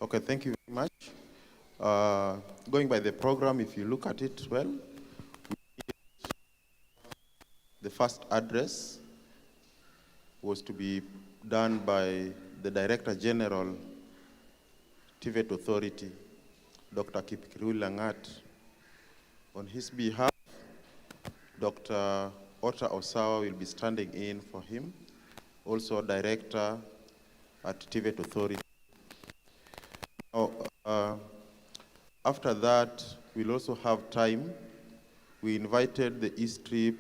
Okay, thank you very much. Going by the program, if you look at it well, the first address was to be done by the Director General, TVET Authority, Dr. Kipkirui Langat. On his behalf, Dr. Ota Osawa will be standing in for him, also Director at TVET Authority. Now, after that, we'll also have time. We invited the East Trip,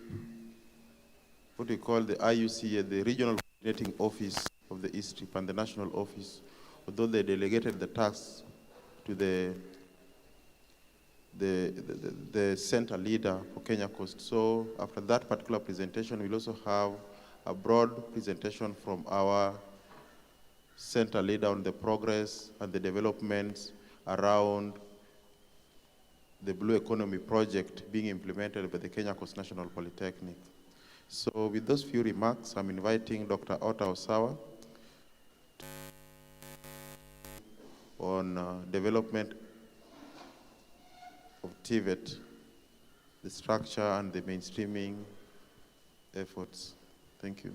what we call the IUCA, the Regional Coordinating Office of the East Trip and the National Office, although they delegated the task to the center leader for Kenya Coast. So after that particular presentation, we'll also have a broad presentation from our center leader on the progress and the developments around the Blue Economy project being implemented by the Kenya Coast National Polytechnic. So with those few remarks, I'm inviting Dr. Ota Osawa on development of TVET, the structure and the mainstreaming efforts. Thank you.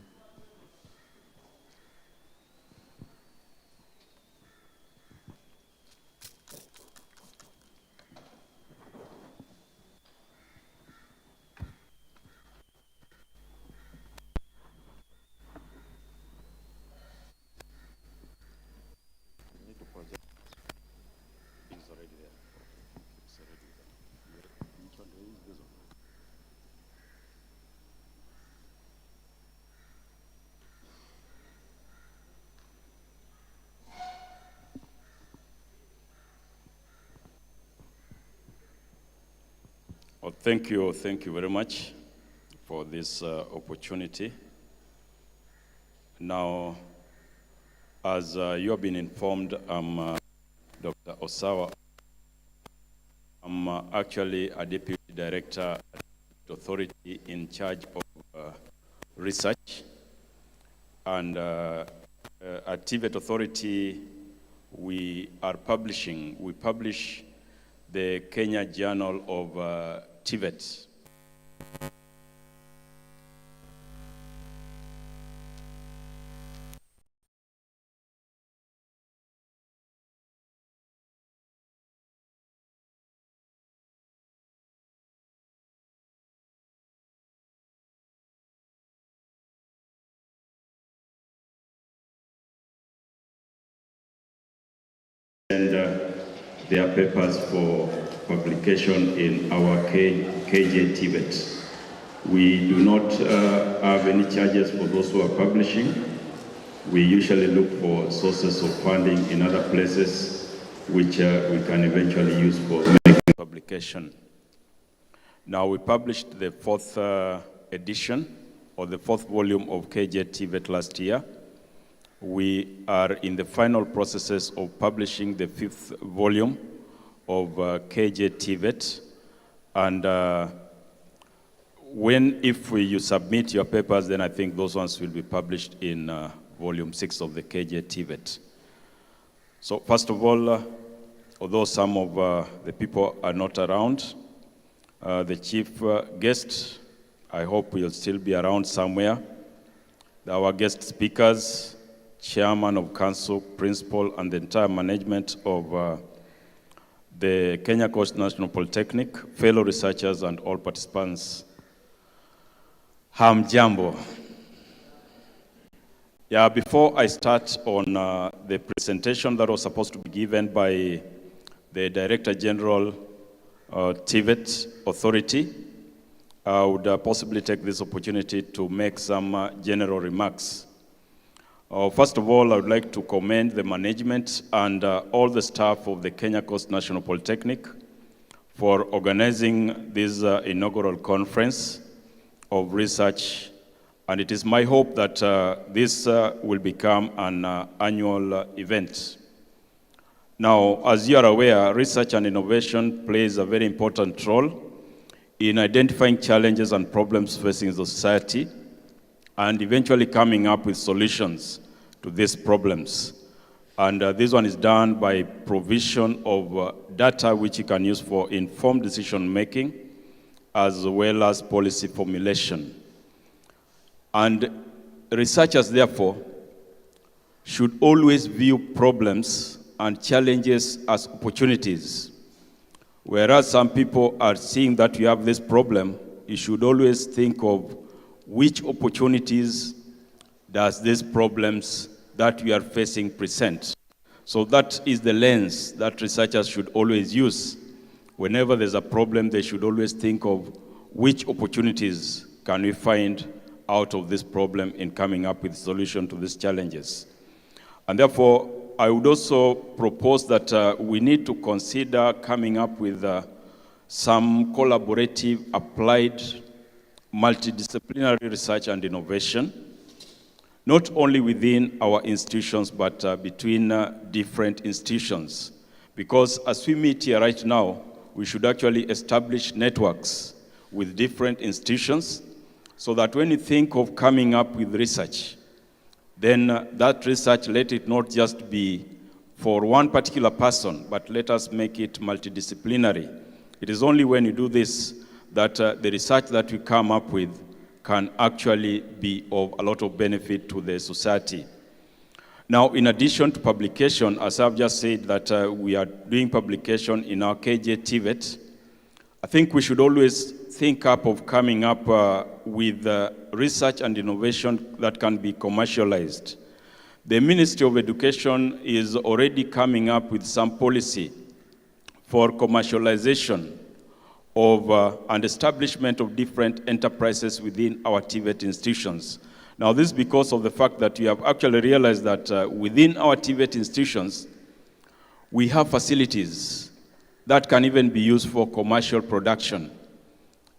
Well, thank you very much for this opportunity. Now, as you have been informed, I'm Dr. Osawa. I'm actually a Deputy Director at the Authority in charge of research. And at TVET Authority, we publish the Kenya Journal of TVET. And their papers for publication in our KJ TVET. We do not have any charges for those who are publishing. We usually look for sources of funding in other places which we can eventually use for making publication. Now, we published the fourth edition or the fourth volume of KJ TVET last year. We are in the final processes of publishing the fifth volume of KJ TVET. And if you submit your papers, then I think those ones will be published in volume 6 of the KJ TVET. So first of all, although some of the people are not around, the chief guest, I hope will still be around somewhere. Our guest speakers, Chairman of Council, Principal, and the entire management of the Kenya Coast National Polytechnic, fellow researchers, and all participants. Hamjambo. Yeah, before I start on the presentation that was supposed to be given by the Director General TVET Authority, I would possibly take this opportunity to make some general remarks. First of all, I would like to commend the management and all the staff of the Kenya Coast National Polytechnic for organizing this inaugural conference of research. And it is my hope that this will become an annual event. Now, as you are aware, research and innovation plays a very important role in identifying challenges and problems facing the society and eventually coming up with solutions to these problems. And this one is done by provision of data which you can use for informed decision making, as well as policy formulation. And researchers, therefore, should always view problems and challenges as opportunities. Whereas some people are seeing that you have this problem, you should always think of which opportunities does these problems that we are facing present. So that is the lens that researchers should always use. Whenever there's a problem, they should always think of which opportunities can we find out of this problem in coming up with a solution to these challenges. And therefore, I would also propose that we need to consider coming up with some collaborative, applied, multidisciplinary research and innovation, not only within our institutions, but between different institutions. Because as we meet here right now, we should actually establish networks with different institutions so that when you think of coming up with research, then that research, let it not just be for one particular person, but let us make it multidisciplinary. It is only when you do this that the research that we come up with can actually be of a lot of benefit to the society. Now, in addition to publication, as I've just said that we are doing publication in our KJ TVET, I think we should always think up of coming up with research and innovation that can be commercialized. The Ministry of Education is already coming up with some policy for commercialization of and establishment of different enterprises within our TVET institutions. Now, this is because of the fact that we have actually realized that within our TVET institutions, we have facilities that can even be used for commercial production,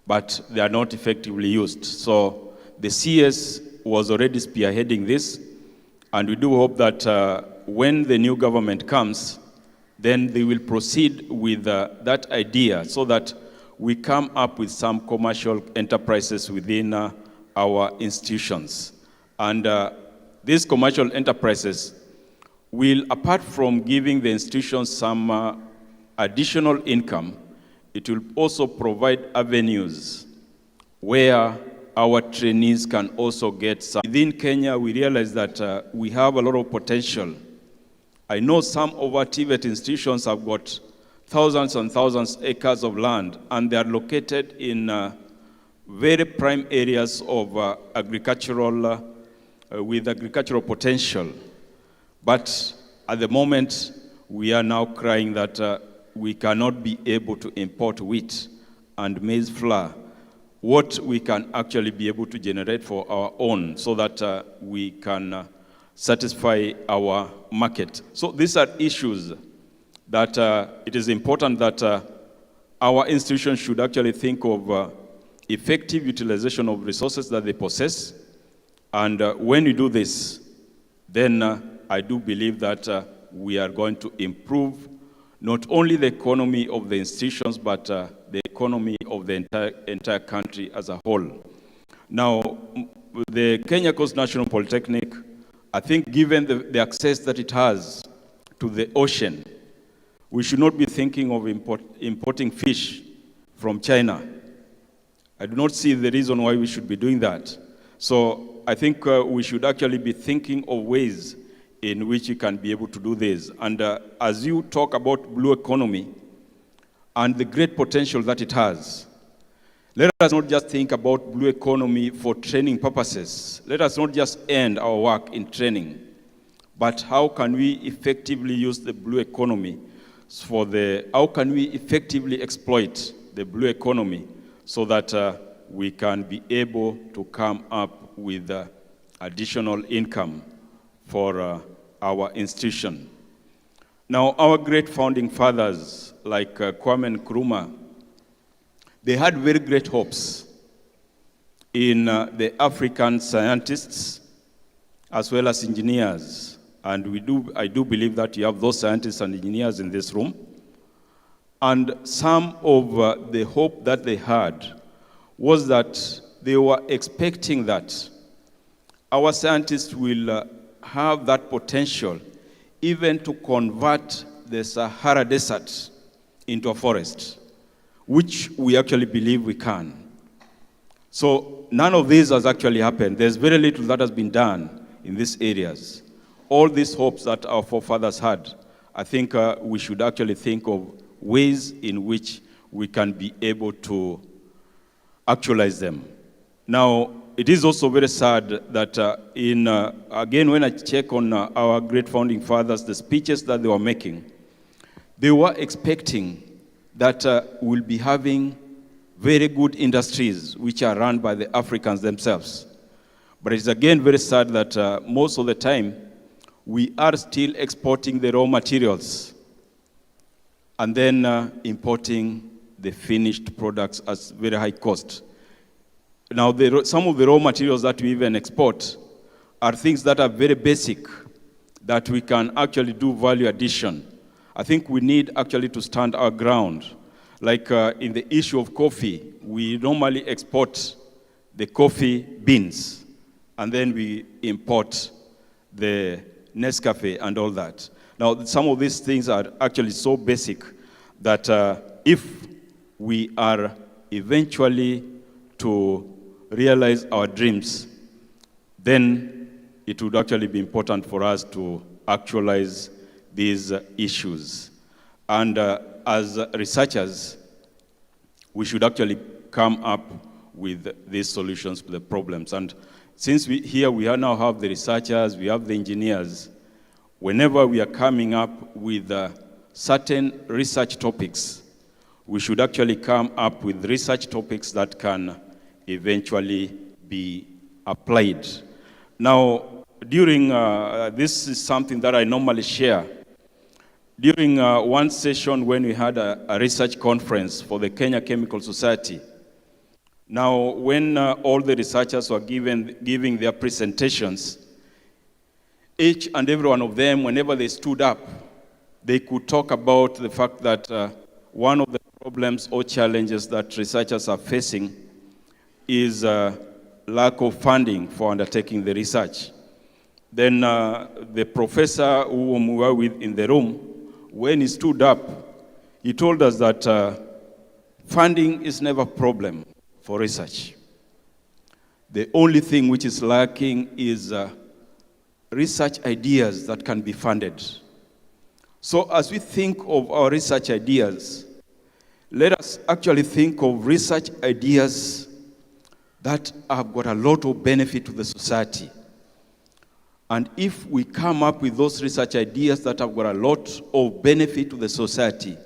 but they are not effectively used. So the CS was already spearheading this, and we do hope that when the new government comes, then they will proceed with that idea so that we come up with some commercial enterprises within our institutions. And these commercial enterprises will, apart from giving the institutions some additional income, it will also provide avenues where our trainees can also get some. Within Kenya, we realize that we have a lot of potential. I know some of our TVET institutions have got thousands and thousands of acres of land, and they are located in very prime areas of agricultural, with agricultural potential. But at the moment, we are now crying that we cannot be able to import wheat and maize flour, what we can actually be able to generate for our own so that we can satisfy our market. So these are issues that it is important that our institutions should actually think of effective utilization of resources that they possess. And when we do this, then I do believe that we are going to improve not only the economy of the institutions, but the economy of the entire country as a whole. Now, the Kenya Coast National Polytechnic, I think given the access that it has to the ocean, we should not be thinking of importing fish from China. I do not see the reason why we should be doing that. So I think we should actually be thinking of ways in which you can be able to do this. And as you talk about blue economy and the great potential that it has, let us not just think about blue economy for training purposes. Let us not just end our work in training, but how can we effectively use the blue economy how can we effectively exploit the blue economy so that we can be able to come up with additional income for our institution. Now, our great founding fathers, like Kwame Nkrumah, they had very great hopes in the African scientists as well as engineers. And I do believe that you have those scientists and engineers in this room. And some of the hope that they had was that they were expecting that our scientists will have that potential even to convert the Sahara Desert into a forest, which we actually believe we can. So none of this has actually happened. There's very little that has been done in these areas. All these hopes that our forefathers had, I think we should actually think of ways in which we can be able to actualize them. Now, it is also very sad that again, when I check on our great founding fathers, the speeches that they were making, they were expecting that we'll be having very good industries which are run by the Africans themselves. But it's again very sad that most of the time, we are still exporting the raw materials and then importing the finished products at very high cost. Now, some of the raw materials that we even export are things that are very basic, that we can actually do value addition. I think we need actually to stand our ground. Like in the issue of coffee, we normally export the coffee beans, and then we import the Nescafe and all that. Now, some of these things are actually so basic that if we are eventually to realize our dreams, then it would actually be important for us to actualize these issues. And as researchers, we should actually come up with these solutions to the problems. And since we now have the researchers, we have the engineers, whenever we are coming up with certain research topics, we should actually come up with research topics that can eventually be applied. Now, during, this is something that I normally share. During one session when we had a research conference for the Kenya Chemical Society, now when all the researchers were giving their presentations, each and every one of them, whenever they stood up, they could talk about the fact that one of the problems or challenges that researchers are facing is lack of funding for undertaking the research. Then the professor whom we were with in the room, when he stood up, he told us that funding is never a problem for research. The only thing which is lacking is research ideas that can be funded. So as we think of our research ideas, let us actually think of research ideas that have got a lot of benefit to the society. And if we come up with those research ideas that have got a lot of benefit to the society,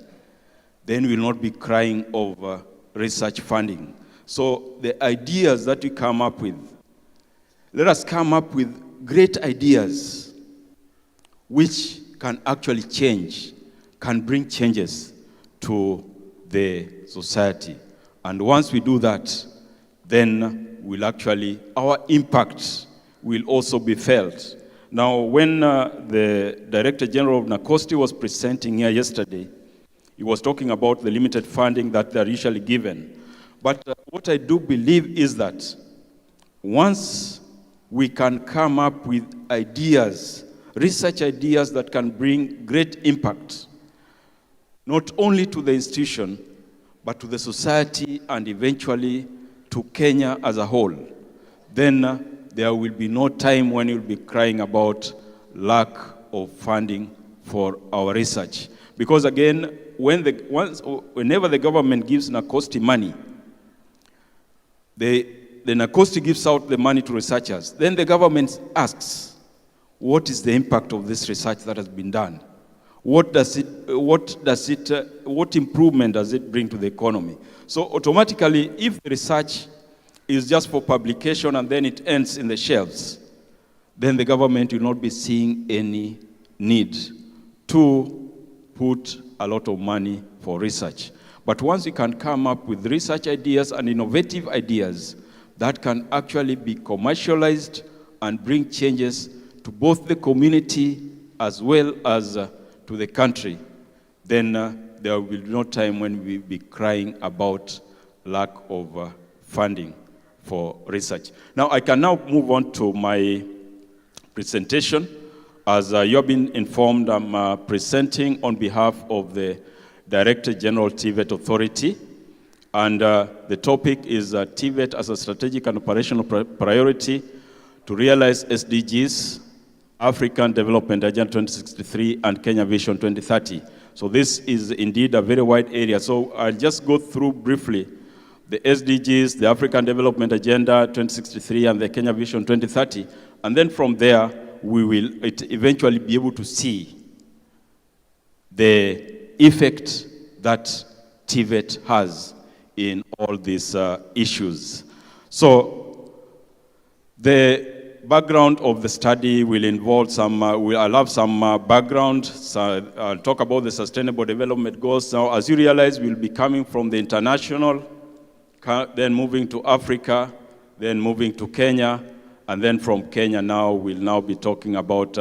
then we'll not be crying over research funding. So the ideas that we come up with, let us come up with great ideas which can actually change, can bring changes to the society. And once we do that, then our impact will also be felt. Now, when the Director General of NACOSTI was presenting here yesterday, he was talking about the limited funding that they're usually given. But what I do believe is that once we can come up with ideas, research ideas that can bring great impact, not only to the institution, but to the society and eventually to Kenya as a whole, then there will be no time when you'll be crying about lack of funding for our research. Because again, whenever the government gives NACOSTI money, the NACOSTI gives out the money to researchers. Then the government asks, what is the impact of this research that has been done? What improvement does it bring to the economy? So automatically, if the research is just for publication and then it ends in the shelves, then the government will not be seeing any need to put a lot of money for research. But once we can come up with research ideas and innovative ideas that can actually be commercialized and bring changes to both the community as well as to the country, then there will be no time when we will be crying about lack of funding for research. Now, I can now move on to my presentation. As you have been informed, I'm presenting on behalf of the Director General TVET Authority, and the topic is TVET as a strategic and operational priority to realize SDGs, African Development Agenda 2063, and Kenya Vision 2030. So this is indeed a very wide area. So I'll just go through briefly the SDGs, the African Development Agenda 2063, and the Kenya Vision 2030. And then from there, we will eventually be able to see the effect that TVET has in all these issues. So the background of the study will involve I'll have some background. So I'll talk about the Sustainable Development Goals. Now, as you realize, we'll be coming from the international, then moving to Africa, then moving to Kenya, and then from Kenya we'll now be talking about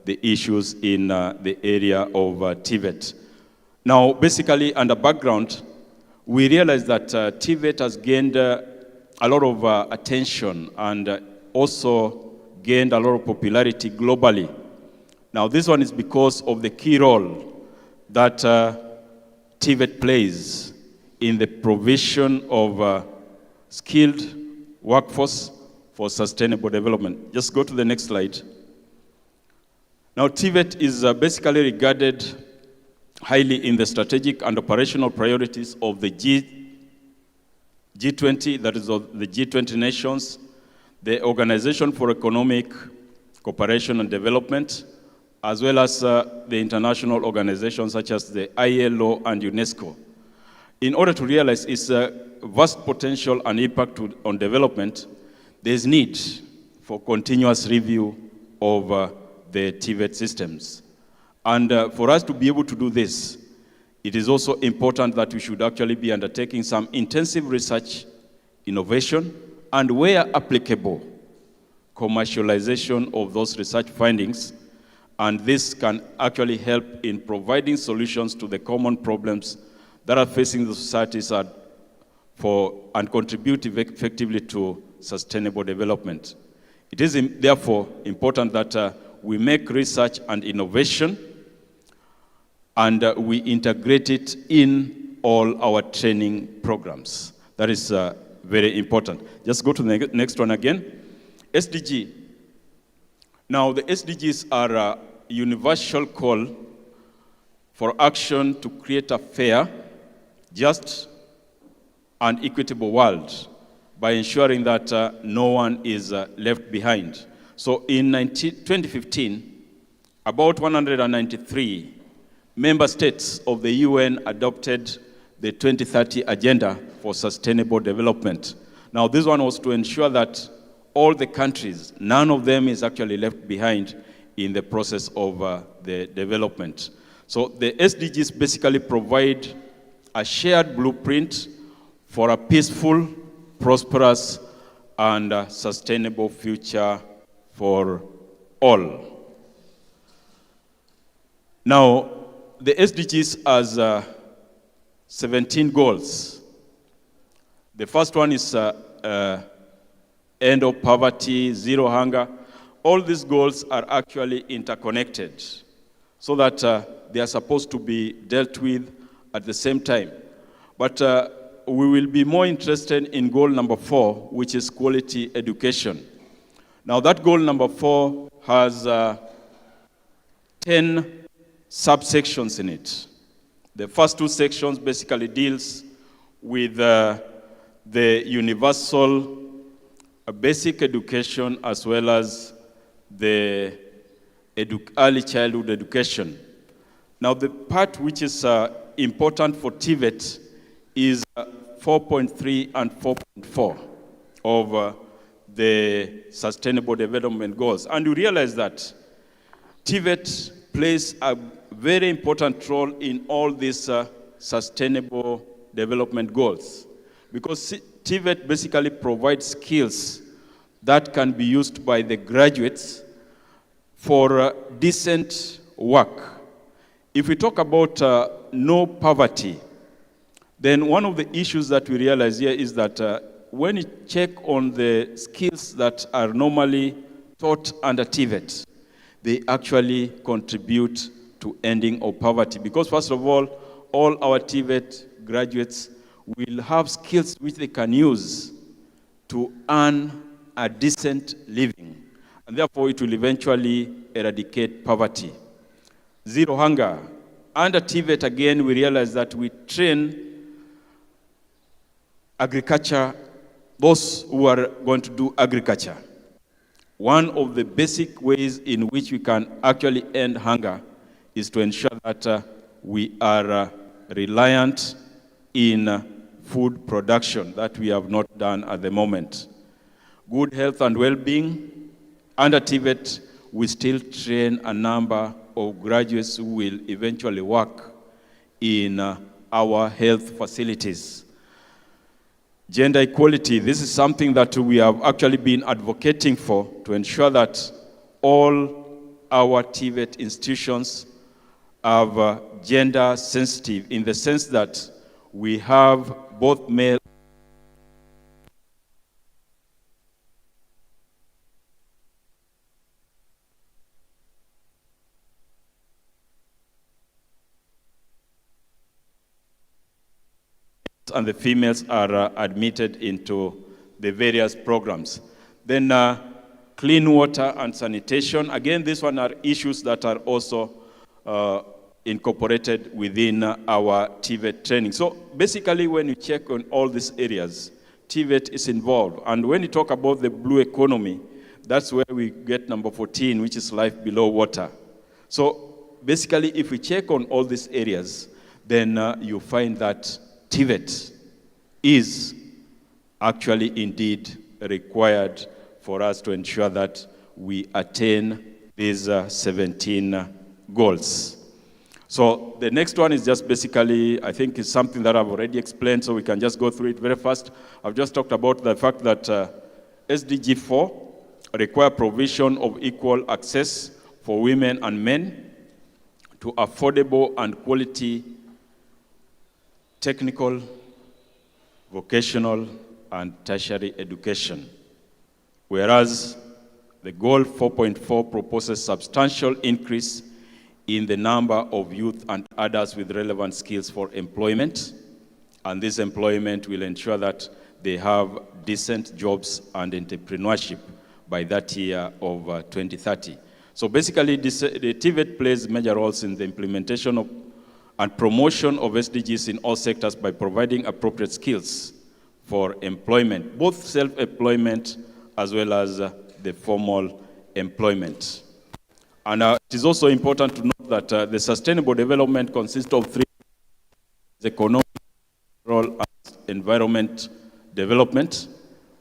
the issues in the area of TVET. Now, basically, under background, we realize that TVET has gained a lot of attention and also gained a lot of popularity globally. Now, this one is because of the key role that TVET plays in the provision of skilled workforce for sustainable development. Just go to the next slide. Now, TVET is basically regarded highly in the strategic and operational priorities of the G20, that is of the G20 nations, the Organization for Economic Cooperation and Development, as well as the international organizations such as the ILO and UNESCO. In order to realize its vast potential and impact on development, there is need for continuous review of the TVET systems. And for us to be able to do this, it is also important that we should actually be undertaking some intensive research, innovation, and where applicable, commercialization of those research findings. And this can actually help in providing solutions to the common problems that are facing the societies and contribute effectively to sustainable development. It is therefore important that we make research and innovation and we integrate it in all our training programs. That is very important. Just go to the next one again. SDG. Now, the SDGs are a universal call for action to create a fair, just, and equitable world by ensuring that no one is left behind. So in 2015, about 193 member states of the UN adopted the 2030 Agenda for Sustainable Development. Now, this one was to ensure that all the countries, none of them is actually left behind in the process of the development. So the SDGs basically provide a shared blueprint for a peaceful, prosperous, and sustainable future for all. Now, the SDGs has 17 goals. The first one is end of poverty, zero hunger. All these goals are actually interconnected so that they are supposed to be dealt with at the same time. But we will be more interested in goal number 4, which is quality education. Now, that goal number 4 has 10 subsections in it. The first 2 sections basically deals with the universal basic education as well as the early childhood education. Now, the part which is important for TVET is 4.3 and 4.4 of the Sustainable Development Goals. And you realize that TVET plays a very important role in all these Sustainable Development Goals, because TVET basically provides skills that can be used by the graduates for decent work. If we talk about no poverty, then one of the issues that we realize here is that when you check on the skills that are normally taught under TVET, they actually contribute to ending of poverty. Because first of all our TVET graduates will have skills which they can use to earn a decent living. And therefore, it will eventually eradicate poverty. Zero hunger. Under TVET, again, we realize that we train agriculture, those who are going to do agriculture. One of the basic ways in which we can actually end hunger is to ensure that we are reliant in food production that we have not done at the moment. Good health and well-being. Under TVET, we still train a number of graduates who will eventually work in our health facilities. Gender equality, this is something that we have actually been advocating for to ensure that all our TVET institutions are gender sensitive in the sense that we have both male and the females are admitted into the various programs. Then clean water and sanitation. Again, these one are issues that are also incorporated within our TVET training. So basically, when you check on all these areas, TVET is involved. And when you talk about the blue economy, that's where we get number 14, which is life below water. So basically, if we check on all these areas, then you find that TVET is actually indeed required for us to ensure that we attain these 17 goals. So the next one is just basically, I think is something that I've already explained, so we can just go through it very fast. I've just talked about the fact that SDG 4 require provision of equal access for women and men to affordable and quality technical, vocational, and tertiary education. Whereas the goal 4.4 proposes substantial increase in the number of youth and adults with relevant skills for employment. And this employment will ensure that they have decent jobs and entrepreneurship by that year of 2030. So basically, the TVET plays major roles in the implementation of and promotion of SDGs in all sectors by providing appropriate skills for employment, both self-employment as well as the formal employment. And it is also important to note that the sustainable development consists of three: economic, rural, and environment development,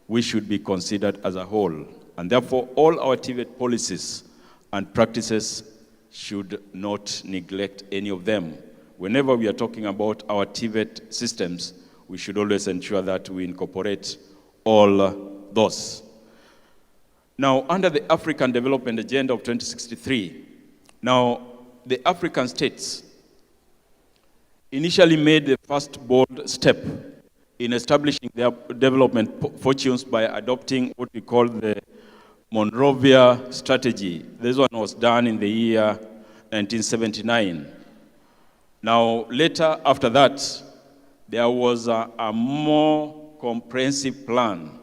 which should be considered as a whole. And therefore, all our TVET policies and practices should not neglect any of them. Whenever we are talking about our TVET systems, we should always ensure that we incorporate all those. Now, under the African Development Agenda of 2063, now the African states initially made the first bold step in establishing their development fortunes by adopting what we call the Monrovia Strategy. This one was done in the year 1979. Now, later after that, there was a more comprehensive plan,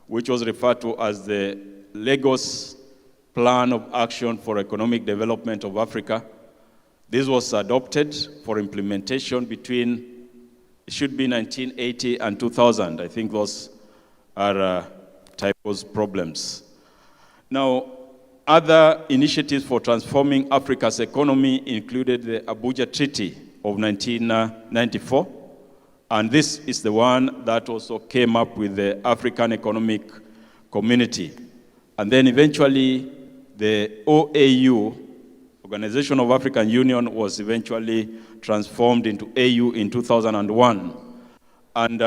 which was referred to as the Lagos Plan of Action for Economic Development of Africa. This was adopted for implementation between, it should be 1980 and 2000. I think those are typos problems. Now, other initiatives for transforming Africa's economy included the Abuja Treaty of 1994, and this is the one that also came up with the African Economic Community. And then eventually the OAU, Organization of African Union, was eventually transformed into AU in 2001. And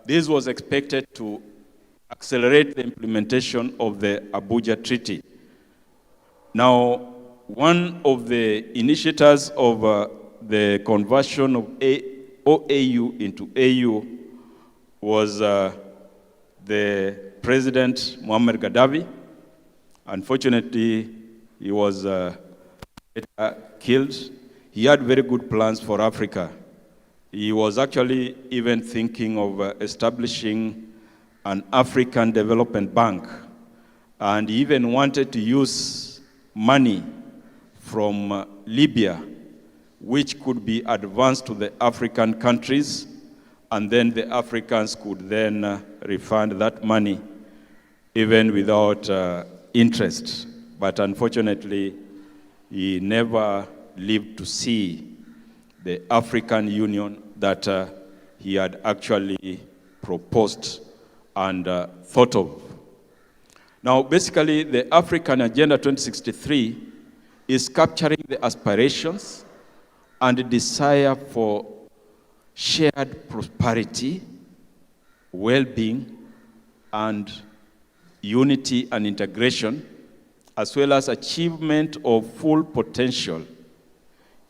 this was expected to accelerate the implementation of the Abuja Treaty. Now, one of the initiators of the conversion of OAU into AU was the President Muammar Gaddafi. Unfortunately, he was killed. He had very good plans for Africa. He was actually even thinking of establishing an African Development Bank, and he even wanted to use money from Libya, which could be advanced to the African countries, and then the Africans could then refund that money even without interest. But unfortunately, he never lived to see the African Union that he had actually proposed and thought of. Now, basically, the African Agenda 2063 is capturing the aspirations and the desire for shared prosperity, well-being, and unity and integration, as well as achievement of full potential,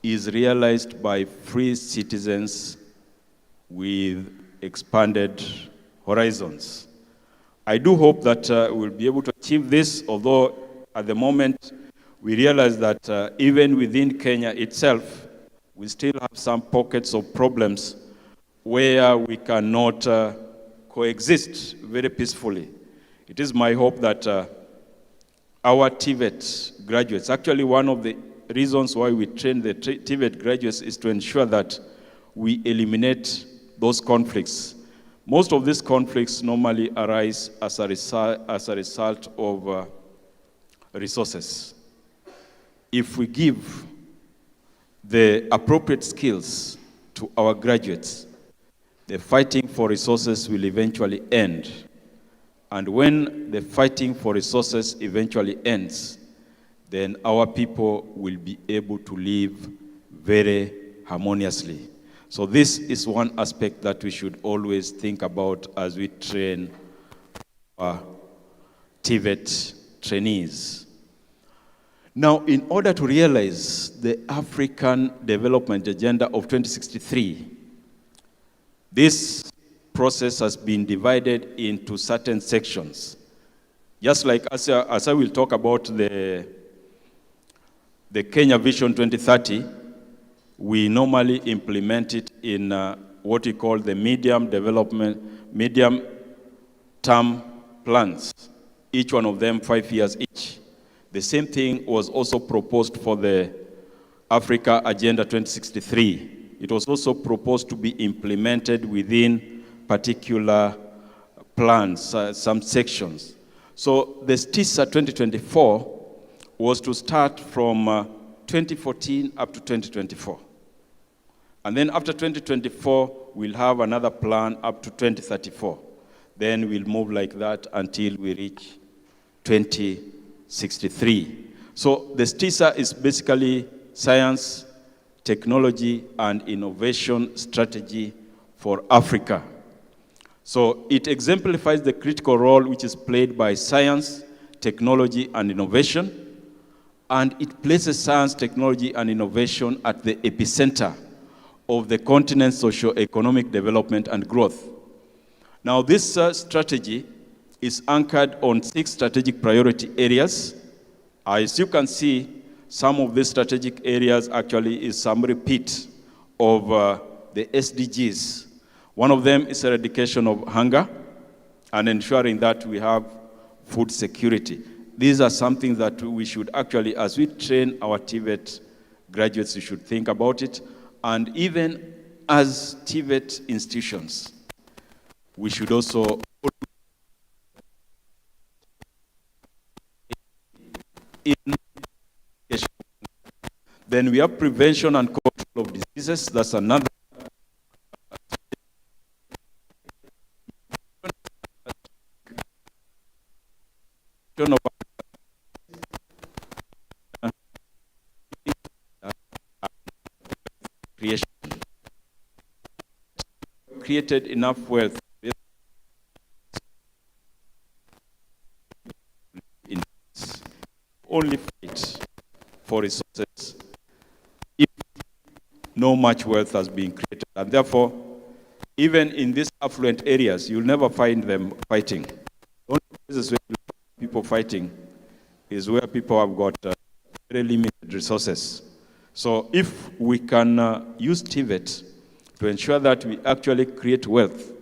is realized by free citizens with expanded horizons. I do hope that we'll be able to achieve this, although at the moment we realize that even within Kenya itself, we still have some pockets of problems where we cannot coexist very peacefully. It is my hope that our TVET graduates, actually one of the reasons why we train the TVET graduates is to ensure that we eliminate those conflicts. Most of these conflicts normally arise as a result of resources. If we give the appropriate skills to our graduates, the fighting for resources will eventually end. And when the fighting for resources eventually ends, then our people will be able to live very harmoniously. So this is one aspect that we should always think about as we train our TVET trainees. Now, in order to realize the African Development Agenda of 2063, this process has been divided into certain sections. Just like as I will talk about the Kenya Vision 2030, we normally implement it in what we call the medium-term plans, each one of them 5 years each. The same thing was also proposed for the Africa Agenda 2063. It was also proposed to be implemented within particular plans, some sections. So the STISA 2024 was to start from 2014 up to 2024. And then after 2024, we'll have another plan up to 2034. Then we'll move like that until we reach 2063. So the STISA is basically science, technology, and innovation strategy for Africa. So it exemplifies the critical role which is played by science, technology, and innovation, and it places science, technology, and innovation at the epicenter of the continent's socio-economic development and growth. Now, this strategy is anchored on 6 strategic priority areas. As you can see, some of these strategic areas actually is some repeat of the SDGs. One of them is eradication of hunger and ensuring that we have food security. These are something that we should actually, as we train our TVET graduates, we should think about it. And even as TVET institutions, we should also in education. Then we have prevention and control of diseases. That's another. Creation. Created enough wealth in only fight for resources if no much wealth has been created. And therefore, even in these affluent areas, you'll never find them fighting. The only places where you find people fighting is where people have got very limited resources. So if we can use TVET to ensure that we actually create wealth,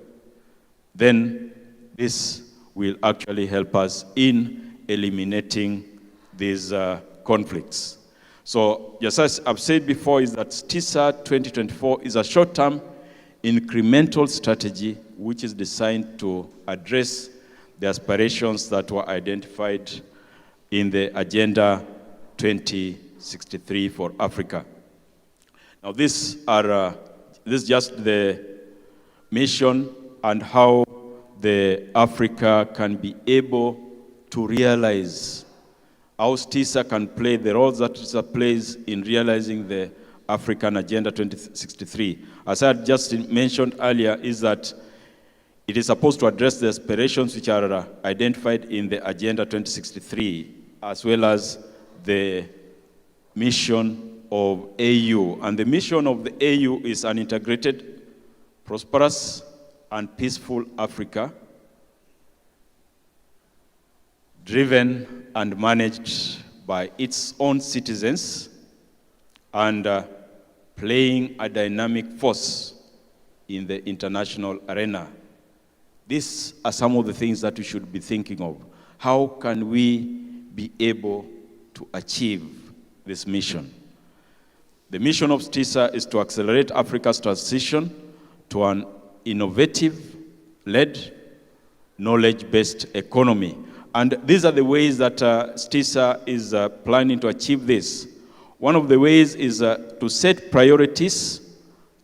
then this will actually help us in eliminating these conflicts. So just as I've said before, is that STISA 2024 is a short-term incremental strategy which is designed to address the aspirations that were identified in the Agenda 2063 for Africa. Now this is just the mission and how the Africa can be able to realize how STISA can play the role that STISA plays in realizing the African Agenda 2063. As I had just mentioned earlier, is that it is supposed to address the aspirations which are identified in the Agenda 2063, as well as the mission of AU. And the mission of the AU is an integrated, prosperous, and peaceful Africa, driven and managed by its own citizens, and playing a dynamic force in the international arena. These are some of the things that we should be thinking of. How can we be able to achieve this mission? The mission of STISA is to accelerate Africa's transition to an innovative-led, knowledge-based economy. And these are the ways that STISA is planning to achieve this. One of the ways is to set priorities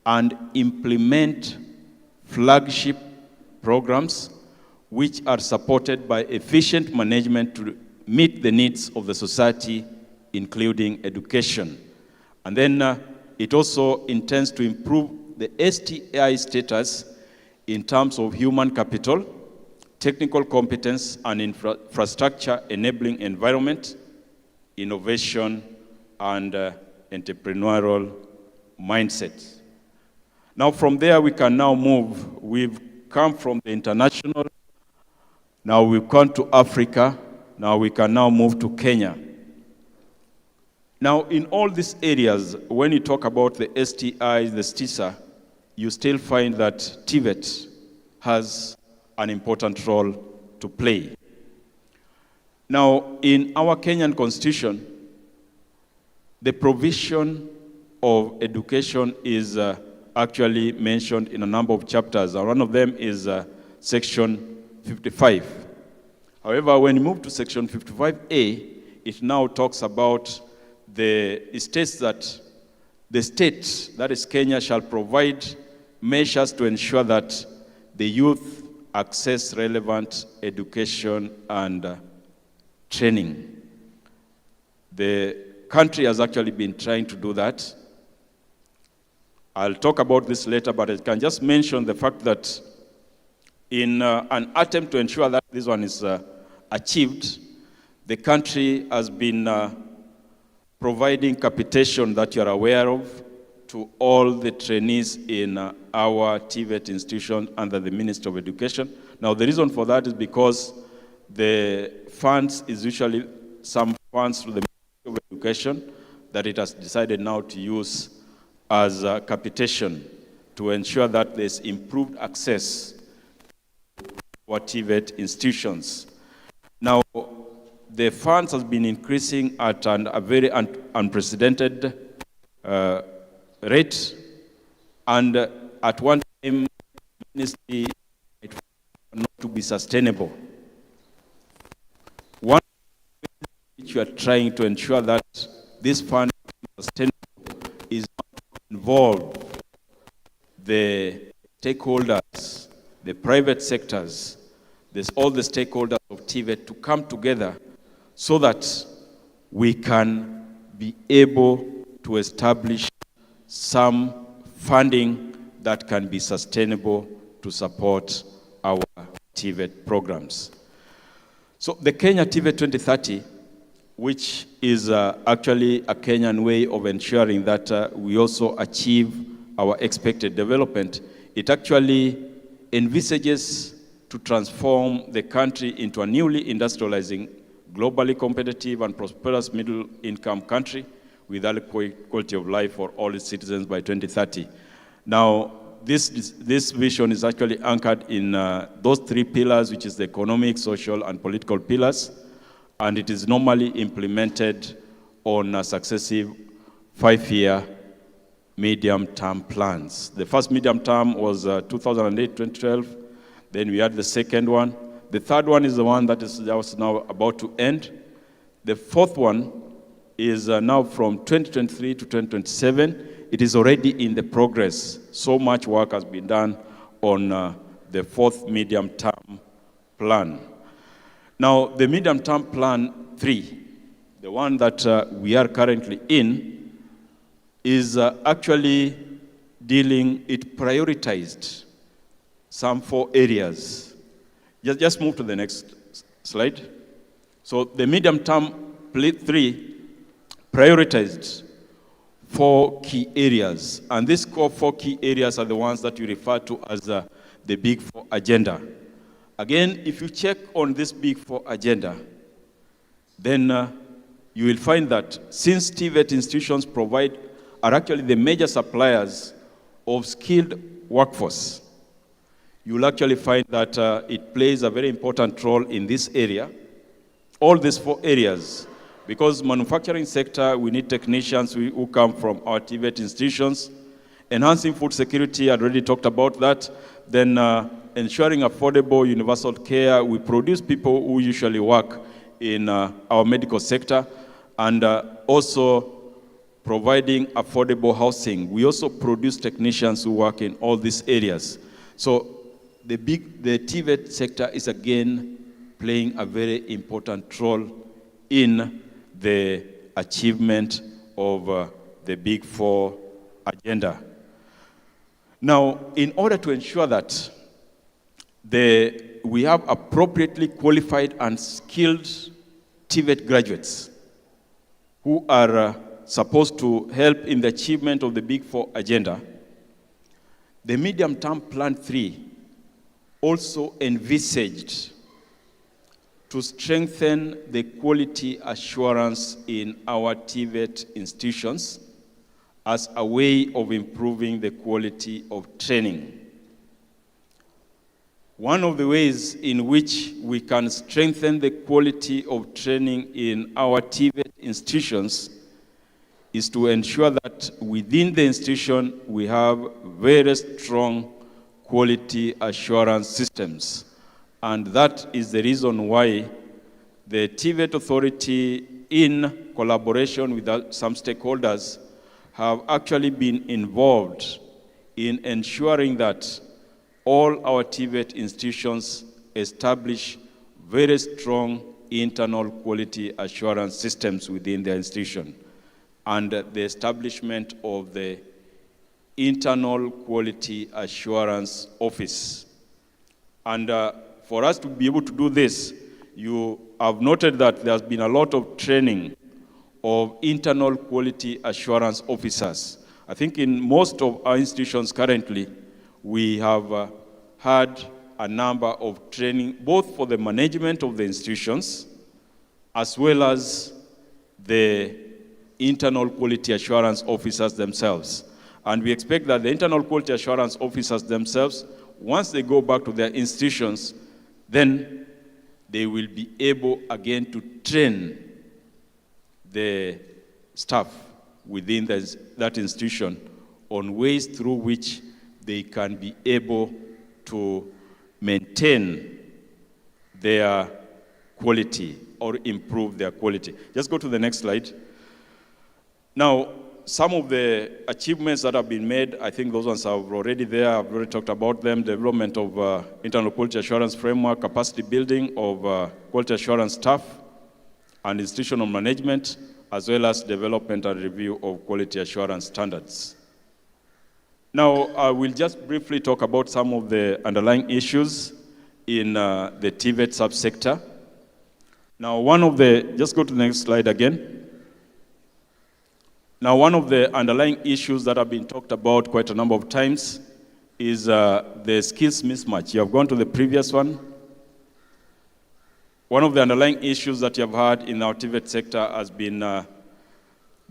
and implement flagship programs which are supported by efficient management to meet the needs of the society, including education. And then it also intends to improve the STI status in terms of human capital, technical competence, and infrastructure enabling environment, innovation, and entrepreneurial mindset. Now from there we can now move. We've come from the international, now we've come to Africa, now we can now move to Kenya. Now in all these areas, when you talk about the STIs, the STISA, you still find that TVET has an important role to play. Now, in our Kenyan constitution, the provision of education is actually mentioned in a number of chapters. One of them is section 55. However, when you move to section 55A, it now talks about it states that the state, that is Kenya, shall provide measures to ensure that the youth access relevant education and training. The country has actually been trying to do that. I'll talk about this later, but I can just mention the fact that in an attempt to ensure that this one is achieved, the country has been providing capitation that you are aware of to all the trainees in our TVET institution under the Ministry of Education. Now, the reason for that is because the funds is usually some funds through the Ministry of Education that it has decided now to use as capitation to ensure that there's improved access to our TVET institutions. Now, the funds has been increasing at a very unprecedented rate, and at one time, the ministry it not to be sustainable. One which you are trying to ensure that this fund is sustainable is not to involve the stakeholders, the private sectors, there's all the stakeholders of TVET to come together so that we can be able to establish some funding that can be sustainable to support our TVET programs. So the Kenya TVET 2030, which is actually a Kenyan way of ensuring that we also achieve our expected development, it actually envisages to transform the country into a newly industrializing globally competitive and prosperous middle-income country with adequate quality of life for all its citizens by 2030. Now, this vision is actually anchored in those three pillars, which is the economic, social, and political pillars, and it is normally implemented on successive 5-year medium-term plans. The first medium term was 2008-2012. Then we had the second one. The third one is the one that is now about to end. The fourth one is now from 2023 to 2027. It is already in the progress. So much work has been done on the fourth medium-term plan. Now, the medium-term plan 3, the one that we are currently in, is actually it prioritized some 4 areas. Just move to the next slide. So the medium-term 3 prioritized 4 key areas. And these 4 key areas are the ones that you refer to as the Big 4 agenda. Again, if you check on this Big 4 agenda, then you will find that since TVET institutions are actually the major suppliers of skilled workforce, you will actually find that it plays a very important role in this area, all these 4 areas. Because manufacturing sector, we need technicians who come from our TVET institutions. Enhancing food security, I already talked about that. Then ensuring affordable universal care, we produce people who usually work in our medical sector. And also providing affordable housing. We also produce technicians who work in all these areas. So the TVET sector is again playing a very important role in the achievement of the Big 4 agenda. Now, in order to ensure that we have appropriately qualified and skilled TVET graduates who are supposed to help in the achievement of the Big 4 agenda, the medium-term plan 3 also envisaged to strengthen the quality assurance in our TVET institutions as a way of improving the quality of training. One of the ways in which we can strengthen the quality of training in our TVET institutions is to ensure that within the institution we have very strong quality assurance systems. And that is the reason why the TVET Authority, in collaboration with some stakeholders, have actually been involved in ensuring that all our TVET institutions establish very strong internal quality assurance systems within their institution, and the establishment of the Internal Quality Assurance Office. And for us to be able to do this, you have noted that there's been a lot of training of internal quality assurance officers. I think in most of our institutions currently, we have had a number of training, both for the management of the institutions, as well as the internal quality assurance officers themselves. And we expect that the internal quality assurance officers themselves, once they go back to their institutions, then they will be able again to train the staff within that institution on ways through which they can be able to maintain their quality or improve their quality. Just go to the next slide. Now, some of the achievements that have been made, I think those ones are already there. I've already talked about them. Development of internal quality assurance framework, capacity building of quality assurance staff and institutional management, as well as development and review of quality assurance standards. Now, I will just briefly talk about some of the underlying issues in the TVET subsector. Now, just go to the next slide again. Now, one of the underlying issues that have been talked about quite a number of times is the skills mismatch. You have gone to the previous one. One of the underlying issues that you have had in our TVET sector has been the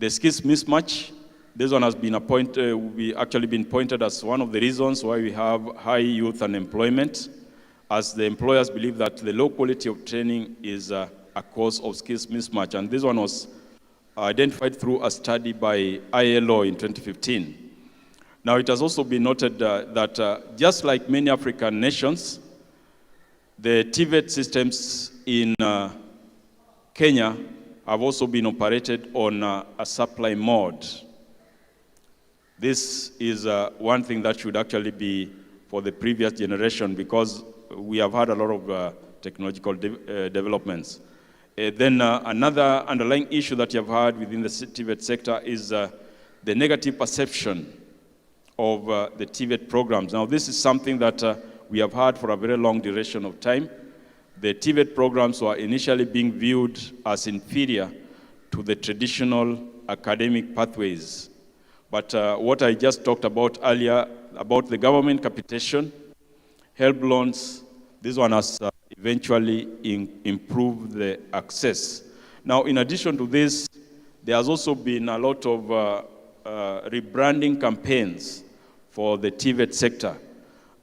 skills mismatch. This one has been actually been pointed as one of the reasons why we have high youth unemployment, as the employers believe that the low quality of training is a cause of skills mismatch. And this one was identified through a study by ILO in 2015. Now, it has also been noted that just like many African nations, the TVET systems in Kenya have also been operated on a supply mode. This is one thing that should actually be for the previous generation, because we have had a lot of technological developments. Then another underlying issue that you have had within the TVET sector is the negative perception of the TVET programs. Now, this is something that we have had for a very long duration of time. The TVET programs were initially being viewed as inferior to the traditional academic pathways. But what I just talked about earlier, about the government capitation, help loans, this one has eventually improved the access. Now, in addition to this, there has also been a lot of rebranding campaigns for the TVET sector.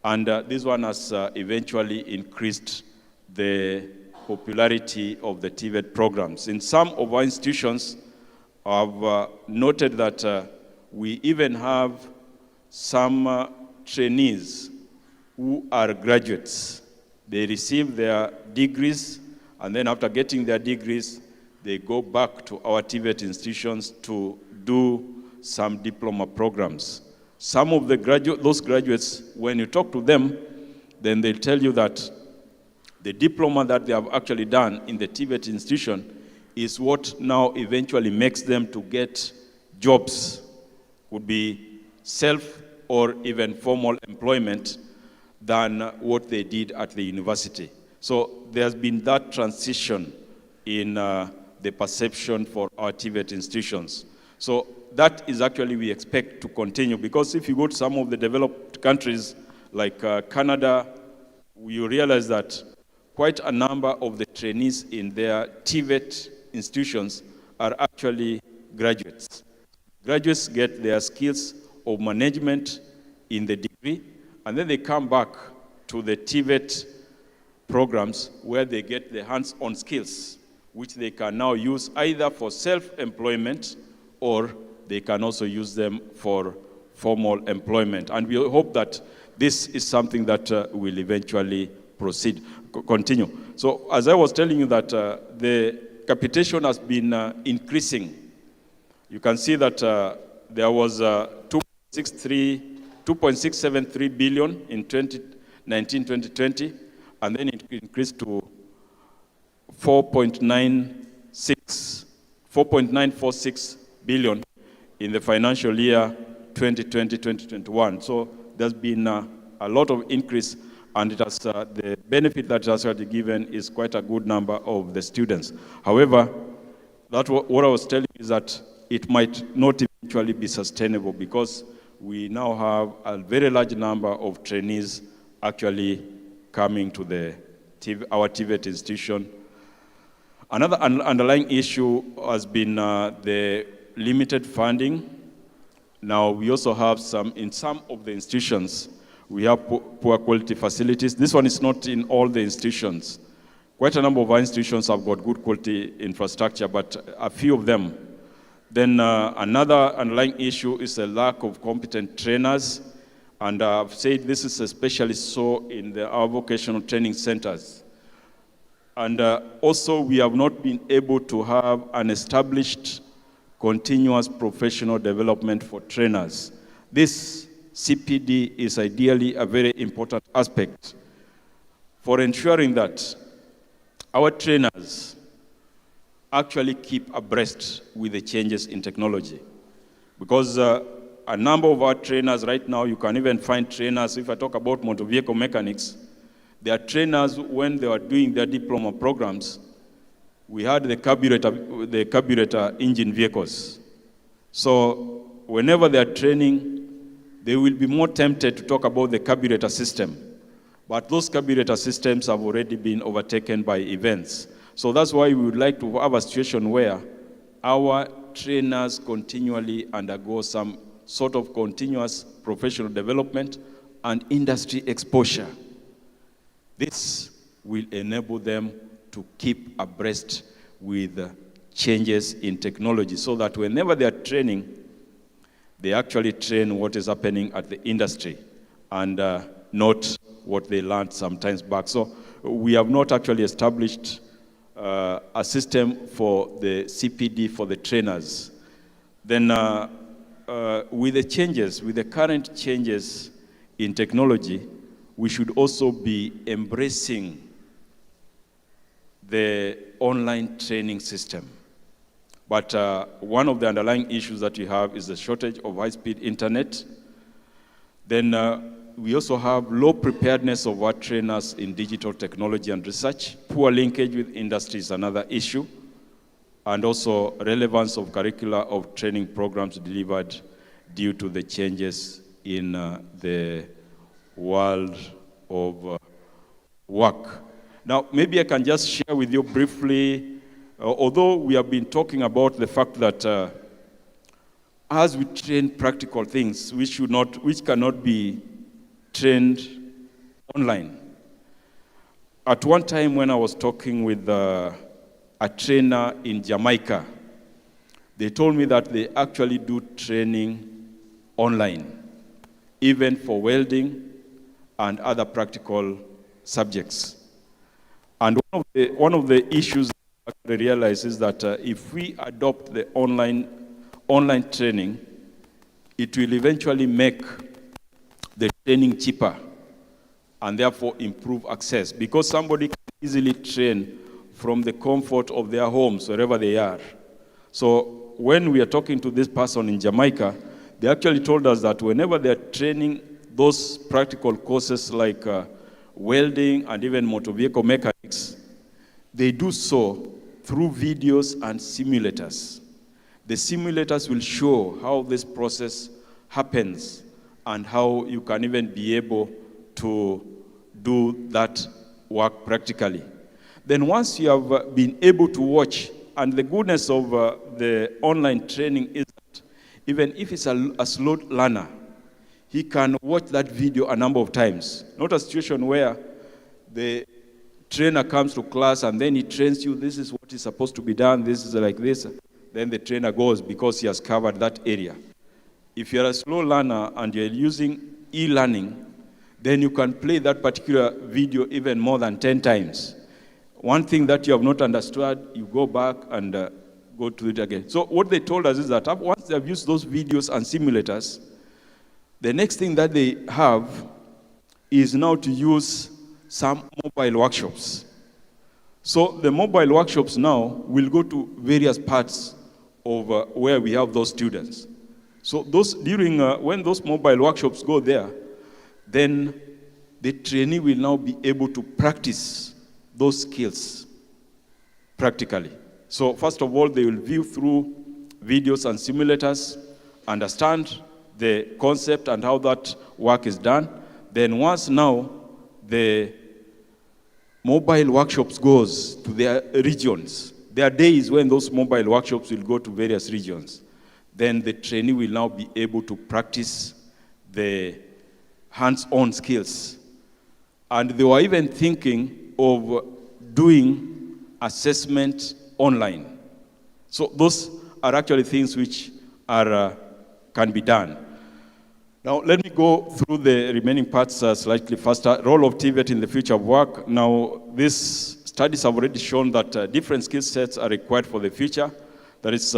And this one has eventually increased the popularity of the TVET programs. In some of our institutions, I've noted that we even have some trainees who are graduates. They receive their degrees, and then after getting their degrees, they go back to our TVET institutions to do some diploma programs. Some of those graduates, when you talk to them, then they'll tell you that the diploma that they have actually done in the TVET institution is what now eventually makes them to get jobs, would be self or even formal employment, than what they did at the university. So there's been that transition in the perception for our TVET institutions. So that is actually we expect to continue, because if you go to some of the developed countries like Canada, you realize that quite a number of the trainees in their TVET institutions are actually graduates. Graduates get their skills of management in the degree, and then they come back to the TVET programs where they get the hands-on skills, which they can now use either for self-employment or they can also use them for formal employment. And we hope that this is something that will eventually continue. So as I was telling you that the capitation has been increasing. You can see that there was 2.673 billion in 2019-2020, and then it increased to 4.946 billion in the financial year 2020-2021. So there's been a lot of increase, and it has, the benefit that has already given is quite a good number of the students. However, what I was telling you is that it might not eventually be sustainable, because we now have a very large number of trainees actually coming to our TVET institution. Another underlying issue has been the limited funding. Now, we also have in some of the institutions, we have poor quality facilities. This one is not in all the institutions. Quite a number of our institutions have got good quality infrastructure, but a few of them. Then another underlying issue is a lack of competent trainers. And I've said this is especially so in our vocational training centers. And also, we have not been able to have an established continuous professional development for trainers. This CPD is ideally a very important aspect for ensuring that our trainers actually keep abreast with the changes in technology. Because a number of our trainers right now, you can even find trainers, if I talk about motor vehicle mechanics, they are trainers when they were doing their diploma programs. We had the carburetor engine vehicles. So whenever they are training, they will be more tempted to talk about the carburetor system. But those carburetor systems have already been overtaken by events. So that's why we would like to have a situation where our trainers continually undergo some sort of continuous professional development and industry exposure. This will enable them to keep abreast with changes in technology so that whenever they are training, they actually train what is happening at the industry and not what they learned sometimes back. So we have not actually established a system for the CPD for the trainers. Then with the changes, with the current changes in technology, we should also be embracing the online training system. But one of the underlying issues that we have is the shortage of high-speed internet. Then we also have low preparedness of our trainers in digital technology and research. Poor linkage with industry is another issue. And also relevance of curricula of training programs delivered due to the changes in the world of work. Now, maybe I can just share with you briefly, although we have been talking about the fact that as we train practical things, which cannot be trained online. At one time when I was talking with a trainer in Jamaica, they told me that they actually do training online, even for welding and other practical subjects. And one of the issues I realize is that if we adopt the online training, it will eventually make the training cheaper and therefore improve access, because somebody can easily train from the comfort of their homes, wherever they are. So when we are talking to this person in Jamaica, they actually told us that whenever they are training those practical courses like welding and even motor vehicle mechanics, they do so through videos and simulators. The simulators will show how this process happens and how you can even be able to do that work practically. Then once you have been able to watch, and the goodness of the online training is that even if it's a slow learner, he can watch that video a number of times. Not a situation where the trainer comes to class and then he trains you, this is what is supposed to be done, this is like this. Then the trainer goes because he has covered that area. If you're a slow learner and you're using e-learning, then you can play that particular video even more than 10 times. One thing that you have not understood, you go back and go to it again. So what they told us is that once they have used those videos and simulators, the next thing that they have is now to use some mobile workshops. So the mobile workshops now will go to various parts of where we have those students. So when those mobile workshops go there, then the trainee will now be able to practice those skills practically. So first of all, they will view through videos and simulators, understand the concept and how that work is done. Then once now the mobile workshops goes to their regions, there are days when those mobile workshops will go to various regions. Then the trainee will now be able to practice the hands-on skills. And they were even thinking of doing assessment online. So those are actually things which can be done. Now, let me go through the remaining parts slightly faster. Role of TVET in the future of work. Now, these studies have already shown that different skill sets are required for the future. That is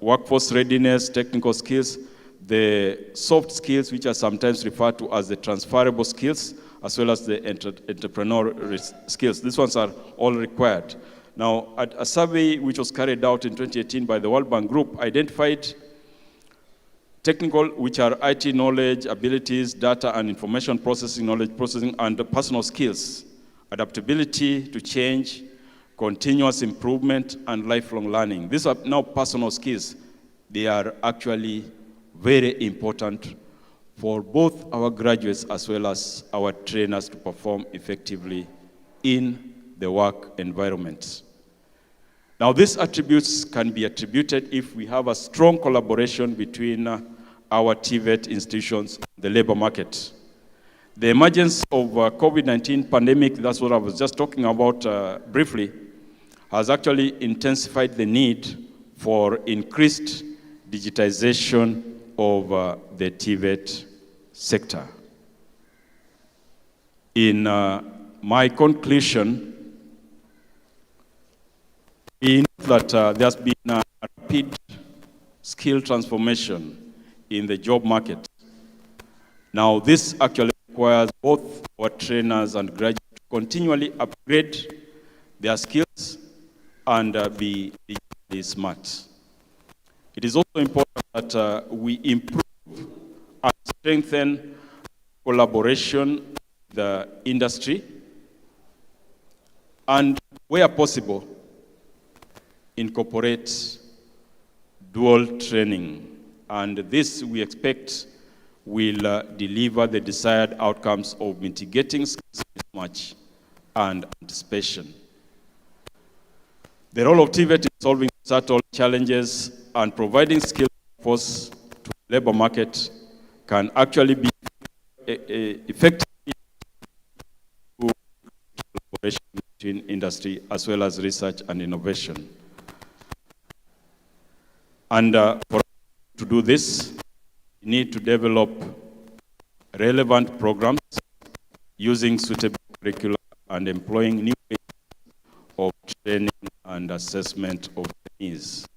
workforce readiness, technical skills, the soft skills, which are sometimes referred to as the transferable skills, as well as the entrepreneurial skills. These ones are all required. Now, a survey which was carried out in 2018 by the World Bank Group identified technical, which are IT knowledge, abilities, data and information processing, knowledge processing, and personal skills, adaptability to change, continuous improvement, and lifelong learning. These are now personal skills. They are actually very important for both our graduates as well as our trainers to perform effectively in the work environment. Now, these attributes can be attributed if we have a strong collaboration between our TVET institutions and the labor market. The emergence of COVID-19 pandemic, that's what I was just talking about briefly, has actually intensified the need for increased digitization of the TVET sector. In my conclusion, in that there's been a rapid skill transformation in the job market. Now, this actually requires both our trainers and graduates to continually upgrade their skills and be digitally smart. It is also important that we improve and strengthen collaboration with the industry and, where possible, incorporate dual training. And this, we expect, will deliver the desired outcomes of mitigating skills mismatch and anticipation. The role of TVET in solving subtle challenges and providing skilled workforce to the labor market can actually be effective collaboration between industry as well as research and innovation. And for us to do this, we need to develop relevant programs using suitable curricula and employing new ways of training and assessment of trainees.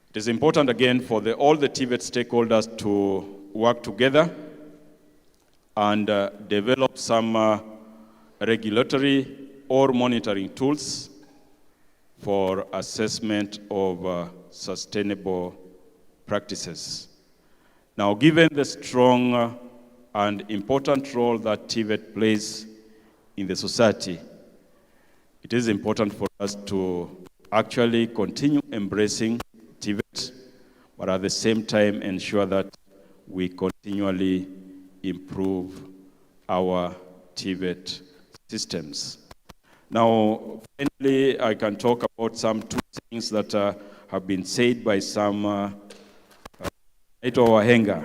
It is important, again, for all the TVET stakeholders to work together and develop some regulatory or monitoring tools for assessment of sustainable practices. Now, given the strong and important role that TVET plays in the society, it is important for us to actually continue embracing TVET, but at the same time ensure that we continually improve our TVET systems. Now, finally, I can talk about two things that have been said by some Naito Wahenga.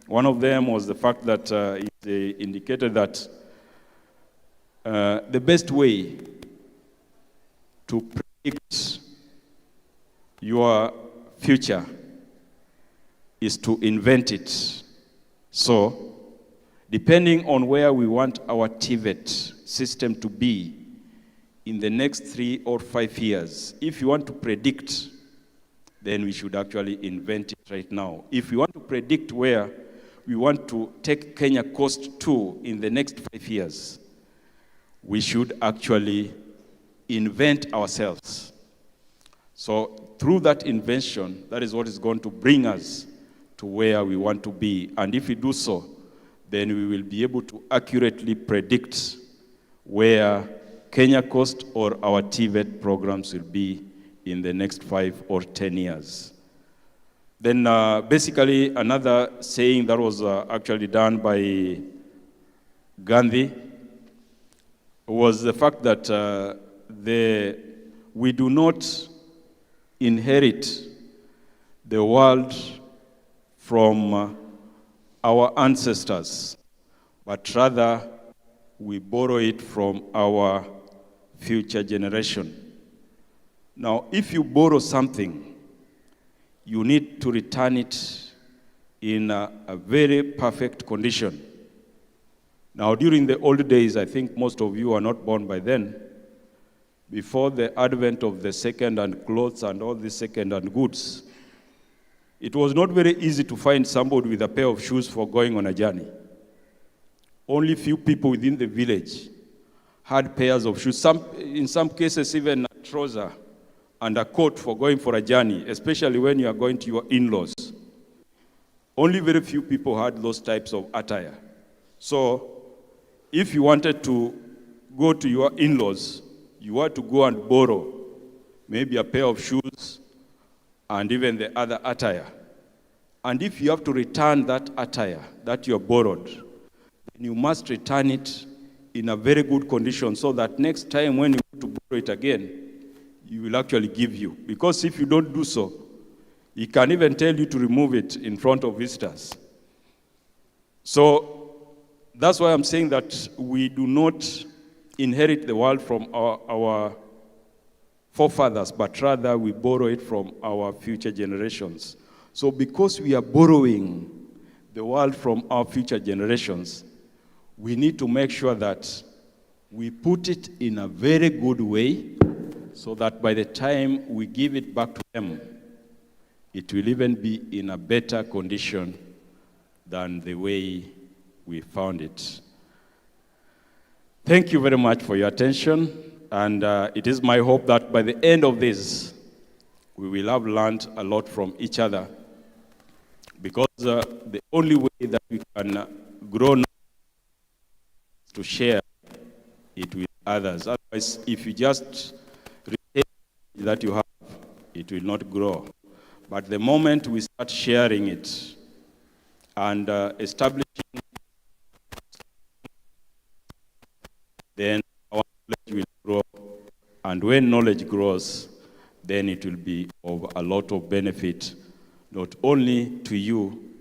One of them was the fact that it indicated that the best way to predict your future is to invent it. So, depending on where we want our TVET system to be in the next 3 or 5 years, if you want to predict, then we should actually invent it right now. If we want to predict where we want to take Kenya Coast to in the next 5 years, we should actually invent ourselves. So through that invention, that is what is going to bring us to where we want to be. And if we do so, then we will be able to accurately predict where Kenya Coast or our TVET programs will be in the next 5 or 10 years. Then basically another saying that was actually done by Gandhi was the fact that we do not inherit the world from our ancestors, but rather we borrow it from our future generation. Now, if you borrow something, you need to return it in a very perfect condition. Now, during the old days, I think most of you are not born by then, before the advent of the second-hand clothes and all these second-hand goods, it was not very easy to find somebody with a pair of shoes for going on a journey. Only few people within the village had pairs of shoes, in some cases even a trouser and a coat for going for a journey, especially when you are going to your in-laws. Only very few people had those types of attire. So, if you wanted to go to your in-laws, you had to go and borrow maybe a pair of shoes and even the other attire. And if you have to return that attire that you have borrowed, then you must return it in a very good condition so that next time when you go to borrow it again, you will actually give you. Because if you don't do so, he can even tell you to remove it in front of visitors. So that's why I'm saying that we do not inherit the world from our forefathers, but rather we borrow it from our future generations. So because we are borrowing the world from our future generations, we need to make sure that we put it in a very good way so that by the time we give it back to them, it will even be in a better condition than the way we found it. Thank you very much for your attention, and it is my hope that by the end of this, we will have learned a lot from each other, because the only way that we can grow is to share it with others. Otherwise, if you just retain that you have, it will not grow. But the moment we start sharing it and establishing, then our knowledge will grow. And when knowledge grows, then it will be of a lot of benefit, not only to you,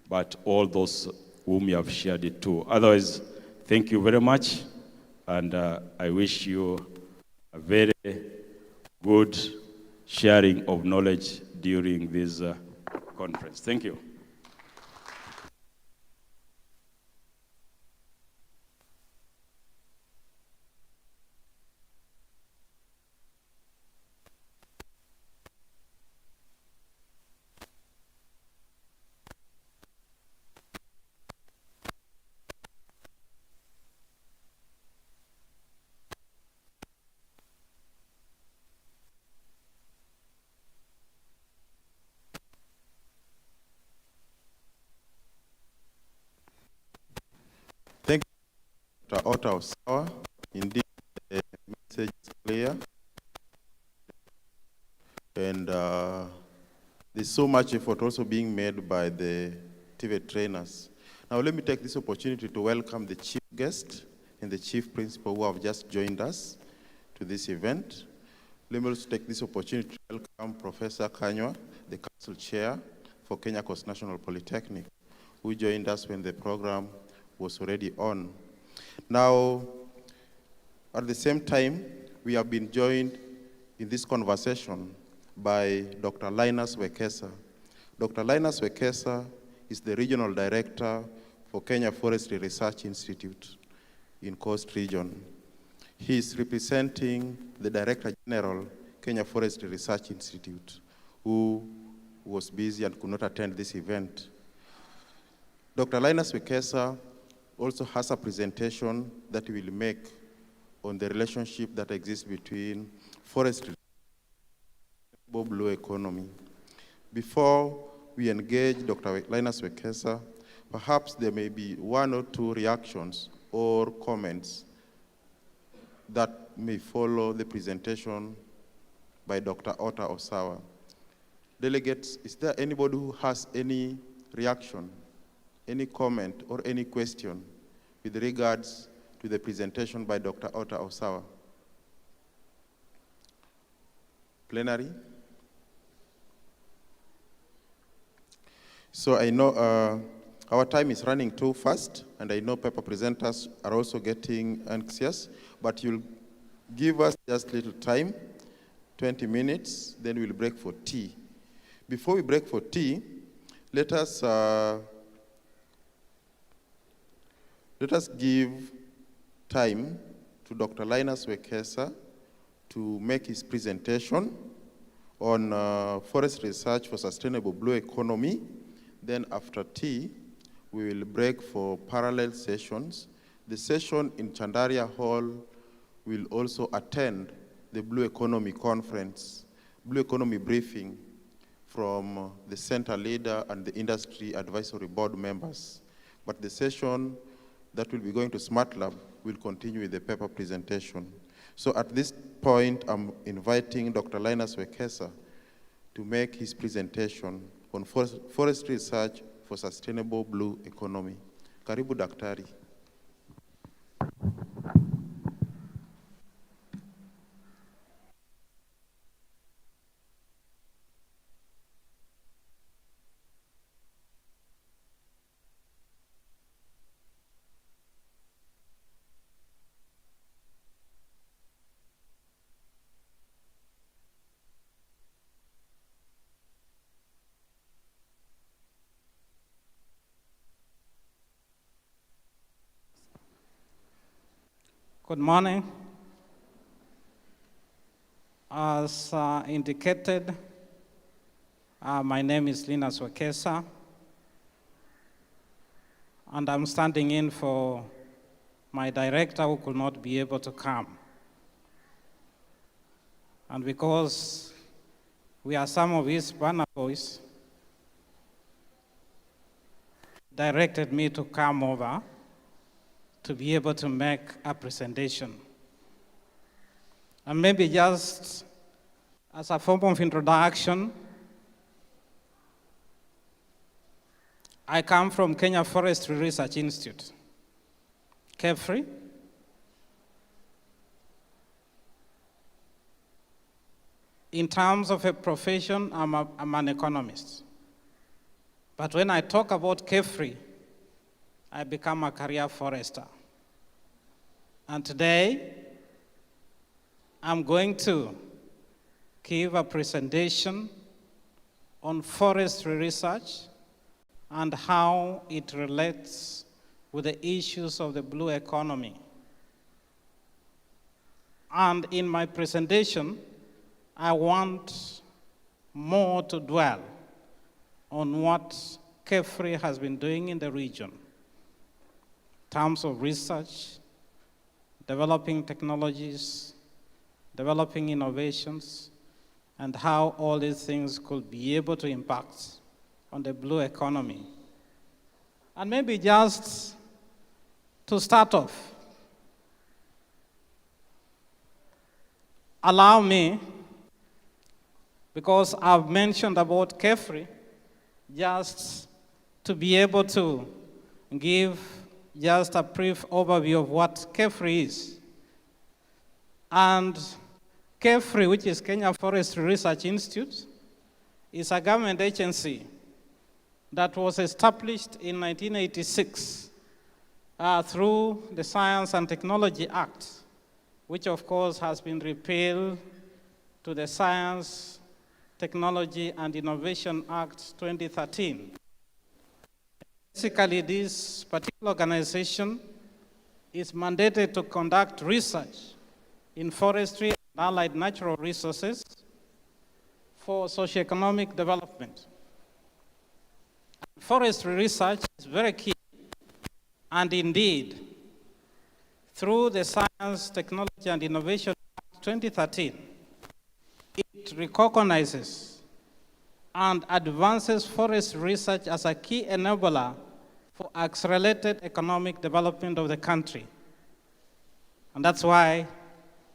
but all those whom you have shared it to. Otherwise, thank you very much, and I wish you a very good sharing of knowledge during this conference. Thank you. Thank you, Dr. Otta Osawa. Indeed, the message is clear. And there's so much effort also being made by the TVET trainers. Now let me take this opportunity to welcome the chief guest and the chief principal who have just joined us to this event. Let me also take this opportunity to welcome Professor Kanywa, the council chair for Kenya Coast National Polytechnic, who joined us when the program was already on. Now, at the same time, we have been joined in this conversation by Dr. Linus Wekesa. Dr. Linus Wekesa is the regional director for Kenya Forestry Research Institute in Coast Region. He is representing the Director General, Kenya Forestry Research Institute, who was busy and could not attend this event. Dr. Linus Wekesa also has a presentation that he will make on the relationship that exists between forestry and blue economy. Before we engage Dr. Linus Wekesa, perhaps there may be one or two reactions or comments that may follow the presentation by Dr. Otta Osawa. Delegates, is there anybody who has any reaction, any comment, or any question with regards to the presentation by Dr. Otta Osawa? Plenary? So I know our time is running too fast, and I know paper presenters are also getting anxious, but you'll give us just a little time, 20 minutes, then we'll break for tea. Before we break for tea, let us give time to Dr. Linus Wekesa to make his presentation on forest research for sustainable blue economy. Then after tea, we will break for parallel sessions. The session in Chandaria Hall will also attend the Blue Economy Conference, Blue Economy briefing from the center leader and the industry advisory board members. But the session that will be going to Smart Lab will continue with the paper presentation. So at this point, I'm inviting Dr. Linus Wekesa to make his presentation on forestry research for sustainable blue economy. Karibu Daktari. Good morning. As indicated, my name is Linus Wekesa, and I'm standing in for my director who could not be able to come. And because we are some of his banner boys, directed me to come over to be able to make a presentation. And maybe just as a form of introduction, I come from Kenya Forestry Research Institute, KEFRI. In terms of a profession, I'm an economist. But when I talk about KEFRI, I become a career forester. And today, I'm going to give a presentation on forestry research and how it relates with the issues of the blue economy. And in my presentation, I want more to dwell on what KEFRI has been doing in the region. Terms of research, developing technologies, developing innovations, and how all these things could be able to impact on the blue economy. And maybe just to start off, allow me, because I've mentioned about KEFRI, just to be able to give just a brief overview of what KEFRI is. And KEFRI, which is Kenya Forestry Research Institute, is a government agency that was established in 1986 through the Science and Technology Act, which of course has been repealed to the Science, Technology and Innovation Act 2013. Basically, this particular organization is mandated to conduct research in forestry and allied natural resources for socioeconomic development. Forestry research is very key, and indeed, through the Science, Technology and Innovation Act 2013, it recognizes and advances forest research as a key enabler for accelerated economic development of the country. And that's why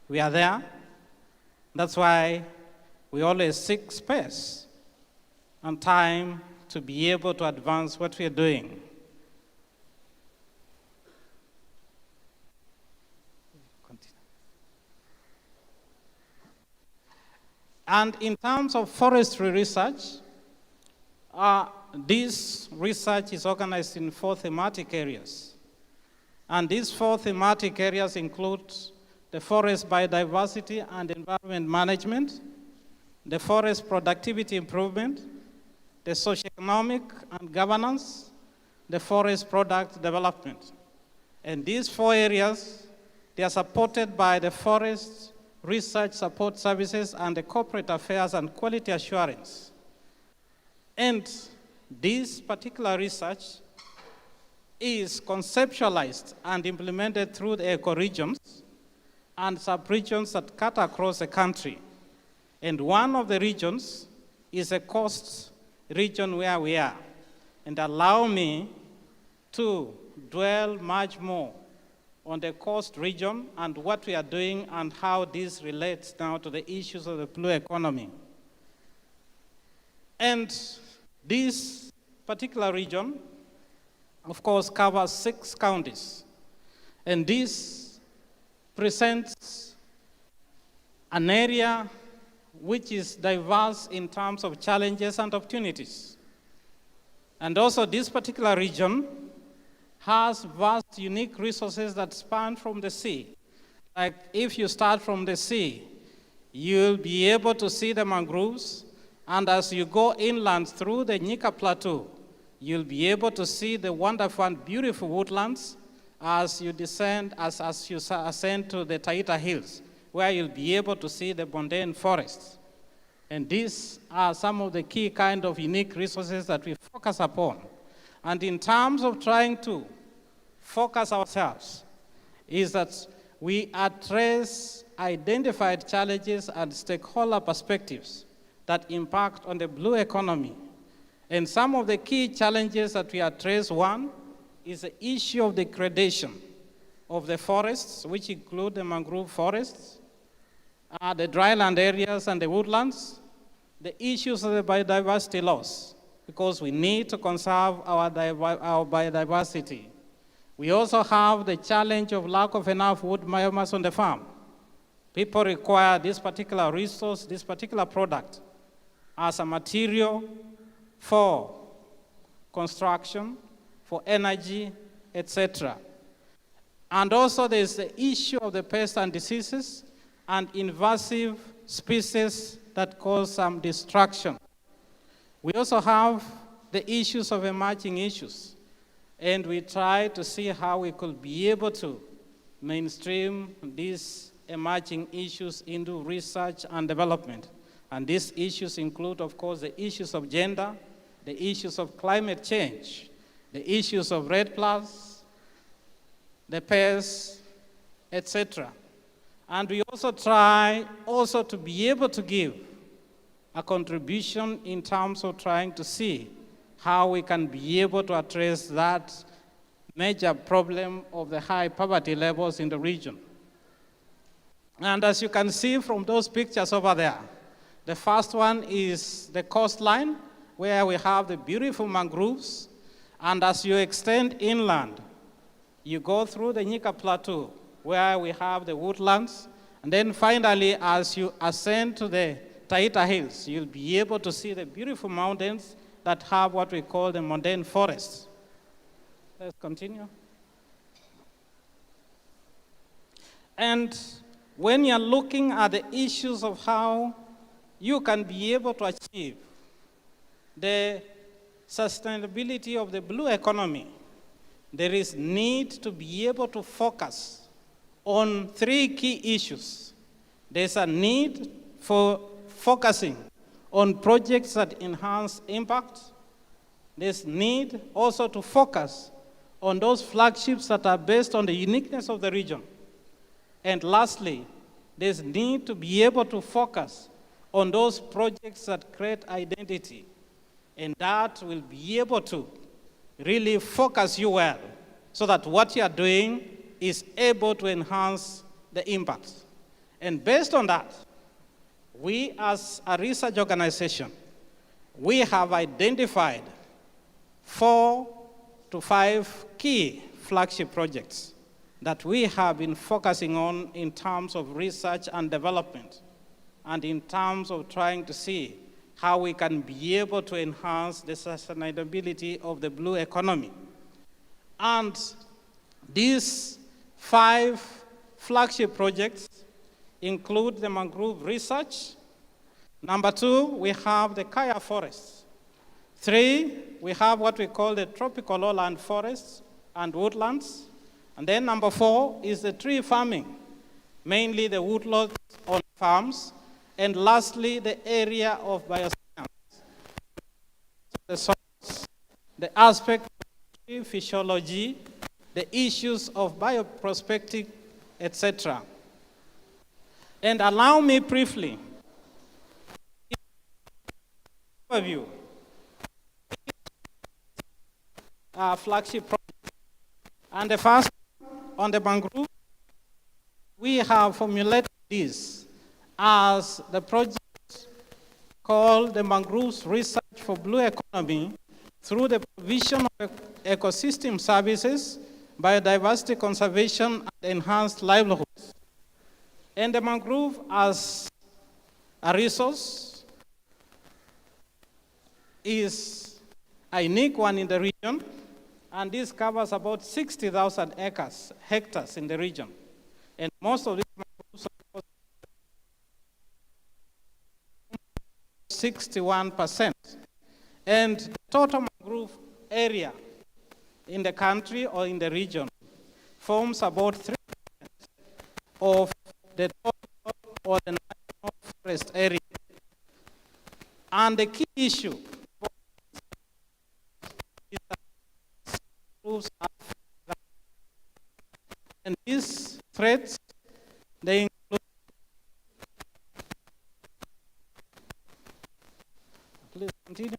we are there. That's why we always seek space and time to be able to advance what we are doing. And in terms of forestry research, this research is organized in 4 thematic areas. And these 4 thematic areas include the forest biodiversity and environment management, the forest productivity improvement, the socioeconomic and governance, the forest product development. And these 4 areas, they are supported by the Forest Research Support Services and the Corporate Affairs and Quality Assurance. And this particular research is conceptualized and implemented through the ecoregions and sub-regions that cut across the country. And one of the regions is a coast region where we are. And allow me to dwell much more on the coast region and what we are doing and how this relates now to the issues of the blue economy. And This particular region, of course, covers 6 counties. And this presents an area which is diverse in terms of challenges and opportunities. And also this particular region has vast, unique resources that span from the sea. Like if you start from the sea, you'll be able to see the mangroves, and as you go inland through the Nyika Plateau, you'll be able to see the wonderful and beautiful woodlands as you descend, as you ascend to the Taita Hills, where you'll be able to see the Bondane forests. And these are some of the key kind of unique resources that we focus upon. And in terms of trying to focus ourselves, is that we address identified challenges and stakeholder perspectives that impact on the blue economy. And some of the key challenges that we address, one, is the issue of degradation of the forests, which include the mangrove forests, the dryland areas and the woodlands, the issues of the biodiversity loss, because we need to conserve our biodiversity. We also have the challenge of lack of enough wood biomass on the farm. People require this particular resource, this particular product, as a material for construction, for energy, etc. And also there's the issue of the pests and diseases and invasive species that cause some destruction. We also have the issues of emerging issues, and we try to see how we could be able to mainstream these emerging issues into research and development. And these issues include, of course, the issues of gender, the issues of climate change, the issues of REDD+, the pests, etc. And we also try also to be able to give a contribution in terms of trying to see how we can be able to address that major problem of the high poverty levels in the region. And as you can see from those pictures over there, the first one is the coastline, where we have the beautiful mangroves. And as you extend inland, you go through the Nyika Plateau, where we have the woodlands. And then finally, as you ascend to the Taita Hills, you'll be able to see the beautiful mountains that have what we call the Bondane forests. Let's continue. And when you're looking at the issues of how you can be able to achieve the sustainability of the blue economy, there is need to be able to focus on 3 key issues. There's a need for focusing on projects that enhance impact. There's need also to focus on those flagships that are based on the uniqueness of the region. And lastly, there's need to be able to focus on those projects that create identity. And that will be able to really focus you well so that what you are doing is able to enhance the impact. And based on that, we as a research organization, we have identified 4 to 5 key flagship projects that we have been focusing on in terms of research and development, and in terms of trying to see how we can be able to enhance the sustainability of the blue economy. And these 5 flagship projects include the mangrove research. Number 2, we have the kaya forests. 3, we have what we call the tropical lowland forests and woodlands. And then number 4 is the tree farming, mainly the woodlots on farms. And lastly, the area of bioscience, the soils, the aspect of tree physiology, the issues of bioprospecting, etc. And allow me briefly to overview our flagship project. And the first, on the mangrove, we have formulated this as the project called the Mangroves Research for blue economy through the provision of ecosystem services, biodiversity conservation, and enhanced livelihoods. And the mangrove as a resource is a unique one in the region, and this covers about 60,000 hectares in the region. And most of these mangroves are 61%. And the total mangrove area in the country or in the region forms about 3% of the total or the national forest area. And the key issue is that mangroves are threatened. And these threats, they include, please continue.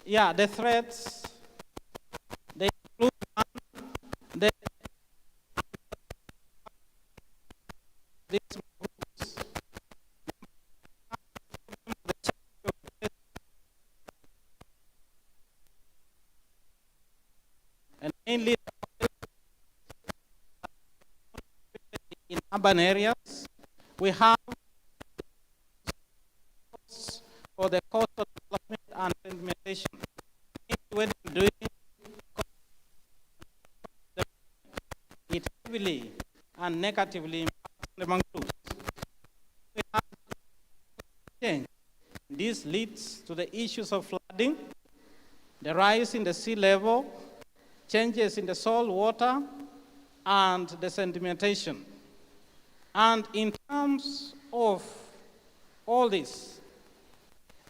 Yeah, the threats, they include the these groups. And mainly in urban areas, we have for the cost of development and implementation. When doing it heavily and negatively impacts the mangroves. We have change. This leads to the issues of flooding, the rise in the sea level, changes in the soil water, and the sedimentation. And in terms of all this,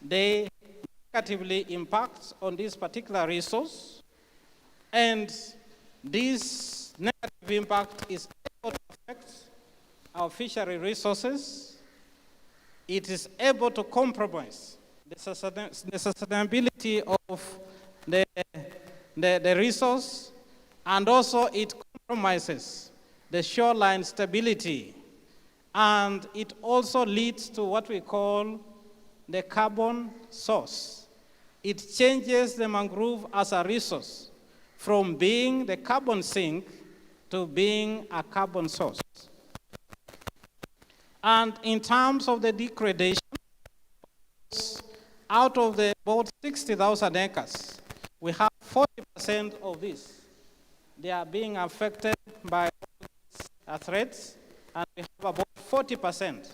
they negatively impacts on this particular resource, and this negative impact is able to affect our fishery resources. It is able to compromise the sustainability of the resource, and also it compromises the shoreline stability, and it also leads to what we call the carbon source. It changes the mangrove as a resource from being the carbon sink to being a carbon source. And in terms of the degradation, out of the about 60,000 acres, we have 40% of this. They are being affected by threats, and we have about 40%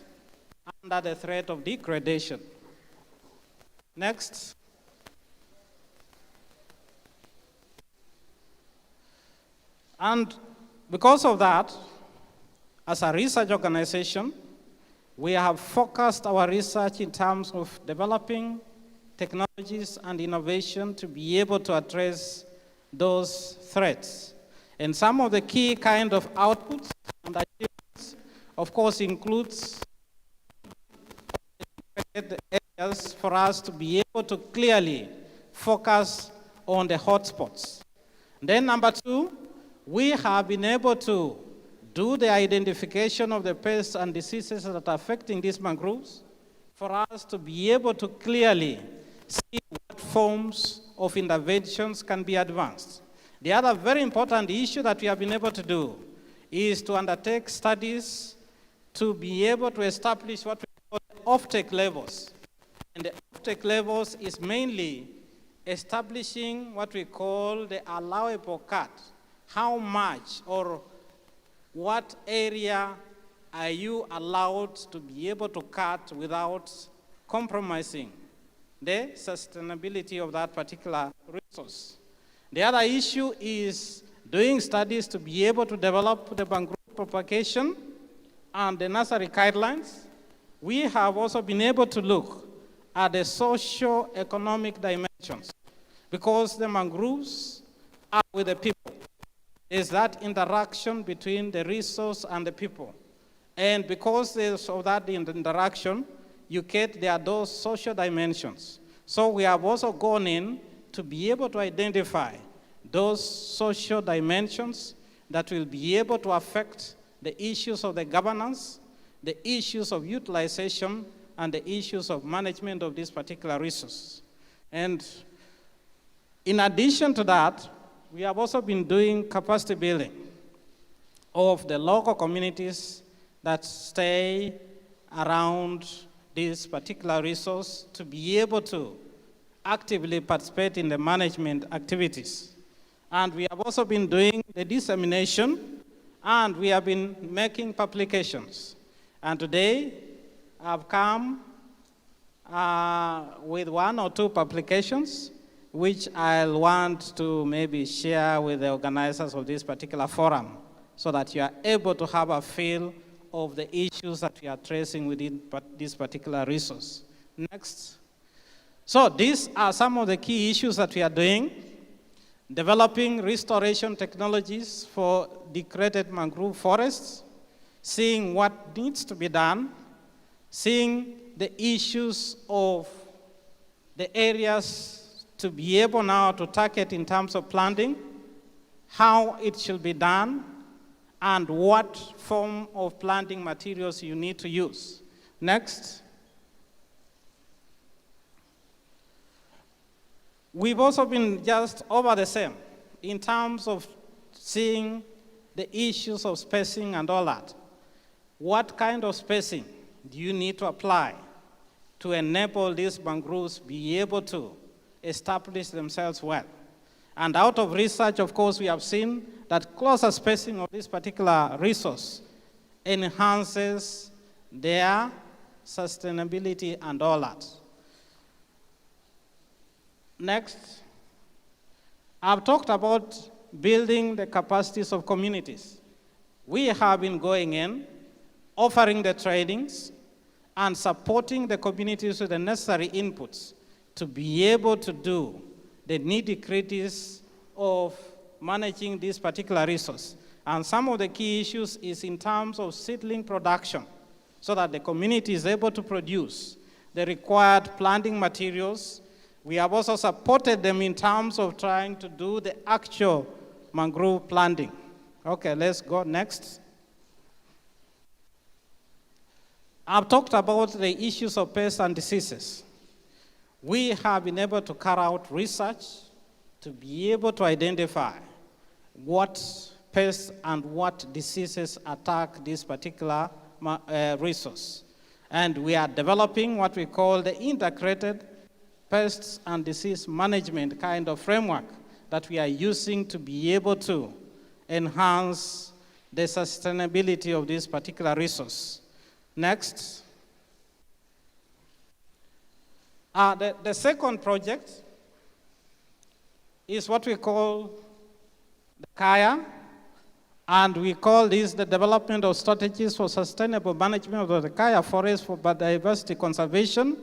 under the threat of degradation. Next. And because of that, as a research organization, we have focused our research in terms of developing technologies and innovation to be able to address those threats. And some of the key kind of outputs and achievements, of course, includes areas for us to be able to clearly focus on the hotspots. Then number two, we have been able to do the identification of the pests and diseases that are affecting these mangroves for us to be able to clearly see what forms of interventions can be advanced. The other very important issue that we have been able to do is to undertake studies to be able to establish what we call offtake levels. And the offtake levels is mainly establishing what we call the allowable cut. How much or what area are you allowed to be able to cut without compromising the sustainability of that particular resource? The other issue is doing studies to be able to develop the mangrove propagation and the nursery guidelines. We have also been able to look at the socio-economic dimensions because the mangroves are with the people. Is that interaction between the resource and the people. And because of that interaction, you get there are those social dimensions. So we have also gone in to be able to identify those social dimensions that will be able to affect the issues of the governance, the issues of utilization, and the issues of management of this particular resource. And in addition to that, we have also been doing capacity building of the local communities that stay around this particular resource to be able to actively participate in the management activities. And we have also been doing the dissemination, and we have been making publications. And today, I've come with 1 or 2 publications, which I'll want to maybe share with the organizers of this particular forum, so that you are able to have a feel of the issues that we are tracing within this particular resource. Next. So these are some of the key issues that we are doing. Developing restoration technologies for degraded mangrove forests, seeing what needs to be done, seeing the issues of the areas to be able now to target in terms of planting, how it should be done, and what form of planting materials you need to use. Next. We've also been just over the same in terms of seeing the issues of spacing and all that. What kind of spacing do you need to apply to enable these mangroves be able to establish themselves well? And out of research, of course, we have seen that closer spacing of this particular resource enhances their sustainability and all that. Next, I've talked about building the capacities of communities. We have been going in, offering the trainings, and supporting the communities with the necessary inputs to be able to do the nitty-gritties of managing this particular resource. And some of the key issues is in terms of seedling production, so that the community is able to produce the required planting materials. We have also supported them in terms of trying to do the actual mangrove planting. Okay, let's go next. I've talked about the issues of pests and diseases. We have been able to carry out research to be able to identify what pests and what diseases attack this particular resource. And we are developing what we call the integrated pests and disease management kind of framework that we are using to be able to enhance the sustainability of this particular resource. Next. The second project is what we call the KAYA, and we call this the development of strategies for sustainable management of the KAYA forest for biodiversity conservation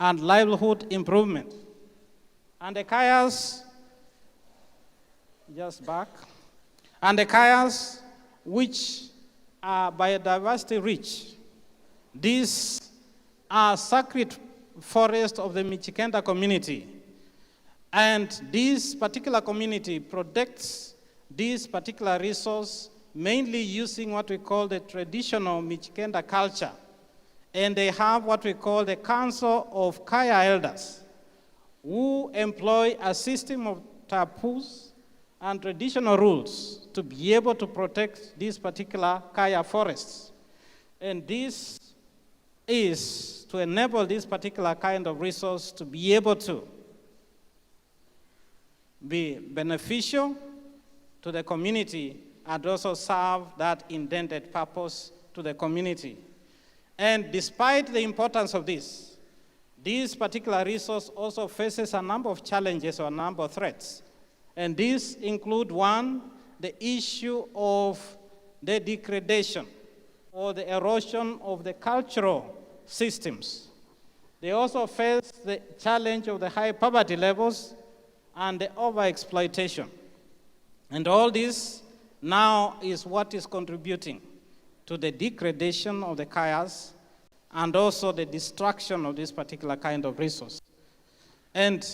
and livelihood improvement. And the KAYAs, just back, and the KAYAs which are biodiversity rich. These are sacred forests of the Michikenda community. And this particular community protects this particular resource mainly using what we call the traditional Michikenda culture. And they have what we call the Council of Kaya Elders, who employ a system of taboos and traditional rules to be able to protect these particular Kaya forests. And this is to enable this particular kind of resource to be able to be beneficial to the community and also serve that intended purpose to the community. And despite the importance of this particular resource also faces a number of challenges or a number of threats. And these include, one, the issue of the degradation or the erosion of the cultural systems. They also face the challenge of the high poverty levels and the overexploitation. And all this now is what is contributing to the degradation of the kayas and also the destruction of this particular kind of resource. And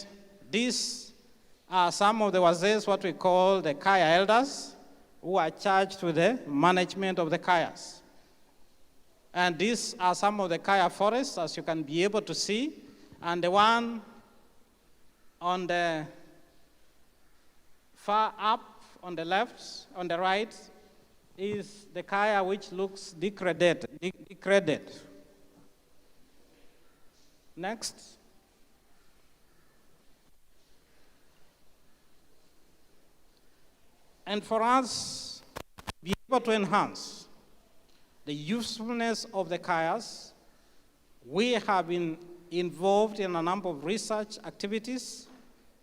this are some of the wazees, what we call the kaya elders, who are charged with the management of the kayas. And these are some of the kaya forests, as you can be able to see. And the one on the far up on the left, on the right, is the kaya which looks degraded. Next. And for us to be able to enhance the usefulness of the kayas, we have been involved in a number of research activities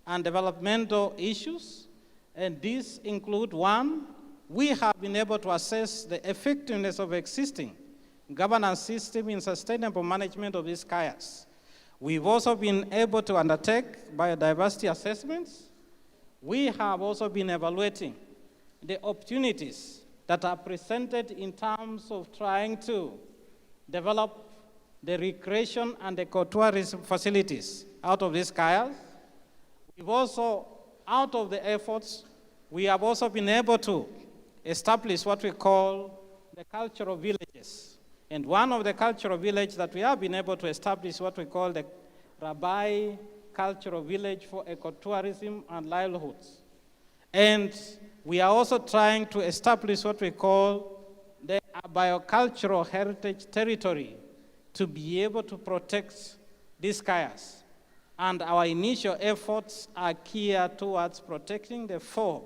and developmental issues. And these include, one, we have been able to assess the effectiveness of existing governance system in sustainable management of these kayas. We've also been able to undertake biodiversity assessments. We have also been evaluating the opportunities that are presented in terms of trying to develop the recreation and ecotourism facilities out of these kayas. We've also, out of the efforts, we have also been able to establish what we call the cultural villages. And one of the cultural villages that we have been able to establish is what we call the Rabai Cultural Village for Ecotourism and Livelihoods. And we are also trying to establish what we call the biocultural heritage territory to be able to protect these kayas. And our initial efforts are geared towards protecting the 4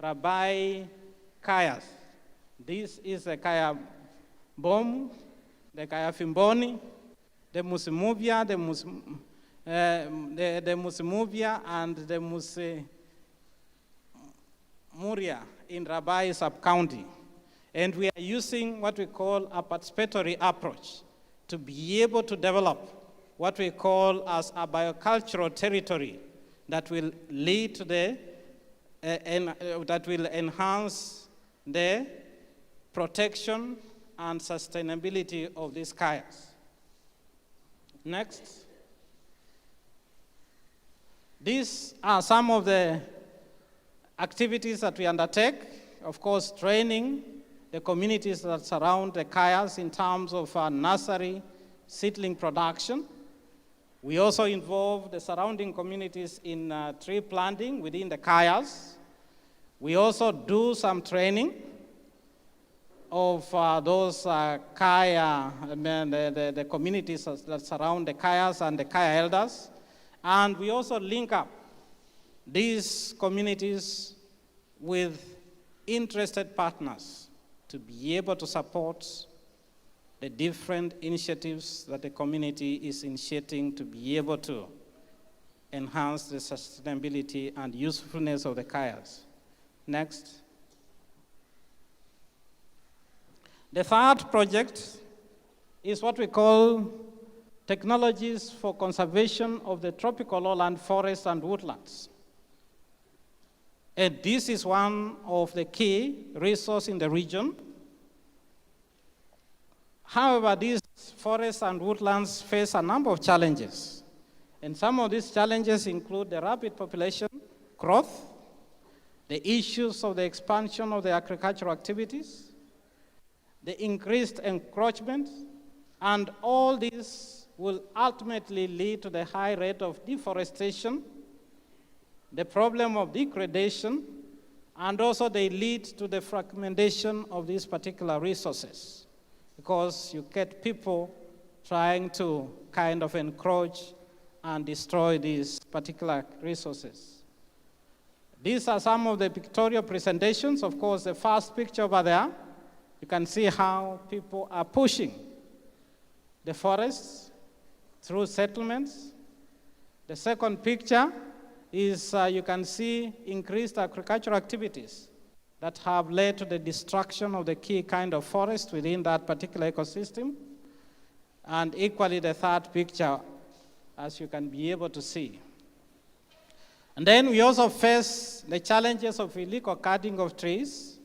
Rabai kayas. This is the kaya Bom, the kaya Fimboni, the Musimuvia, the Musimuvia, and the Musimuria in Rabai sub-county. And we are using what we call a participatory approach to be able to develop what we call as a biocultural territory that will lead to the, that will enhance the protection and sustainability of these kayas. Next. These are some of the activities that we undertake. Of course, training the communities that surround the kayas in terms of nursery seedling production. We also involve the surrounding communities in tree planting within the kayas. We also do some training of those kaya, the communities that surround the kayas and the kaya elders. And we also link up these communities with interested partners to be able to support the different initiatives that the community is initiating to be able to enhance the sustainability and usefulness of the kayas. Next. The third project is what we call technologies for conservation of the tropical lowland forests and woodlands. And this is one of the key resources in the region. However, these forests and woodlands face a number of challenges. And some of these challenges include the rapid population growth, the issues of the expansion of the agricultural activities, the increased encroachment, and all these will ultimately lead to the high rate of deforestation, the problem of degradation, and also they lead to the fragmentation of these particular resources, because you get people trying to kind of encroach and destroy these particular resources. These are some of the pictorial presentations. Of course, the first picture over there, you can see how people are pushing the forests through settlements. The second picture is you can see increased agricultural activities that have led to the destruction of the key kind of forest within that particular ecosystem. And equally the third picture, as you can be able to see. And then we also face the challenges of illegal cutting of trees,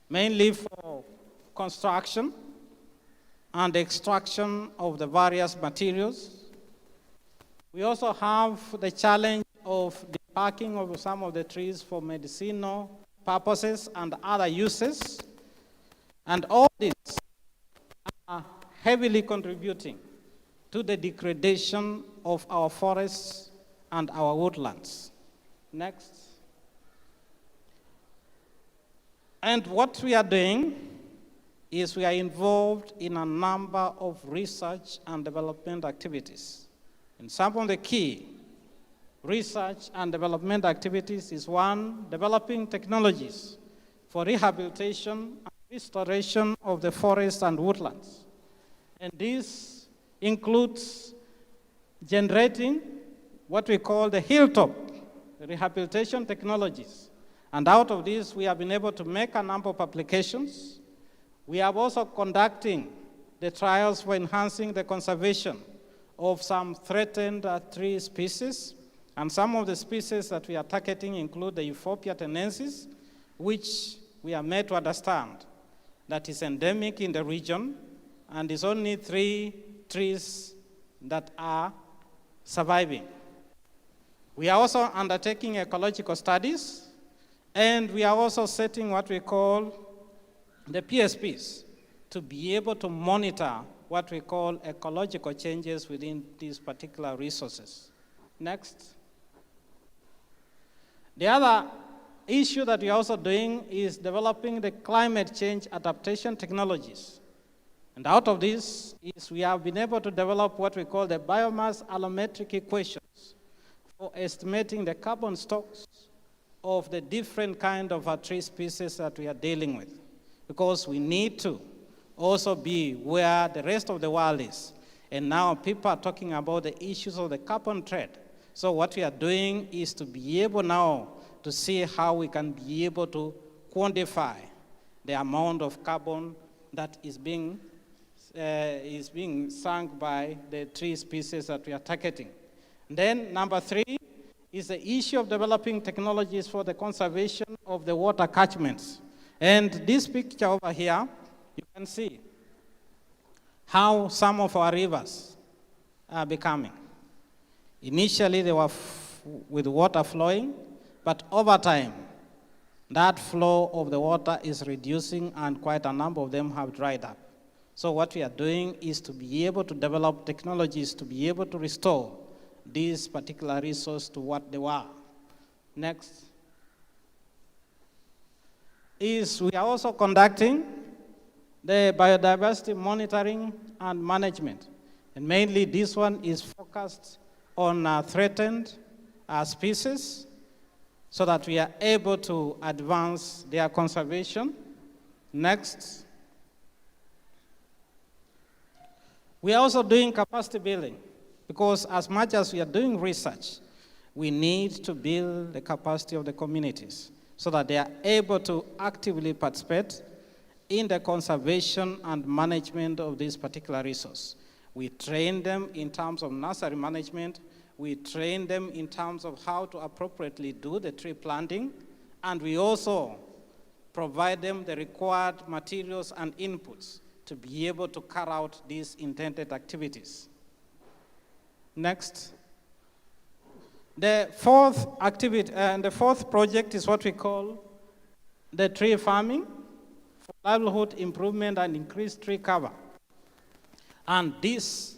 mainly for construction and extraction of the various materials. We also have the challenge of of the parking of some of the trees for medicinal purposes and other uses. And all these are heavily contributing to the degradation of our forests and our woodlands. Next. And what we are doing is we are involved in a number of research and development activities. And some of the key research and development activities is one, developing technologies for rehabilitation and restoration of the forests and woodlands. And this includes generating what we call the hilltop rehabilitation technologies. And out of this, we have been able to make a number of applications. We are also conducting the trials for enhancing the conservation of some threatened tree species. And some of the species that we are targeting include the Euphorbium tenensis, which we are made to understand that is endemic in the region, and is only 3 trees that are surviving. We are also undertaking ecological studies, and we are also setting what we call the PSPs to be able to monitor what we call ecological changes within these particular resources. Next. The other issue that we are also doing is developing the climate change adaptation technologies. And out of this is we have been able to develop what we call the biomass allometric equations for estimating the carbon stocks of the different kind of tree species that we are dealing with. Because we need to also be where the rest of the world is. And now people are talking about the issues of the carbon trade. So what we are doing is to be able now to see how we can be able to quantify the amount of carbon that is being sunk by the tree species that we are targeting. And then number 3 is the issue of developing technologies for the conservation of the water catchments. And this picture over here, you can see how some of our rivers are becoming. Initially, they were with water flowing, but over time, that flow of the water is reducing, and quite a number of them have dried up. So what we are doing is to be able to develop technologies to be able to restore this particular resource to what they were. Next. We are also conducting the biodiversity monitoring and management. And mainly this one is focused on threatened species so that we are able to advance their conservation. Next. We are also doing capacity building because as much as we are doing research, we need to build the capacity of the communities so that they are able to actively participate in the conservation and management of this particular resource. We train them in terms of nursery management. We train them in terms of how to appropriately do the tree planting. And we also provide them the required materials and inputs to be able to carry out these intended activities. Next. The fourth activity, the fourth project is what we call the tree farming for livelihood improvement and increased tree cover. And this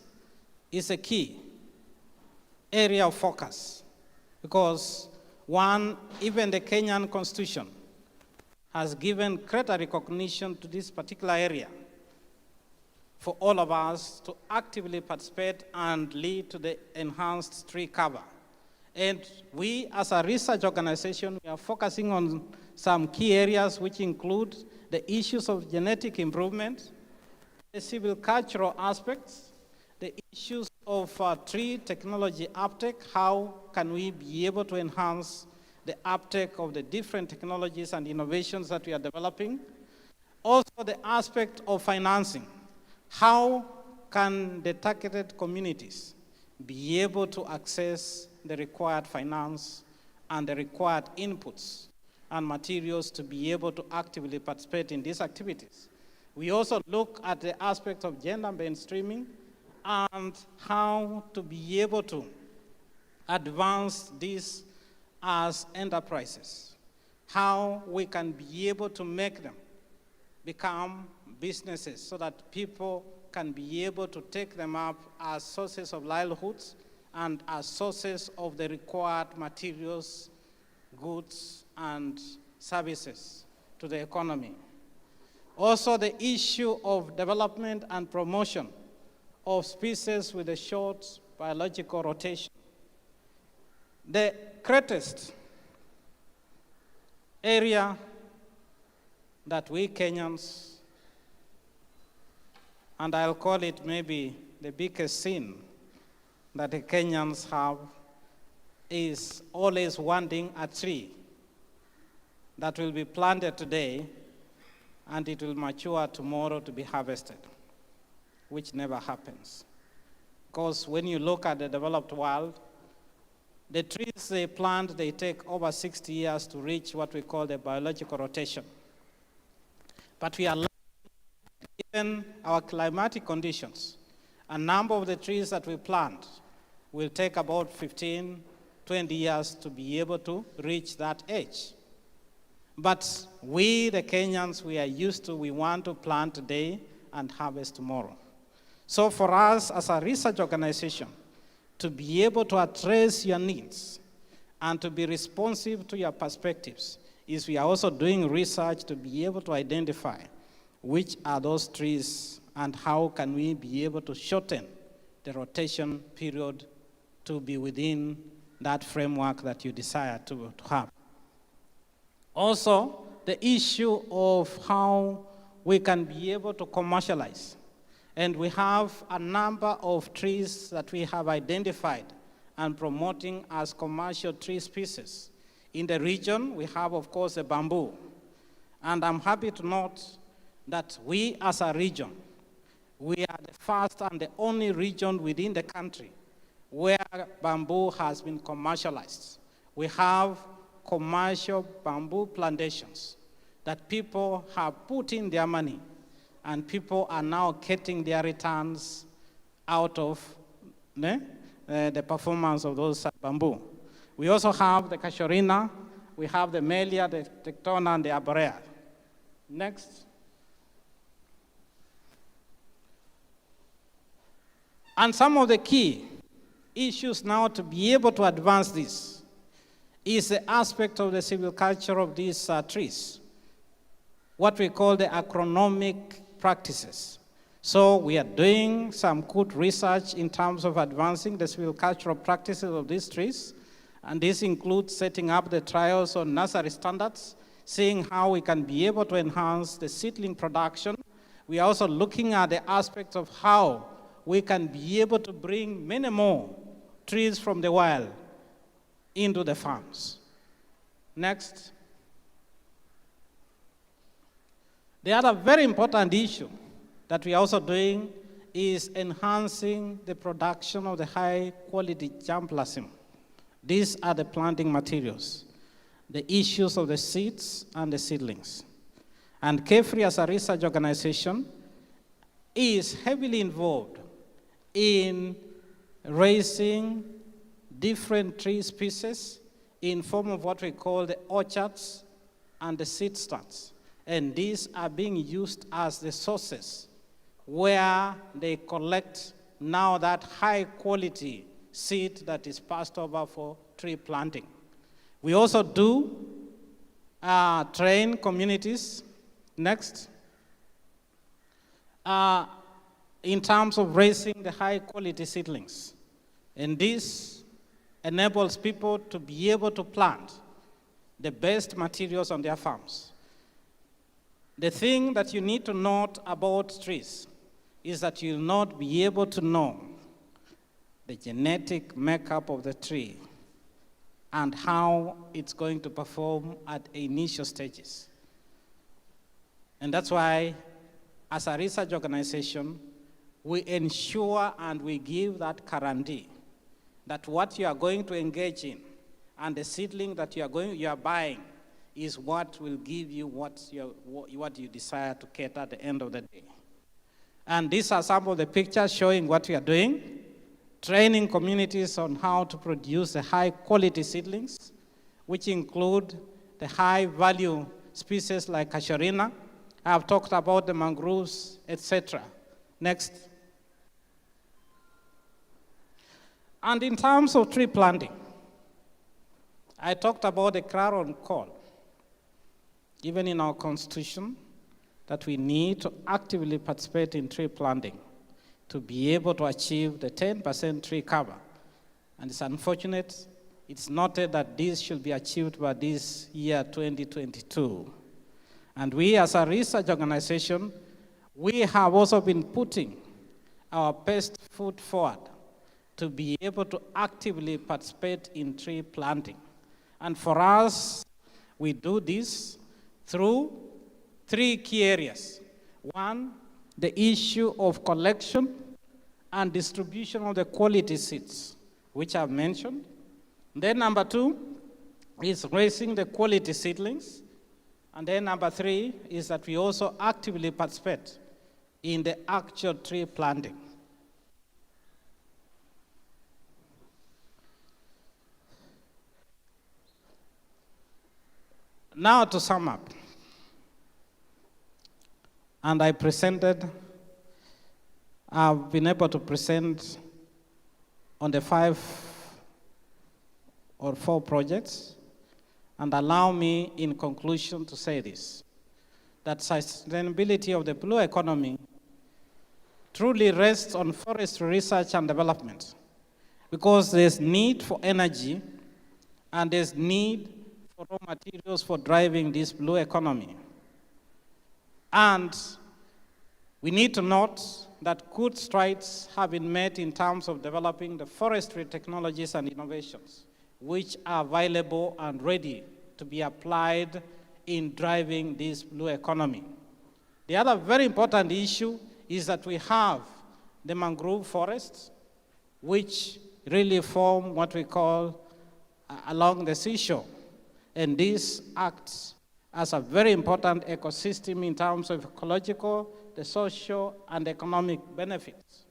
is a key area of focus because one, even the Kenyan Constitution has given greater recognition to this particular area for all of us to actively participate and lead to the enhanced tree cover. And we, as a research organization, we are focusing on some key areas which include the issues of genetic improvement, the silvicultural aspects, the issues of tree technology uptake, how can we be able to enhance the uptake of the different technologies and innovations that we are developing. Also the aspect of financing. How can the targeted communities be able to access the required finance and the required inputs and materials to be able to actively participate in these activities. We also look at the aspect of gender mainstreaming and how to be able to advance these as enterprises, how we can be able to make them become businesses so that people can be able to take them up as sources of livelihoods and as sources of the required materials, goods, and services to the economy. Also, the issue of development and promotion of species with a short biological rotation. The greatest area that we Kenyans, and I'll call it maybe the biggest sin that the Kenyans have, is always wanting a tree that will be planted today and it will mature tomorrow to be harvested, which never happens. Because when you look at the developed world, the trees they plant, they take over 60 years to reach what we call the biological rotation. But we are lucky, given our climatic conditions, a number of the trees that we plant will take about 15, 20 years to be able to reach that age. But we, the Kenyans, we are used to, we want to plant today and harvest tomorrow. So for us as a research organization, to be able to address your needs and to be responsive to your perspectives, is we are also doing research to be able to identify which are those trees and how can we be able to shorten the rotation period to be within that framework that you desire to have. Also, the issue of how we can be able to commercialize. And we have a number of trees that we have identified and promoting as commercial tree species. In the region, we have, of course, the bamboo. And I'm happy to note that we, as a region, we are the first and the only region within the country where bamboo has been commercialized. We have commercial bamboo plantations that people have put in their money, and people are now getting their returns out of the performance of those bamboo. We also have the casuarina, we have the melia, the tectona, and the arborea. Next. And some of the key issues now to be able to advance this is the aspect of the silviculture of these trees, what we call the agronomic practices. So we are doing some good research in terms of advancing the silvicultural practices of these trees, and this includes setting up the trials on nursery standards, seeing how we can be able to enhance the seedling production. We are also looking at the aspects of how we can be able to bring many more trees from the wild into the farms. Next. The other very important issue that we are also doing is enhancing the production of the high-quality germplasm. These are the planting materials, the issues of the seeds and the seedlings. And KFRI, as a research organization, is heavily involved in raising different tree species in form of what we call the orchards and the seed stands. And these are being used as the sources where they collect now that high quality seed that is passed over for tree planting. We also do train communities, next, in terms of raising the high quality seedlings. And this enables people to be able to plant the best materials on their farms. The thing that you need to note about trees is that you'll not be able to know the genetic makeup of the tree and how it's going to perform at initial stages. And that's why, as a research organization, we ensure and we give that guarantee that what you are going to engage in and the seedling that you are buying is what will give you what you desire to get at the end of the day. And these are some of the pictures showing what we are doing, training communities on how to produce the high quality seedlings. which include the high-value species like casuarina. I have talked about the mangroves, etc. Next. And in terms of tree planting, I talked about the clarion call, given in our constitution, that we need to actively participate in tree planting to be able to achieve the 10% tree cover. And it's unfortunate, it's noted that this should be achieved by this year, 2022. And we as a research organization, we have also been putting our best foot forward to be able to actively participate in tree planting. And for us, we do this through 3 key areas. One, the issue of collection and distribution of the quality seeds, which I've mentioned. Then number 2 is raising the quality seedlings. And then number 3 is that we also actively participate in the actual tree planting. Now to sum up, and I've been able to present on the 5 or 4 projects, and allow me in conclusion to say this, that sustainability of the blue economy truly rests on forestry research and development, because there's need for energy and there's need for raw materials for driving this blue economy. And we need to note that good strides have been made in terms of developing the forestry technologies and innovations, which are available and ready to be applied in driving this blue economy. The other very important issue is that we have the mangrove forests, which really form what we call along the seashore. And this acts as a very important ecosystem in terms of ecological, the social, and economic benefits.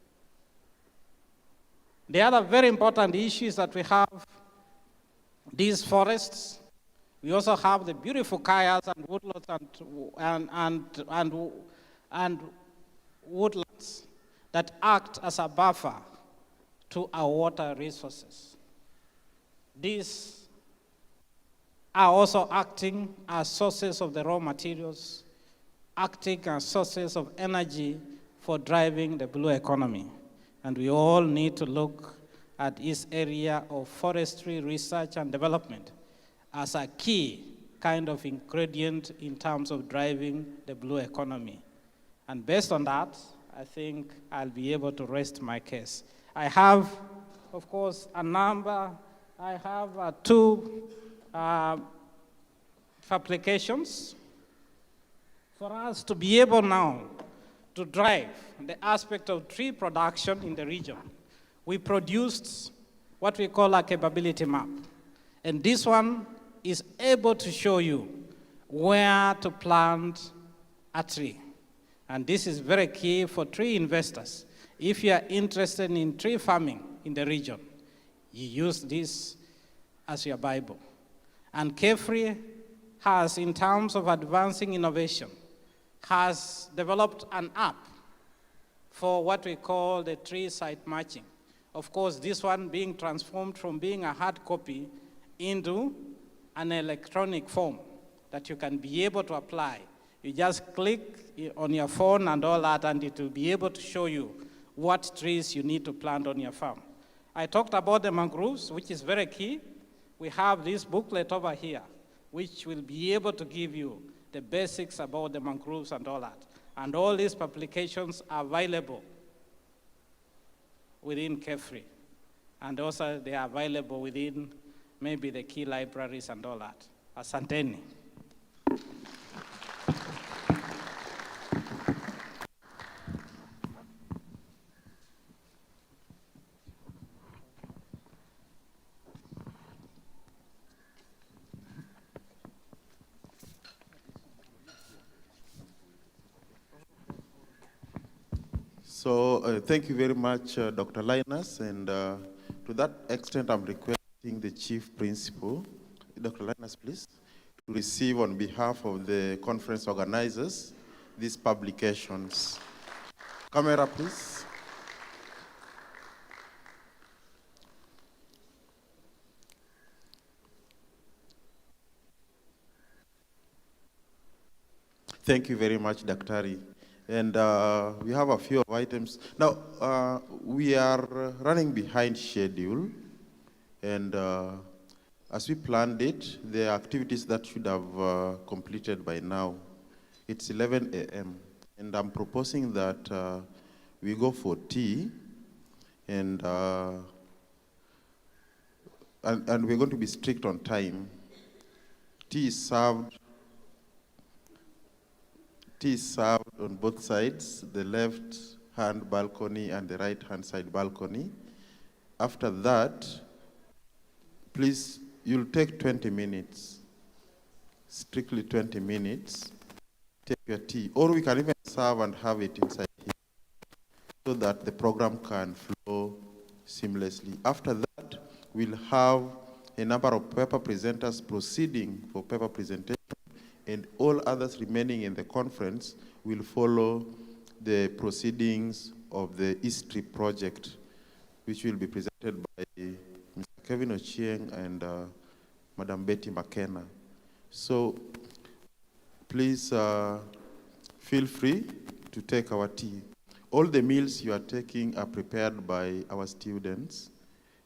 The other very important issue is that we have these forests. We also have the beautiful kayas and woodlands and woodlands that act as a buffer to our water resources. These are also acting as sources of the raw materials, acting as sources of energy for driving the blue economy. And we all need to look at this area of forestry research and development as a key kind of ingredient in terms of driving the blue economy. And based on that, I think I'll be able to rest my case. I have, of course, I have 2 applications for us to be able now to drive the aspect of tree production in the region. We produced what we call a capability map. And this one is able to show you where to plant a tree. And this is very key for tree investors. If you are interested in tree farming in the region, you use this as your Bible. And Kefri has, in terms of advancing innovation, has developed an app for what we call the tree site matching. Of course, this one being transformed from being a hard copy into an electronic form that you can be able to apply. You just click on your phone and all that, and it will be able to show you what trees you need to plant on your farm. I talked about the mangroves, which is very key. We have this booklet over here, which will be able to give you the basics about the mangroves and all that. And all these publications are available within Kefri. And also they are available within maybe the key libraries and all that. Asanteni. So thank you very much, Dr. Linus. And to that extent, I'm requesting the chief principal. Dr. Linus, please, to receive on behalf of the conference organizers these publications. Camera, please. Thank you very much, Daktari. And we have a few items. Now, we are running behind schedule. And as we planned it, the activities that should have completed by now, it's 11 a.m. And I'm proposing that we go for tea, and we're going to be strict on time. Tea is served on both sides, the left-hand balcony and the right-hand side balcony. After that, please, you'll take 20 minutes, strictly 20 minutes, take your tea. Or we can even serve and have it inside here so that the program can flow seamlessly. After that, we'll have a number of paper presenters proceeding for paper presentation, and all others remaining in the conference will follow the proceedings of the history project, which will be presented by Mr. Kevin Ochieng and Madam Betty McKenna. So please feel free to take our tea. All the meals you are taking are prepared by our students,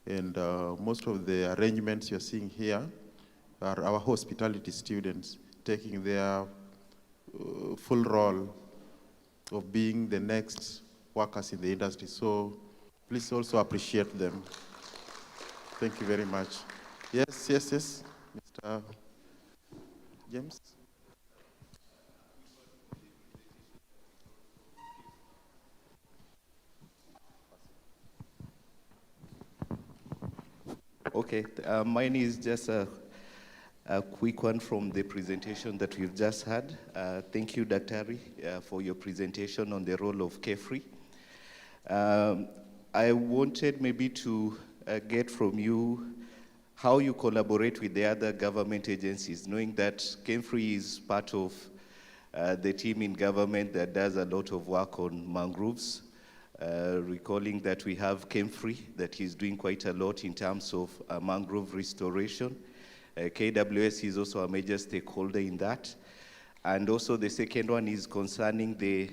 and most of the arrangements you're seeing here are our hospitality students taking their full role of being the next workers in the industry. So please also appreciate them. Thank you very much. Yes, Mr. James. Okay, mine is just a quick one from the presentation that we've just had. Thank you, Daktari, for your presentation on the role of KEFRI. I wanted maybe to get from you how you collaborate with the other government agencies, knowing that KEFRI is part of the team in government that does a lot of work on mangroves. Recalling that we have KEFRI that is doing quite a lot in terms of mangrove restoration. KWS is also a major stakeholder in that. And also the second one is concerning the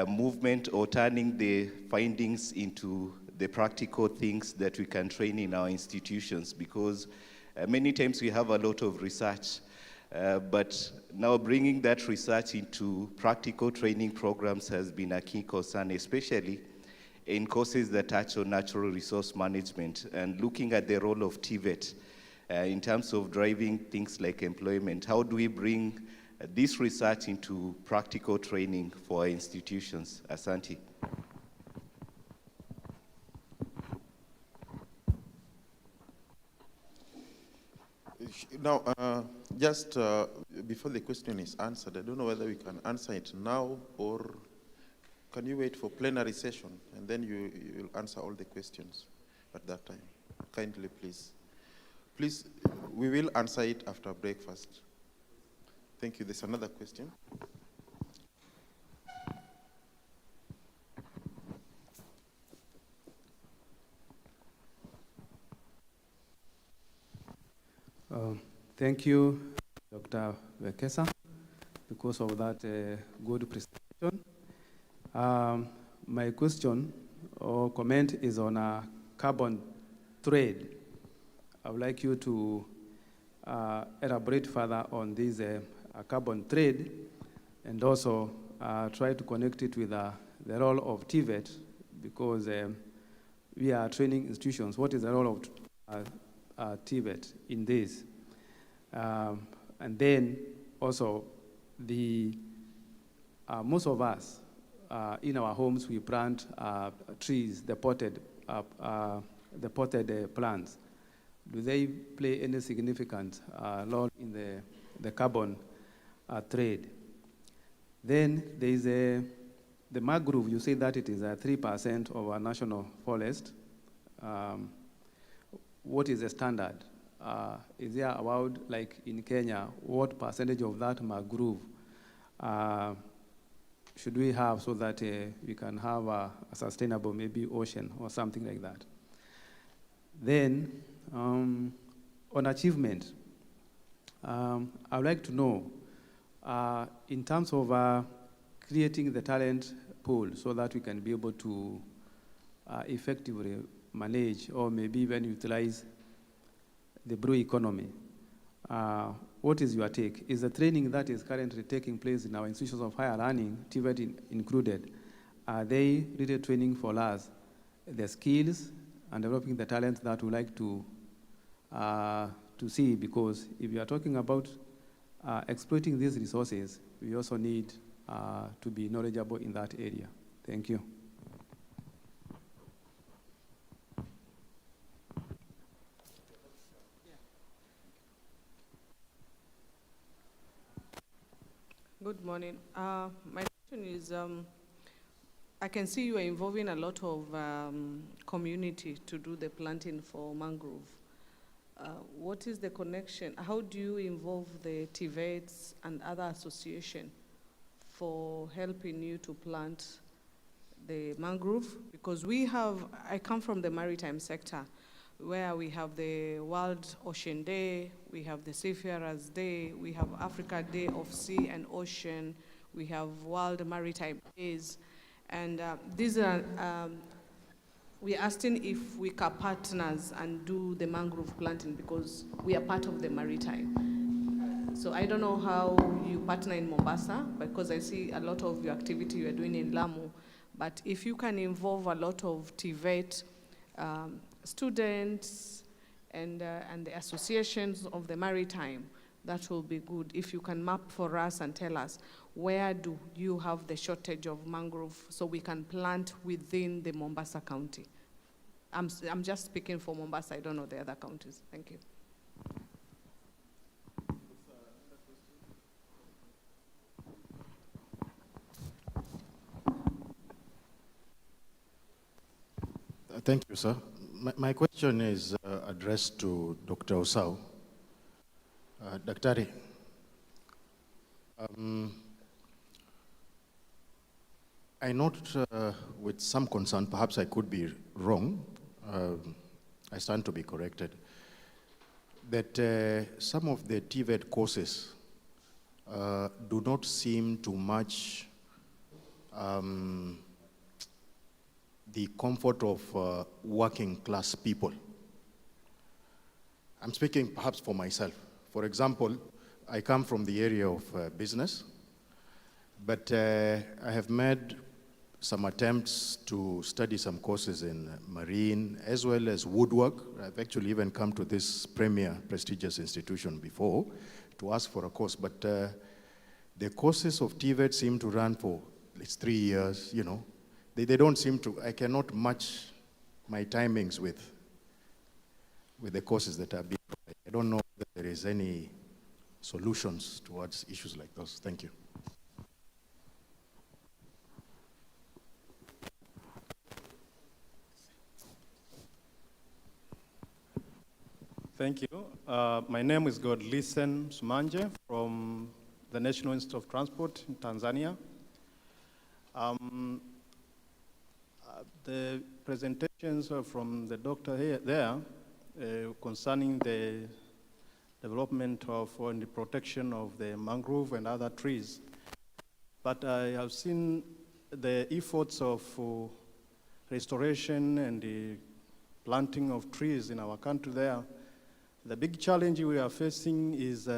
movement or turning the findings into the practical things that we can train in our institutions, because many times we have a lot of research, but now bringing that research into practical training programs has been a key concern, especially in courses that touch on natural resource management, and looking at the role of TVET in terms of driving things like employment. How do we bring this research into practical training for our institutions? Asante. Now, just before the question is answered, I don't know whether we can answer it now, or can you wait for plenary session and then you'll answer all the questions at that time? Kindly, please. Please, we will answer it after breakfast. Thank you. There's another question. Thank you, Dr. Wekesa, because of that good presentation. My question or comment is on carbon trade. I would like you to elaborate further on this carbon trade, and also try to connect it with the role of TVET, because we are training institutions. What is the role of TVET in this? And then also, most of us in our homes, we plant trees, the potted plants. Do they play any significant role in the carbon trade? Then there is the mangrove. You say that it is 3% of our national forest. What is the standard is there about, like in Kenya, what percentage of that mangrove should we have so that we can have a sustainable maybe ocean or something like that? Then, on achievement, I would like to know, in terms of creating the talent pool so that we can be able to effectively manage or maybe even utilize the blue economy. What is your take? Is the training that is currently taking place in our institutions of higher learning, TVET included, are they really training for us the skills and developing the talent that we like to see? Because if you are talking about exploiting these resources, we also need to be knowledgeable in that area. Thank you. Good morning. My question is, I can see you are involving a lot of community to do the planting for mangrove. What is the connection? How do you involve the TVETs and other associations for helping you to plant the mangrove? Because I come from the maritime sector, where we have the World Ocean Day, we have the Seafarers Day, we have Africa Day of Sea and Ocean, we have World Maritime Days, and these are, we're asking if we can partners and do the mangrove planting because we are part of the maritime. So I don't know how you partner in Mombasa, because I see a lot of your activity you are doing in Lamu, but if you can involve a lot of TVET, students and the associations of the maritime, that will be good. If you can map for us and tell us where do you have the shortage of mangrove so we can plant within the Mombasa County. I'm just speaking for Mombasa, I don't know the other counties. Thank you. Thank you, sir. My question is addressed to Dr. Osao. Daktari, I note with some concern, perhaps I could be wrong, I stand to be corrected, that some of the TVET courses do not seem to match the comfort of working class people. I'm speaking perhaps for myself. For example, I come from the area of business, but I have made some attempts to study some courses in marine as well as woodwork. I've actually even come to this premier prestigious institution before to ask for a course, but the courses of TVET seem to run for at least 3 years, you know. They don't seem to, I cannot match my timings with the courses that are being provided. I don't know if there is any solutions towards issues like those. Thank you. Thank you. My name is Godlisten Sumanje from the National Institute of Transport in Tanzania. The presentations from the doctor there concerning the development of and the protection of the mangrove and other trees. But I have seen the efforts of restoration and the planting of trees in our country there. The big challenge we are facing is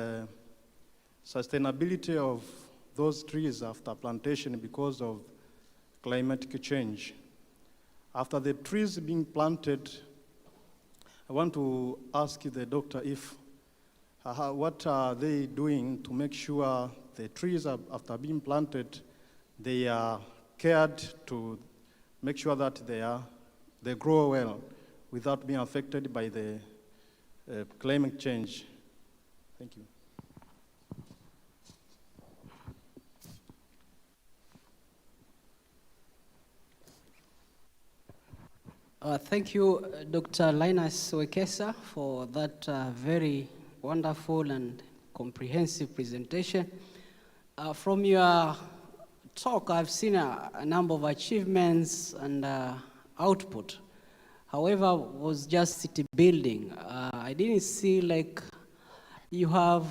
sustainability of those trees after plantation because of climatic change. After the trees being planted, I want to ask the doctor if, what are they doing to make sure the trees after being planted, they are cared to make sure that they grow well without being affected by the climate change. Thank you. Thank you, Dr. Linus Wekesa, for that very wonderful and comprehensive presentation. From your talk, I've seen a number of achievements and output. However, was just city building. I didn't see like you have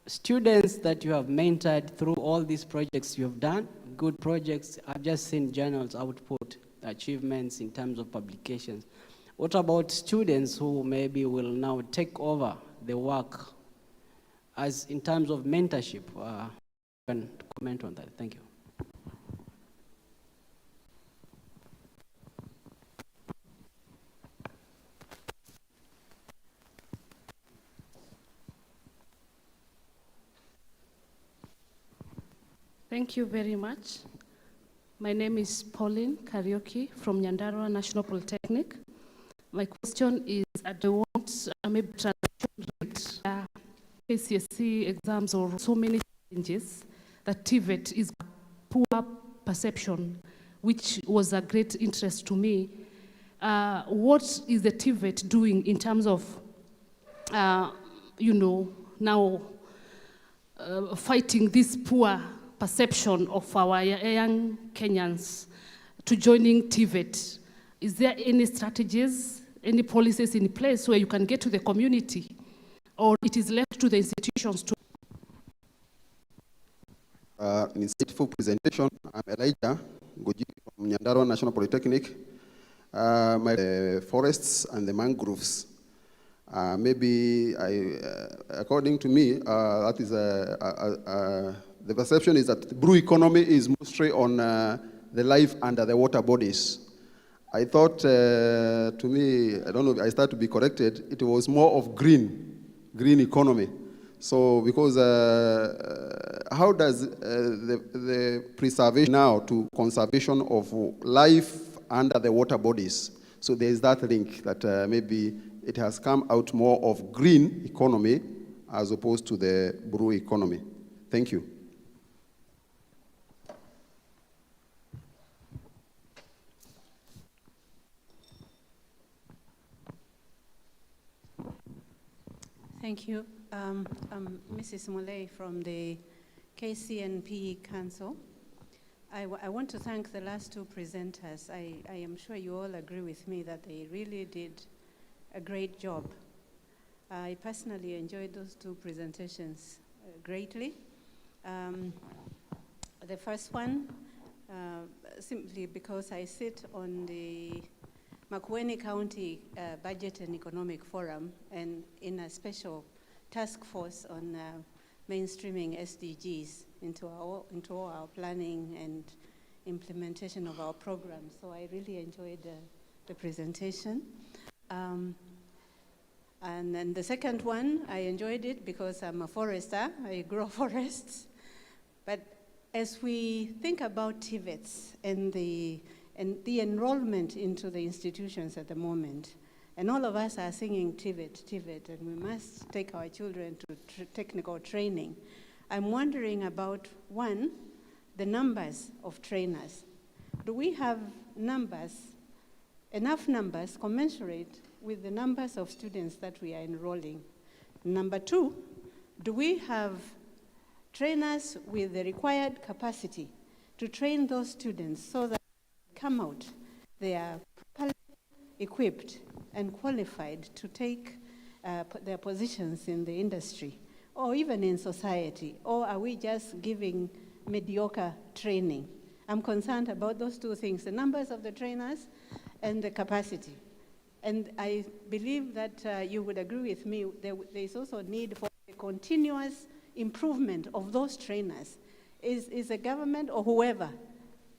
students that you have mentored through all these projects you have done, good projects. I've just seen journals output, achievements in terms of publications. What about students who maybe will now take over the work as in terms of mentorship? You can comment on that. Thank you. Thank you very much. My name is Pauline Karaoke from Nyandarua National Polytechnic. My question is, I don't want maybe transition rate, KCSE exams or so many challenges that TVET is a poor perception, which was a great interest to me. What is the TVET doing in terms of, now fighting this poor perception of our young Kenyans to joining TVET? Is there any strategies, any policies in place where you can get to the community, or it is left to the institutions to? An insightful presentation. I'm Elijah Goji from Nyandarua National Polytechnic. My forests and the mangroves. According to me, that is the perception is that the blue economy is mostly on the life under the water bodies. I thought, to me, I don't know, I started to be corrected, it was more of green economy. So, because how does the preservation now to conservation of life under the water bodies? So there is that link that maybe it has come out more of green economy as opposed to the blue economy. Thank you. Thank you. I'm Mrs. Muley from the KCNP Council. I want to thank the last two presenters. I am sure you all agree with me that they really did a great job. I personally enjoyed those two presentations greatly. The first one, simply because I sit on the Makueni County Budget and Economic Forum and in a special task force on mainstreaming SDGs into our planning and implementation of our programs. So I really enjoyed the presentation. And then the second one, I enjoyed it because I'm a forester, I grow forests. But as we think about TVETs and the enrollment into the institutions at the moment, and all of us are singing TVET, and we must take our children to technical training. I'm wondering about, one, the numbers of trainers. Do we have enough numbers commensurate with the numbers of students that we are enrolling? Number two, do we have trainers with the required capacity to train those students so that they come out, they are properly equipped and qualified to take their positions in the industry or even in society? Or are we just giving mediocre training? I'm concerned about those two things, the numbers of the trainers and the capacity. And I believe that you would agree with me, there is also a need for a continuous improvement of those trainers. Is the government or whoever,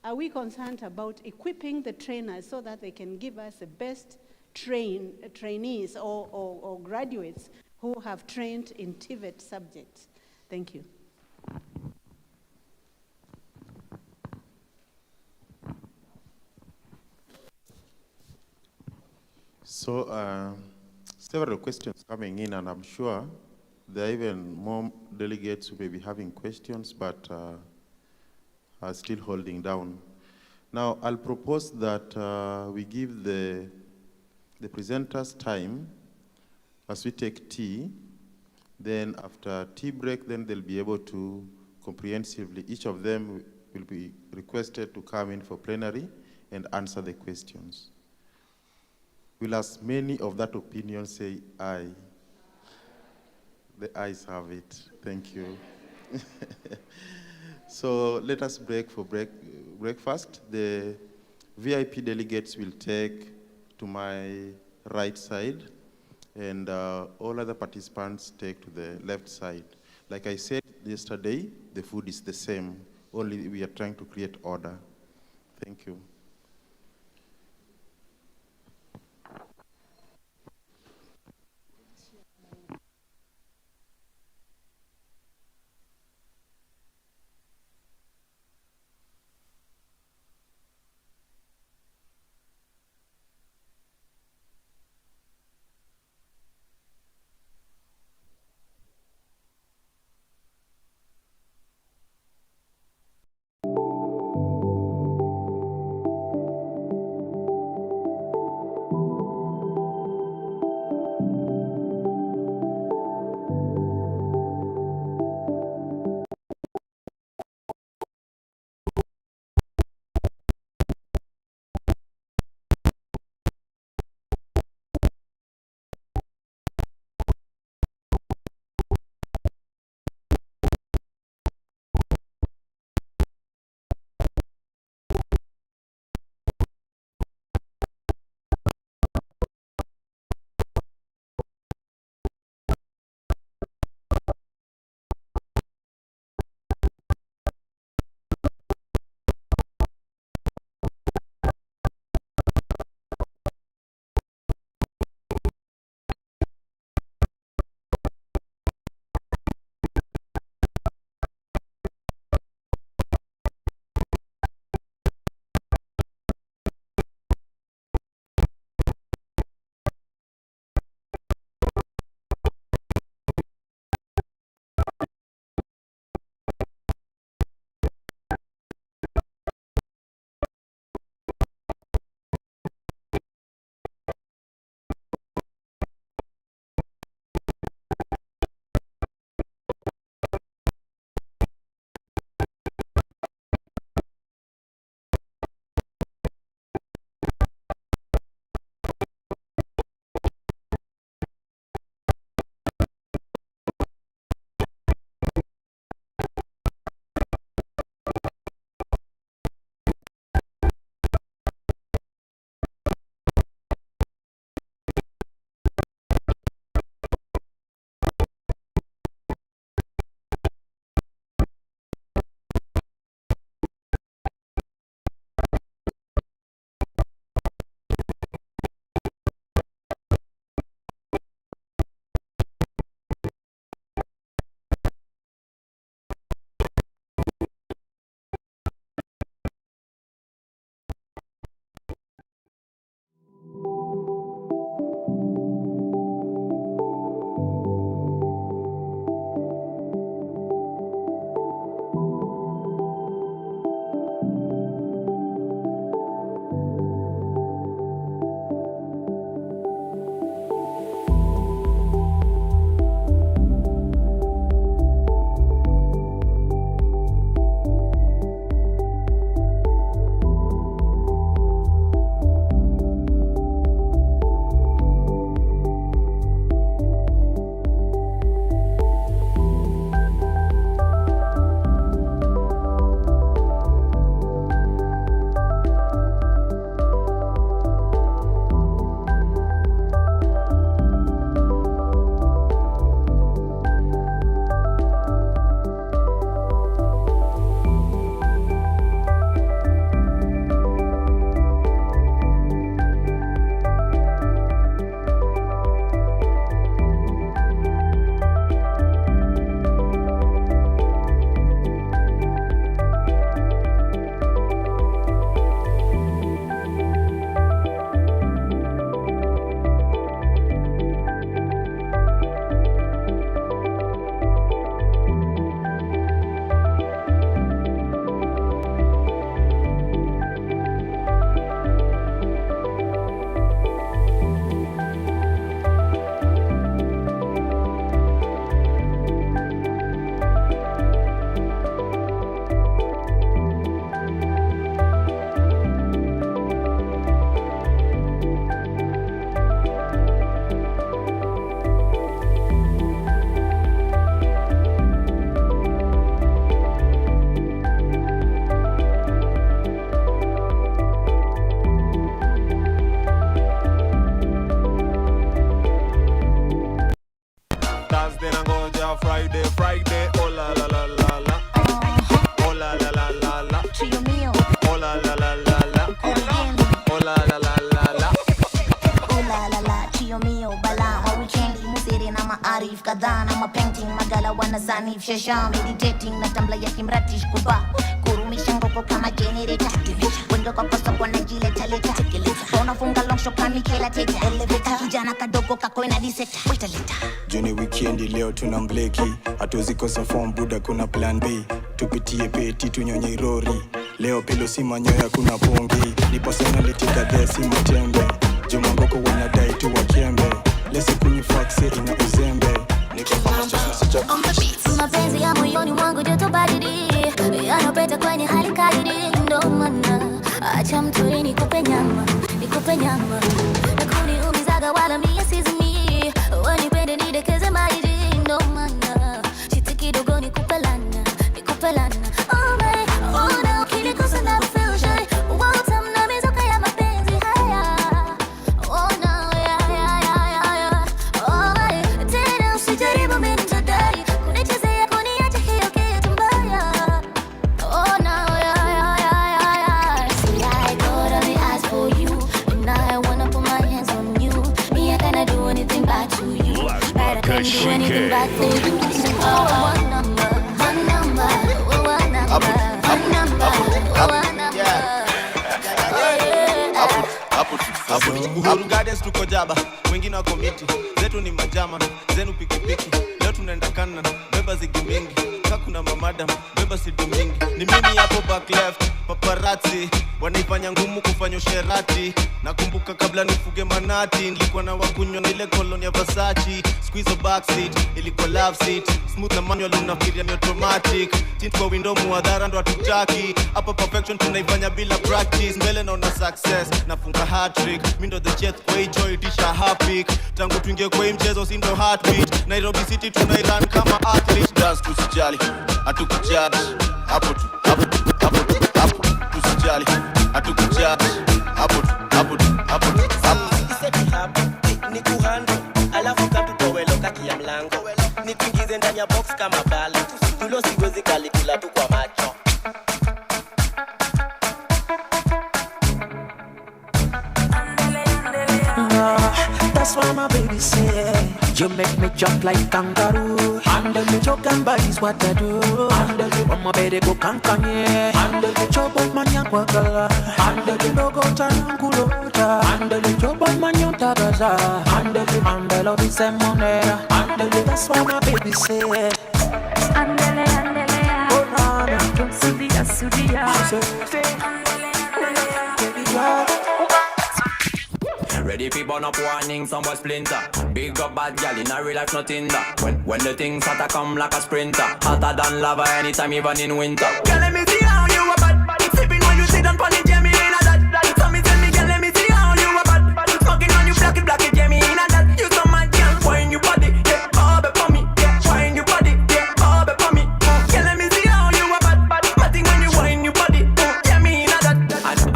are we concerned about equipping the trainers so that they can give us the best trainees or graduates who have trained in TVET subjects? Thank you. So several questions coming in, and I'm sure there are even more delegates who may be having questions, but are still holding down. Now, I'll propose that we give the the presenters' time as we take tea. Then after tea break, then they'll be able to comprehensively, each of them will be requested to come in for plenary and answer the questions. Will as many of that opinion say aye? The ayes have it. Thank you. So let us break for breakfast. The VIP delegates will take to my right side, and all other participants take to the left side. Like I said yesterday, the food is the same, only we are trying to create order. Thank you. Friday, Friday, oh la la la la la. Oh la la la la la. Trio mio. Oh la la la la la. Oh la la la la la. Oh la la la, trio mio, bala. Ma weekendi, musiri na maarif kadhaa na mapainting, magala wanazanif shasha. Meditating na tambla ya kimratish kuba. Kurumisha ngoko kama generator. Wendo kwa kosa kwa najileta leta. Unafunga long shot kani kela teta. Elevator, kijana kadogo kakoina diseta. Wait a little. Juni weekendi leo tuna mbleki. Hatuwezi kosa form buda kuna plan B. Tupitie peti tunyonye irori. Leo pilo si manyoya kuna pongi. Ni personality kadhaa si matembe. Juma ngoko wanadai tu wakembe. Lesi kunyi faxe ina uzembe. Niko kama chasa sicha. Mapenzi ya moyoni mwangu joto baridi. Yanapeta kwenye hali kadiri. Ndo maana acha mturi nikupe nyama. Nikupe nyama. Nakuniumizaga wala mie sizimi. Wanipende nidekeze maidi. Ndo maana chiti kidogo nikupe lana. Nikupe lana. Oh my, oh no, kinikosa na feel shy. Wauta mnamizoka ya mapenzi haya. Oh no, yeah, yeah, yeah, yeah, yeah. Oh my, tena usijaribu mimi nitadai. Kunichezea kuniacha hiyo kitu mbaya. Oh no, yeah, yeah, yeah, yeah, yeah. See, I totally asked for you, and I wanna put my hands on you. Me, I cannot do anything back to you, but I can't do anything back for you. Oh, one number, one number, one number, one number, one number. Uhuru Gardens tuko jaba, wengine wako miti. Zetu ni majama, zenu pikipiki. Leo tunaenda kana, beba zigi mingi. Kakuna mamadam, beba sidi mingi. Ni mimi hapo back left, paparazzi wanaifanya ngumu kufanya usherati. Nakumbuka kabla nifuge manati, nilikuwa na wakunywa na ile koloni ya Versace. Squeeze back seat, ilikuwa love seat. Smooth na manual unafikiria ni automatic. Tint kwa window muadhara ndo hatutaki. Hapa perfection tunaifanya bila practice. Mbele naona success, nafunga hat-trick. Mi ndo the jet kwa joy tisha happy. Tangu tuingie kwa mchezo si ndo heartbeat. Nairobi City tunairan kama athlete. Dance tusijali, hatukujudge. Hapo tu, hapo tu, hapo tu, hapo tusijali, hatukujudge. Hapo tu, hapo tu, hapo tu, hapo. Iseti hapo, ni kuhando. Alafu katutowe loka kia mlango. Ni kuingize ndani ya box kama bala. Tulo siwezi kalikula tu kwa macho. That's why my baby say you make me jump like kangaroo. Handle me choke and body's what I do. Handle me when my baby go kankanye. Handle me chop up my nyakwa kala. Handle me logo tankulota. Handle me chop up my nyota gaza. Handle me handle of this money. Handle me that's why my baby say Andele, andele, oh no, don't sudia, sudia. Ready for burn up warning, some boy splinter. Big up bad gal in a real life, nothing that. When the things start to come like a sprinter, hotter than lava anytime, even in winter. Girl, let me see how you a bad. Sipping when you sit down pon the Jamie in a that. So me tell me, girl, let me see how you a bad. Smoking on you, black it, Jamie in a that. You so mad, girl, wine your body, yeah, all be for me, yeah, wine your body, yeah, all be for me. Girl, let me see how you a bad. Matting when you wine your body, yeah, me in a that.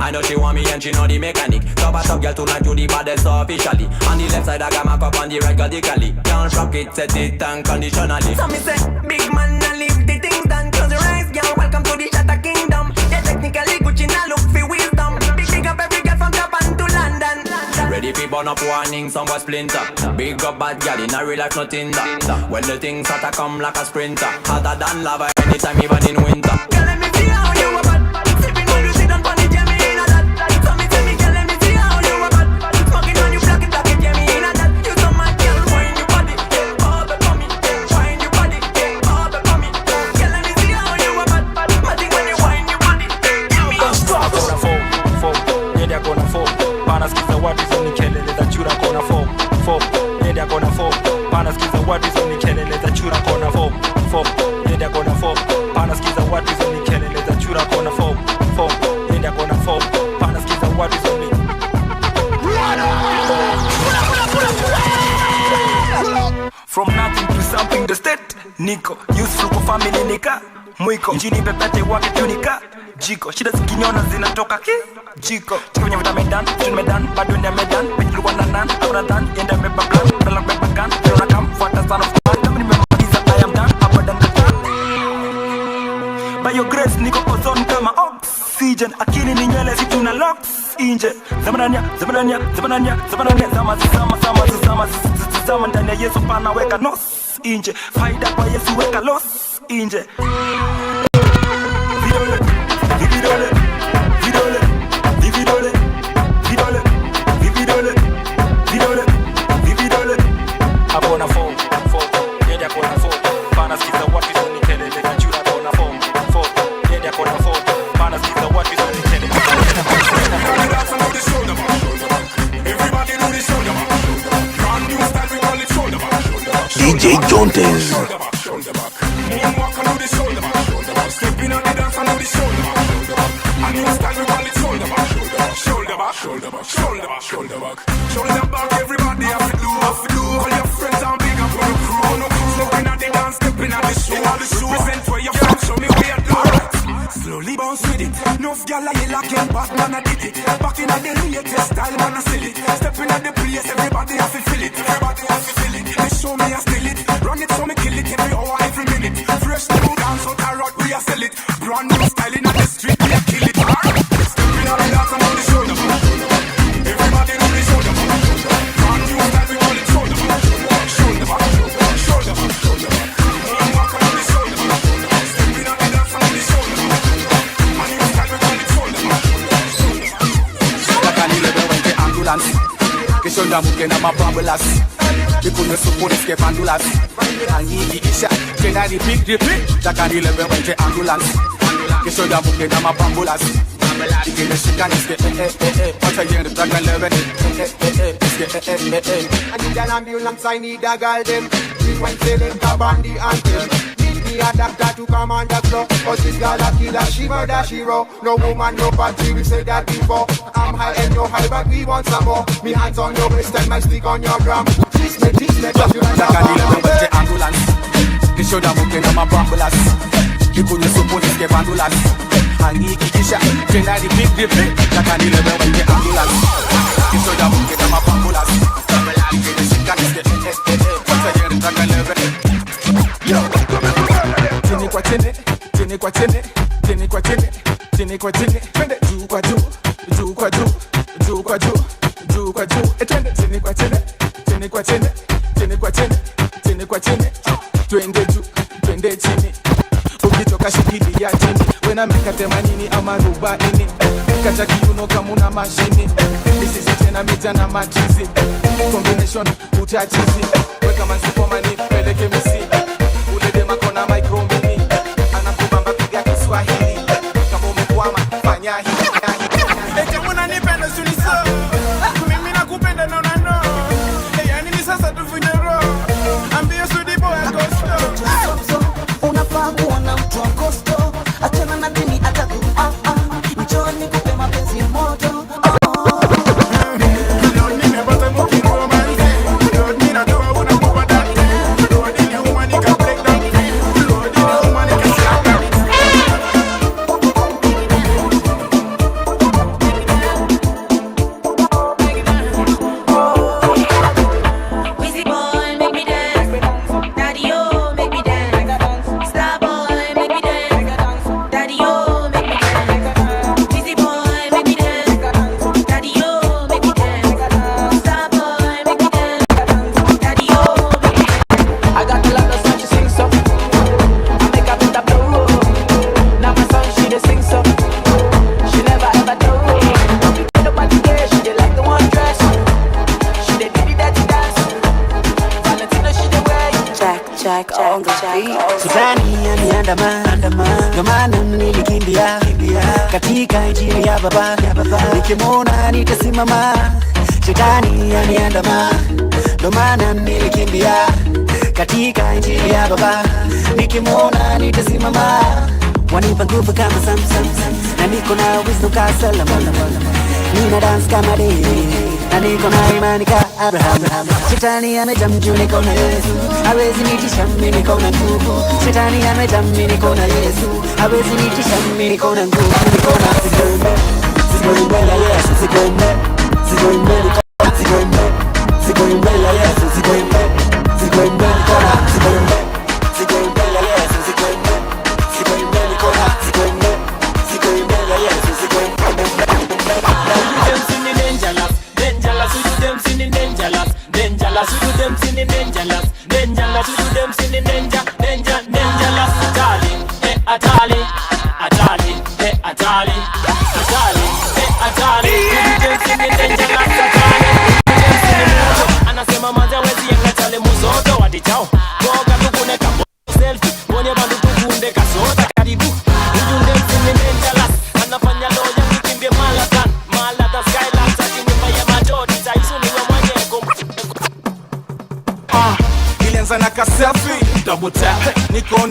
I know she want me and she know the mechanic. Top girl tonight you the baddest officially. On the left side I got my cup, on the right radically. Can't rock it, set it unconditionally. So me say, big man, I leave the things done. Close your eyes, girl, welcome to the Shatter Kingdom. Yeah, technically Gucci now look for wisdom. Big up every girl from Japan to London. Ready for burn up warning, some boy splinter. Big up bad gal in a real life, nothing that. When the things start to come like a sprinter, hotter than lava anytime, even in winter. Girl, let me see how you a bad. Sipping when you sit down pon the Jamie in a that. So me say, me girl, let me see how you a bad. Smoking on you, black it, Jamie in a that. You so mad, girl, wine your body, yeah, all be for me, yeah, wine your body, yeah, all be for me. Girl, let me see how you a bad. Matting when you wine your body, yeah, me a struggle. Nenda kona form, pana skiza what is on the kelele za chura kona form. Nenda kona form, pana skiza what is on the kelele za chura kona form. Nenda kona form, pana skiza what is on the kelele za chura kona form. Nenda kona form, pana skiza what is on the. From nothing to something, the state Nico, useful for family nika Mwiko, njini pepete wake tunika Jiko, shida zikinyona zinatoka ki Jiko, chika kwenye vita medan, chun medan, bado enda medan Pejilu kwa nanan, akuna dan, yenda meba plan Bela beba gan, yona kam, fuata son of man Nami nimemaliza, I am done oxygen. Akili ni nywele vitu na locks inje. Zamanania zama ndani ya Yesu pana weka nos inje. Faida kwa Yesu weka los inje. Vidole Abona form Yende akona form Pana skiza what is on the kelele na chura akona form Yende akona form Pana skiza what is on the kelele. Everybody do the shoulder back. Brand new style we call it shoulder back. DJ Jontes. Moonwalk and do the shoulder back. Stepping on the dance and do the shoulder back. A new style we call it shoulder back. Shoulder back. Shoulder back, everybody have to do. All your friends and big up on the crew. No stepping at the dance, stepping at the show. Present where you're from, show me where you do. Slowly bounce with it. Enough gyal a yell again, but man I did it. Back in the latest style, man I sell it. Stepping at the place, everybody have to feel it. They show me I steal it. Run it so me kill it every hour, every minute. Fresh new dance out a rock, we a sell it. Brand new style in the street, we a kill it. Stepping at the dance and on the shoulder. Everybody do the shoulder. Brand new style, we call it shoulder. Shoulder back. Moonwalk and on the shoulder. Stepping at the dance and on the shoulder. A new style, we call it shoulder. Ambulance, que shoulder muke na mabambulas. Ikune supuni ske pandulas. Angi isha, kena di big. Takani lebe wente ambulance. Que shoulder muke na mabambulas. Ikine shikani ske Wata yen takan lebe ske I need an ambulance, I need a girl them. We went select a bandy anthem. Need me a doctor to come on the floor. Cause this girl a killer, she murder, she raw. No woman, no party, we said that before. I'm high and you're high, but we want some more. Me hands on your waist and my stick on your drum. Teach me, cause you like a ambulance. Que shoulder muke na mabambulas. Ikune supuni ske pandulas. Angi isha, kena di big. Takani lebe wente ambulance. Que shoulder muke na mabambulas. Ikine shikani ske Wata yen takan lebe. Tini kwa chene, twende juu kwa juu. Twende tini kwa chene, twende juu, twende chini. Ukitoka shikilia chini, wena meka 80 ama 40. Kacha kiuno kama una mashini. Nisisi tena mita na machizi. Combination utachizi. Weka manzipo mani, peleke misi. Ule dema kona micro mini. Anakubamba piga Kiswahili. Kama umekwama, fanya hii. Ete muna nipenda suniso. Mimi nakupenda na unano. Yani ni sasa tufunye roho. Ambia sudi boy Agosto. Unafaa kuwa na mtu wa Agosto. Achana na dini ataku Njoo nikupe mapenzi ya moto. Sudani yaniandama, ndo maana nilikimbia katika injili ya baba. Nikimwona nitasimama. Shetani yaniandama, ndo maana nilikimbia katika injili ya baba. Nikimwona nitasimama. Wanipa nguvu kama Samson, na niko na wisdom kama Solomon. Nina dance kama David, na niko na imani kama Abraham. Shetani amejaa mjuu, niko na Yesu, hawezi nitisha mimi, niko na nguvu. Shetani amejaa mimi, niko na Yesu, hawezi nitisha mimi, niko na nguvu. Niko na sigombe ya Yesu, sigombe ya Yesu, sigombe niko na sigombe ya Yesu, sigombe niko na sigombe ya Yesu.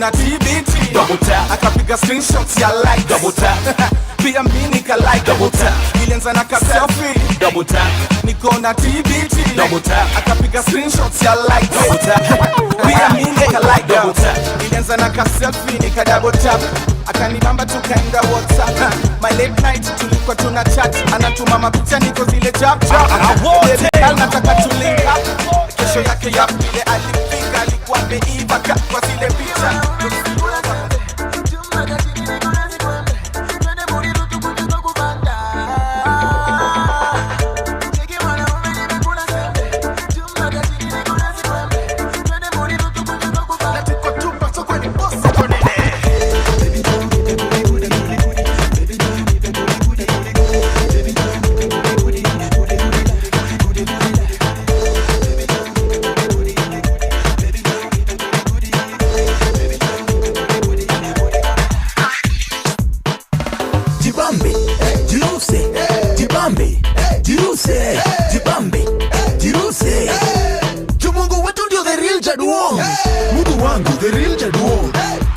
na TBT double tap, akapiga screenshots ya like double tap pia mimi nika like double tap, ilianza na ka selfie double tap, niko na TBT double tap, akapiga screenshots ya like double tap pia mimi nika like double tap, ilianza na ka selfie nika double tap, akanibamba tukaenda WhatsApp my late night tulikuwa tuna chat, anatuma mapicha niko zile chap chap nataka tu link up, kesho yake ya vile alifika alikuwa ameiva kwa zile picha. Mungu wangu the real Jaduo,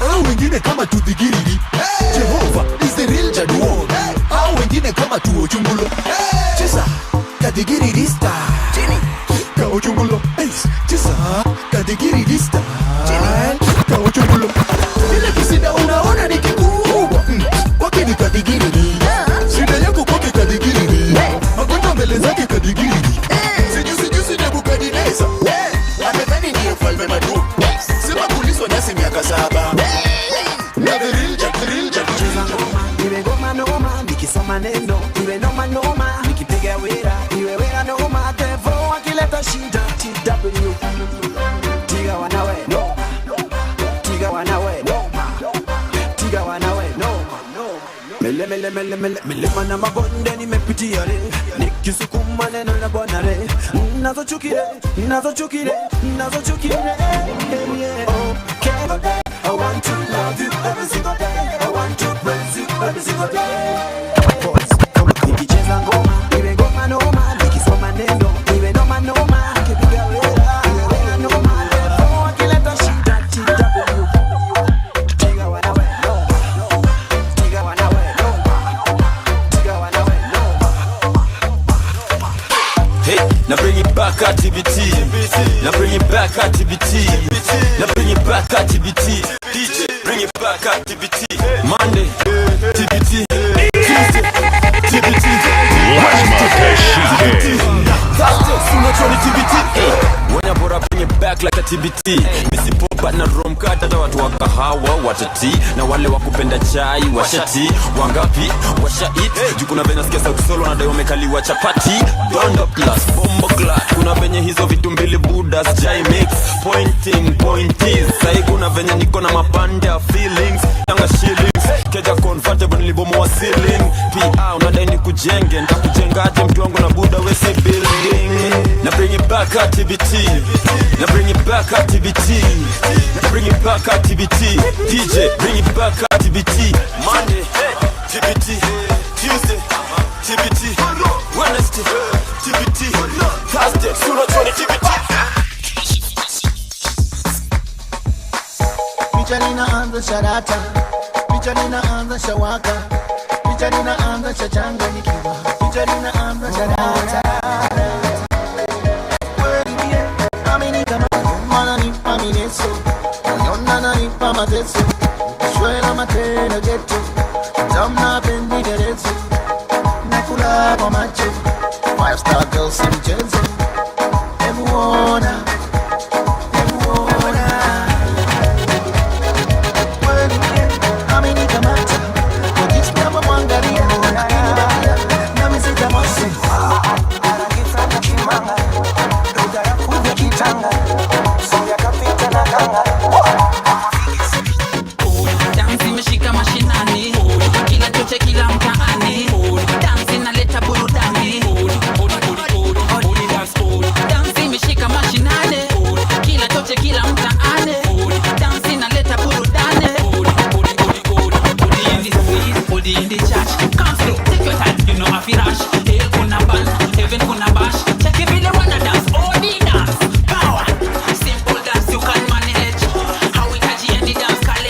au wengine kama tudhigiriri. Jehova is the real Jaduo, au wengine kama tuochungulo. Cheza kadigiriri star chini kaochungulo. Cheza kadigiriri star chini kaochungulo. Ile kisida unaona ni kikubwa kwake ni kadigiriri. Shida yako kwake kadigiriri, magonjwa mbele zake kadigiriri. Sijusi Nebukadneza amedhani ni mfalme madu, sema kuliswa nyasi miaka 7. Na the real iwe goma noma, nikisoma neno iwe noma noma, nikipiga wera iwe wera noma, devo akileta shida TW tiga wanawe noma, tiga wanawe noma, tiga wanawe noma. Mele mana mabonde nimepitia re, nikisukuma neno la Bwana re, nazochukire okay. I want to love you every single day, I want to praise you every single day. Nikicheza ngoma iwe ngoma noma, nikisoma neno iwe noma noma, nikipiga wera iwe wera noma, devo akileta shida TW tiga wanawe noma, tiga wanawe noma, tiga wanawe noma. Hey, now bring it back at TBT. Now bring it back at TBT. Now bring it back at TBT. DJ, bring it back at TBT. Monday, TBT. Tuesday, TBT. Wednesday, Thursday, Sunday, TBT. When I brought up, bring it back like a TBT. Missy Popa na Romka, tata watu wa kahawa watati, na wale wakupenda chai washati, wangapi washa eat. Juu kuna venye nasikia sauti solo na dai wamekaliwa chapati. Dondo plus bombo class, kuna venye hizo vitu mbili budas jai mix. Pointies, sahi kuna venye niko na mapande ya feelings. Tanga shillings, keja convertible nilibomoa ceiling. P.A. unadai ni kujenge, nitakujengaje mtu wangu na buda we si building. Na bring it back at TBT. Na bring it back at TBT. Na bring it back at TBT. DJ, bring it back at TBT. Monday, TBT. Tuesday, TBT. Wednesday, TBT. Thursday, Sunday, TBT. picha ninaanza sharata, picha ninaanza shawaka, picha ninaanza shachanganyikiwa, picha ninaanza sharata. Amini kama mwana nipa mineso, yona na nipa mateso, shwela matena geto, tamna pendi gerezo, nakula kwa macho, 5-star girls in mchezo, emuona. Dansi meshika mashinani, kila choche kila mtaani, dansi naleta burudani. Dansi meshika mashinani, kila choche kila mtaani, dansi naleta burudani. Odi in the church, come slow, take your time, you know afi rush. Hell kuna ban, heaven kuna bash, check if you wanna dance, odi dance, power. Simple dance you can manage, how we catch any dance call.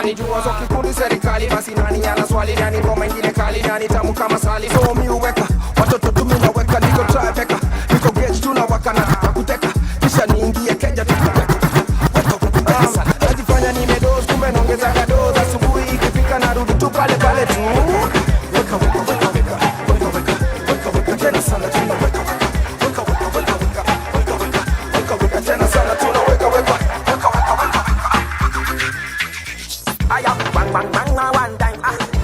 wananijua so kikundi serikali basi nani ana swali nani ngoma ingine kali nani tamu kama sali so mi uweka watoto tuminaweka niko tripeka niko gauge tunawaka na kuteka kisha niingie keja tukuteka najifanya nimedoz kumbe naongeza gadoz asubuhi ikifika narudi tu pale pale tu weka weka weka weka weka weka weka weka tena sana tuna weka weka weka weka weka weka weka weka weka tena sana tuna weka weka weka weka weka aya bang bang bang one time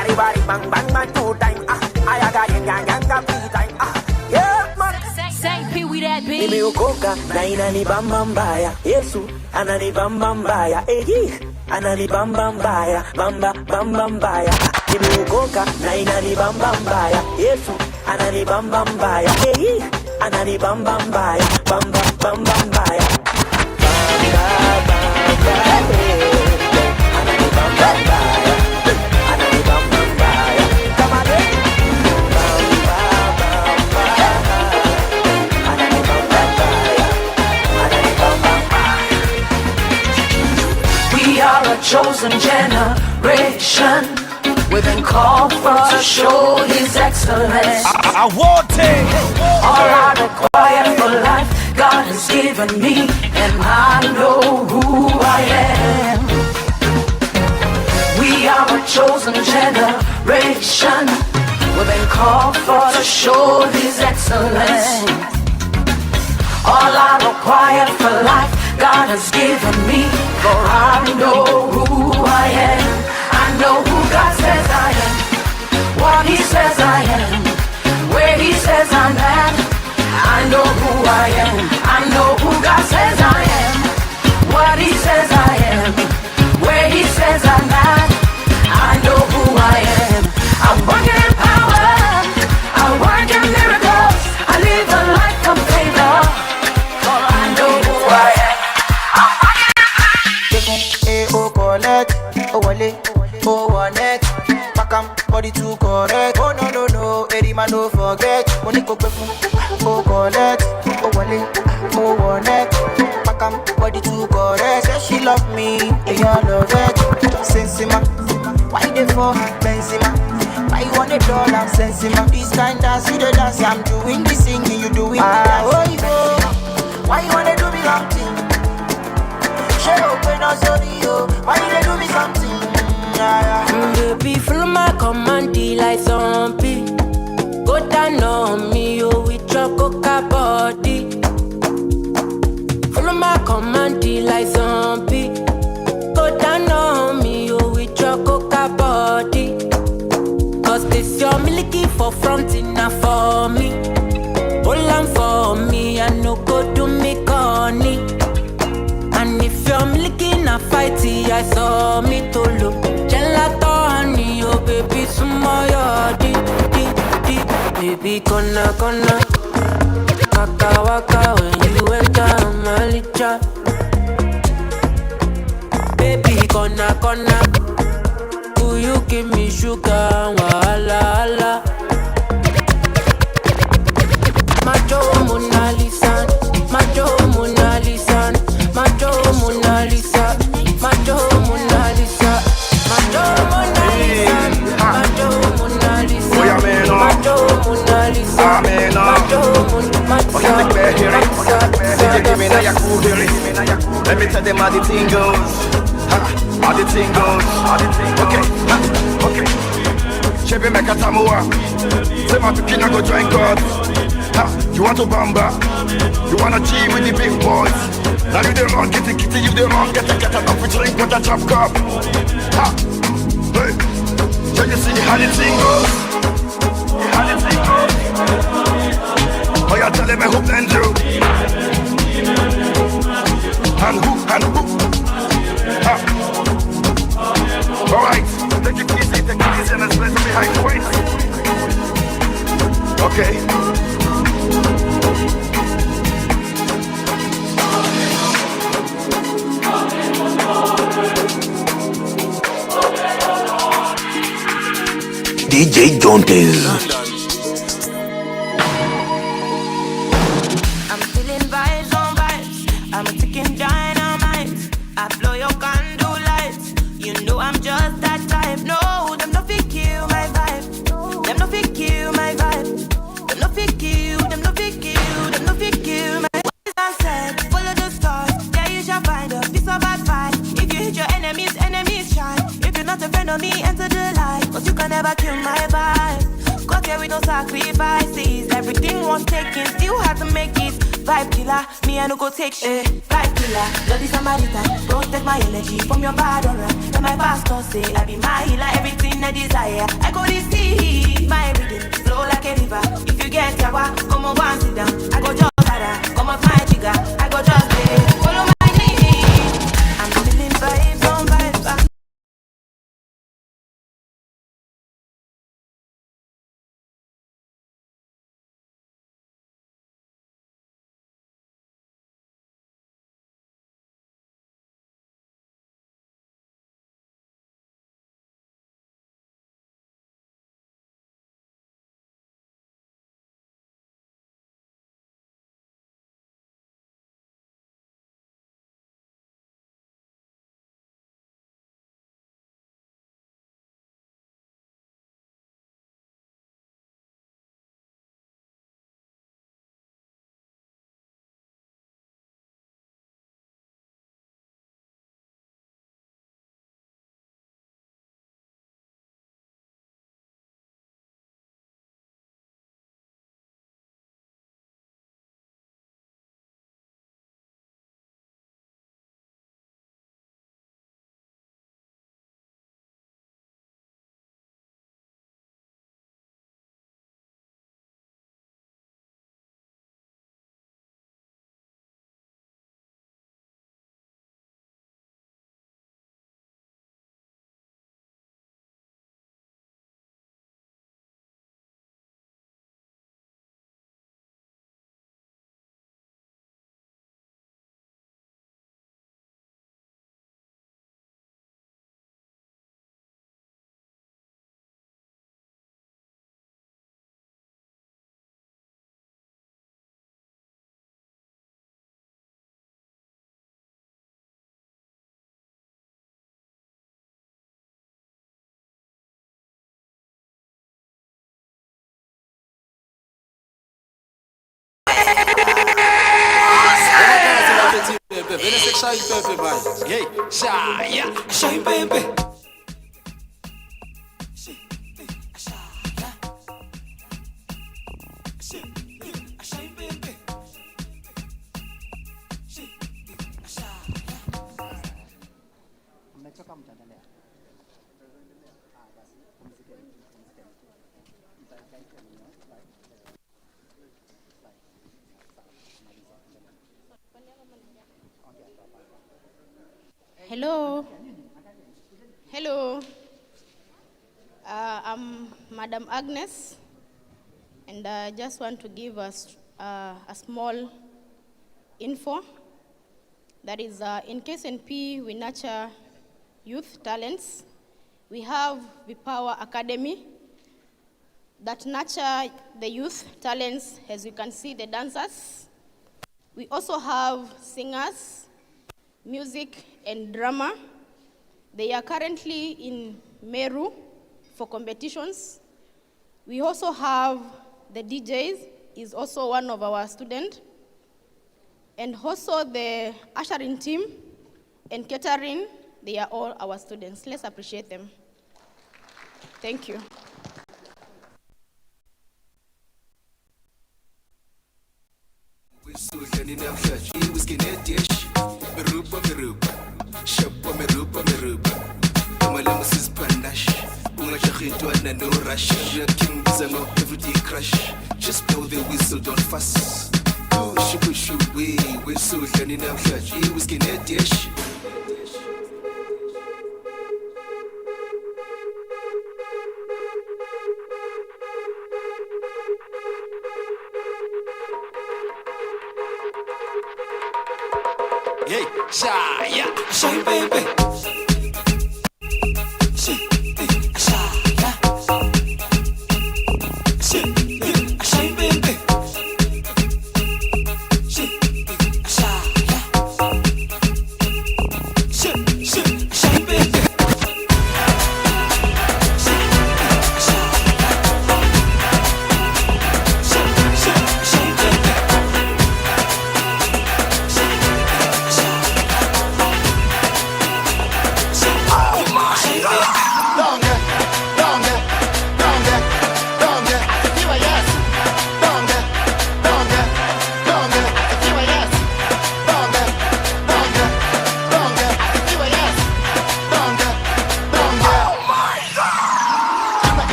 everybody bang bang bang two time aya ga yang three time yeah man Say Pee Wee that bitch. Nimeokoka na inanibamba mbaya. Yesu ananibamba mbaya. Ananibamba mbaya. Bamba mbaya. Nimeokoka na inanibamba mbaya. Yesu ananibamba mbaya. Ananibamba mbaya. Bamba mbaya. Ananibamba mbaya. Ananibamba mbaya. Kama We are a chosen generation. We've been called for to show His excellence. I want it. All I require for life, God has given me, and I know who I am. We are a chosen generation. We've been called for to show His excellence. All I require for life, God has given me, for I know who I am. I know who God says I am, what He says I am, where He says I'm at. I know who I am. I know who God says I am, what He says I am, where He says I'm at. I know who I am. I work in power, I work in miracles, I live a life of favor, for I know who I am. Oh collect, oh wale, oh one neck, pakam body too correct. Oh no, Eddie man don't forget. Money go befu, oh collect, oh wale, oh one neck, pakam body too correct. Say she love me, and y'all love it. Sensima, why they for Benzema? Why you want $1? Sensima, this kind dance you the dance. I'm doing the singing, you doing the dance. Oh you go, why you wanna do me something? Why you do me something? Baby, follow my command, like zombie. Go down on me, oh, with your coca body. Follow my command, like zombie. Go down on me, oh, with your coca body. Cause this your milky for front enough for me. Hold on for me, I no go do me corny. And if you're looking a fighty, I saw me to look. Gelato honey, oh baby, sumoyo di. Baby, kona. Kaka waka when you enter Malicha. Baby, kona. Will you give me sugar, wahala. Macho Mona Lisa, Macho Mona Lisa. Macho Mona Lisa, Macho Mona Lisa, Macho Mona Lisa, Macho Mona Lisa, Macho Mona Lisa, Macho Mona Lisa. Let me tell them how the thing goes. How the thing goes. Okay. Chebe meka tamua. Sema tukina go join God. You want to bamba? You wanna chill with the big boys? Now you the wrong, get it, you the wrong, get it, up with drink with a chop cup. Hey, so you see how the thing goes? How the thing goes? Oh, you tell them who blend you? And who? Alright, take it easy, and let's play behind the weight. Okay. DJ Jontes. I'm feeling vibes on vibes. I'm a ticking dynamite. I blow your candle lights. You know I'm just that type. No, them no fit kill my vibe. Them no fit kill my vibe. Them no fit kill, them no fit kill, them no fit kill my sunset. Follow the stars, there you shall find a piece of advice. If you hit your enemies, enemies shine. If you're not a friend of me, enter the light. But you can never kill my vibe. Got here with no sacrifices. Everything was taken, still had to make it. Vibe killer, me I no go take shit. Vibe killer, bloody Samaritan. Protect my energy from your bad aura. And my pastor say I be my healer, everything I desire. I go to see my rhythm flow like a river. If you get yawa, come over and sit down. I go just harder, come off my trigger. I go just follow my lead. I'm feeling vibes on vibes. Hello. Hello. I'm Madam Agnes, and I just want to give us a small info. That is, in KSNP, we nurture youth talents. We have the Power Academy that nurture the youth talents, as you can see, the dancers. We also have singers, music and drama. They are currently in Meru for competitions. We also have the DJs, is also one of our students. And also the ushering team and catering, they are all our students. Let's appreciate them. Thank you. Just blow the whistle, don't fuss. Push away, we're so learning now. He was getting a dish. Hey, shy baby.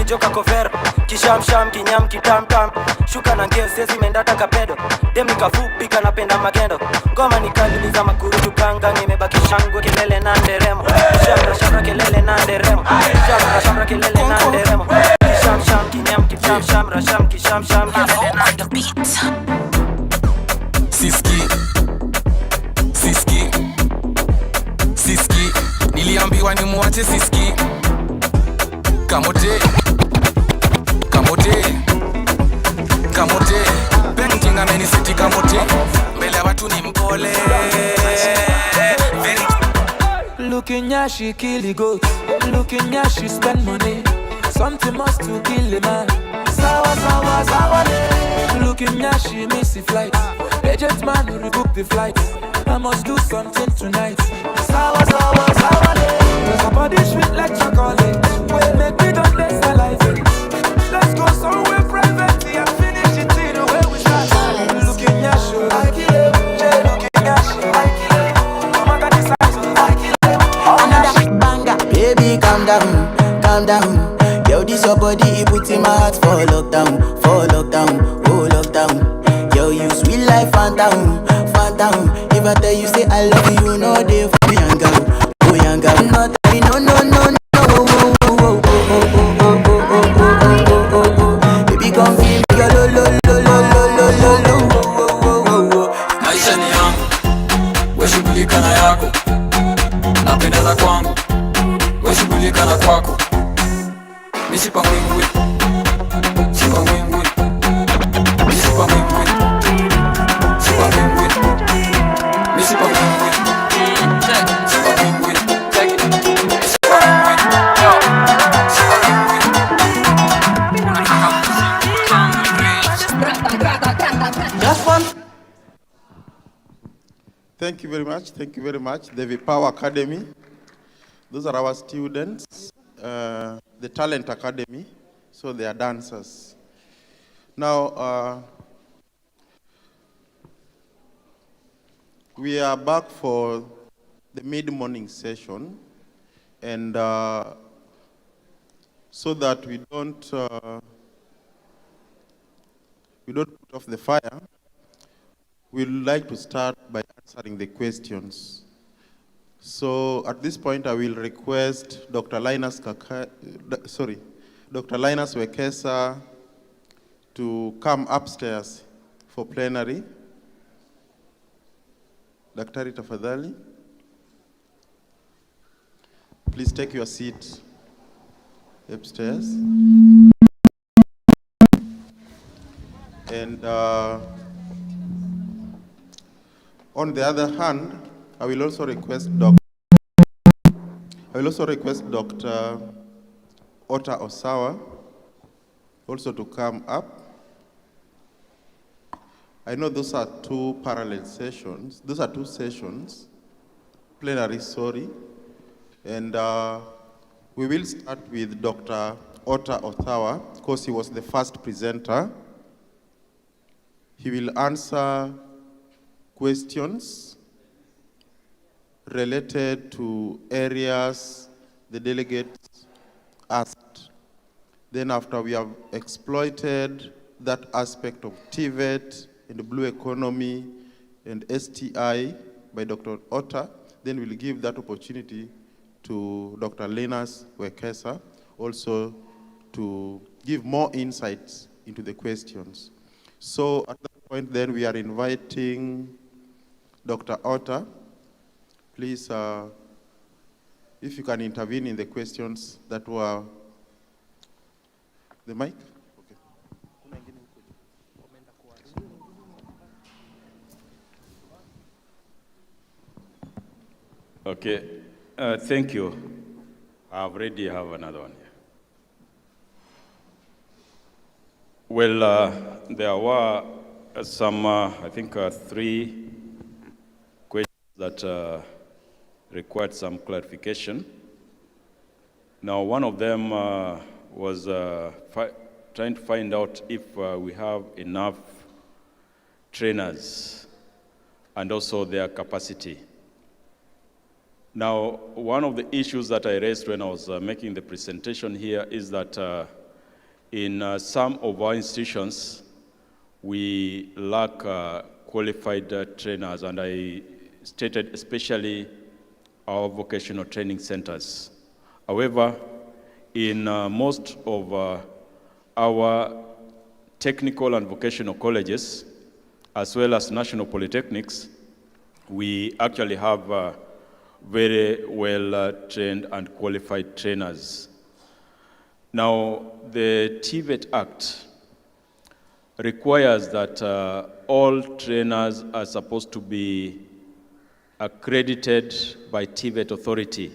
joka kovero kishamsham kinyam kitamtam shuka na ngeo sezi mendata kapedo dem nikafupi kanapenda magendo ngoma nikaliza makurutu kanga nimebaki shangwe kelele na nderemo shamra shamra kelele na nderemo shamra shamra kelele na nderemo kishamsham kinyam kitamsham rasham kishamsham kelele na the beat Siski niliambiwa nimuache Siski kamote painting amenisiti kamote mbele ya watu ni mpole Looking at she kill the goat. Looking at she spend money. Something must to kill a man. Sawa. Looking at she miss the flight. Agent man will rebook the flight. I must do something tonight. Sawa. Her body sweet like chocolate. Well, make me don't let saliva. Let's go somewhere private and finish it in the way we start. Looking at she, I kill him. Looking at she, I kill him. Oh my God, this I kill him. Another banger. Baby, calm down. Yo, this your body, it puts in my heart for lockdown, oh lockdown. Yo, you sweet life, phantom. If I tell you say I love you, no day for me, young girl. Not no. Baby, come give me your lo. Maisha ni yangu, we shughulika na yako. Napendeza kwangu, we shughulika na kwako. Misipa mwingwi. Thank you very much. The V-Power Academy. Those are our students. The Talent Academy. So they are dancers. Now, we are back for the mid-morning session. And so that we don't put off the fire, we'd like to start by answering the questions. So at this point, I will request Dr. Linus Wekesa to come upstairs for plenary. Daktari tafadhali. Please take your seat upstairs. And on the other hand, I will also request Dr. Ota Osawa also to come up. I know those are two parallel sessions. Those are two sessions, plenary, sorry. And we will start with Dr. Ota Osawa, because he was the first presenter. He will answer questions related to areas the delegates asked. Then after we have exploited that aspect of TVET and the blue economy and STI by Dr. Ota, then we'll give that opportunity to Dr. Linus Wekesa also to give more insights into the questions. So at that point then we are inviting Dr. Ota. Please, if you can intervene in the questions that were, the mic? Okay, thank you. I already have another one here. Well, there were some, I think, 3 questions that required some clarification. Now, one of them was trying to find out if we have enough trainers and also their capacity. Now, one of the issues that I raised when I was making the presentation here is that in some of our institutions, we lack qualified trainers, and I stated especially our vocational training centers. However, in most of our technical and vocational colleges, as well as national polytechnics, we actually have very well trained and qualified trainers. Now, the TVET Act requires that all trainers are supposed to be accredited by TVET authority.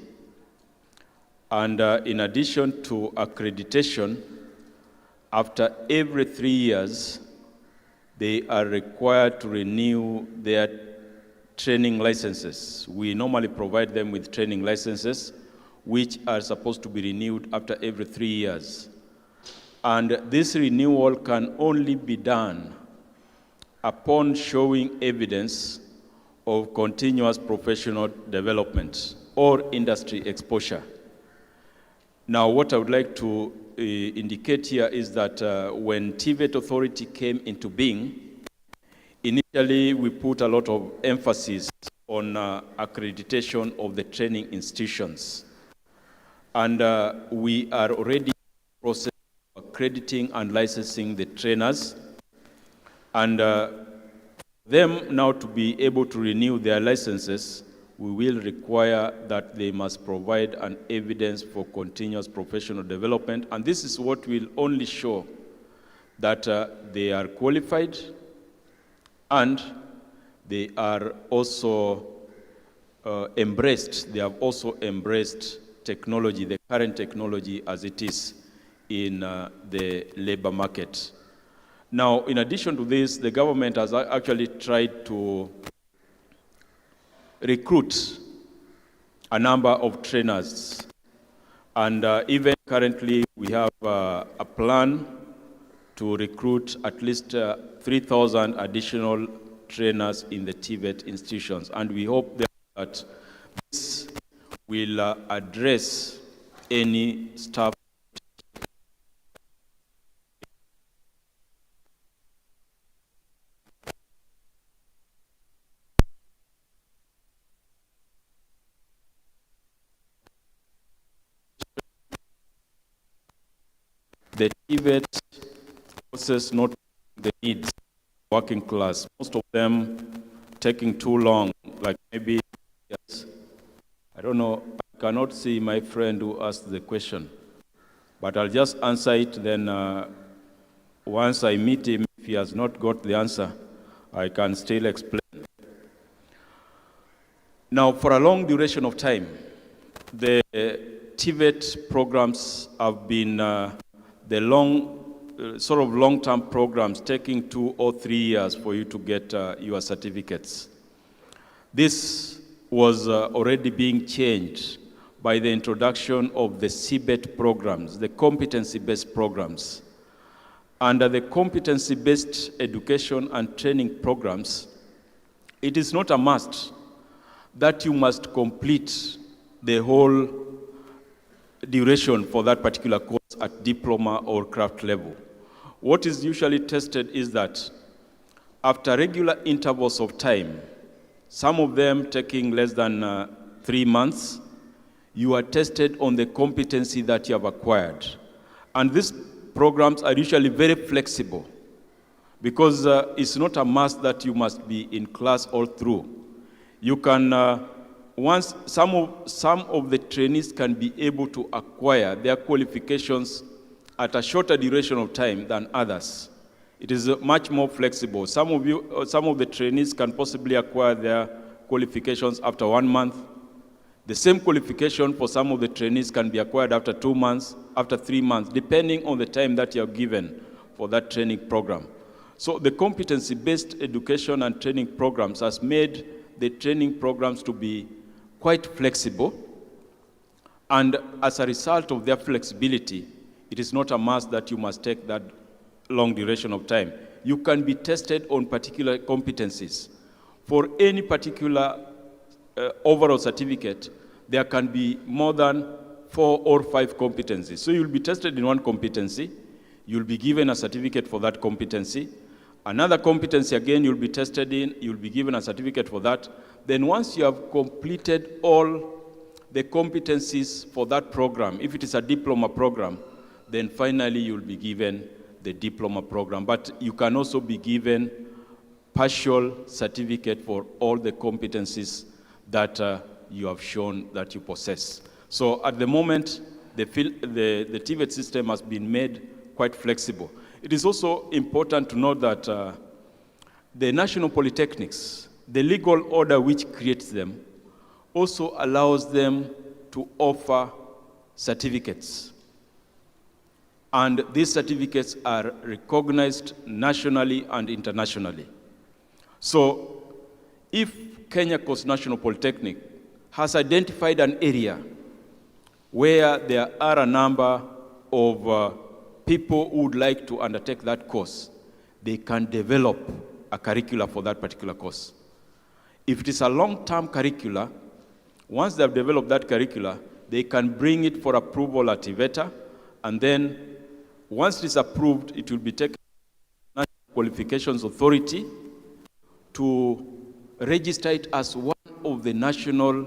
And in addition to accreditation, after every 3 years, they are required to renew their training licenses. We normally provide them with training licenses, which are supposed to be renewed after every 3 years. And this renewal can only be done upon showing evidence of continuous professional development or industry exposure. Now, what I would like to indicate here is that when TVET authority came into being, initially we put a lot of emphasis on accreditation of the training institutions. And we are already in the process of accrediting and licensing the trainers. And them now to be able to renew their licenses, we will require that they must provide an evidence for continuous professional development. And this is what will only show that they are qualified and they are also embraced. They have also embraced technology, the current technology as it is in the labor market. Now, in addition to this, the government has actually tried to recruit a number of trainers. And even currently, we have a plan to recruit at least 3,000 additional trainers in the TVET institutions. And we hope that this will address any staff the TVET process not the needs of the working class. Most of them taking too long, like maybe, yes, I don't know, I cannot see my friend who asked the question, but I'll just answer it, then once I meet him, if he has not got the answer, I can still explain. Now, for a long duration of time, the TVET programs have been the long-term programs taking 2 or 3 years for you to get your certificates. This was already being changed by the introduction of the CBET programs, the competency-based programs. Under the competency-based education and training programs, it is not a must that you must complete the whole duration for that particular course at diploma or craft level. What is usually tested is that after regular intervals of time, some of them taking less than 3 months, you are tested on the competency that you have acquired. And these programs are usually very flexible because it's not a must that you must be in class all through. You can once some of the trainees can be able to acquire their qualifications at a shorter duration of time than others. It is much more flexible. Some of the trainees can possibly acquire their qualifications after 1 month. The same qualification for some of the trainees can be acquired after 2 months, after 3 months, depending on the time that you are given for that training program. So the competency-based education and training programs has made the training programs to be quite flexible, and as a result of their flexibility, it is not a must that you must take that long duration of time. You can be tested on particular competencies. For any particular overall certificate, there can be more than 4 or 5 competencies. So you'll be tested in one competency, you'll be given a certificate for that competency. Another competency, again, you'll be tested in, you'll be given a certificate for that. Then once you have completed all the competencies for that program, if it is a diploma program, then finally you'll be given the diploma program. But you can also be given partial certificate for all the competencies that you have shown that you possess. So at the moment, the TVET system has been made quite flexible. It is also important to note that the national polytechnics, the legal order which creates them, also allows them to offer certificates. And these certificates are recognized nationally and internationally. So if Kenya Coast National Polytechnic has identified an area where there are a number of people who would like to undertake that course, they can develop a curricula for that particular course. If it is a long-term curricula, once they have developed that curricula, they can bring it for approval at TVETA, and then once it is approved, it will be taken to the National Qualifications Authority to register it as one of the national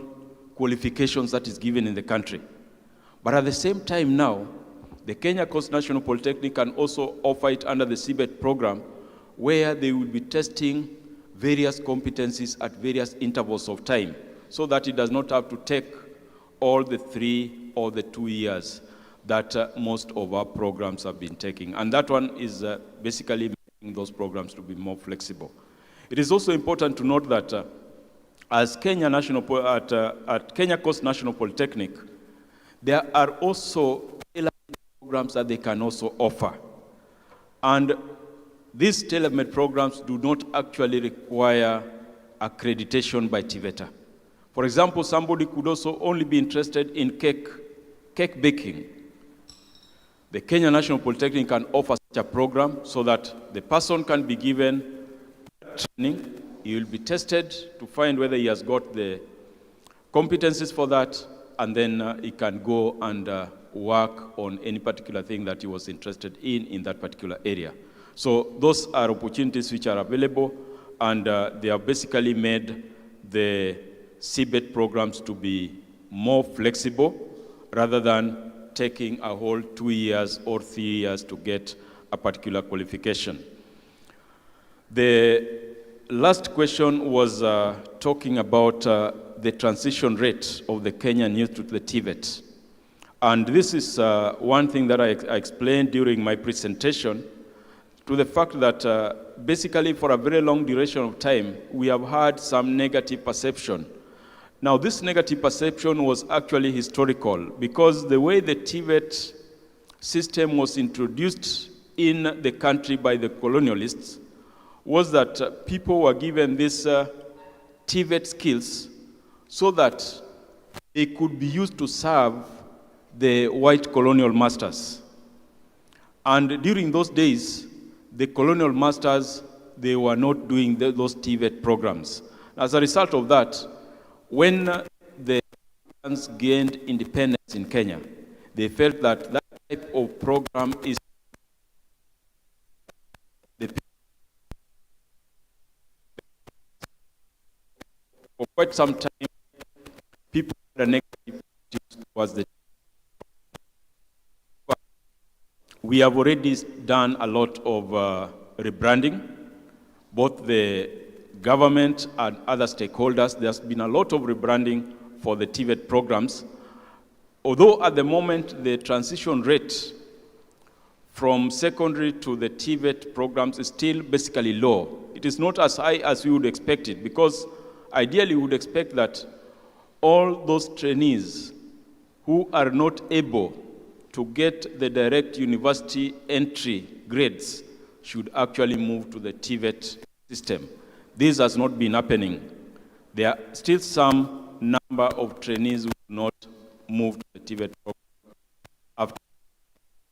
qualifications that is given in the country. But at the same time now, the Kenya Coast National Polytechnic can also offer it under the CBET program, where they will be testing various competencies at various intervals of time, so that it does not have to take all the 3 or the 2 years that most of our programs have been taking. And that one is basically making those programs to be more flexible. It is also important to note that as Kenya at Kenya Coast National Polytechnic, there are also programs that they can also offer. And these tailor-made programs do not actually require accreditation by TVETA. For example, somebody could also only be interested in cake baking. The Kenya National Polytechnic can offer such a program so that the person can be given training. He will be tested to find whether he has got the competencies for that, and then he can go and work on any particular thing that he was interested in that particular area. So those are opportunities which are available, and they have basically made the CBET programs to be more flexible rather than taking a whole 2 years or 3 years to get a particular qualification. The last question was talking about the transition rate of the Kenyan youth to the TVET. And this is one thing that I explained during my presentation, to the fact that basically for a very long duration of time, we have had some negative perception. Now, this negative perception was actually historical, because the way the TVET system was introduced in the country by the colonialists was that people were given these TVET skills so that they could be used to serve the white colonial masters. And during those days, the colonial masters, they were not doing those TVET programs. As a result of that, when the Africans gained independence in Kenya, they felt that that type of program is for quite some time, people had a negative attitude towards the. We have already done a lot of rebranding, both the government and other stakeholders. There's been a lot of rebranding for the TVET programs. Although at the moment the transition rate from secondary to the TVET programs is still basically low. It is not as high as we would expect it, because ideally we would expect that all those trainees who are not able to get the direct university entry grades should actually move to the TVET system. This has not been happening. There are still some number of trainees who do not move to the TVET program after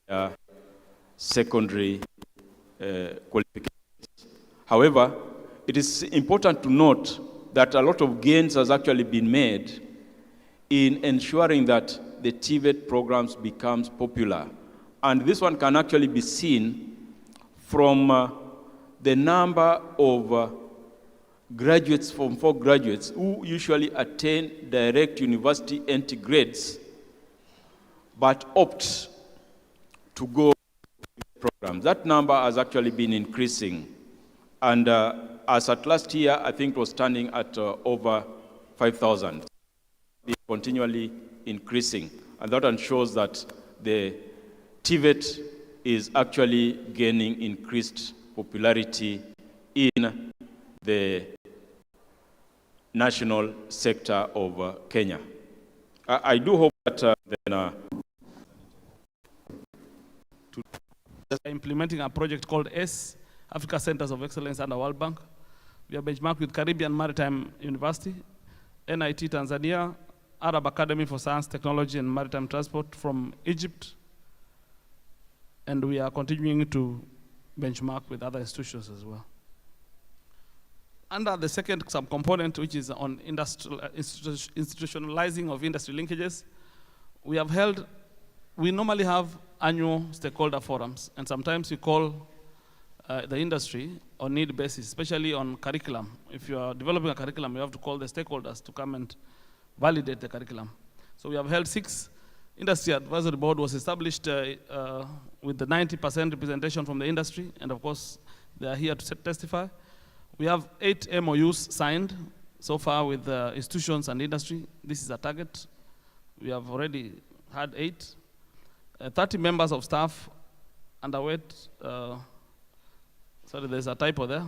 their secondary qualifications. However, it is important to note that a lot of gains has actually been made in ensuring that the TVET programs becomes popular And this one can actually be seen from the number of graduates, Form 4 graduates, who usually attain direct university entry grades, but opt to go programs. That number has actually been increasing. And as at last year, I think it was standing at over 5,000. It's continually increasing. And that one shows that the TVET is actually gaining increased popularity in the national sector of Kenya. I do hope that implementing a project called S, Africa Centers of Excellence under World Bank. We are benchmarked with Caribbean Maritime University, NIT Tanzania, Arab Academy for Science, Technology, and Maritime Transport from Egypt. And we are continuing to benchmark with other institutions as well. Under the second subcomponent, which is on institutionalizing of industry linkages, we normally have annual stakeholder forums, and sometimes we call the industry on need basis, especially on curriculum. If you are developing a curriculum, you have to call the stakeholders to come and validate the curriculum. So we have held 6. Industry Advisory Board was established with the 90% representation from the industry, and of course, they are here to testify. We have 8 MOUs signed so far with institutions and industry. This is a target. We have already had 8. 30 members of staff underwent, sorry, there's a typo there.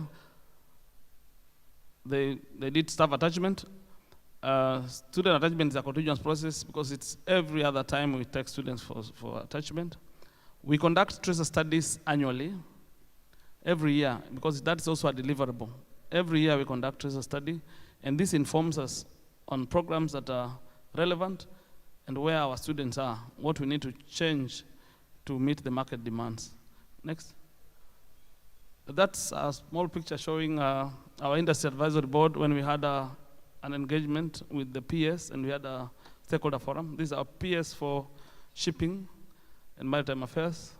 They did staff attachment. Student attachment is a continuous process because it's every other time we take students for attachment. We conduct tracer studies annually, every year, because that's also a deliverable. Every year we conduct tracer study, and this informs us on programs that are relevant and where our students are, what we need to change to meet the market demands. Next. That's a small picture showing our Industry Advisory Board when we had an engagement with the PS and we had a stakeholder forum. This is our PS for shipping and maritime affairs.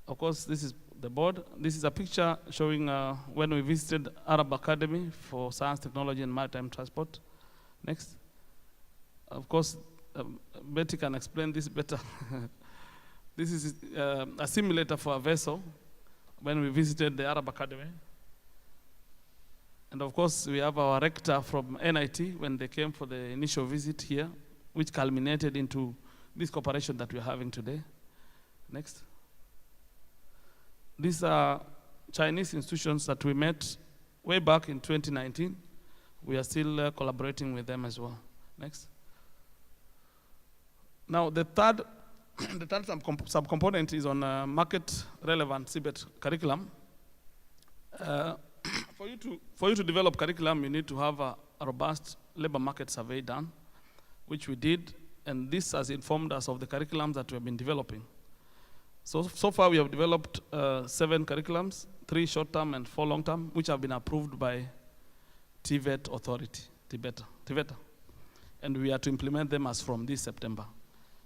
Of course, this is the board. This is a picture showing when we visited Arab Academy for Science, Technology, and Maritime Transport. Next. Of course, Betty can explain this better. This is a simulator for a vessel when we visited the Arab Academy. And of course, we have our rector from NIT when they came for the initial visit here, which culminated into this cooperation that we're having today. Next. These are Chinese institutions that we met way back in 2019. We are still collaborating with them as well. Next. Now, the third subcomponent is on market relevant CBET curriculum. For you to develop curriculum, you need to have a robust labor market survey done, which we did, and this has informed us of the curriculums that we have been developing. So far we have developed 7 curriculums, 3 short-term and 4 long-term, which have been approved by TVET authority, TVET. And we are to implement them as from this September.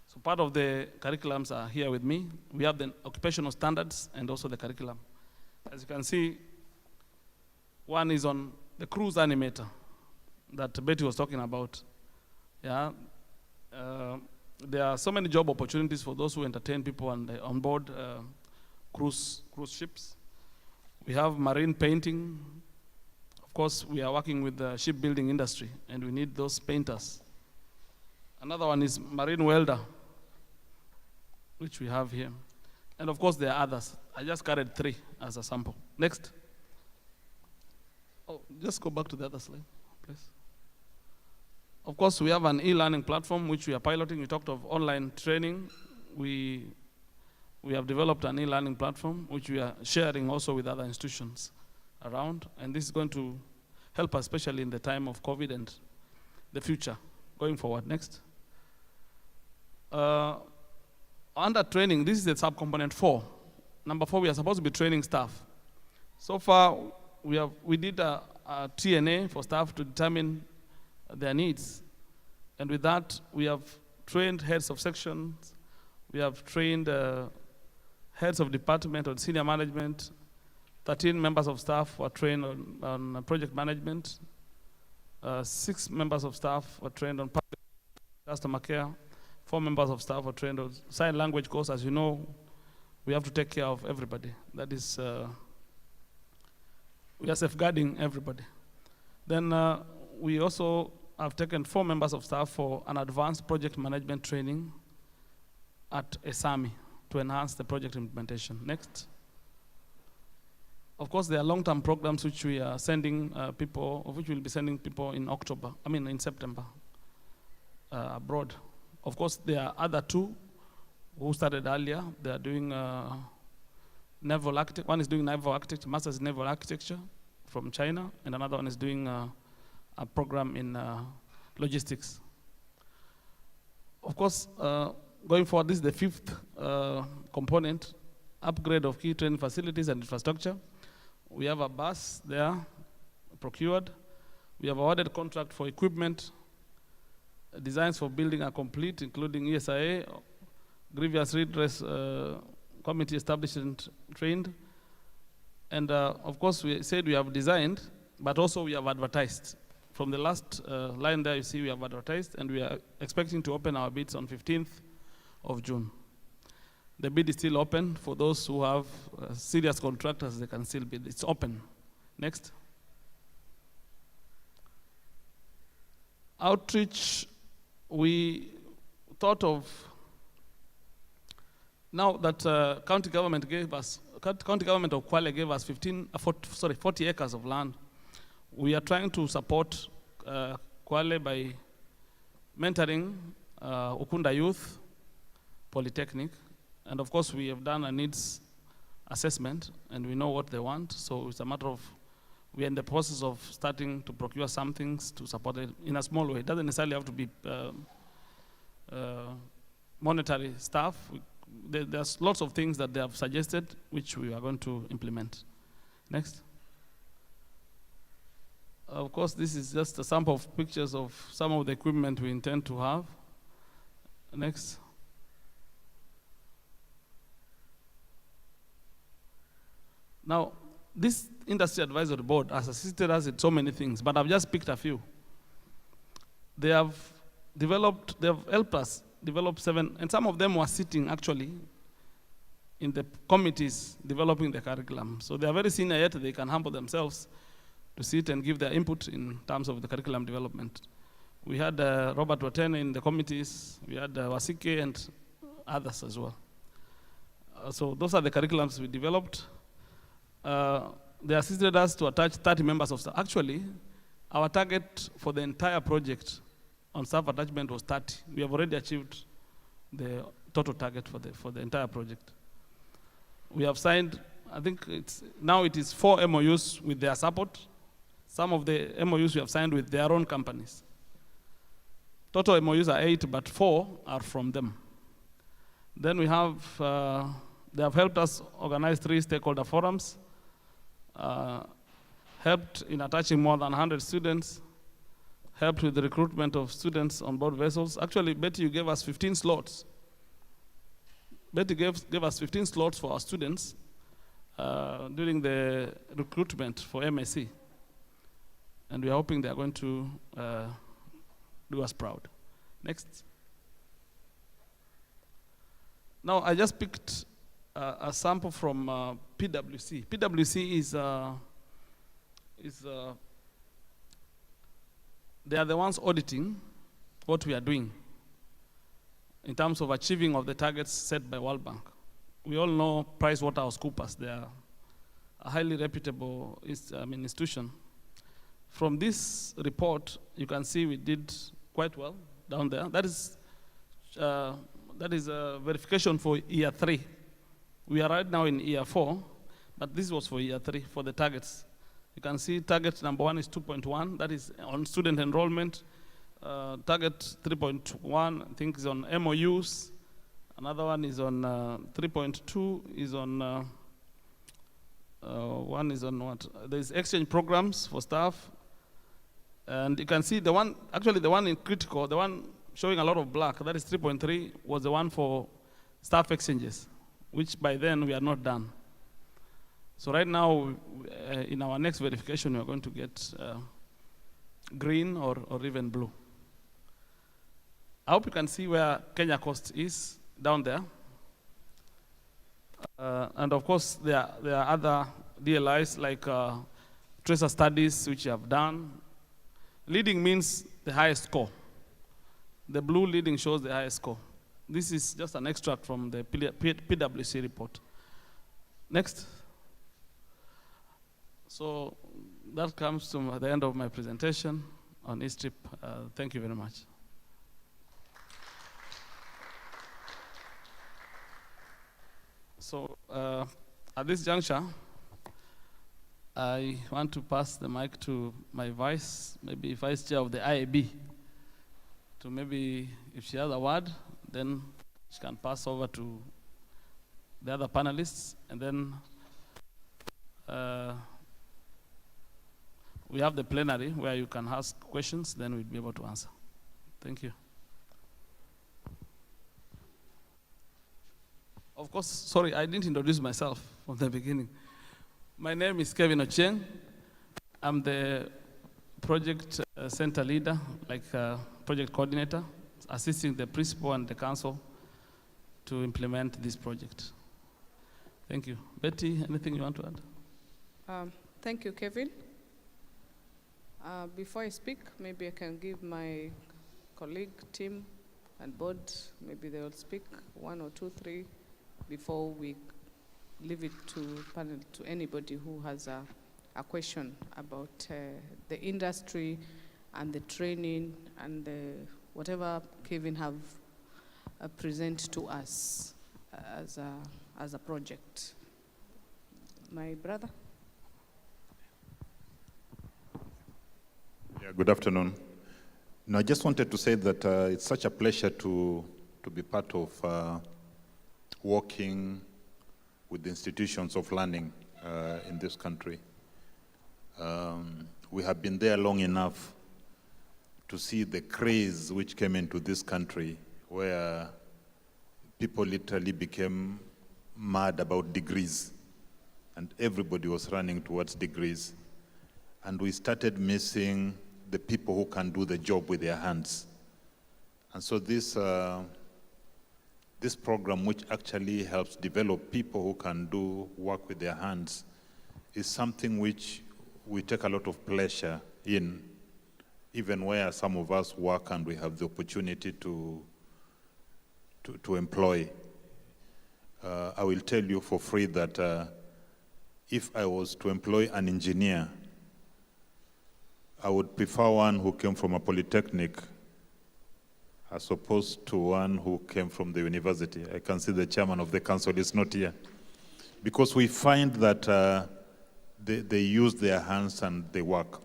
So part of the curriculums are here with me. We have the occupational standards and also the curriculum. As you can see, one is on the cruise animator that Betty was talking about. Yeah. There are so many job opportunities for those who entertain people on board cruise ships. We have marine painting. Of course, we are working with the shipbuilding industry, and we need those painters. Another one is marine welder, which we have here. And of course, there are others. I just carried 3 as a sample. Next. Oh, just go back to the other slide, please. Of course, we have an e-learning platform which we are piloting. We talked of online training. We have developed an e-learning platform which we are sharing also with other institutions around. And this is going to help us, especially in the time of COVID and the future going forward. Next. Under training, this is the subcomponent 4. Number 4, we are supposed to be training staff. So far, we did a TNA for staff to determine their needs. And with that, we have trained heads of sections. We have trained heads of department or senior management. 13 members of staff were trained on project management. 6 members of staff were trained on public customer care. 4 members of staff were trained on sign language course. As you know, we have to take care of everybody. That is, we are safeguarding everybody. Then we also have taken 4 members of staff for an advanced project management training at ESAMI to enhance the project implementation. Next. Of course, there are long-term programs which we are sending people, of which we'll be sending people in in September, abroad. Of course, there are other 2 who started earlier. They are doing naval architecture. One is doing naval architecture, master's in naval architecture from China, and another one is doing a program in logistics. Of course, going forward, this is the 5th component, upgrade of key training facilities and infrastructure. We have a bus there procured. We have awarded contract for equipment. Designs for building are complete, including ESIA, grievance redress committee established and trained. And of course, we said we have designed, but also we have advertised. From the last line there, you see we have advertised, and we are expecting to open our bids on 15th of June. The bid is still open. For those who have serious contractors, they can still bid. It's open. Next. Outreach, we thought of, now that county government of Kwale gave us 40 acres of land. We are trying to support Kwale by mentoring Ukunda Youth, Polytechnic, and of course we have done a needs assessment and we know what they want, so it's a matter of, we are in the process of starting to procure some things to support it in a small way. It doesn't necessarily have to be monetary stuff. There's lots of things that they have suggested which we are going to implement. Next. Of course, this is just a sample of pictures of some of the equipment we intend to have. Next. Now, this industry advisory board has assisted us in so many things, but I've just picked a few. They have helped us develop 7, and some of them were sitting actually in the committees developing the curriculum. So they are very senior yet they can humble themselves to sit and give their input in terms of the curriculum development. We had Robert Watene in the committees, we had Wasike and others as well. So those are the curriculums we developed. They assisted us to attach 30 members of staff. Actually, our target for the entire project on staff attachment was 30. We have already achieved the total target for the entire project. We have signed, I think now it is 4 MOUs with their support. Some of the MOUs we have signed with their own companies. Total MOUs are 8, but 4 are from them. Then we have, they have helped us organize 3 stakeholder forums, helped in attaching more than 100 students, helped with the recruitment of students on board vessels. Actually, Betty, you gave us 15 slots. Betty gave us 15 slots for our students during the recruitment for MSc. And we are hoping they are going to do us proud. Next. Now, I just picked a sample from PwC. PwC is they are the ones auditing what we are doing in terms of achieving of the targets set by World Bank. We all know PricewaterhouseCoopers. They are a highly reputable institution. From this report, you can see we did quite well down there. That is a verification for year 3. We are right now in year 4, but this was for year 3 for the targets. You can see target number 1 is 2.1, that is on student enrollment. Target 3.1, I think, is on MOUs. Another one is on 3.2, is on, one is on what? There's exchange programs for staff. And you can see the one, actually the one in critical, the one showing a lot of black, that is 3.3, was the one for staff exchanges. which by then we are not done. So right now, in our next verification, we are going to get green or even blue. I hope you can see where Kenya Coast is down there. And of course, there are other DLIs like tracer studies, which you have done. Leading means the highest score. The blue leading shows the highest score. This is just an extract from the PwC report. Next. So that comes to the end of my presentation on ESTRIP. Thank you very much. So at this juncture, I want to pass the mic to my vice chair of the IAB, to maybe, if she has a word, then she can pass over to the other panelists, and then we have the plenary where you can ask questions, then we'll be able to answer. Thank you. Of course, sorry, I didn't introduce myself from the beginning. My name is Kevin Ochieng. I'm the project center leader, like project coordinator, assisting the principal and the council to implement this project. Thank you. Betty, anything you want to add? Thank you, Kevin. Before I speak, maybe I can give my colleague, team, and board, maybe they will speak 1 or 2, 3, before we leave it to panel, to anybody who has a question about the industry and the training and whatever Kevin have present to us as a project. My brother. Yeah, good afternoon. No, I just wanted to say that it's such a pleasure to be part of working with the institutions of learning in this country. We have been there long enough to see the craze which came into this country, where people literally became mad about degrees, and everybody was running towards degrees. And we started missing the people who can do the job with their hands. And so this program, which actually helps develop people who can do work with their hands, is something which we take a lot of pleasure in, even where some of us work and we have the opportunity to employ. I will tell you for free that if I was to employ an engineer, I would prefer one who came from a polytechnic as opposed to one who came from the university. I can see the chairman of the council is not here. Because we find that they use their hands and they work.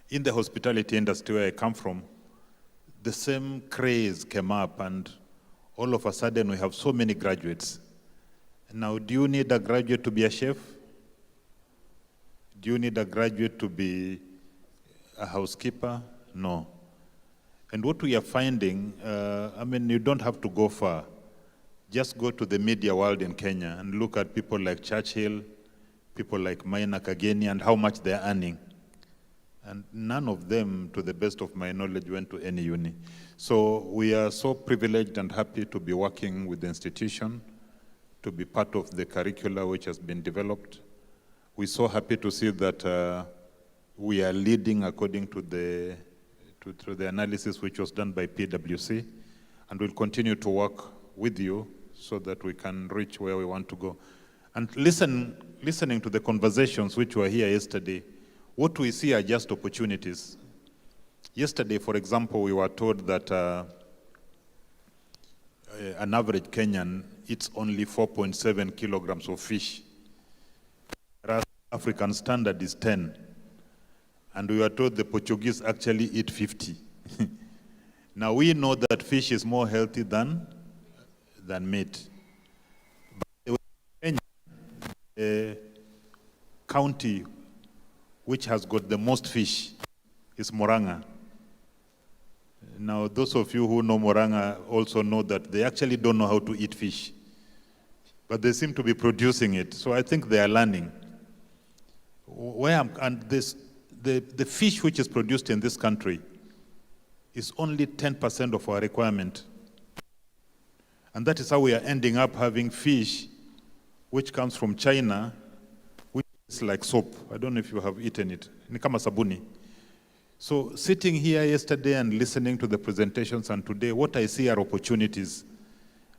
In the hospitality industry where I come from, the same craze came up, and all of a sudden we have so many graduates. Now, do you need a graduate to be a chef? Do you need a graduate to be a housekeeper? No. And what we are finding, you don't have to go far. Just go to the media world in Kenya and look at people like Churchill, people like Maina Kageni, and how much they're earning. And none of them, to the best of my knowledge, went to any uni. So we are so privileged and happy to be working with the institution, to be part of the curricula which has been developed. We're so happy to see that we are leading according to the analysis which was done by PwC, and we'll continue to work with you so that we can reach where we want to go. And listening to the conversations which were here yesterday, what we see are just opportunities. Yesterday, for example, we were told that an average Kenyan eats only 4.7 kilograms of fish, whereas African standard is 10. And we were told the Portuguese actually eat 50. Now we know that fish is more healthy than meat. But Kenya, the county which has got the most fish is Murang'a. Now those of you who know Murang'a also know that they actually don't know how to eat fish. but they seem to be producing it. So I think they are learning. The fish which is produced in this country is only 10% of our requirement. And that is how we are ending up having fish which comes from China, which is like soap. I don't know if you have eaten it. Ni kama sabuni. So sitting here yesterday and listening to the presentations and today, what I see are opportunities.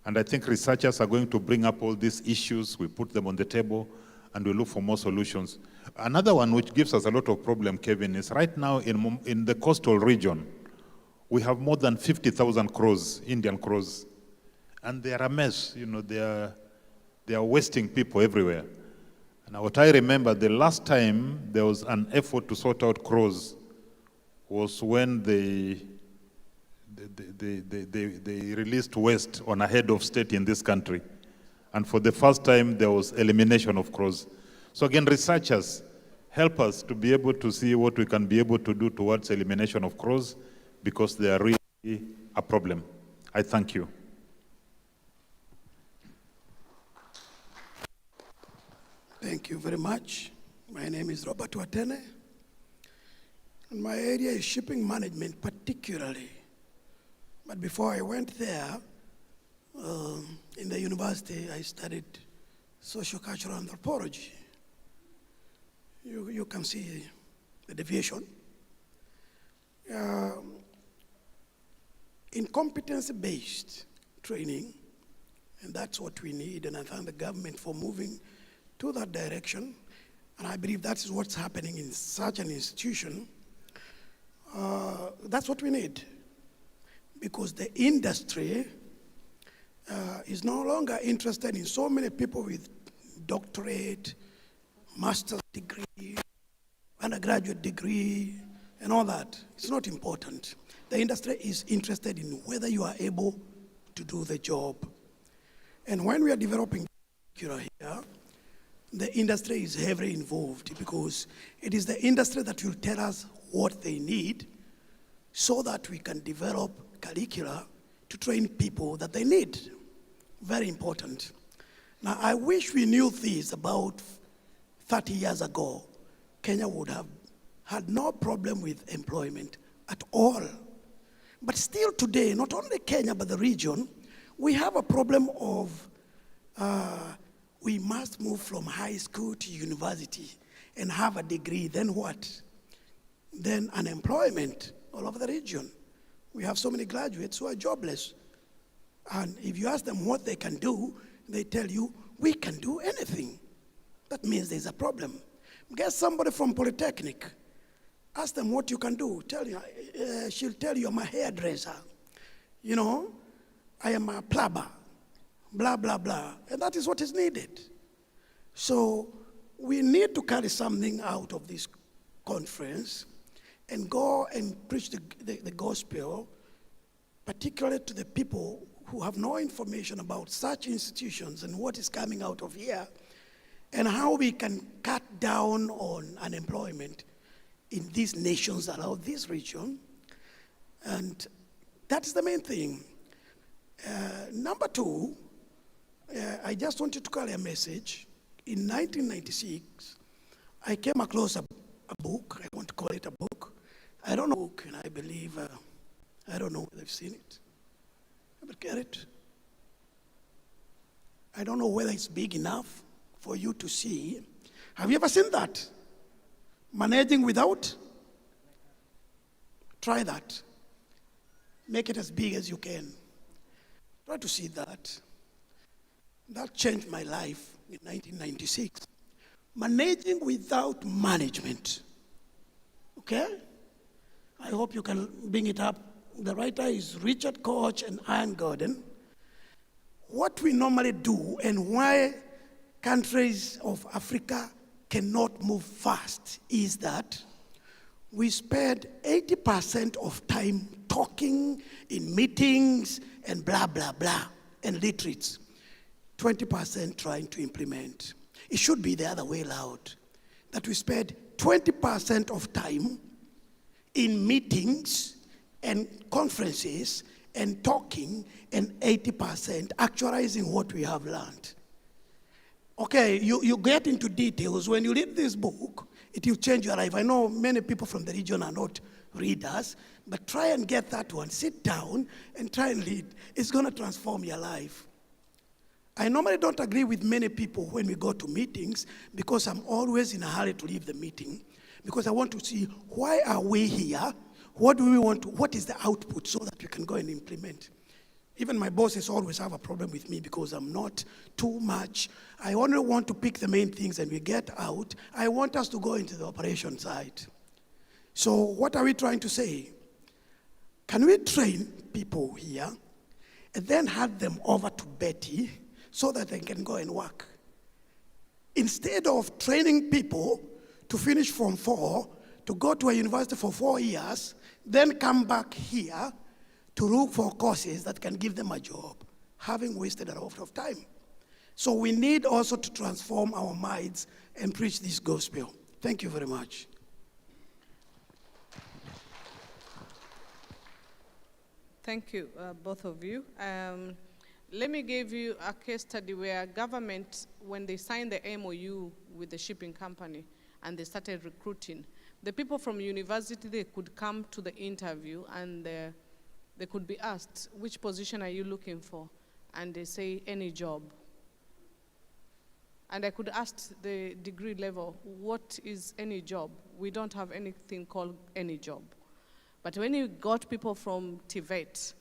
And I think researchers are going to bring up all these issues, we put them on the table, and we look for more solutions. Another one which gives us a lot of problem, Kevin, is right now in the coastal region, we have more than 50,000 crows, Indian crows. And they are a mess, you know, they are wasting people everywhere. And what I remember, the last time there was an effort to sort out crows was when they released waste on a head of state in this country. And for the first time, there was elimination of crows. So again, researchers help us to be able to see what we can be able to do towards elimination of crows, because they are really a problem. I thank you. Thank you very much. My name is Robert Watene, and my area is shipping management particularly. But before I went there, in the university, I studied socio-cultural anthropology. You can see the deviation. In competency-based training, and that's what we need, and I thank the government for moving to that direction, and I believe that's what's happening in such an institution. That's what we need, because the industry is no longer interested in so many people with doctorate, master's degree, undergraduate degree, and all that. It's not important. The industry is interested in whether you are able to do the job. And when we are developing here, the industry is heavily involved, because it is the industry that will tell us what they need so that we can develop curricula to train people that they need. Very important. Now, I wish we knew this about 30 years ago. Kenya would have had no problem with employment at all. But still today, not only Kenya, but the region, we have a problem of we must move from high school to university and have a degree, then what? Then unemployment all over the region. We have so many graduates who are jobless. And if you ask them what they can do, they tell you, we can do anything. That means there's a problem. Get somebody from Polytechnic. Ask them what you can do. She'll tell you, I'm a hairdresser. You know, I am a plumber. Blah, blah, blah. And that is what is needed. So we need to carry something out of this conference and go and preach the gospel, particularly to the people who have no information about such institutions and what is coming out of here, and how we can cut down on unemployment in these nations around this region. And that's the main thing. Number two, I just wanted to carry a message. In 1996, I came across a book. I want to call it a book. I don't know, and I believe, I don't know whether they've seen it. Ever get it? I don't know whether it's big enough for you to see. Have you ever seen that? Managing without? Try that. Make it as big as you can. Try to see that. That changed my life in 1996. Managing without management. Okay? I hope you can bring it up. The writer is Richard Koch and Ian Gordon. What we normally do and why countries of Africa cannot move fast is that we spend 80% of time talking in meetings and blah, blah, blah, and retreats. 20% trying to implement. It should be the other way around, that we spend 20% of time in meetings and conferences and talking, and 80% actualizing what we have learned. Okay, you get into details. When you read this book, it will change your life. I know many people from the region are not readers, but try and get that one. Sit down and try and read. It's going to transform your life. I normally don't agree with many people when we go to meetings because I'm always in a hurry to leave the meeting because I want to see why are we here? What do we want to, what is the output so that we can go and implement? Even my bosses always have a problem with me because I'm not too much. I only want to pick the main things and we get out. I want us to go into the operation side. So what are we trying to say? Can we train people here and then hand them over to Betty so that they can go and work? Instead of training people to finish Form 4, to go to a university for 4 years, then come back here to look for courses that can give them a job, having wasted a lot of time. So we need also to transform our minds and preach this gospel. Thank you very much. Thank you, both of you. Let me give you a case study where government, when they signed the MOU with the shipping company and they started recruiting, the people from university, they could come to the interview and they could be asked, which position are you looking for? And they say, any job. And I could ask the degree level, what is any job? We don't have anything called any job. But when you got people from TVET,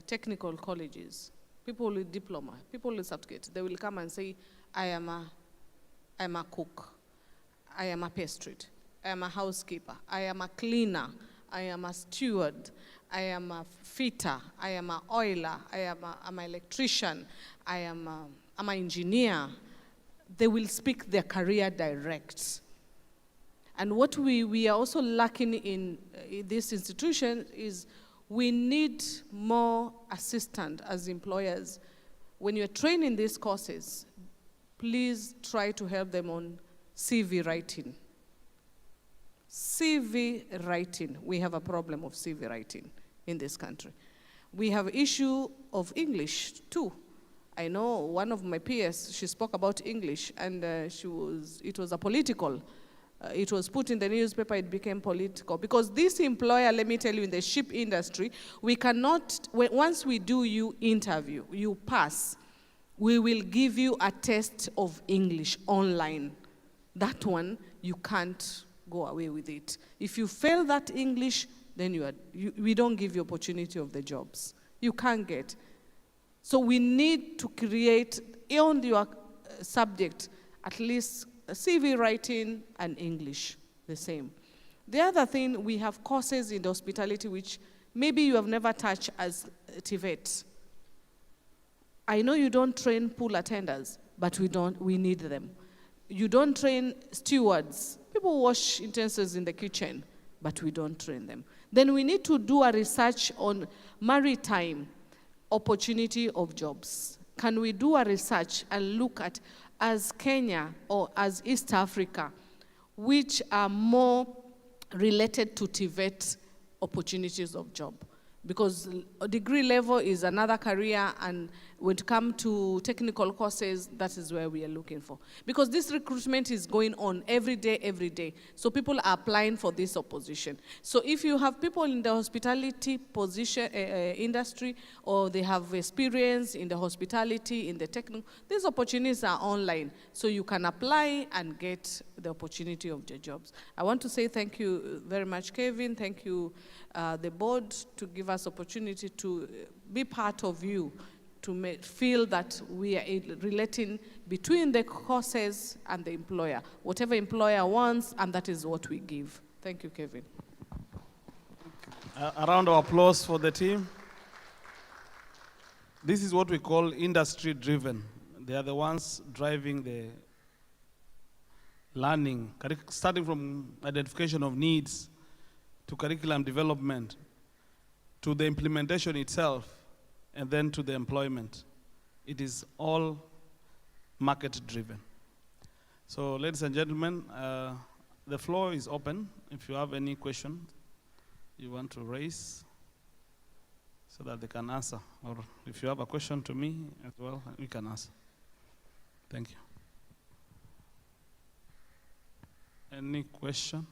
technical colleges, people with diploma, people with certificate, they will come and say, I am a cook, I am a pastry, I am a housekeeper, I am a cleaner, I am a steward, I am a fitter, I am an oiler, I'm an electrician, I'm an engineer. They will speak their career direct. And what we are also lacking in this institution is we need more assistance as employers. When you're training these courses, please try to help them on CV writing. CV writing, we have a problem of CV writing in this country. We have issue of English too. I know one of my peers, she spoke about English and it was a political. It was put in the newspaper, it became political. Because this employer, let me tell you, in the ship industry, we cannot, once we do you interview, you pass, we will give you a test of English online. That one, you can't go away with it. If you fail that English, then we don't give you opportunity of the jobs. You can't get. So we need to create, on your subject, at least CV writing and English, the same. The other thing, we have courses in the hospitality which maybe you have never touched as TVET. I know you don't train pool attendants, but we need them. You don't train stewards. People wash utensils in the kitchen, but we don't train them. Then we need to do a research on maritime opportunity of jobs. Can we do a research and look at, as Kenya or as East Africa, which are more related to TVET opportunities of job? Because a degree level is another career, and when it comes to technical courses, that is where we are looking for. Because this recruitment is going on every day. So people are applying for this opposition. So if you have people in the hospitality position, industry, or they have experience in the hospitality, in the technical, these opportunities are online. So you can apply and get the opportunity of the jobs. I want to say thank you very much, Kevin. Thank you, the board, to give us opportunity to be part of you, to feel that we are relating between the courses and the employer. Whatever employer wants, and that is what we give. Thank you, Kevin. A round of applause for the team. This is what we call industry-driven. They are the ones driving the learning, starting from identification of needs, to curriculum development, to the implementation itself, and then to the employment. It is all market-driven. So, ladies and gentlemen, the floor is open. If you have any question you want to raise, so that they can answer. Or if you have a question to me as well, we can answer. Thank you. Any question?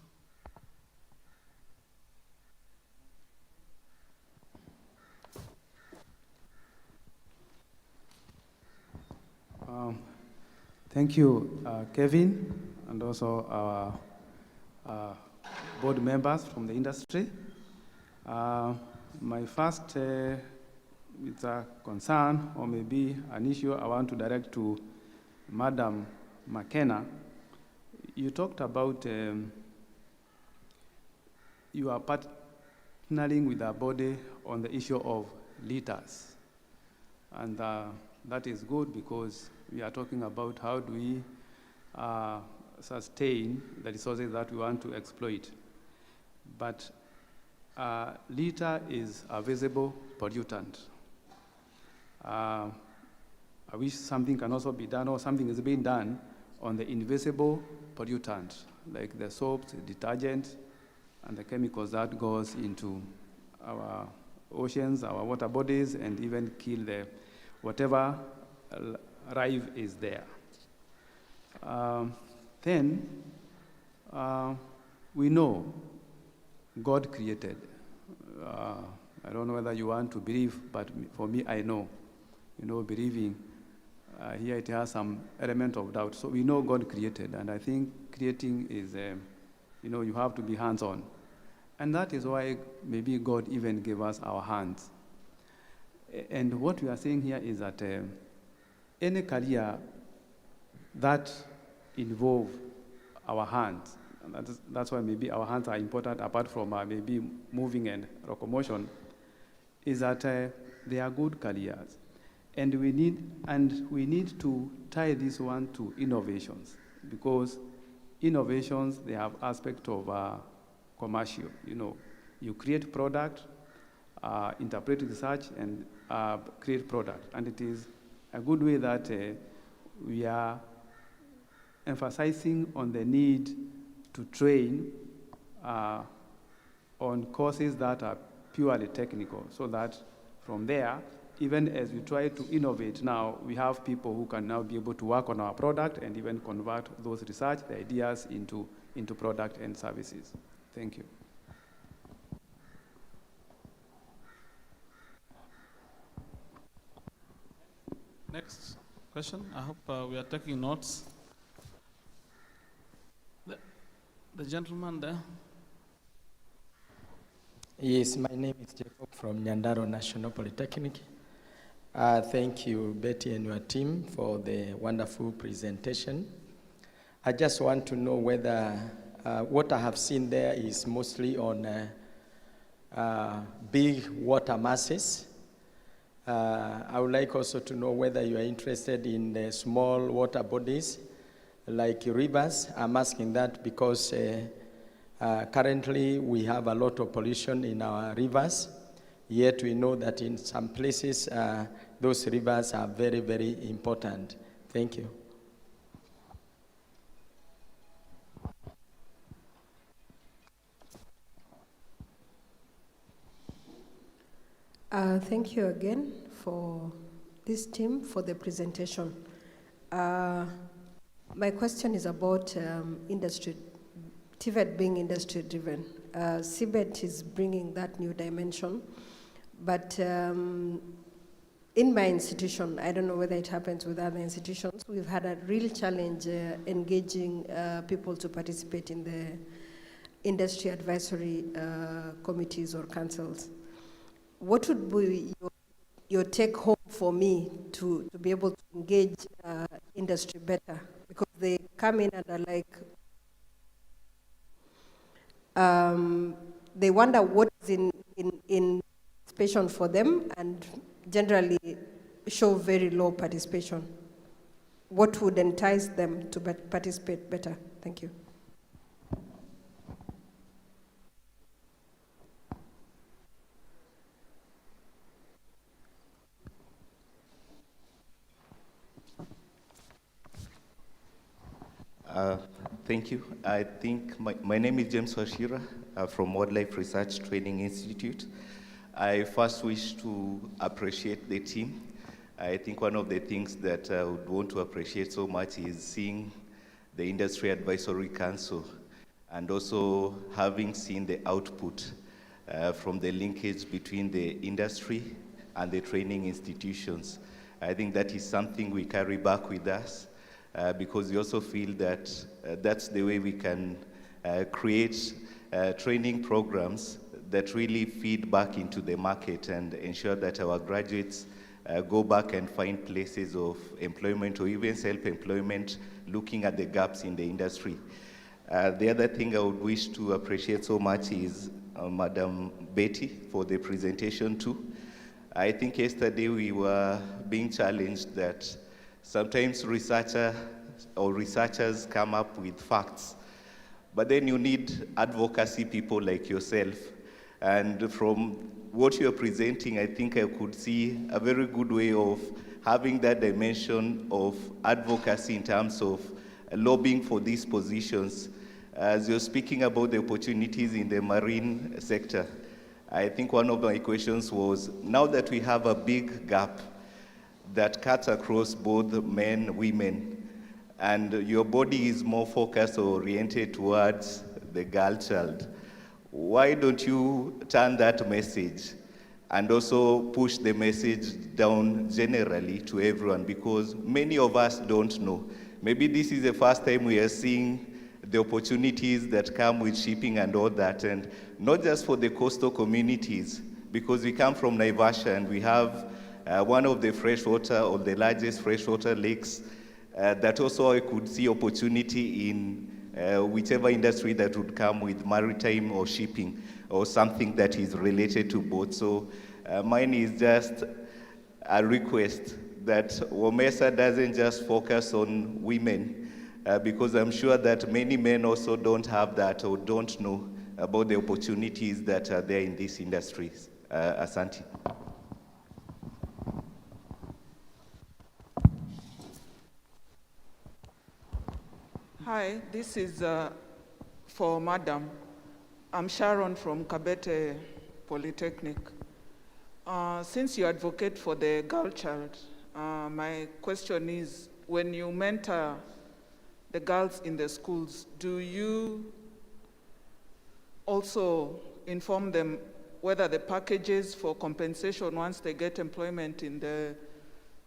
Thank you, Kevin, and also our board members from the industry. My first it's a concern or maybe an issue I want to direct to Madam McKenna. You talked about you are partnering with our body on the issue of litters. And that is good because we are talking about how do we sustain the resources that we want to exploit. But litter is a visible pollutant. I wish something can also be done, or something is being done on the invisible pollutant, like the soaps, the detergent, and the chemicals that goes into our oceans, our water bodies, and even kill the whatever life is there. Then we know God created. I don't know whether you want to believe, but for me, I know. You know, believing, here it has some element of doubt. So we know God created, and I think creating is, you know, you have to be hands-on. And that is why maybe God even gave us our hands. And what we are saying here is that any career that involve our hands, and that's why maybe our hands are important apart from maybe moving and locomotion, is that they are good careers. And we need to tie this one to innovations, because innovations, they have aspect of commercial. You know, you create product, interpret research, and create product. And it is a good way that we are emphasizing on the need to train on courses that are purely technical, so that from there, even as we try to innovate now, we have people who can now be able to work on our product and even convert those research, the ideas into product and services. Thank you. Next question. I hope we are taking notes. The gentleman there. Yes, my name is Jacob from Nyandaro National Polytechnic. Thank you, Betty and your team, for the wonderful presentation. I just want to know whether what I have seen there is mostly on big water masses. I would like also to know whether you are interested in the small water bodies like rivers. I'm asking that because currently we have a lot of pollution in our rivers, yet we know that in some places those rivers are very, very important. Thank you. Thank you again for this team for the presentation. My question is about industry, TVET being industry driven. CBET is bringing that new dimension, but in my institution, I don't know whether it happens with other institutions, we've had a real challenge engaging people to participate in the industry advisory committees or councils. What would be your take home for me to be able to engage industry better? Because they come in and are like, they wonder what is in participation for them, and generally show very low participation. What would entice them to participate better? Thank you. Thank you. I think my name is James Washira from Wildlife Research Training Institute. I first wish to appreciate the team I think one of the things that I would want to appreciate so much is seeing the Industry Advisory Council and also having seen the output from the linkage between the industry and the training institutions. I think that is something we carry back with us because we also feel that that's the way we can create training programs that really feed back into the market and ensure that our graduates go back and find places of employment or even self-employment, looking at the gaps in the industry. The other thing I would wish to appreciate so much is Madam Betty for the presentation too. I think yesterday we were being challenged that sometimes researchers come up with facts, but then you need advocacy people like yourself. And from what you're presenting, I think I could see a very good way of having that dimension of advocacy in terms of lobbying for these positions. As you're speaking about the opportunities in the marine sector, I think one of my questions was, now that we have a big gap that cuts across both men, women, and your body is more focused or oriented towards the girl child, why don't you turn that message and also push the message down generally to everyone? Because many of us don't know. Maybe this is the first time we are seeing the opportunities that come with shipping and all that, and not just for the coastal communities, because we come from Naivasha and we have one of the freshwater or the largest freshwater lakes that also I could see opportunity in whichever industry that would come with maritime or shipping or something that is related to both. So mine is just a request that WOMESA doesn't just focus on women, because I'm sure that many men also don't have that or don't know about the opportunities that are there in these industries. Asante. Hi, this is for Madam. I'm Sharon from Kabete Polytechnic. Since you advocate for the girl child, my question is, when you mentor the girls in the schools, do you also inform them whether the packages for compensation once they get employment in the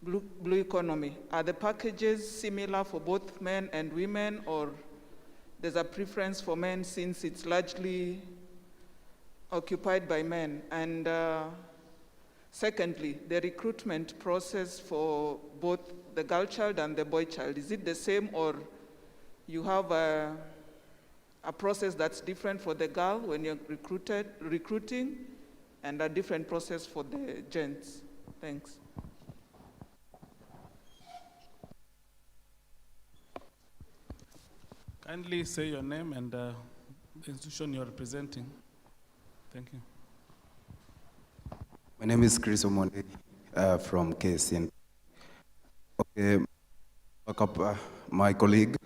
blue economy, are the packages similar for both men and women, or there's a preference for men since it's largely occupied by men? And secondly, the recruitment process for both the girl child and the boy child, is it the same, or you have a process that's different for the girl when you're recruiting, and a different process for the gents? Thanks. Kindly say your name and the institution you're representing. Thank you. My name is Chris Omonde from KSN. Okay, back up my colleague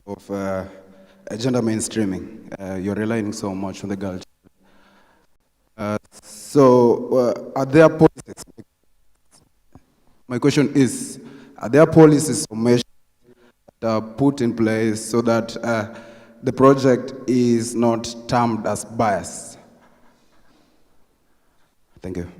of gender mainstreaming. You're relying so much on the girl child. So are there policies? My question is, are there policies or measures that are put in place so that the project is not termed as bias? Thank you.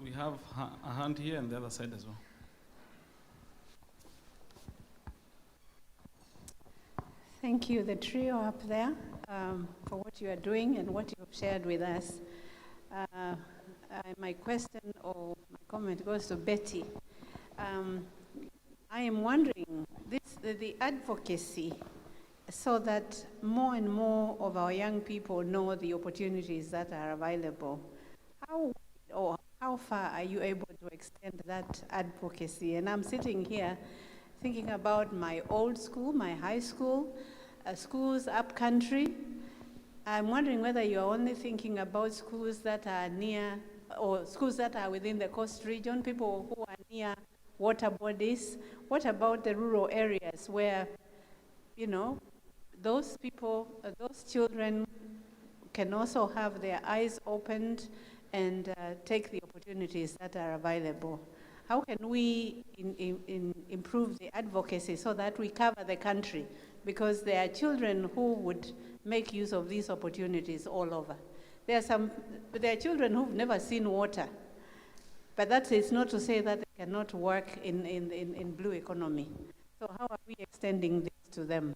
We have a hand here and the other side as well. Thank you, the trio up there, for what you are doing and what you have shared with us. My question or my comment goes to Betty. I am wondering, the advocacy, so that more and more of our young people know the opportunities that are available, how far are you able to extend that advocacy? And I'm sitting here thinking about my old school, my high school, schools up country. I'm wondering whether you're only thinking about schools that are near, or schools that are within the coast region, people who are near water bodies? What about the rural areas where, you know, those people, those children can also have their eyes opened and take the opportunities that are available? How can we improve the advocacy so that we cover the country? Because there are children who would make use of these opportunities all over. There are children who've never seen water, but that is not to say that they cannot work in blue economy. So how are we extending this to them?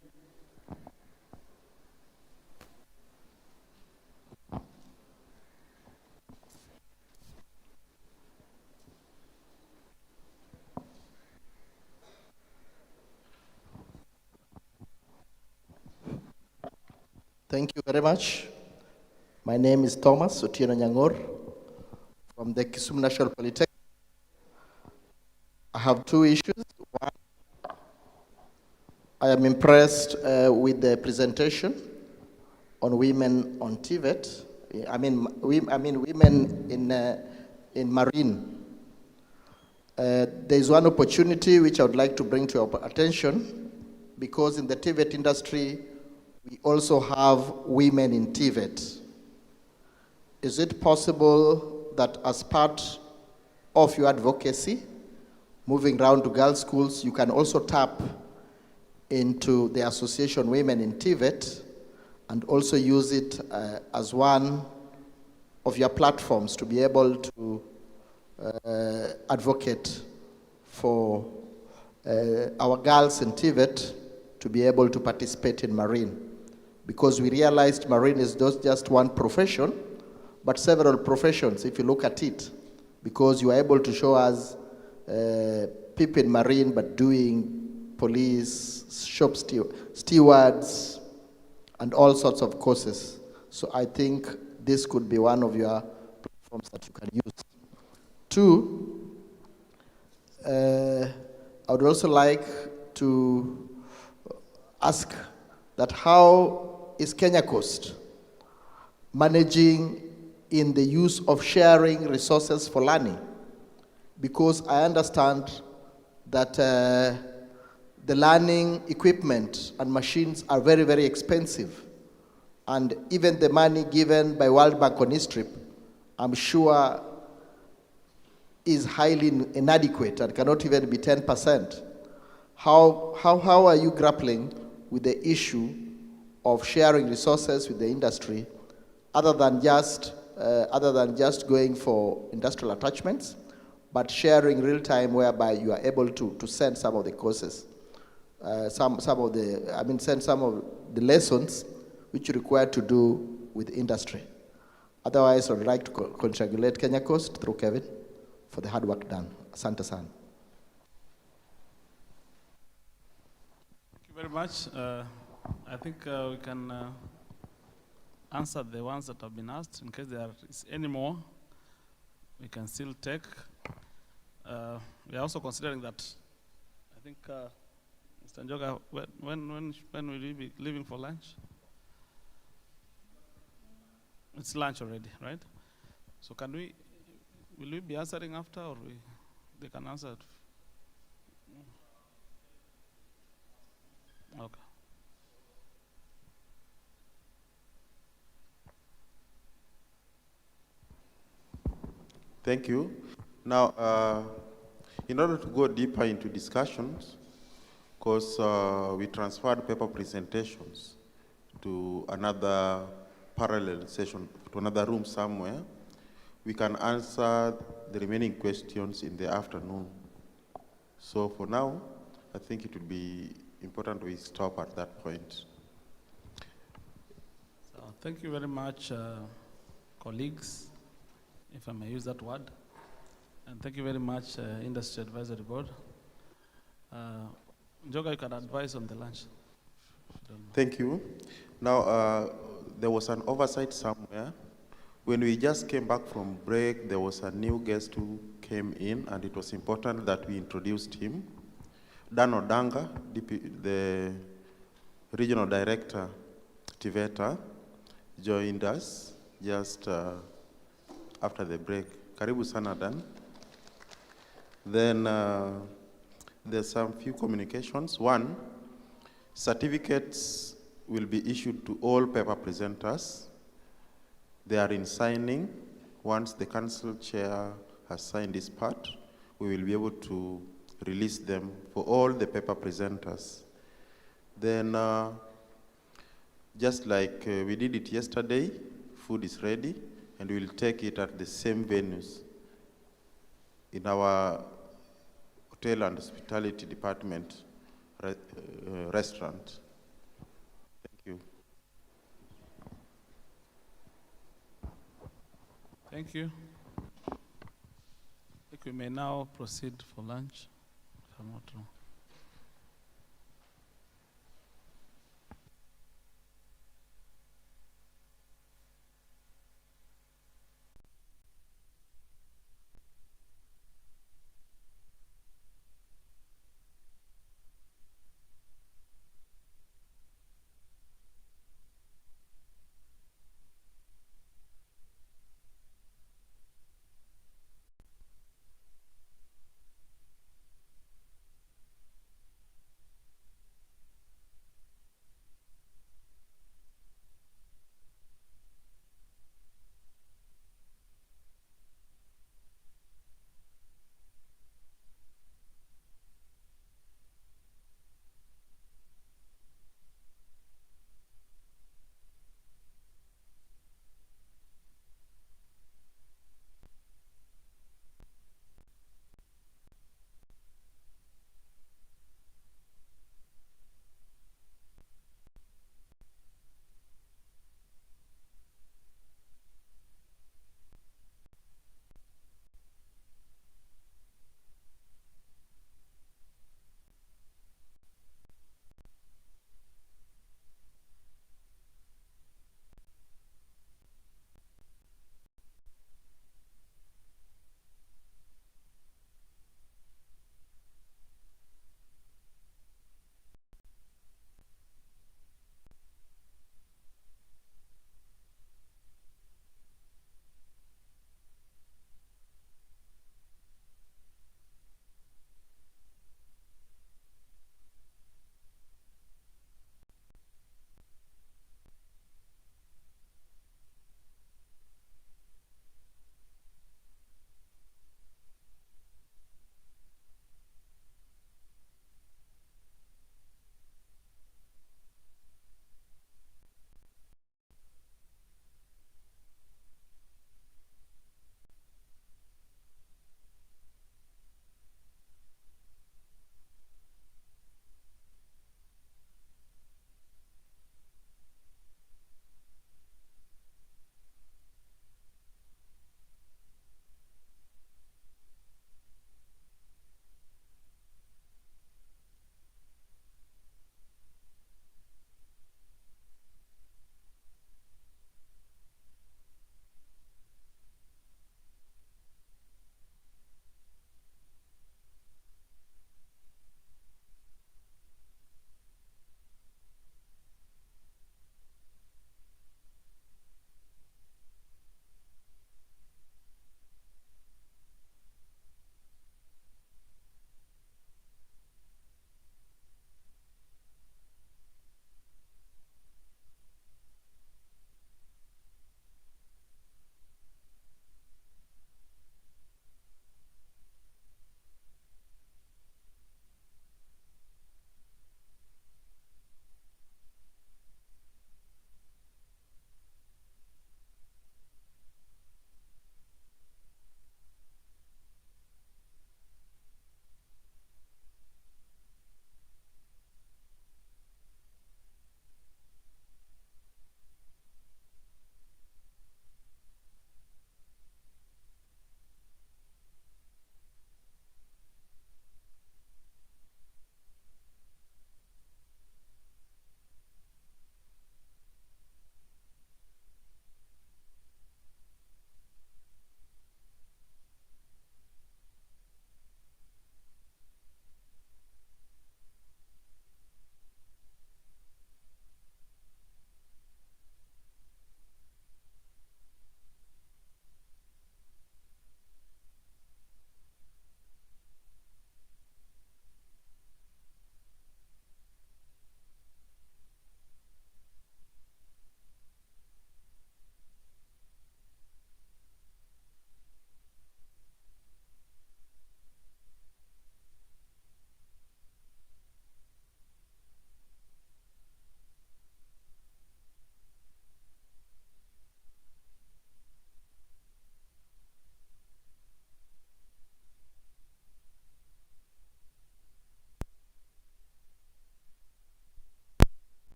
Thank you very much. My name is Thomas Otieno Nyangor from the Kisumu National Polytechnic. I have two issues. One, I am impressed with the presentation on women on TVET. I mean women in marine. There is one opportunity which I would like to bring to your attention, because in the TVET industry, we also have women in TVET. Is it possible that as part of your advocacy, moving around to girls' schools, you can also tap into the Association Women in TVET and also use it as one of your platforms to be able to advocate for our girls in TVET to be able to participate in marine? Because we realized marine is not just one profession, but several professions if you look at it. Because you are able to show us people in marine but doing police, shop stewards, and all sorts of courses. So I think this could be one of your platforms that you can use. Two, I would also like to ask that how is Kenya Coast managing in the use of sharing resources for learning? Because I understand that the learning equipment and machines are very, very expensive. And even the money given by World Bank on ISTRIP, I'm sure is highly inadequate and cannot even be 10%. How are you grappling with the issue of sharing resources with the industry, other than just going for industrial attachments, but sharing real time whereby you are able to send some of the courses, send some of the lessons which you require to do with industry. Otherwise, I would like to congratulate Kenya Coast through Kevin for the hard work done. Asante sana. Thank you very much. I think we can answer the ones that have been asked. In case there is any more, we can still take. We are also considering that, I think, Mr. Njoga, when will you be leaving for lunch? It's lunch already, right? So will we be answering after, or they can answer it? Okay. Thank you. Now, in order to go deeper into discussions, because we transferred paper presentations to another parallel session, to another room somewhere, we can answer the remaining questions in the afternoon. So for now, I think it would be important we stop at that point. So thank you very much, colleagues, if I may use that word. And thank you very much, Industry Advisory Board. Njoga, you can advise on the lunch. Thank you. Now, there was an oversight somewhere. When we just came back from break, there was a new guest who came in, and it was important that we introduced him. Dan Odanga, the Regional Director, TVETA, joined us just after the break. Karibu sana, Dan. Then there's some few communications. One, certificates will be issued to all paper presenters. They are in signing. Once the council chair has signed this part, we will be able to release them for all the paper presenters. Then, just like we did it yesterday, food is ready, and we'll take it at the same venues in our hotel and hospitality department restaurant. Thank you. Thank you. I think we may now proceed for lunch, if I'm not wrong.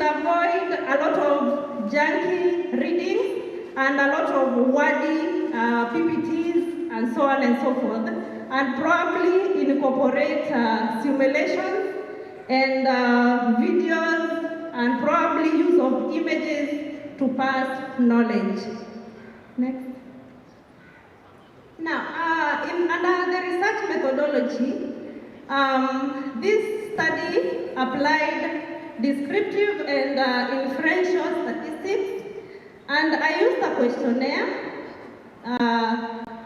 should avoid a lot of junky reading and a lot of wordy PPTs and so on and so forth, and probably incorporate simulations and videos and probably use of images to pass knowledge. Next. Now, under the research methodology, this study applied descriptive and inferential statistics, and I used a questionnaire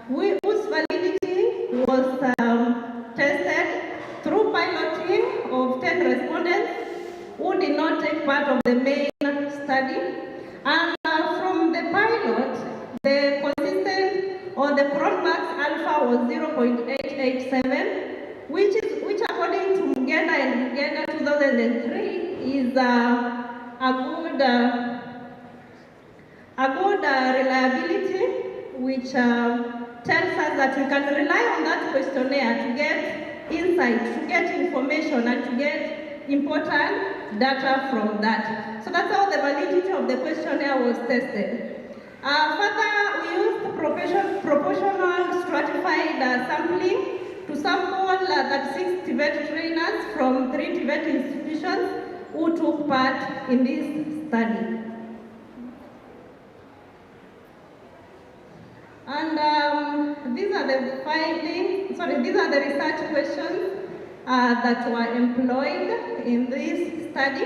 whose validity was tested through piloting of 10 respondents who did not take part of the main study. And from the pilot, the consistent or the Cronbach's alpha was 0.887, which according to Mugenda and Mugenda 2003 is a good reliability, which tells us that we can rely on that questionnaire to get insight, to get information, and to get important data from that. So that's how the validity of the questionnaire was tested. Further, we used proportional stratified sampling to sample 36 TVET trainers from 3 TVET institutions who took part in this study. And these are the findings, these are the research questions that were employed in this study.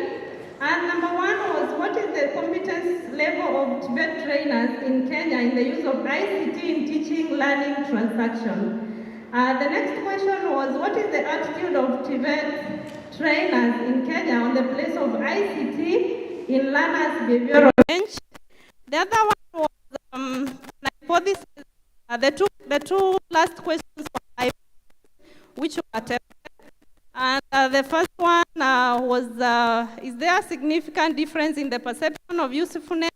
And number one was, what is the competence level of TVET trainers in Kenya in the use of ICT in teaching, learning, transaction? The next question was, what is the attitude of TVET trainers in Kenya on the place of ICT in learners' behavioral change? The other one was hypothesis. The two last questions were hypotheses, which were tested. And the first one was, is there a significant difference in the perception of usefulness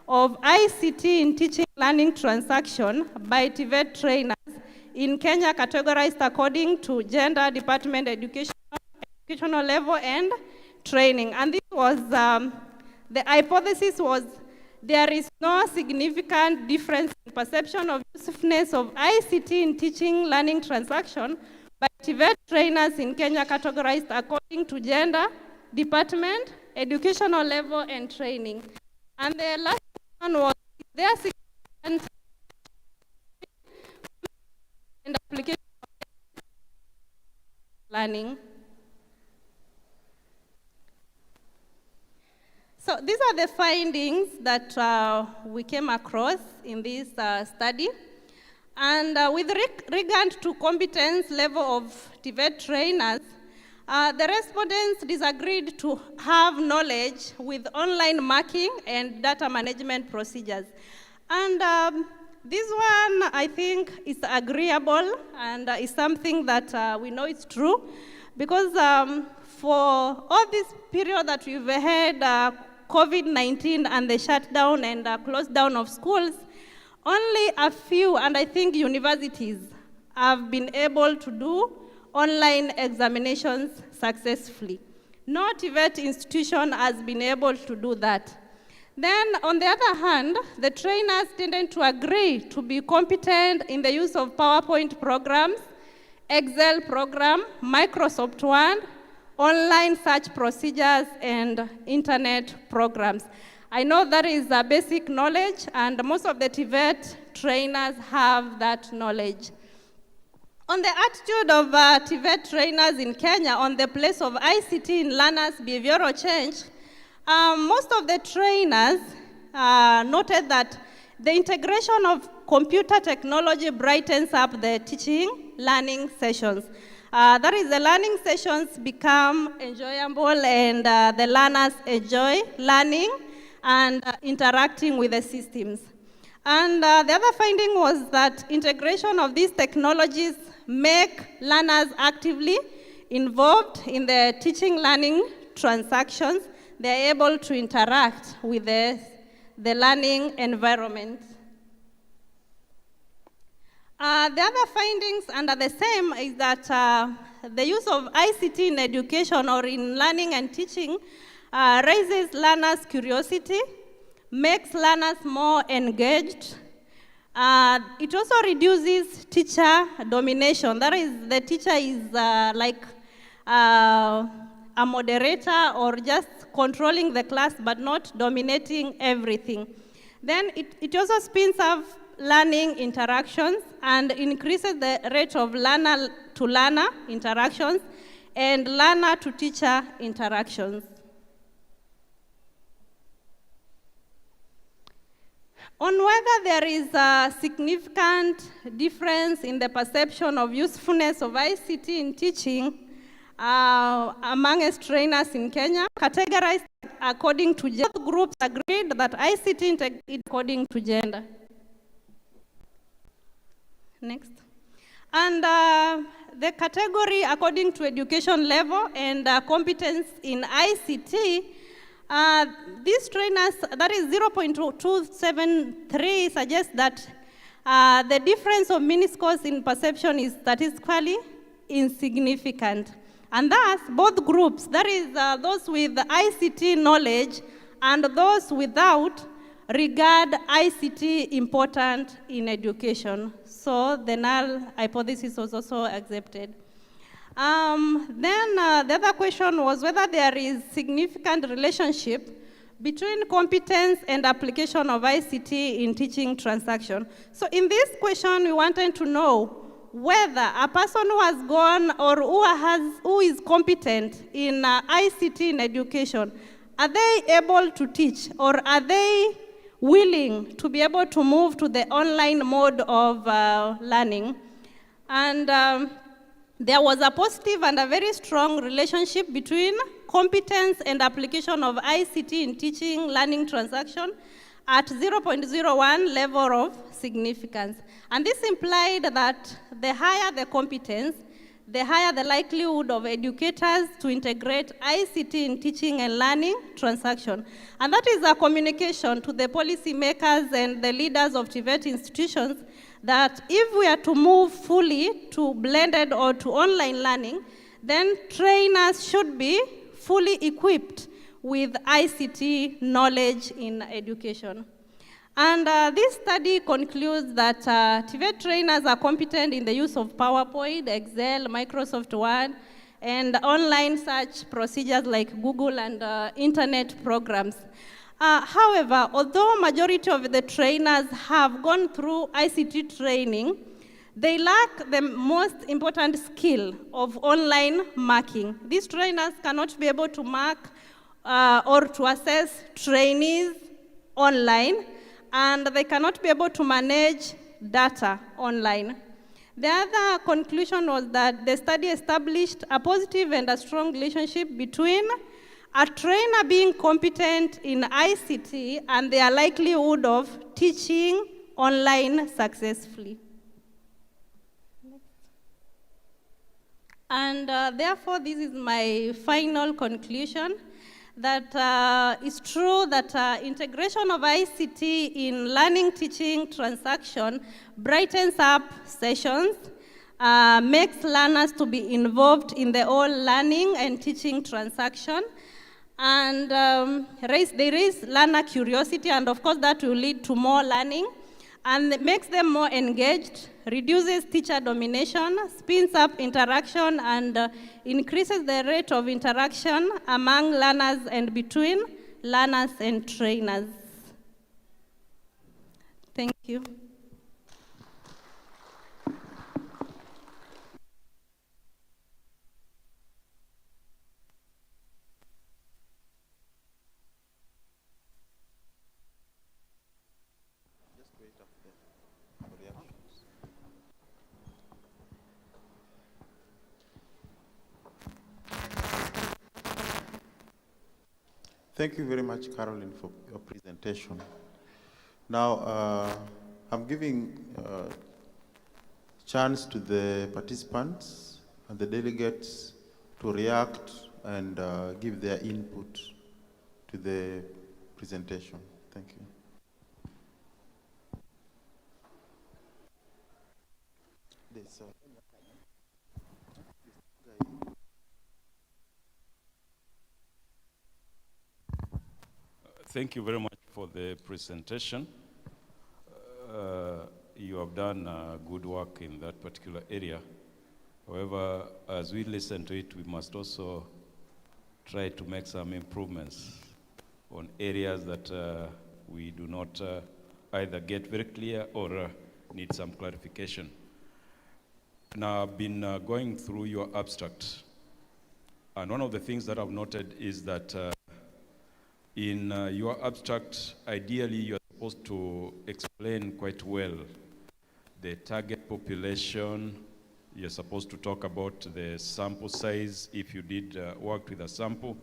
of ICT in teaching, learning, transaction by TVET trainers in Kenya, categorized according to gender, department, educational level, and training? And this was, the hypothesis was, there is no significant difference in perception of usefulness of ICT in teaching, learning, transaction by TVET trainers in Kenya, categorized according to gender, department, educational level, and training. And the last one was, is there significant and application of learning? So these are the findings that we came across in this study. And with regard to competence level of TVET trainers, the respondents disagreed to have knowledge with online marking and data management procedures. And this one, I think, is agreeable and is something that we know it's true, because for all this period that we've had COVID-19 and the shutdown and close down of schools, only a few, and I think universities, have been able to do online examinations successfully. No TVET institution has been able to do that. Then, on the other hand, the trainers tended to agree to be competent in the use of PowerPoint programs, Excel program, Microsoft Word, online search procedures, and internet programs. I know that is a basic knowledge, and most of the TVET trainers have that knowledge. On the attitude of TVET trainers in Kenya on the place of ICT in learners' behavioral change, most of the trainers noted that the integration of computer technology brightens up the teaching, learning sessions. That is, the learning sessions become enjoyable and the learners enjoy learning and interacting with the systems. And the other finding was that integration of these technologies make learners actively involved in the teaching learning transactions. They're able to interact with the learning environment. The other findings under the same is that the use of ICT in education or in learning and teaching raises learners' curiosity, makes learners more engaged. It also reduces teacher domination. That is, the teacher is like a moderator or just controlling the class but not dominating everything. Then it also spins up learning interactions and increases the rate of learner-to-learner interactions and learner-to-teacher interactions. On whether there is a significant difference in the perception of usefulness of ICT in teaching amongst trainers in Kenya, categorized according to gender, groups agreed that ICT integrated according to gender. Next. And the category according to education level and competence in ICT, these trainers, that is 0.273, suggests that the difference of mini scores in perception is statistically insignificant. And thus, both groups, that is those with ICT knowledge and those without, regard ICT important in education. So the null hypothesis was also accepted. Then the other question was whether there is significant relationship between competence and application of ICT in teaching transaction. So in this question, we wanted to know whether a person who has gone or who is competent in ICT in education, are they able to teach or are they willing to be able to move to the online mode of learning? And there was a positive and a very strong relationship between competence and application of ICT in teaching learning transaction at 0.01 level of significance. And this implied that the higher the competence, the higher the likelihood of educators to integrate ICT in teaching and learning transaction. And that is a communication to the policymakers and the leaders of TVET institutions that if we are to move fully to blended or to online learning, then trainers should be fully equipped with ICT knowledge in education. And this study concludes that TVET trainers are competent in the use of PowerPoint, Excel, Microsoft Word, and online search procedures like Google and internet programs. However, although majority of the trainers have gone through ICT training, they lack the most important skill of online marking. These trainers cannot be able to mark or to assess trainees online, and they cannot be able to manage data online. The other conclusion was that the study established a positive and a strong relationship between a trainer being competent in ICT and their likelihood of teaching online successfully. And therefore, this is my final conclusion, that it's true that integration of ICT in learning teaching transaction brightens up sessions, makes learners to be involved in the whole learning and teaching transaction, and they raise learner curiosity, and of course that will lead to more learning, and it makes them more engaged, reduces teacher domination, speeds up interaction, and increases the rate of interaction among learners and between learners and trainers. Thank you. Thank you very much, Caroline, for your presentation. Now, I'm giving chance to the participants and the delegates to react and give their input to the presentation. Thank you. This, Thank you very much for the presentation. You have done good work in that particular area. However, as we listen to it, we must also try to make some improvements on areas that we do not either get very clear or need some clarification. Now, I've been going through your abstract, and one of the things that I've noted is that in your abstract, ideally, you're supposed to explain quite well the target population. You're supposed to talk about the sample size if you did work with a sample.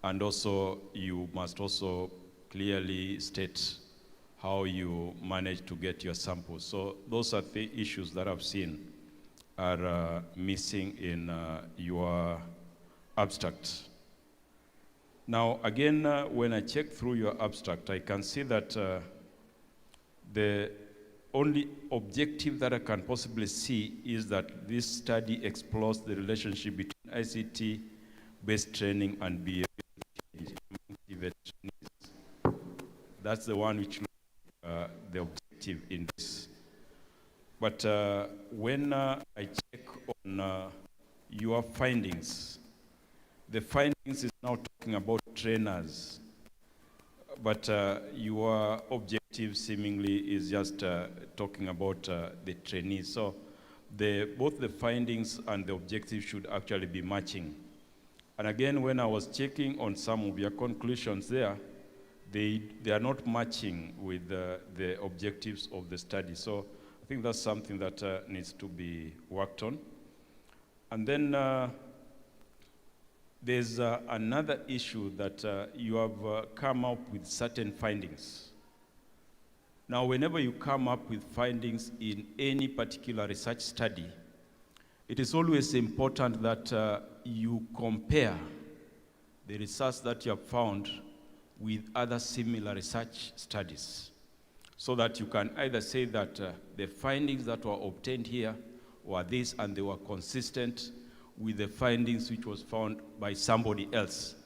And also, you must also clearly state how you manage to get your samples. So those are the issues that I've seen are missing in your abstract. Now, again, when I check through your abstract, I can see that the only objective that I can possibly see is that this study explores the relationship between ICT-based training and behavior change among TVET trainees. That's the one which looks the objective in this. But when I check on your findings, the findings is now talking about trainers, but your objective seemingly is just talking about the trainees. So both the findings and the objective should actually be matching. And again, when I was checking on some of your conclusions there, they are not matching with the objectives of the study. So I think that's something that needs to be worked on. And then there's another issue that you have come up with certain findings. Now, whenever you come up with findings in any particular research study, it is always important that you compare the research that you have found with other similar research studies, so that you can either say that the findings that were obtained here were this and they were consistent with the findings which was found by somebody else.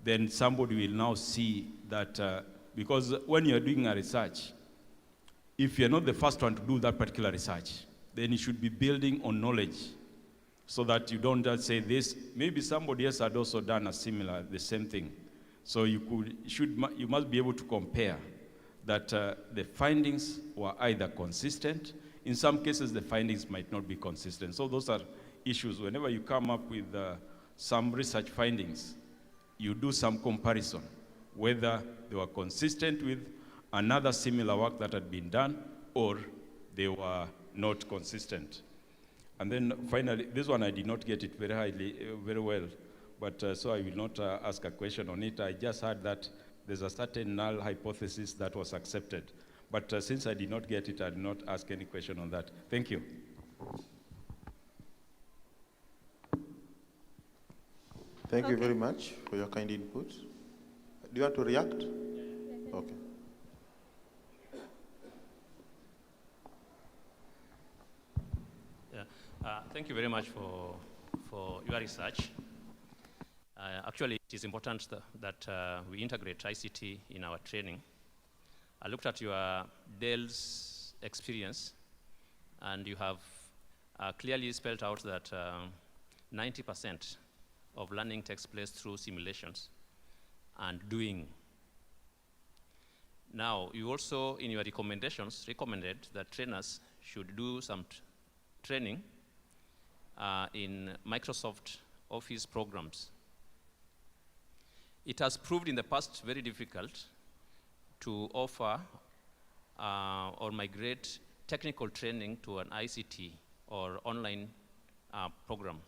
Then somebody will now see that, because when you're doing a research, if you're not the first one to do that particular research, then you should be building on knowledge, so that you don't just say this, maybe somebody else had also done the same thing. So you must be able to compare that the findings were either consistent. In some cases, the findings might not be consistent. So those are issues. Whenever you come up with some research findings, you do some comparison, whether they were consistent with another similar work that had been done, or they were not consistent. And then finally, this one I did not get it very well, but so I will not ask a question on it. I just heard that there's a certain null hypothesis that was accepted. But since I did not get it, I did not ask any question on that. Thank you. Thank you very much for your kind input. Do you want to react? Okay. Thank you very much for your research. Actually, it is important that we integrate ICT in our training. I looked at your Dell's experience, and you have clearly spelled out that 90% of learning takes place through simulations and doing. Now, you also, in your recommendations, recommended that trainers should do some training in Microsoft Office programs. It has proved in the past very difficult to offer or migrate technical training to an ICT or online program.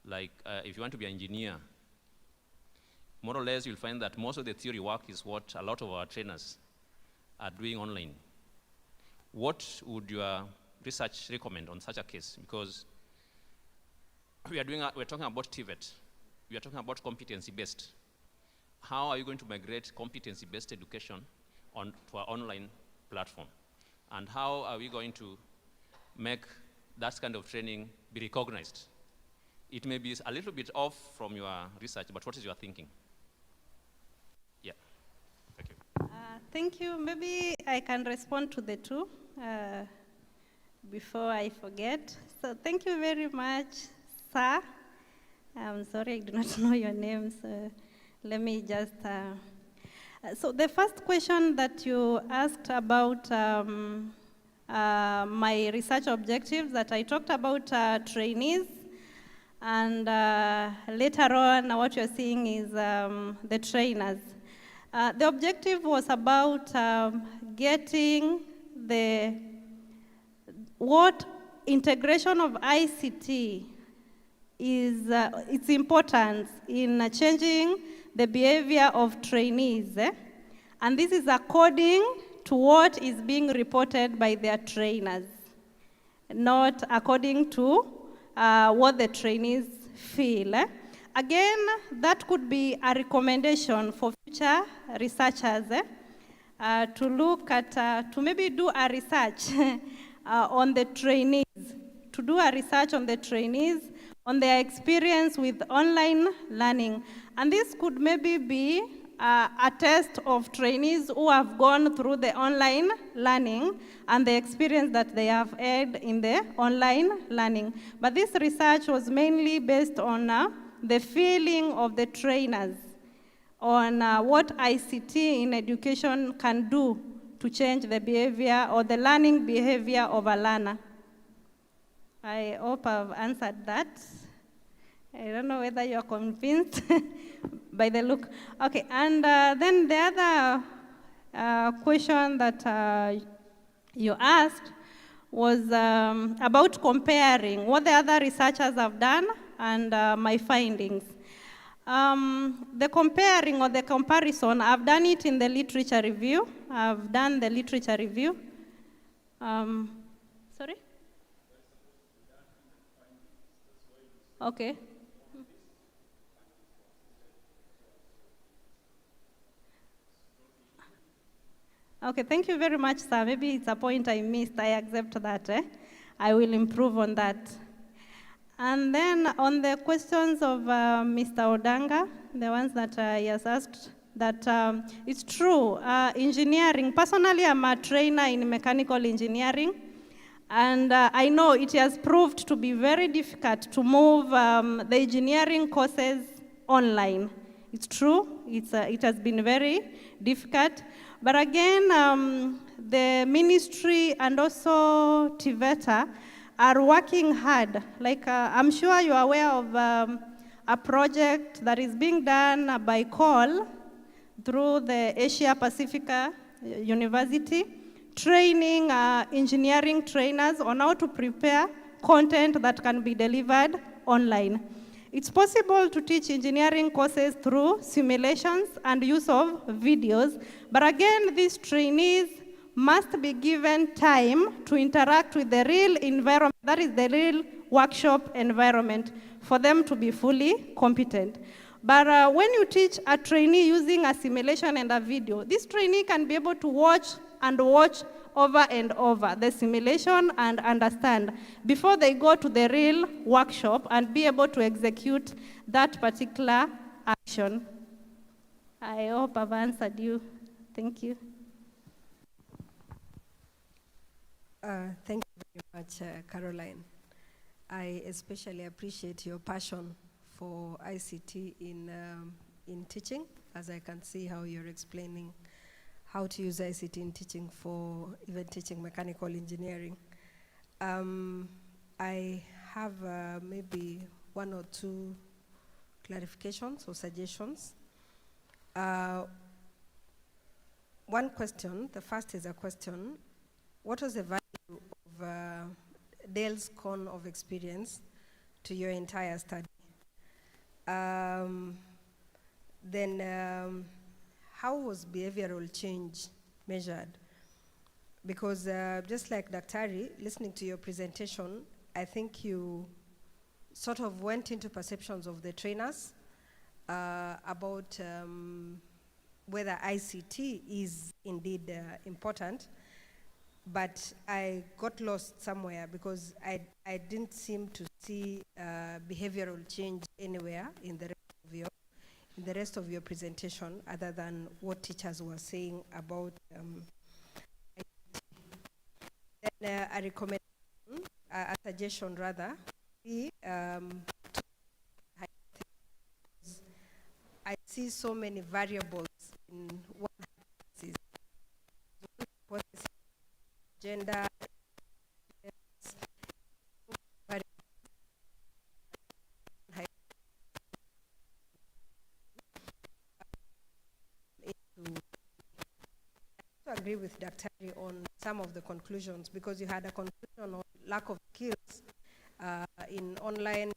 Like if you want to be an engineer, more or less you'll find that most of the theory work is what a lot of our trainers are doing online. What would your research recommend on such a case? Because we're talking about TVET. We are talking about competency-based. How are you going to migrate competency-based education to our online platform? And how are we going to make that kind of training be recognized? It may be a little bit off from your research, but what is your thinking? Yeah. Thank you. Maybe I can respond to the two before I forget. So thank you very much, sir. I'm sorry I do not know your name, so let me just... so the first question that you asked about my research objectives, that I talked about trainees, and later on what you're seeing is the trainers. The objective was about getting what integration of ICT is, its importance in changing the behavior of trainees. And this is according to what is being reported by their trainers, not according to what the trainees feel. Again, that could be a recommendation for future researchers to look at, to maybe do a research on the trainees, on their experience with online learning. And this could maybe be a test of trainees who have gone through the online learning and the experience that they have had in the online learning. But this research was mainly based on the feeling of the trainers on what ICT in education can do to change the behavior or the learning behavior of a learner. I hope I've answered that. I don't know whether you're convinced by the look. Okay, and then the other question that you asked was about comparing what the other researchers have done and my findings. The comparing or the comparison, I've done it in the literature review. I've done the literature review. Sorry? Okay. Okay, thank you very much, sir. Maybe it's a point I missed. I accept that. I will improve on that. And then on the questions of Mr. Odanga, the ones that he has asked, that it's true, engineering, personally I'm a trainer in mechanical engineering, and I know it has proved to be very difficult to move the engineering courses online. It's true, it has been very difficult. But again, the ministry and also TVETA are working hard. Like, I'm sure you're aware of a project that is being done by COL through the Asia Pacifica University, training engineering trainers on how to prepare content that can be delivered online. It's possible to teach engineering courses through simulations and use of videos, but again, these trainees must be given time to interact with the real environment, that is the real workshop environment, for them to be fully competent. But when you teach a trainee using a simulation and a video, this trainee can be able to watch over and over the simulation and understand before they go to the real workshop and be able to execute that particular action. I hope I've answered you. Thank you. Thank you very much, Caroline. I especially appreciate your passion for ICT in teaching, as I can see how you're explaining how to use ICT in teaching for even teaching mechanical engineering. I have maybe one or two clarifications or suggestions. One question, the first is a question: what was the value of Dale's cone of experience to your entire study? Then how was behavioral change measured? Because just like Daktari, listening to your presentation, I think you sort of went into perceptions of the trainers about whether ICT is indeed important, but I got lost somewhere because I didn't seem to see behavioral change anywhere in the rest of your in the rest of your presentation, other than what teachers were saying about then a recommendation, a suggestion rather, I see so many variables in one hypothesis, gender, I agree with Dr. on some of the conclusions, because you had a conclusion on lack of skills in online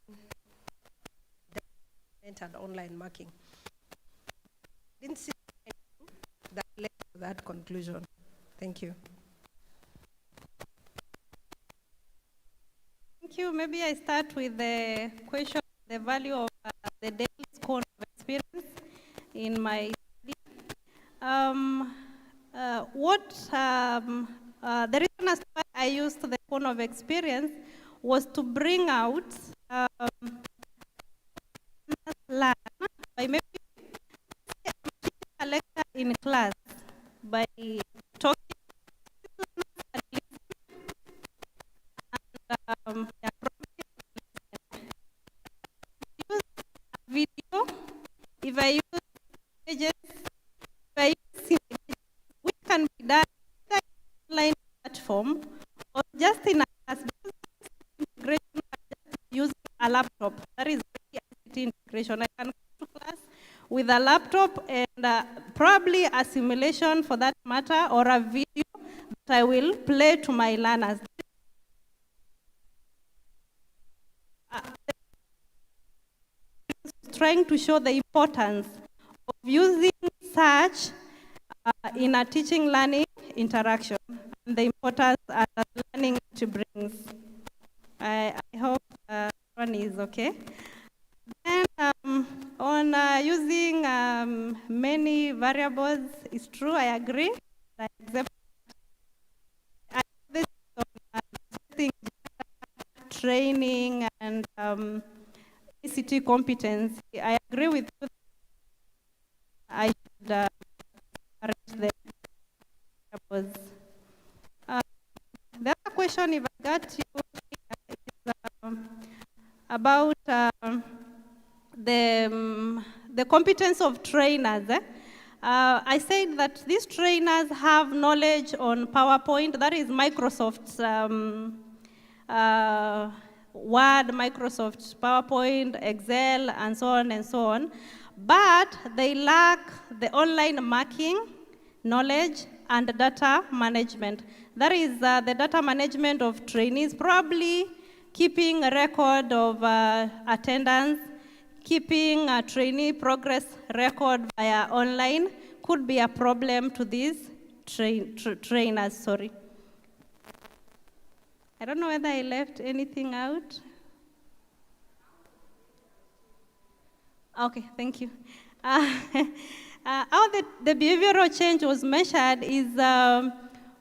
and online marking. Didn't see that led to that conclusion. Thank you. Thank you. Maybe I start with the question, the value of the daily score of experience in my study. The reason as why I used the cone of experience was to bring out learn by maybe a lecture in class by talking and use video, if I use images, if I use images, which can be done either in online platform or just in a class, because integration using a laptop. That is ICT integration. I can go to class with a laptop and probably a simulation for that matter, or a video that I will play to my learners. Trying to show the importance of using search in a teaching learning interaction, and the importance that learning it brings. I hope one is okay. Then on using many variables, it's true, I agree. I accept this on training and ICT competence. I agree with you. I should arrange the variables. The other question, if I got you, is about the competence of trainers. I said that these trainers have knowledge on PowerPoint, that is Microsoft's Word, Microsoft PowerPoint, Excel, and so on and so on. But they lack the online marking knowledge and data management. That is the data management of trainees, probably keeping a record of attendance, keeping a trainee progress record via online could be a problem to these trainers, sorry. I don't know whether I left anything out. Okay, thank you. How the behavioral change was measured is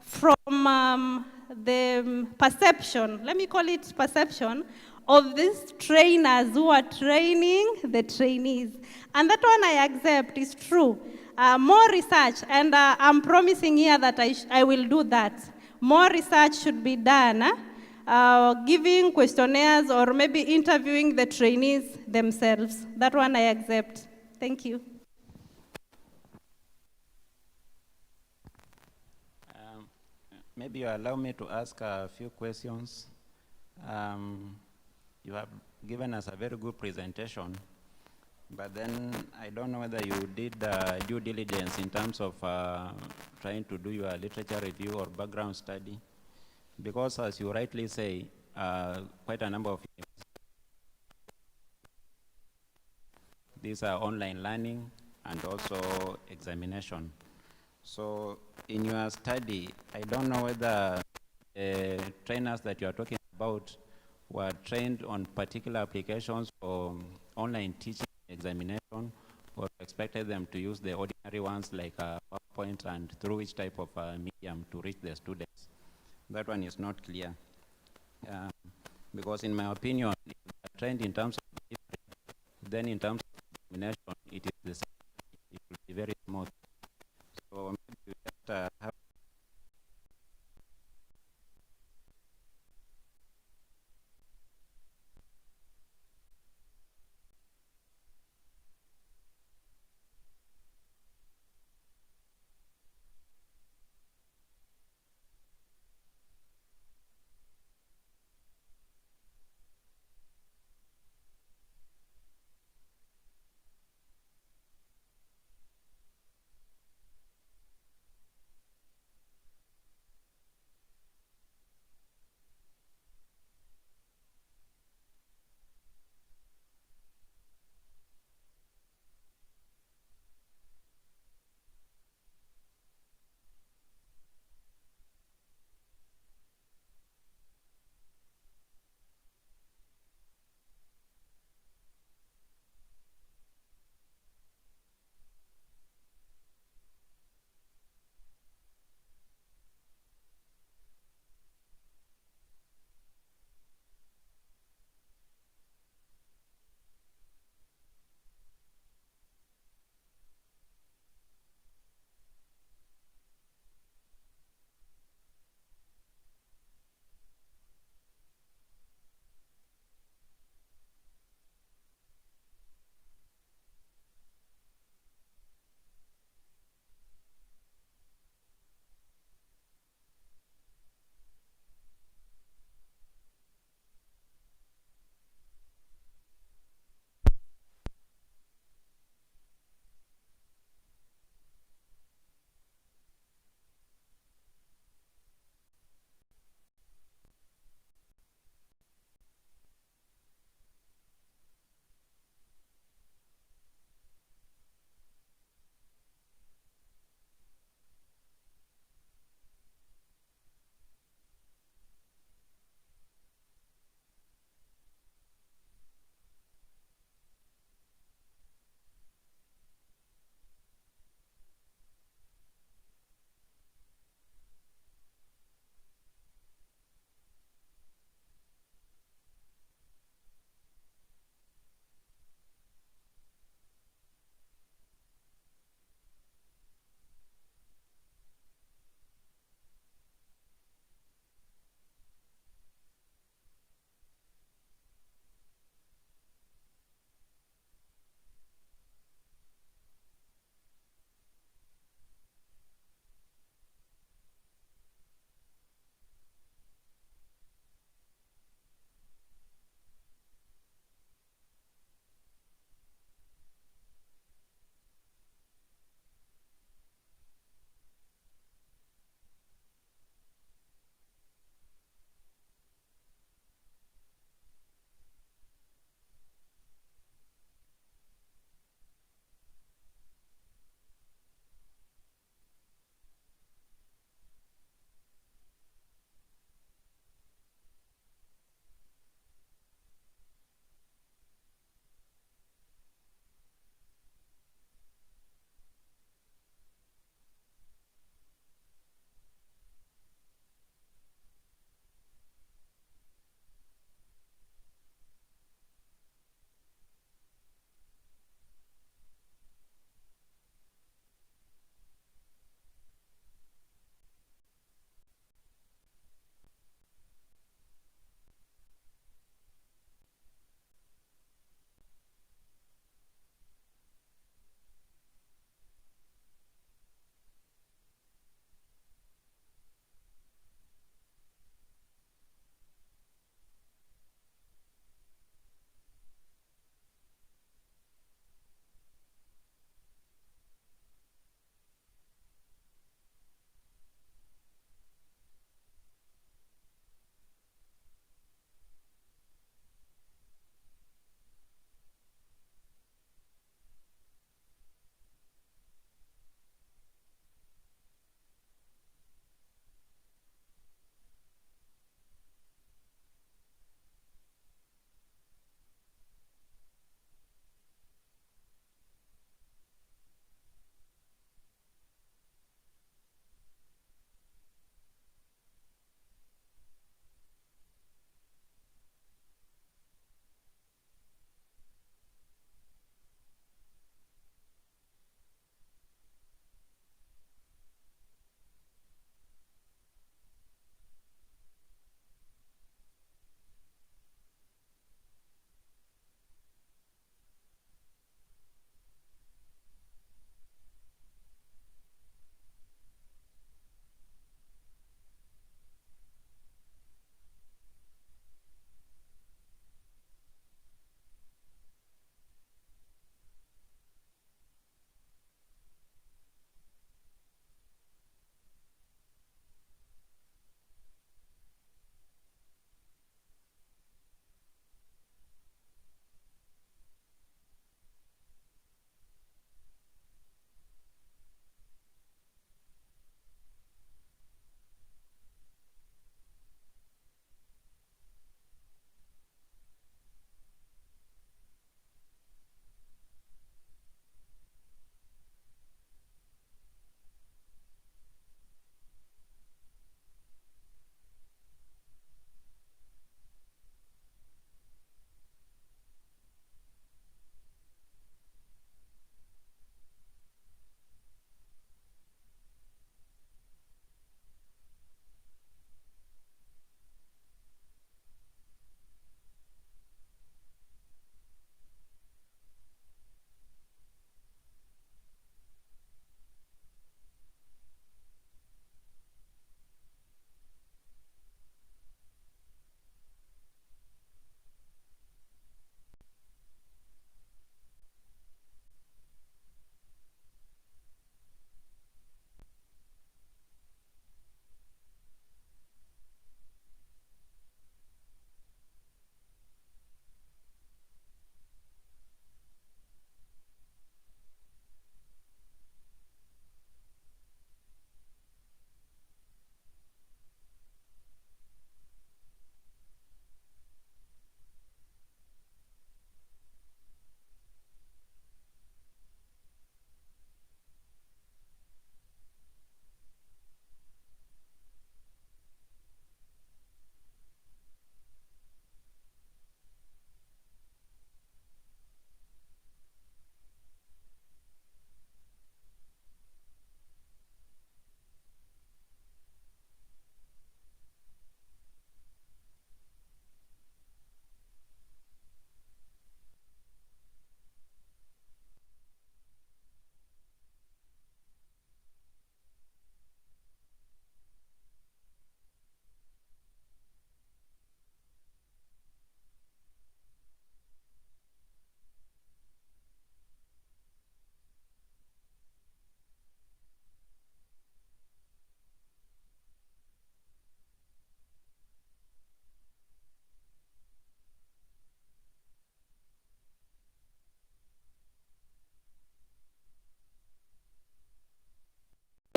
from the perception, let me call it perception, of these trainers who are training the trainees. And that one I accept is true. More research, and I'm promising here that I will do that. More research should be done, giving questionnaires or maybe interviewing the trainees themselves. That one I accept. Thank you. Maybe you allow me to ask a few questions. You have given us a very good presentation, but then I don't know whether you did due diligence in terms of trying to do your literature review or background study, because as you rightly say, quite a number of these are online learning and also examination. So in your study, I don't know whether the trainers that you are talking about were trained on particular applications for online teaching examination, or expected them to use the ordinary ones like PowerPoint, and through which type of medium to reach the students. That one is not clear. Because in my opinion, if they are trained in terms of delivery, then in terms of examination, it is the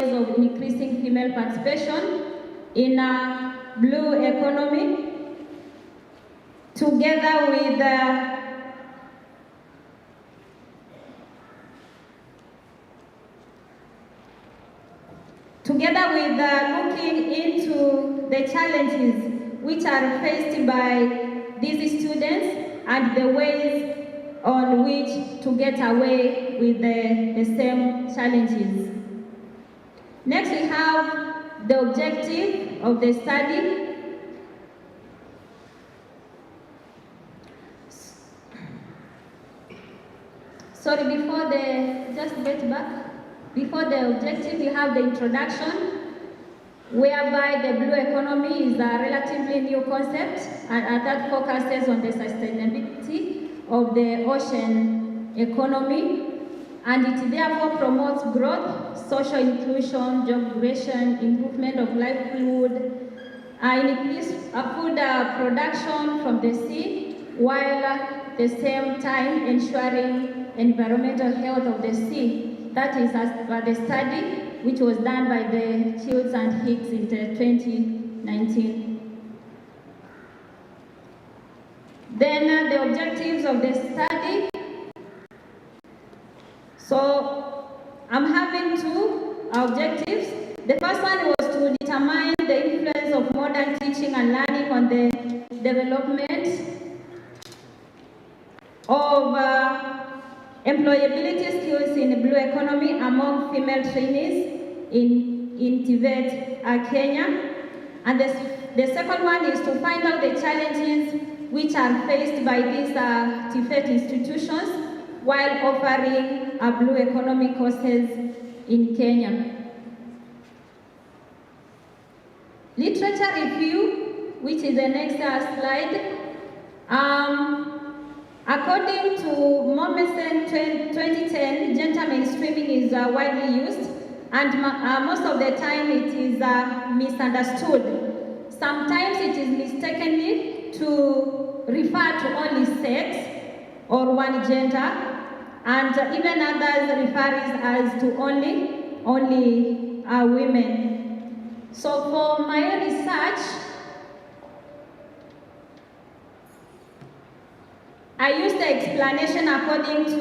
ways of increasing female participation in a blue economy, together with looking into the challenges which are faced by these students and the ways on which to get away with the same challenges. Next, we have the objective of the study. Sorry, before the objective, we have the introduction, whereby the blue economy is a relatively new concept and that focuses on the sustainability of the ocean economy, and it therefore promotes growth, social inclusion, job creation, improvement of livelihood, increase food production from the sea, while at the same time ensuring environmental health of the sea. That is as per the study which was done by the Shields and Hicks in 2019. Then the objectives of the study. So I'm having two objectives. The first one was to determine the influence of modern teaching and learning on the development of employability skills in the blue economy among female trainees in Tibet, Kenya. And the second one is to find out the challenges which are faced by these Tibet institutions while offering blue economy courses in Kenya. Literature review, which is the next slide. According to Mommsen 2010, gender mainstreaming is widely used, and most of the time it is misunderstood. Sometimes it is mistakenly to refer to only sex or one gender, and even others refer it as to only women. So for my research, I used the explanation according to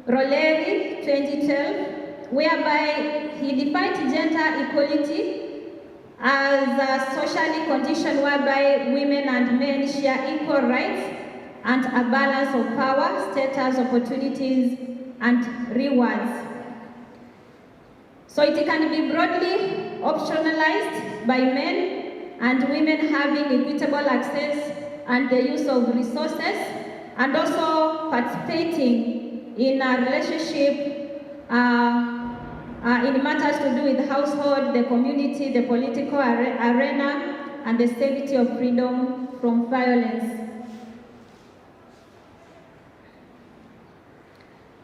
Rolleri 2012, whereby he defined gender equality as a socially conditioned whereby women and men share equal rights and a balance of power, status, opportunities, and rewards. So it can be broadly optionalized by men and women having equitable access and the use of resources, and also participating in a relationship in matters to do with household, the community, the political arena, and the stability of freedom from violence.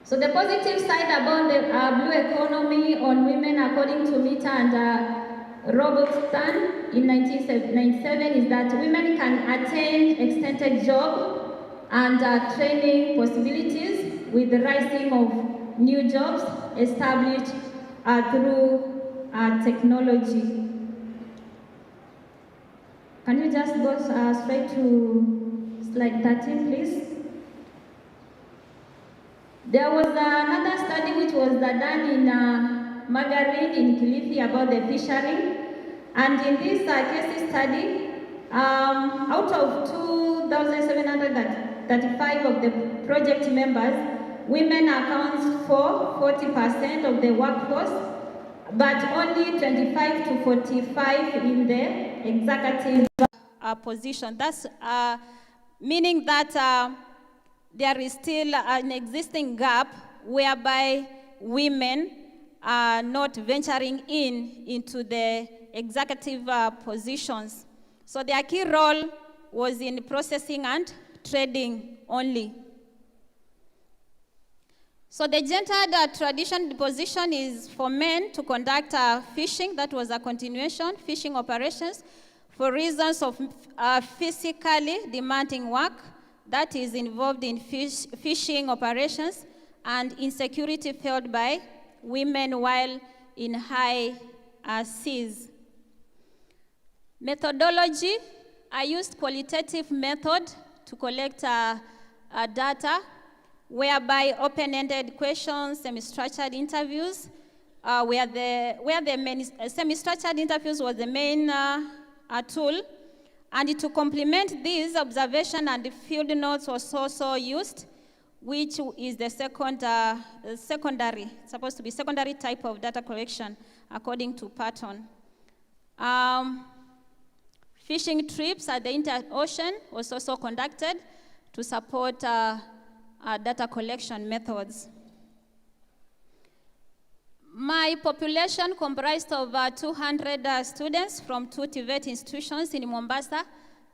So the positive side about the blue economy on women, according to Mita and Robertson in 1997, is that women can attain extended job and training possibilities with the rising of new jobs established through technology. Can you just go straight to slide 13, please? There was another study which was done in Margarine in Kilifi about the fishery. And in this case study, out of 2,735 of the project members, women account for 40% of the workforce, but only 25 to 45 in the executive position. That's meaning that there is still an existing gap whereby women are not venturing into the executive positions. So their key role was in processing and trading only. So the gendered tradition position is for men to conduct fishing. That was a continuation, fishing operations, for reasons of physically demanding work that is involved in fishing operations and insecurity felt by women, while in high seas. Methodology, I used qualitative method to collect data, whereby open-ended questions, semi-structured interviews, where the semi-structured interviews was the main tool. And to complement these, observation and field notes was also used, which is the secondary, supposed to be secondary type of data collection according to Patton. Fishing trips at the inter-ocean was also conducted to support data collection methods. My population comprised of 200 students from 2 TVET institutions in Mombasa,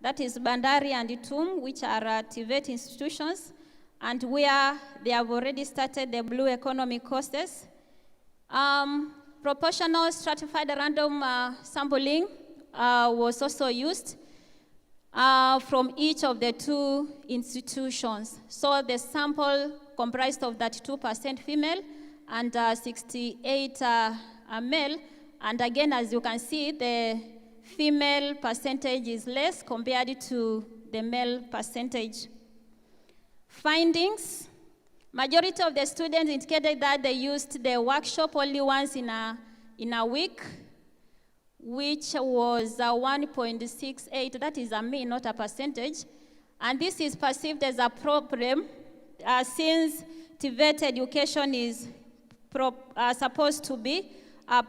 that is Bandari and Itum, which are TVET institutions, and where they have already started the blue economy courses. Proportional stratified random sampling was also used from each of the 2 institutions. So the sample comprised of 32% female and 68 male. And again, as you can see, the female percentage is less compared to the male percentage. Findings, majority of the students indicated that they used the workshop only once in a week, which was 1.68. That is a mean, not a percentage. And this is perceived as a problem since TVET education is supposed to be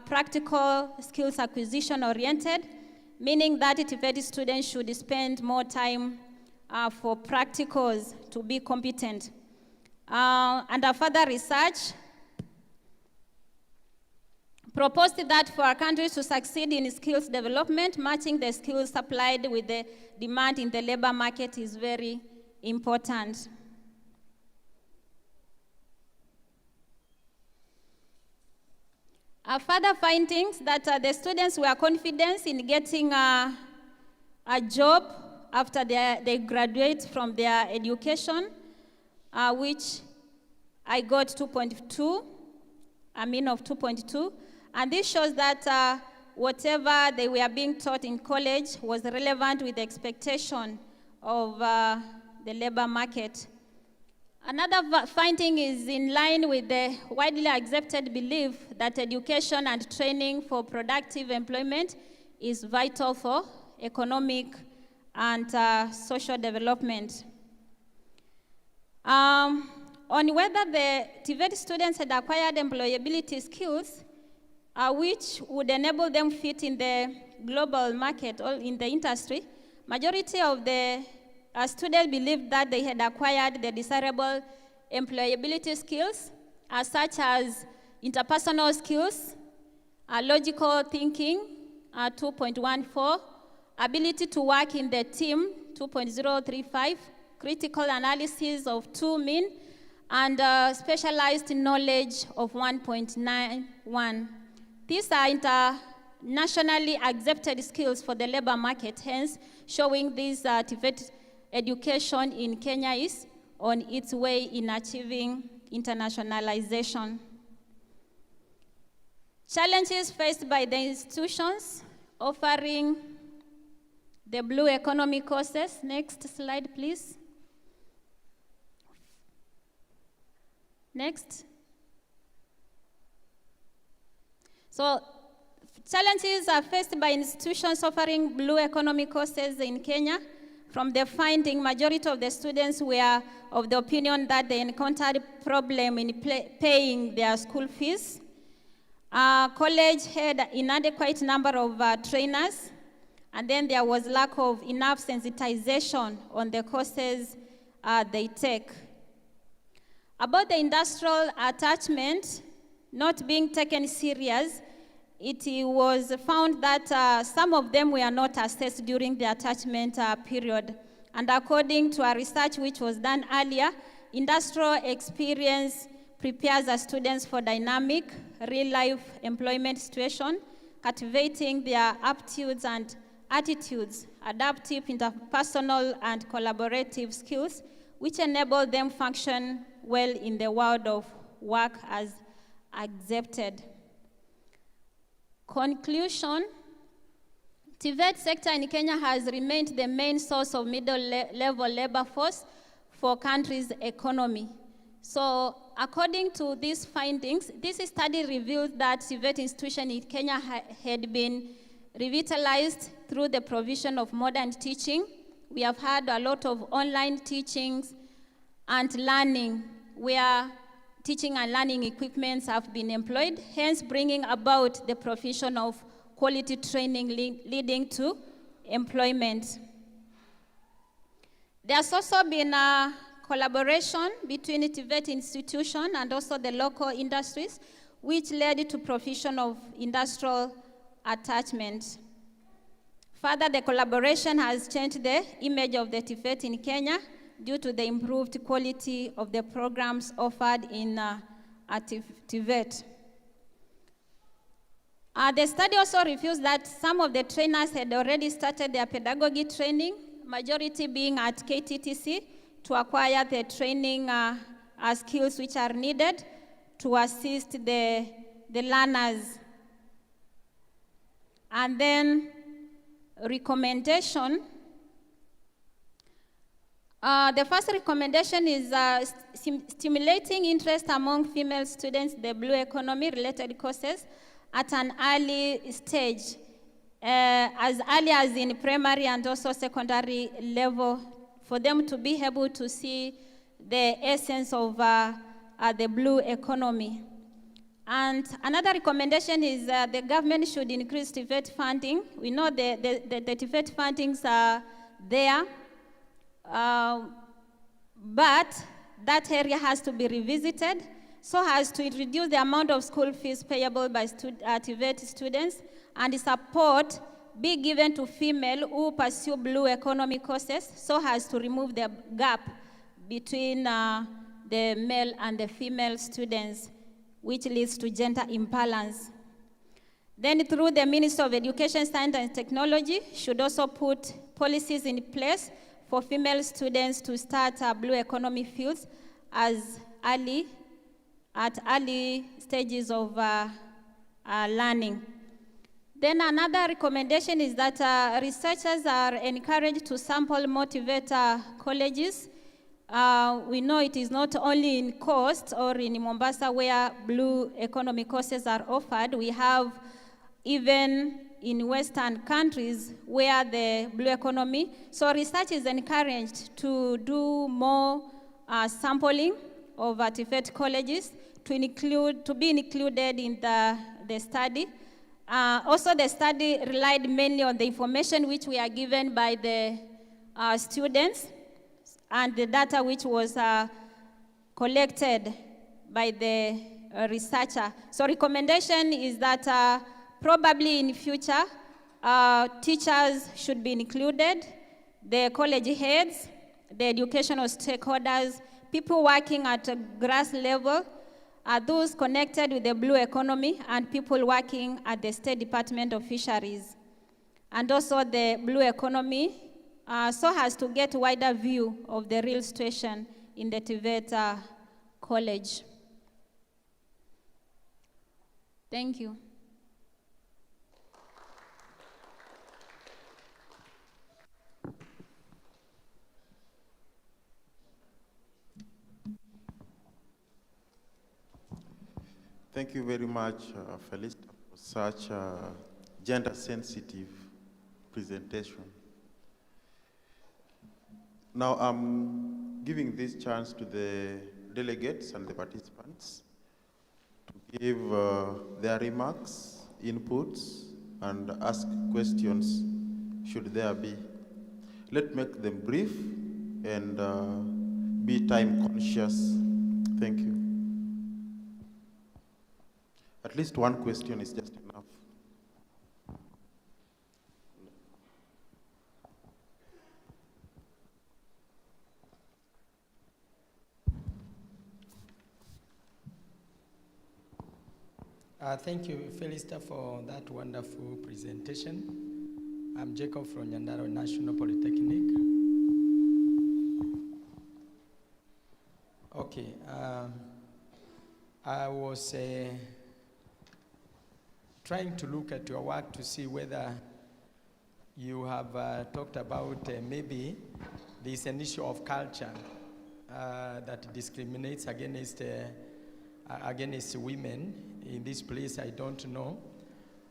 practical skills acquisition oriented, meaning that TVET students should spend more time for practicals to be competent. Under further research, proposed that for our countries to succeed in skills development, matching the skills supplied with the demand in the labor market is very important. Further findings that the students were confident in getting a job after they graduate from their education, which I got 2.2, a mean of 2.2. And this shows that whatever they were being taught in college was relevant with the expectation of the labor market. Another finding is in line with the widely accepted belief that education and training for productive employment is vital for economic and social development. On whether the TVET students had acquired employability skills, which would enable them fit in the global market or in the industry, majority of the students believed that they had acquired the desirable employability skills, such as interpersonal skills, logical thinking, 2.14, ability to work in the team, 2.035, critical analysis of 2 mean, and specialized knowledge of 1.91. These are internationally accepted skills for the labor market, hence showing this TVET education in Kenya is on its way in achieving internationalization. Challenges faced by the institutions offering the blue economy courses. Next slide, please. Next. So, challenges are faced by institutions offering blue economy courses in Kenya. From the finding, majority of the students were of the opinion that they encountered problem in paying their school fees. College had inadequate number of trainers, and then there was lack of enough sensitization on the courses they take. About the industrial attachment not being taken serious, it was found that some of them were not assessed during the attachment period. And according to a research which was done earlier, industrial experience prepares the students for dynamic, real-life employment situation, cultivating their aptitudes and attitudes, adaptive, interpersonal, and collaborative skills, which enable them function well in the world of work as accepted. Conclusion, TVET sector in Kenya has remained the main source of middle-level labor force for country's economy. So according to these findings, this study revealed that TVET institution in Kenya had been revitalized through the provision of modern teaching. We have had a lot of online teachings and learning where teaching and learning equipments have been employed, hence bringing about the provision of quality training leading to employment. There's also been a collaboration between the TVET institution and also the local industries, which led to provision of industrial attachment. Further, the collaboration has changed the image of the TVET in Kenya due to the improved quality of the programs offered in TVET. The study also reveals that some of the trainers had already started their pedagogy training, majority being at KTTC, to acquire the training skills which are needed to assist the learners. And then recommendation. The first recommendation is stimulating interest among female students in the blue economy related courses at an early stage, as early as in primary and also secondary level, for them to be able to see the essence of the blue economy. And another recommendation is the government should increase TVET funding. We know the TVET fundings are there, but that area has to be revisited so as to reduce the amount of school fees payable by TVET students, and support be given to female who pursue blue economy courses so as to remove the gap between the male and the female students, which leads to gender imbalance. Then through the Ministry of Education, Science and Technology should also put policies in place for female students to start blue economy fields at early stages of learning. Then another recommendation is that researchers are encouraged to sample motivate colleges. We know it is not only in Coast or in Mombasa where blue economy courses are offered. We have even in Western countries where the blue economy. So research is encouraged to do more sampling of TVET colleges to be included in the study. Also, the study relied mainly on the information which we are given by the students and the data which was collected by the researcher. So recommendation is that probably in future, teachers should be included, the college heads, the educational stakeholders, people working at a grass level, those connected with the blue economy, and people working at the State Department of Fisheries. And also the blue economy, so as to get a wider view of the real situation in the TVET college. Thank you. Thank you very much, Felicita, for such a gender-sensitive presentation. Now I'm giving this chance to the delegates and the participants to give their remarks, inputs, and ask questions, should there be. Let's make them brief and be time conscious. Thank you. At least one question is just enough. Thank you, Felicita, for that wonderful presentation. I'm Jacob from Nyandaro National Polytechnic. Okay, I was trying to look at your work to see whether you have talked about maybe this an issue of culture that discriminates against women in this place. I don't know,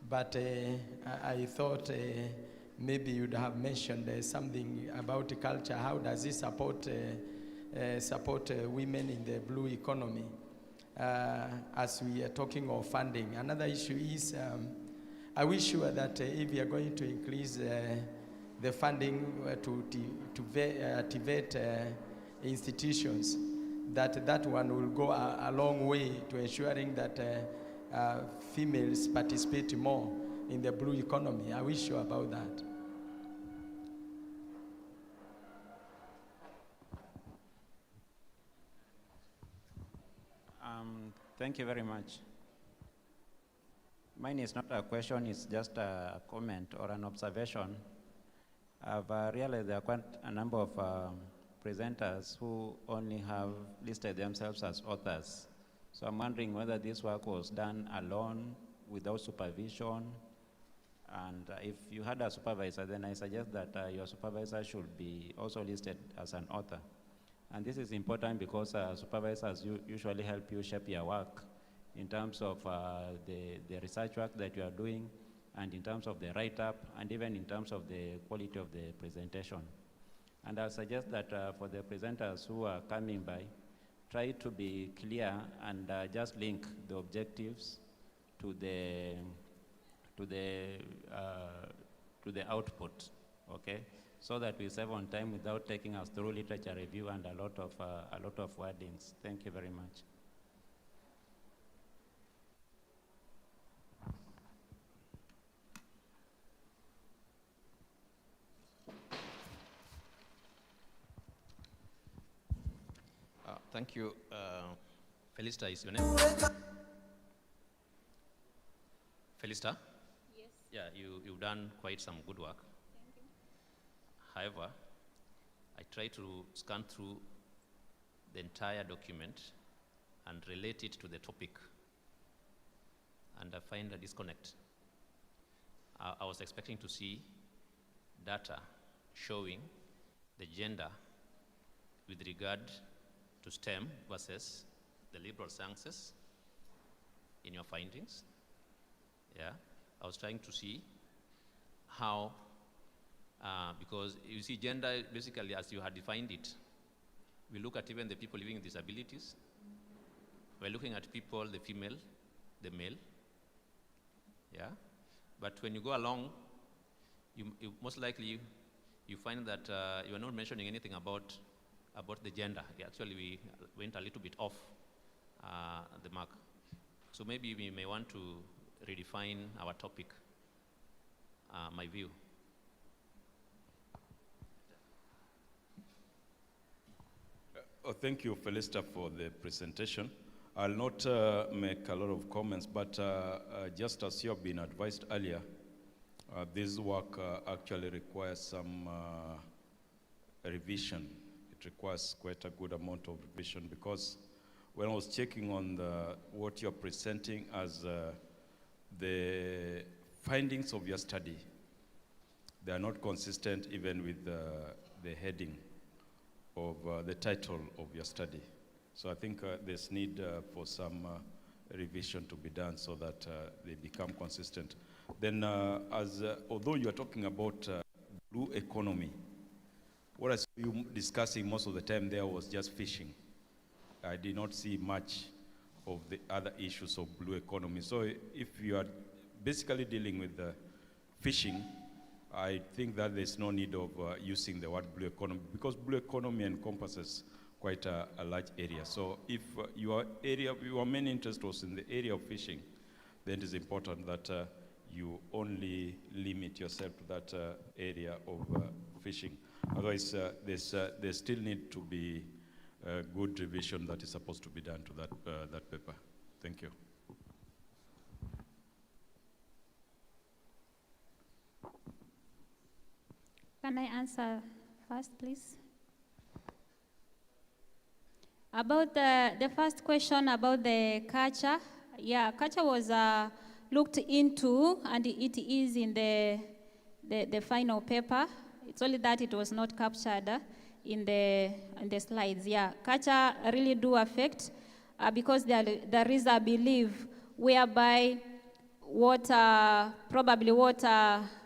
but I thought maybe you'd have mentioned something about the culture. How does it support women in the blue economy? As we are talking of funding, another issue is are we sure that if we are going to increase the funding to activate institutions, that one will go a long way to ensuring that females participate more in the blue economy? Are we sure about that? Thank you very much. Mine is not a question, it's just a comment or an observation. I've realized there are quite a number of presenters who only have listed themselves as authors. So I'm wondering whether this work was done alone, without supervision, and if you had a supervisor, then I suggest that your supervisor should be also listed as an author. And this is important because supervisors usually help you shape your work in terms of the research work that you are doing, and in terms of the write-up, and even in terms of the quality of the presentation. And I suggest that for the presenters who are coming by, try to be clear and just link the objectives to the output, okay? So that we save on time without taking us through literature review and a lot of wordings. Thank you very much. Thank you. Felista is your name? Felista? Yes. Yeah, you've done quite some good work. Thank you. However, I try to scan through the entire document and relate it to the topic, and I find a disconnect. I was expecting to see data showing the gender with regard to STEM versus the liberal sciences in your findings. Yeah, I was trying to see how, because you see gender basically as you had defined it, we look at even the people living with disabilities. We're looking at people, the female, the male. Yeah, but when you go along, you most likely you find that you are not mentioning anything about the gender. Actually, we went a little bit off the mark. So maybe we may want to redefine our topic, my view. Thank you, Felista, for the presentation. I'll not make a lot of comments, but just as you have been advised earlier, this work actually requires some revision. It requires quite a good amount of revision, because when I was checking on what you're presenting as the findings of your study, they are not consistent even with the heading of the title of your study. So I think there's need for some revision to be done so that they become consistent. Then although you are talking about blue economy, what I saw you discussing most of the time there was just fishing. I did not see much of the other issues of blue economy. So if you are basically dealing with fishing, I think that there's no need of using the word blue economy, because blue economy encompasses quite a large area. So if your main interest was in the area of fishing, then it is important that you only limit yourself to that area of fishing. Otherwise, there still need to be good revision that is supposed to be done to that paper. Thank you. Can I answer first, please? About the first question about the culture. Yeah, culture was looked into, and it is in the final paper. It's only that it was not captured in the slides. Yeah, culture really do affect because there is a belief whereby probably what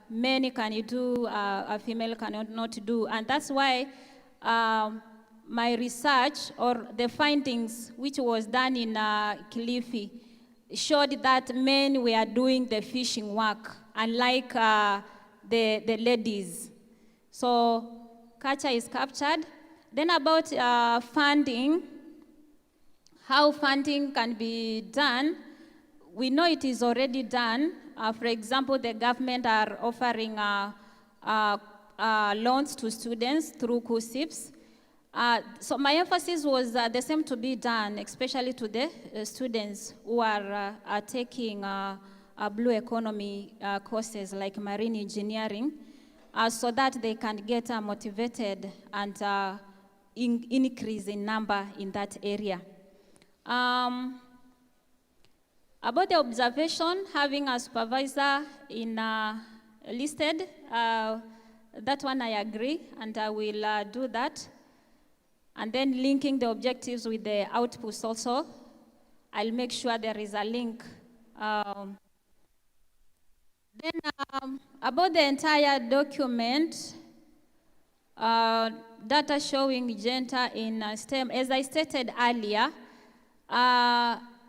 men can do, a female cannot not do, and that's why my research or the findings which was done in Kilifi showed that men were doing the fishing work, unlike the ladies. So culture is captured. Then about funding, how funding can be done, we know it is already done. For example, the government are offering loans to students through KUSIPs. So my emphasis was the same to be done, especially to the students who are taking blue economy courses like marine engineering, so that they can get motivated and increase in number in that area. About the observation, having a supervisor in listed, that one I agree, and I will do that. And then linking the objectives with the outputs also, I'll make sure there is a link. Then about the entire document, data showing gender in STEM, as I stated earlier,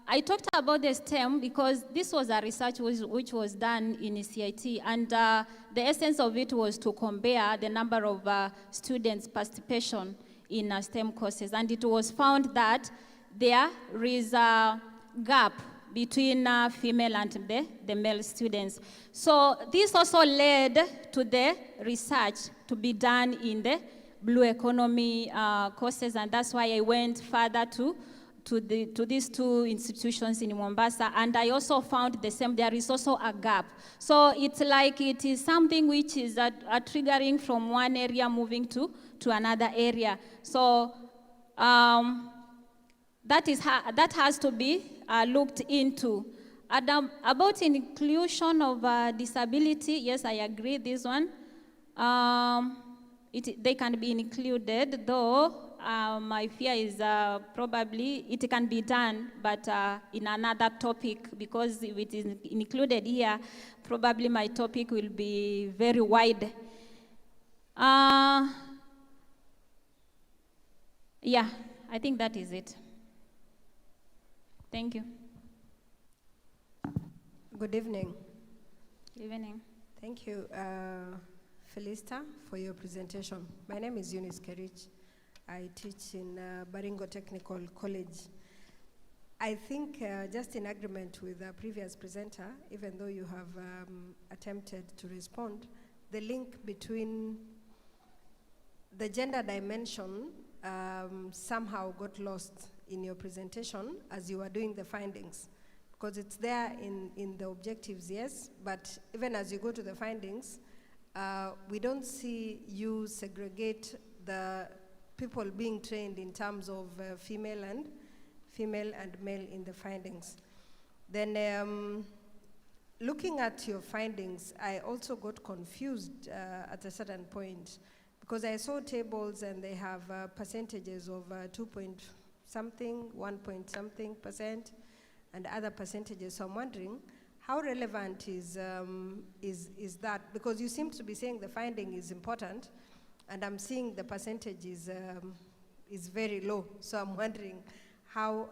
I talked about the STEM because this was a research which was done in CIT, and the essence of it was to compare the number of students' participation in STEM courses, and it was found that there is a gap between female and the male students. So this also led to the research to be done in the blue economy courses, and that's why I went further to these two institutions in Mombasa, and I also found the same, there is also a gap. So it's like it is something which is a triggering from one area moving to another area. So that has to be looked into. About inclusion of disability, yes, I agree, this one. They can be included, though my fear is probably it can be done, but in another topic, because if it is included here, probably my topic will be very wide. Yeah, I think that is it. Thank you. Good evening. Good evening. Thank you, Felista, for your presentation. My name is Eunice Kerich. I teach in Baringo Technical College. I think just in agreement with the previous presenter, even though you have attempted to respond, the link between the gender dimension somehow got lost in your presentation as you were doing the findings, because it's there in the objectives, yes, but even as you go to the findings, we don't see you segregate the people being trained in terms of female and male in the findings. Then looking at your findings, I also got confused at a certain point, because I saw tables and they have percentages of 2 point something, 1 point something %, and other percentages. So I'm wondering, how relevant is that? Because you seem to be saying the finding is important, and I'm seeing the percentage is very low. So I'm wondering how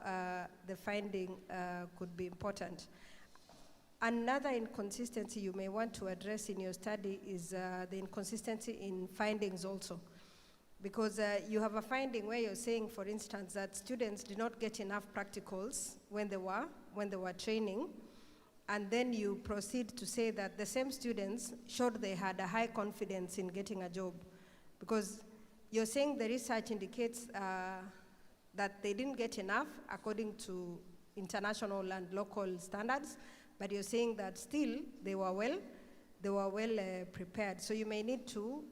the finding could be important. Another inconsistency you may want to address in your study is the inconsistency in findings also. Because you have a finding where you're saying, for instance, that students did not get enough practicals when they were training, and then you proceed to say that the same students showed they had a high confidence in getting a job. Because you're saying the research indicates that they didn't get enough according to international and local standards, but you're saying that still they were well prepared. So you may need to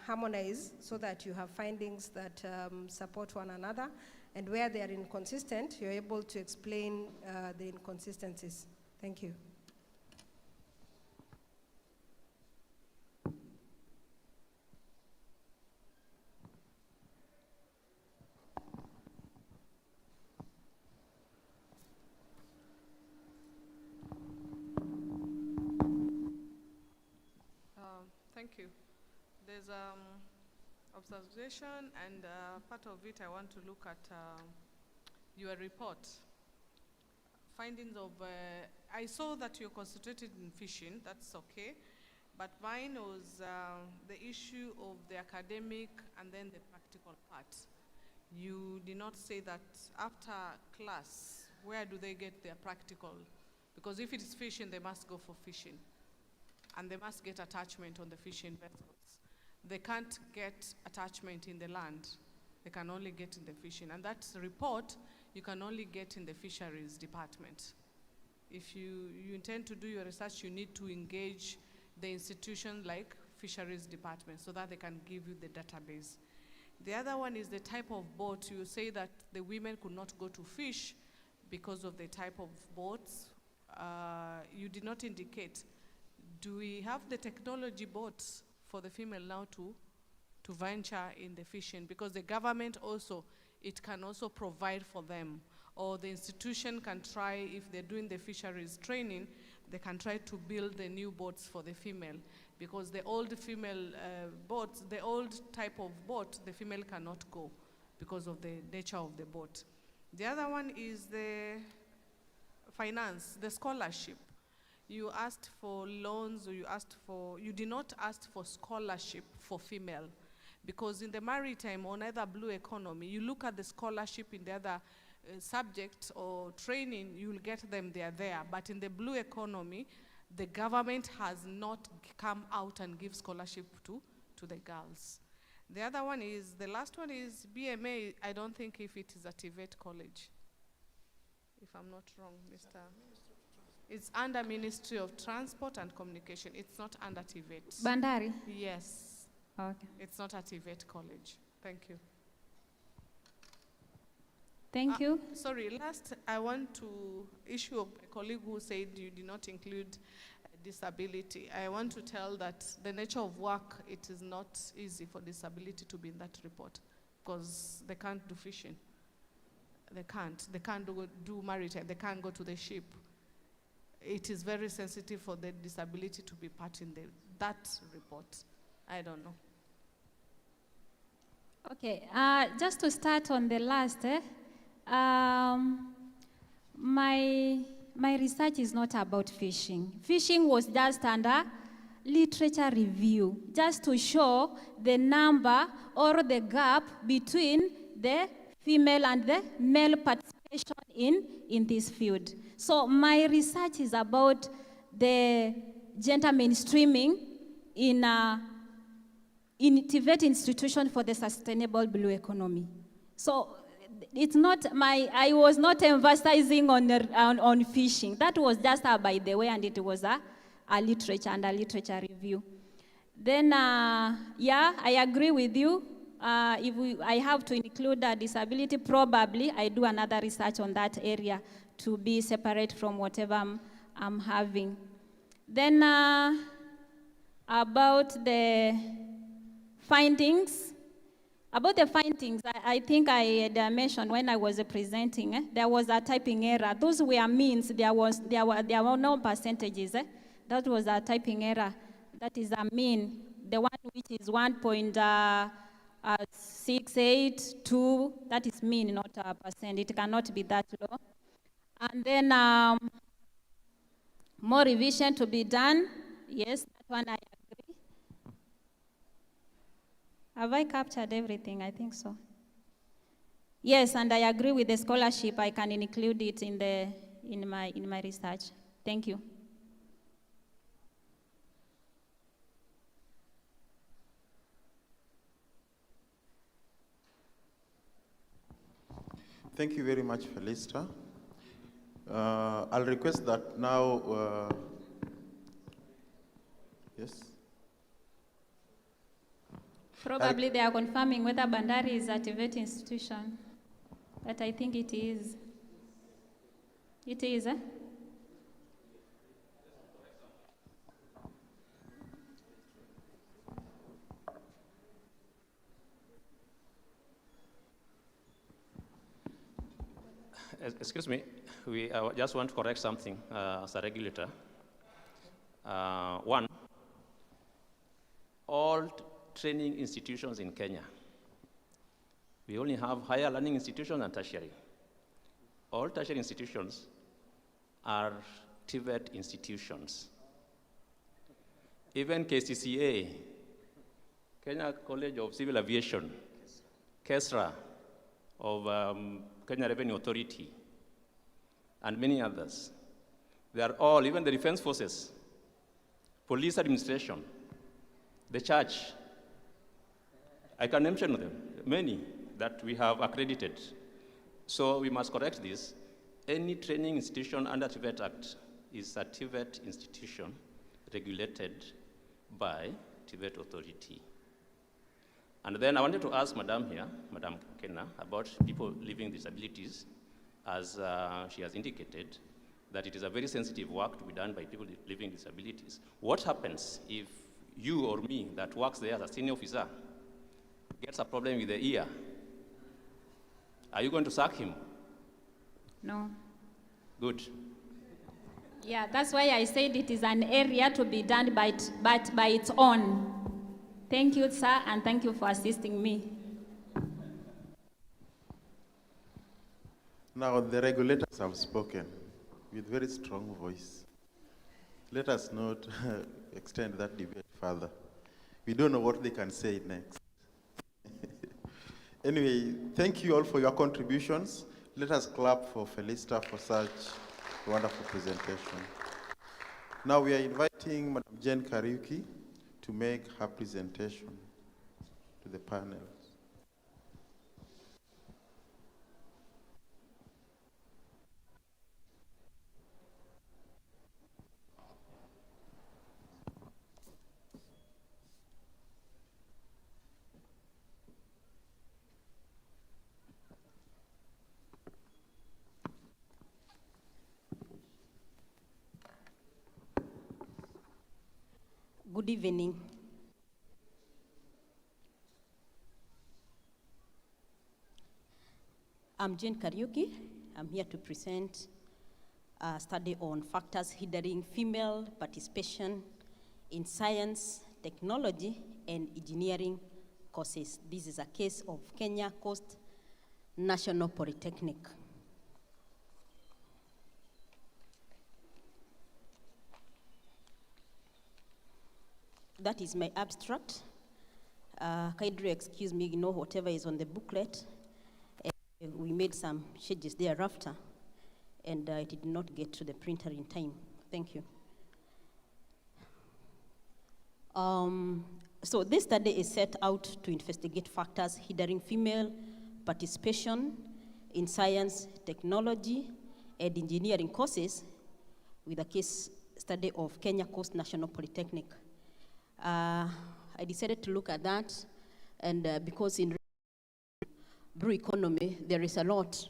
harmonize so that you have findings that support one another, and where they are inconsistent, you're able to explain the inconsistencies. Thank you. there's observation, and part of it I want to look at your report. Findings of, I saw that you're concentrated in fishing, that's okay, but mine was the issue of the academic and then the practical part. You did not say that after class, where do they get their practical? Because if it is fishing, they must go for fishing. And they must get attachment on the fishing vessels. They can't get attachment in the land. They can only get in the fishing. And that report, you can only get in the fisheries department. If you intend to do your research, you need to engage the institution like fisheries department so that they can give you the database. The other one is the type of boat. You say that the women could not go to fish because of the type of boats. You did not indicate. Do we have the technology boats for the female now to venture in the fishing? Because the government also, it can also provide for them. Or the institution can try, if they're doing the fisheries training, they can try to build the new boats for the female. Because the old female boats, the old type of boat, the female cannot go because of the nature of the boat. The other one is the finance, the scholarship. You asked for loans, or you did not ask for scholarship for female. Because in the maritime or either blue economy, you look at the scholarship in the other subjects or training, you'll get them, they're there. But in the blue economy, the government has not come out and give scholarship to the girls. The other one is, the last one is BMA. I don't think if it is at TVET College, if I'm not wrong, Mr. It's under Ministry of Transport and Communication. It's not under TVET. Bandari? Yes. Okay. It's not at TVET College. Thank you. Thank you. Sorry, last, I want to issue a colleague who said you did not include disability. I want to tell that the nature of work, it is not easy for disability to be in that report because they can't do fishing. They can't do maritime. They can't go to the ship. It is very sensitive for the disability to be part in that report. I don't know. Okay, just to start on the last, my research is not about fishing. Fishing was just under literature review, just to show the number or the gap between the female and the male participation in this field. So my research is about the gender mainstreaming in TVET institution for the sustainable blue economy. So it's not I was not emphasizing on fishing. That was just by the way, and it was a literature and a literature review. Then, yeah, I agree with you. If I have to include a disability, probably I do another research on that area to be separate from whatever I'm having. Then, about the findings. About the findings, I think I had mentioned when I was presenting, there was a typing error. Those were means, there were no percentages. That was a typing error. That is a mean. The one which is 1.682, that is mean, not a percent. It cannot be that low. And then more revision to be done. Yes, that one I agree. Have I captured everything? I think so. Yes, and I agree with the scholarship. I can include it in my research. Thank you. Thank you very much, Felista. I'll request that now, yes? Probably they are confirming whether Bandari is a TVET institution, but I think it is. It is, eh? Excuse me, we just want to correct something as a regulator. One, all training institutions in Kenya. We only have higher learning institutions and tertiary. All tertiary institutions are TVET institutions. Even KCCA, Kenya College of Civil Aviation, KESRA of Kenya Revenue Authority, and many others. They are all, even the defense forces, police administration, the church. I can mention them, many that we have accredited. So we must correct this. Any training institution under TVET Act is a TVET institution regulated by TVET Authority. And then I wanted to ask Madam here, Madam Kenna, about people living with disabilities, as she has indicated, that it is a very sensitive work to be done by people living with disabilities. What happens if you or me that works there as a senior officer gets a problem with the ear? Are you going to sack him? No. Good. Yeah, that's why I said it is an area to be done by its own. Thank you, sir, and thank you for assisting me. Now, the regulators have spoken with very strong voice. Let us not extend that debate further. We don't know what they can say next. Anyway, thank you all for your contributions. Let us clap for Felista for such a wonderful presentation. Now we are inviting Madam Jane Kariuki to make her presentation to the panel. Good evening. I'm Jane Kariuki. I'm here to present a study on factors hindering female participation in science, technology, and engineering courses. This is a case of Kenya Coast National Polytechnic. That is my abstract. Kindly excuse me, whatever is on the booklet. We made some changes thereafter, and it did not get to the printer in time. Thank you. So this study is set out to investigate factors hindering female participation in science, technology, and engineering courses with a case study of Kenya Coast National Polytechnic. I decided to look at that, and because in brew economy, there is a lot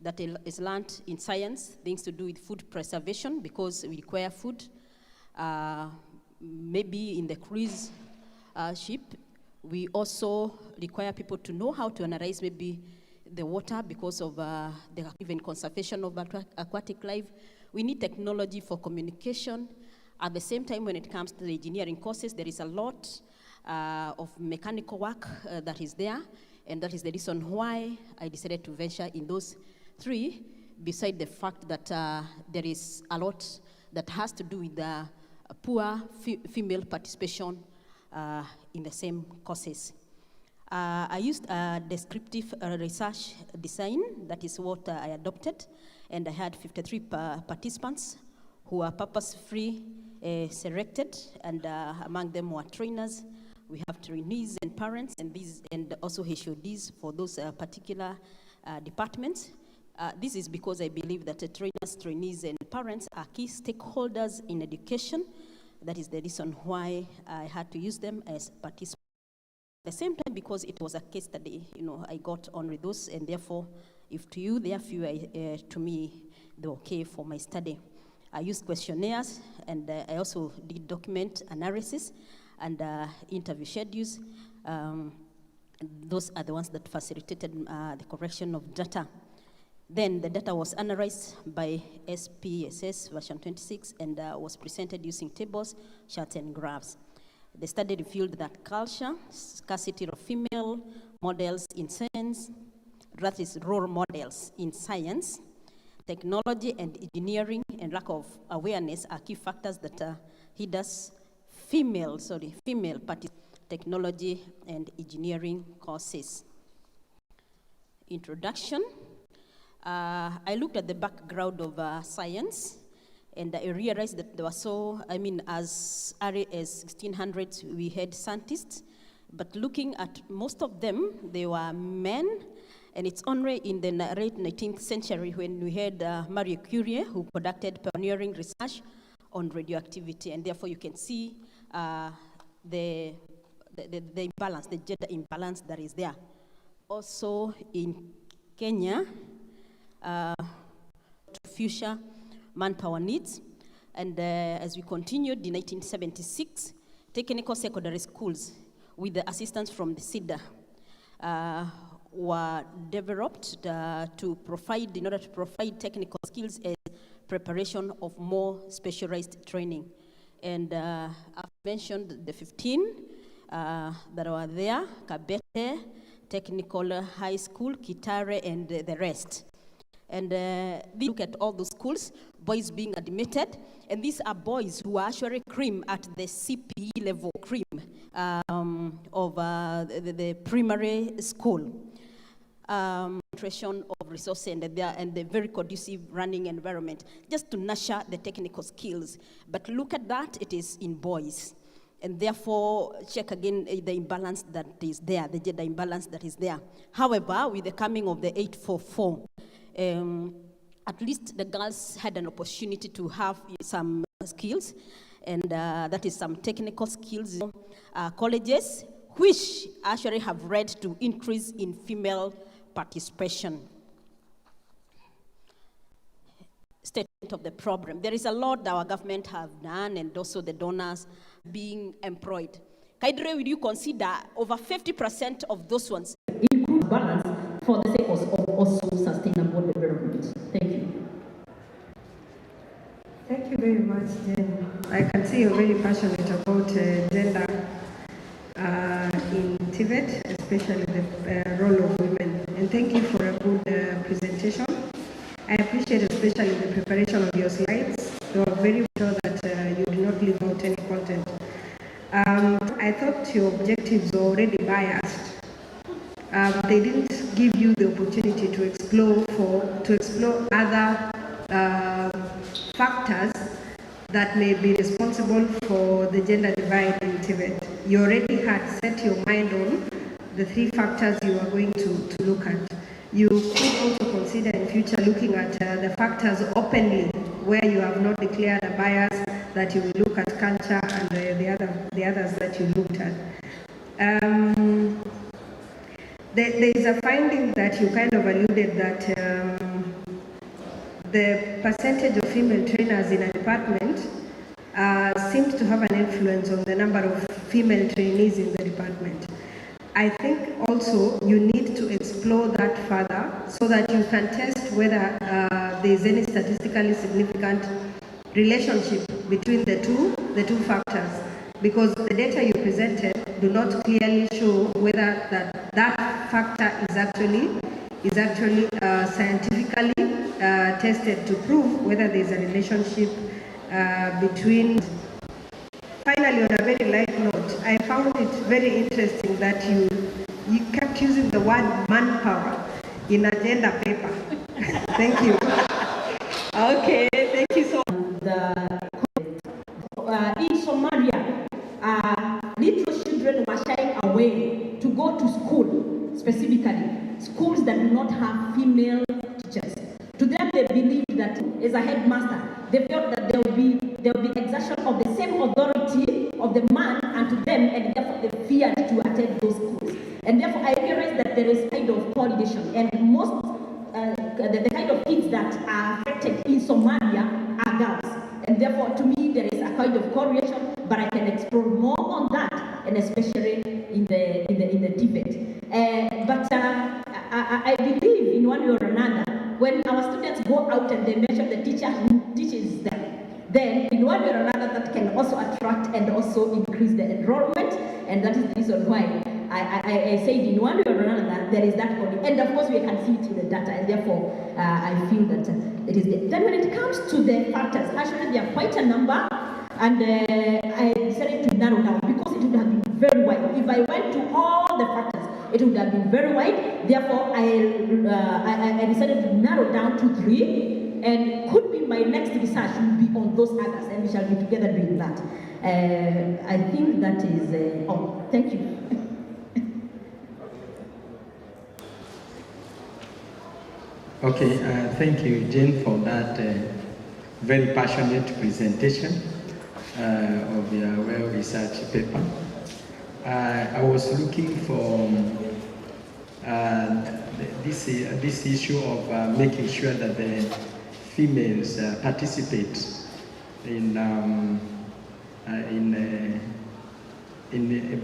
that is learned in science, things to do with food preservation, because we require food. Maybe in the cruise ship, we also require people to know how to analyze maybe the water because of the even conservation of aquatic life. We need technology for communication. At the same time, when it comes to the engineering courses, there is a lot of mechanical work that is there, and that is the reason why I decided to venture in those three, beside the fact that there is a lot that has to do with the poor female participation in the same courses. I used a descriptive research design. That is what I adopted, and I had 53 participants who are purpose-free selected, and among them were trainers. We have trainees and parents, and also HODs for those particular departments. This is because I believe that trainers, trainees, and parents are key stakeholders in education. That is the reason why I had to use them as participants. At the same time, because it was a case study, I got on with those, and therefore, if to you they are few, to me, they're okay for my study. I used questionnaires, and I also did document analysis and interview schedules. Those are the ones that facilitated the correction of data. Then the data was analyzed by SPSS version 26 and was presented using tables, charts, and graphs. The study revealed that culture, scarcity of female models in science, that is role models in science, technology and engineering, and lack of awareness are key factors that hinders female technology and engineering courses. Introduction. I looked at the background of science, and I realized that there was as early as 1600s, we had scientists, but looking at most of them, they were men, and it's only in the late 19th century when we had Marie Curie, who conducted pioneering research on radioactivity, and therefore you can see the imbalance, the gender imbalance that is there. Also in Kenya, future manpower needs, and as we continued in 1976, technical secondary schools with the assistance from the CIDA were developed in order to provide technical skills as preparation of more specialized training. And I've mentioned the 15 that were there: Kabete, Technical High School, Kitare, and the rest. And we look at all those schools, boys being admitted, and these are boys who are actually cream at the CPE level, cream of the primary school. Concentration of resources and the very conducive running environment, just to nurture the technical skills. But look at that, it is in boys. And therefore, check again the imbalance that is there, the gender imbalance that is there. However, with the coming of the 844, at least the girls had an opportunity to have some skills, and that is some technical skills. Colleges, which actually have led to increase in female participation. Statement of the problem. There is a lot that our government have done, and also the donors being employed. Kaidre, will you consider over 50% of those ones improve balance for the sake of also sustainable development? Thank you. Thank you very much, Jen. I can see you're very passionate about gender in TVET, especially the role of women. And thank you for a good presentation. I appreciate especially the preparation of your slides. You are very sure that you do not leave out any content. I thought your objectives were already biased. They didn't give you the opportunity to explore other factors that may be responsible for the gender divide in Tibet. You already had set your mind on the 3 factors you are going to look at. You could also consider in future looking at the factors openly, where you have not declared a bias, that you will look at culture and the others that you looked at. There is a finding that you kind of alluded that the percentage of female trainers in a department seems to have an influence on the number of female trainees in the department. I think also you need to explore that further so that you can test whether there is any statistically significant relationship between the two factors, because the data you presented do not clearly show whether that factor is actually scientifically tested to prove whether there is a relationship between. Finally, on a very light note, I found it very interesting that you kept using the word manpower in agenda paper. Thank you. Okay, thank you so much. In Somalia, little children were shying away to go to school, specifically schools that do not have female teachers. To them, they believed that as a headmaster, they felt that there will be exertion of the same authority of the man unto them, and therefore they feared to attend those schools. And therefore, I realized that there is kind of correlation, and most the kind of kids that are affected in Somalia are girls. And therefore, to me, there is a kind of correlation, but I can explore more on that, and especially in the Tibet. But I believe in one way or another, when our students go out and they measure the teacher who teaches them, then in one way or another that can also attract and also increase the enrollment, and that is the reason why I said in one way or another that there is that body, and of course we can see it through the data, and therefore I feel that it is there. Then when it comes to the factors, actually there are quite a number, and I decided to narrow down because it would have been very wide. If I went to all the factors, it would have been very wide. Therefore, I decided to narrow down to 3, and could be my next research will be on those others, and we shall be together doing that. I think that is all. Thank you. Okay, thank you, Jane, for that very passionate presentation of your well-researched paper. I was looking for this issue of making sure that the females participate in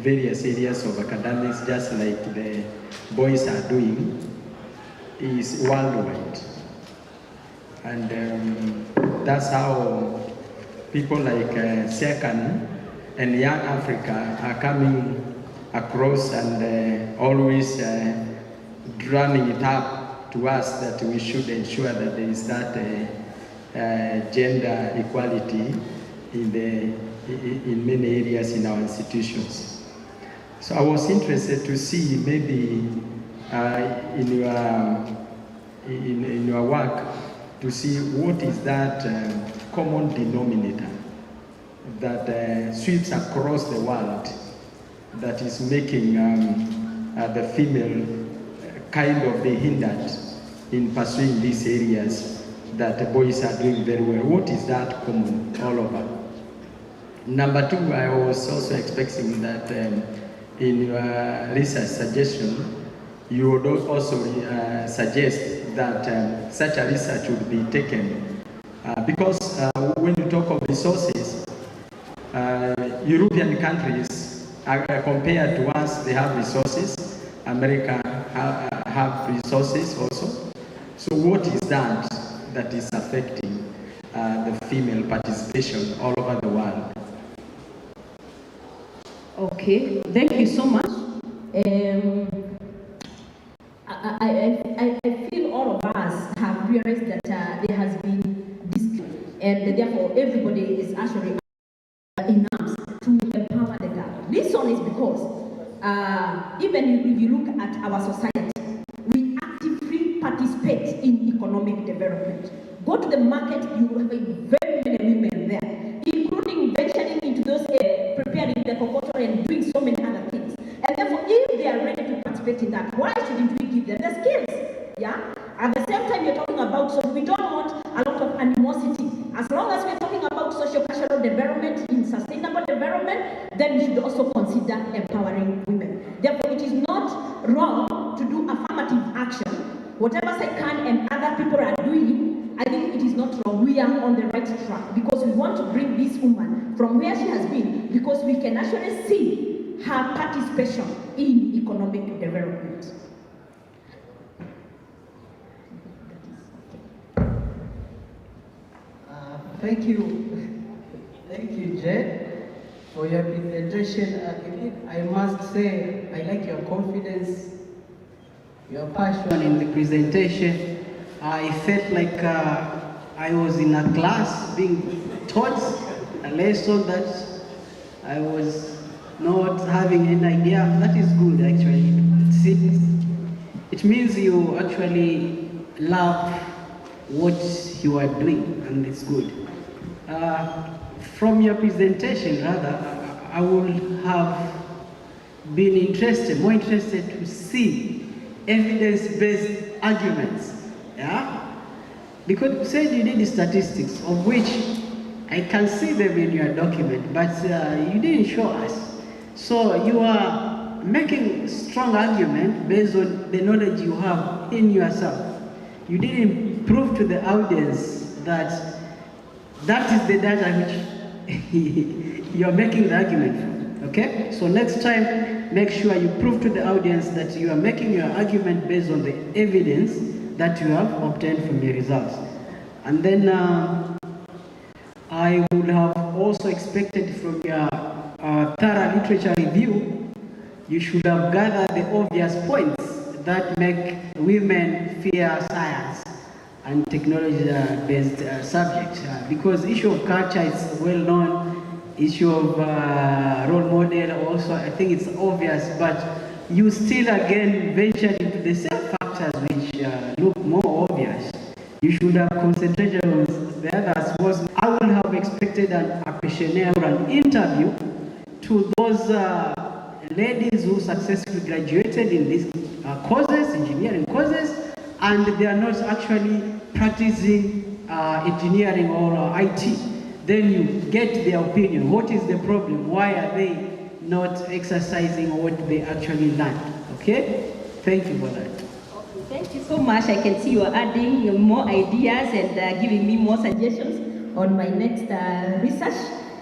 various areas of academics, just like the boys are doing, is worldwide. And that's how people like Sekan and Young Africa are coming across and always running it up to us that we should ensure that there is that gender equality in many areas in our institutions. So I was interested to see maybe in your work to see what is that common denominator that sweeps across the world that is making the female kind of be hindered in pursuing these areas that the boys are doing very well. What is that common all over? Number 2, I was also expecting that in your research suggestion, you would also suggest that such a research would be taken because when you talk of resources, European countries compared to us, they have resources. America have resources also. So what is that is affecting the female participation all over the world? Okay, thank you so much. I feel all of us have realized that there has been this, and therefore everybody is actually in arms to empower the girl. This one is because even if you look at our society, we actively participate in economic development. Go to the market, you will find very many women there, including venturing into those preparing the cocoa and doing so many other things. And therefore, if they are ready to participate in that, why shouldn't we give them the skills? Yeah. At the same time, you're talking about, so we don't want a lot of animosity. As long as we're talking about socio-cultural development in sustainable development, then we should also consider empowering women. Therefore, it is not wrong to do affirmative action. Whatever SECAN and other people are doing, I think it is not wrong. We are on the right track because we want to bring this woman from where she has been, because we can actually see her participation in economic development. Thank you, Jed, for your presentation. I must say, I like your confidence, your passion in the presentation. I felt like I was in a class being taught a lesson that I was not having an idea. That is good, actually. It means you actually love what you are doing, and it's good. From your presentation, rather, I would have been more interested to see evidence-based arguments, yeah? Because you said you did statistics, of which I can see them in your document, but you didn't show us. So you are making strong argument based on the knowledge you have in yourself. You didn't prove to the audience that that is the data which you're making the argument from, okay? So next time, make sure you prove to the audience that you are making your argument based on the evidence that you have obtained from your results. And then I would have also expected from your thorough literature review, you should have gathered the obvious points that make women fear science and technology-based subjects. Because issue of culture is well known, issue of role model also, I think it's obvious, but you still again ventured into the same factors which look more obvious. You should have concentrated on the others. Was I would have expected a questionnaire or an interview to those ladies who successfully graduated in these courses, engineering courses, and they are not actually practicing engineering or IT. Then you get their opinion. What is the problem? Why are they not exercising what they actually learned? Okay? Thank you for that. Thank you so much. I can see you are adding more ideas and giving me more suggestions on my next research.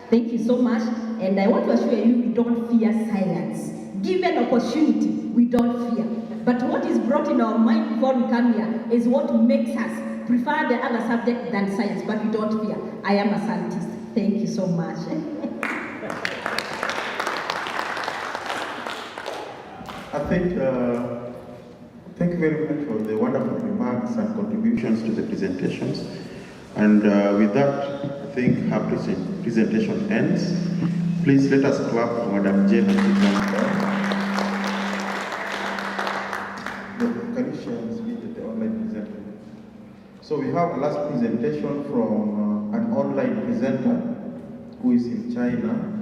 Thank you so much. And I want to assure you, we don't fear silence. Given opportunity, we don't fear. But what is brought in our mind before we come here is what makes us prefer the other subject than science, but we don't fear. I am a scientist. Thank you so much. I think, thank you very much for the wonderful remarks and contributions to the presentations. And with that, I think her presentation ends. Please let us clap for Madam Jane. Can you share the speech with the online presenter? So we have a last presentation from an online presenter who is in China.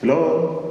Hello?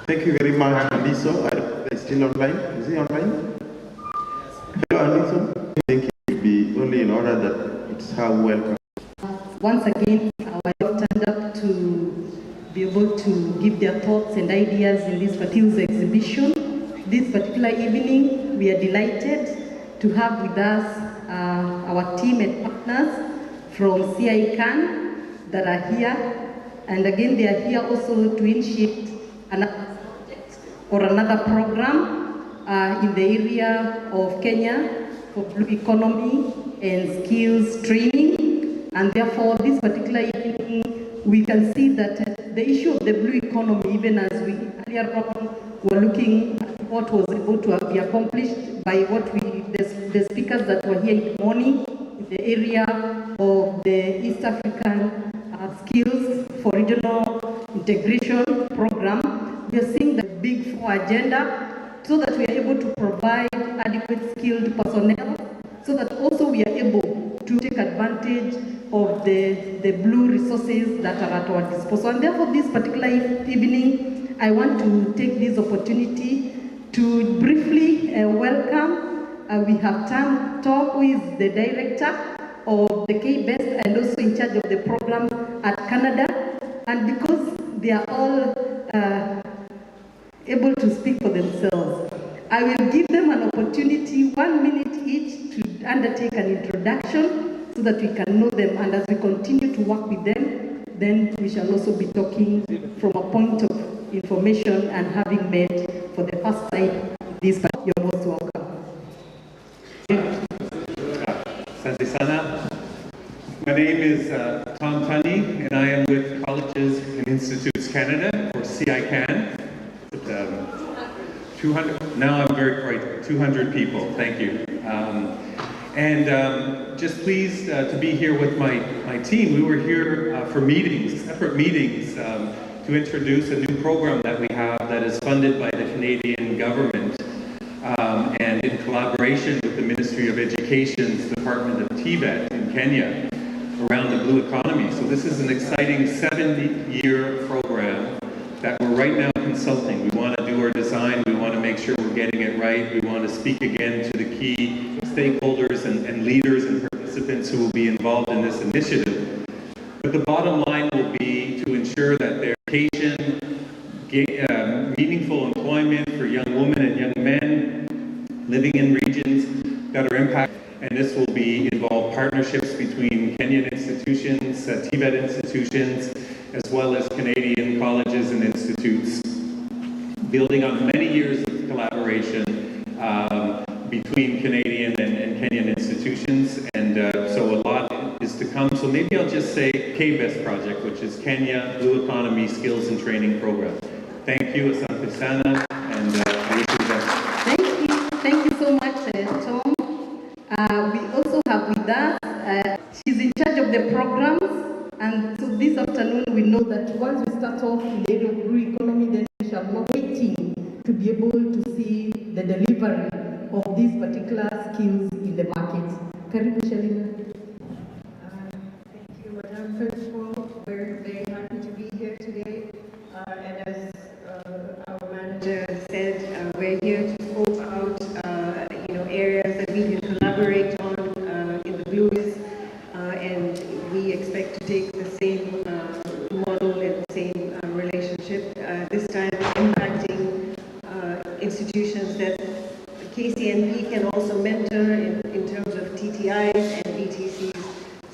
Thank you very much, Andiso. Is still online? Is he online? Hello, Andiso. Thank you. It will be only in order that it's how welcome. Once again, our youth turned up to be able to give their thoughts and ideas in this particular exhibition. This particular evening, we are delighted to have with us our team and partners from CICAN that are here. And again, they are here also to initiate another project or another program in the area of Kenya for blue economy and skills training. And therefore, this particular evening, we can see that the issue of the blue economy, even as we earlier on were looking at what was able to be accomplished by what the speakers that were here in the morning, in the area of the East African Skills for Regional Integration Program. We are seeing the Big Four agenda so that we are able to provide adequate skilled personnel, so that also we are able to take advantage of the blue resources that are at our disposal. And therefore, this particular evening, I want to take this opportunity to briefly welcome, we have Tom, who is the director of the K-Best and also in charge of the program at Canada. And because they are all able to speak for themselves, I will give them an opportunity, 1 minute each, to undertake an introduction so that we can know them. And as we continue to work with them, then we shall also be talking from a point of information and having met for the first time this time. You're most welcome. Asante sana. My name is Tom Tunney, and I am with Colleges and Institutes Canada, or CICAN. 200, now I'm very grateful, 200 people, thank you. Just pleased to be here with my team. We were here for meetings, separate meetings, to introduce a new program that we have that is funded by the Canadian government and in collaboration with the Ministry of Education's Department of TVET in Kenya around the blue economy. So this is an exciting 70-year program that we're right now consulting. We want to do our design, we want to make sure we're getting it right, we want to speak again to the key stakeholders and leaders and participants who will be involved in this initiative. But the bottom line will be to ensure that their education, meaningful employment for young women and young men living in regions that are impacted. And this will involve partnerships between Kenyan institutions, TVET institutions, as well as Canadian colleges and institutes, building on many years of collaboration between Canadian and Kenyan institutions. And so a lot is to come. So maybe I'll just say K-Best project, which is Kenya Blue Economy Skills and Training Program. Thank you, Asante sana, and I wish you the best. Thank you so much, Tom. We also have with us, she's in charge of the programs, and so this afternoon we know that once we start off in the area of blue economy, then we shall be waiting to be able to see the delivery of these particular skills in the market. Karibu, Shalina. Thank you, Madam Principal. We're very happy to be here today. And as our manager said, we're here to scope out areas that we can collaborate on in the blues, and we expect to take the same model and the same relationship, this time impacting institutions that KCNP can also mentor in terms of TTIs and BTCs.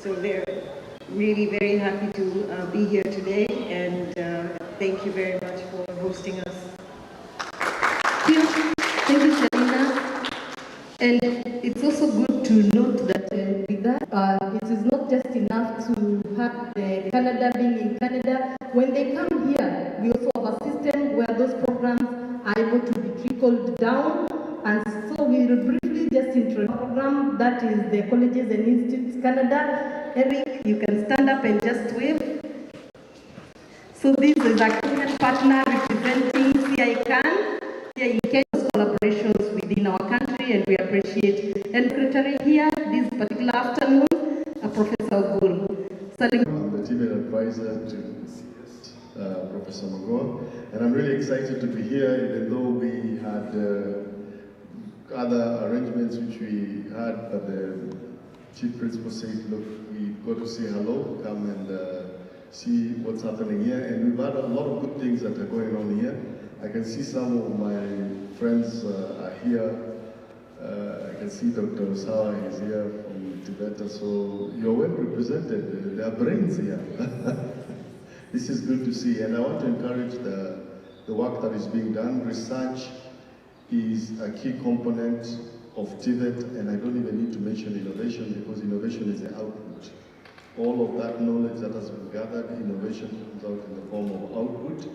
So they're really very happy to be here today, and thank you very much for hosting us. Thank you, Shalina. And it's also good to note that with that, it is not just enough to have the Canada being in Canada. When they come here, we also have a system where those programs are able to be trickled down. And so we will briefly just introduce the program that is the Colleges and Institutes Canada. Eric, you can stand up and just wave. So this is a Kenyan partner representing CICAN here in Kenya's collaborations within our country, and we appreciate. And secretary here this particular afternoon, Professor Gul. I'm the TVET advisor to Professor Magoa. And I'm really excited to be here, even though we had other arrangements which we had, but the Chief Principal said, look, we got to say hello, come and see what's happening here. And we've had a lot of good things that are going on here. I can see some of my friends are here. I can see Dr. Osawa is here from Tibet, so you're well represented. There are brains here. This is good to see, and I want to encourage the work that is being done. Research is a key component of TVET, and I don't even need to mention innovation, because innovation is the output. All of that knowledge that has been gathered, innovation comes out in the form of output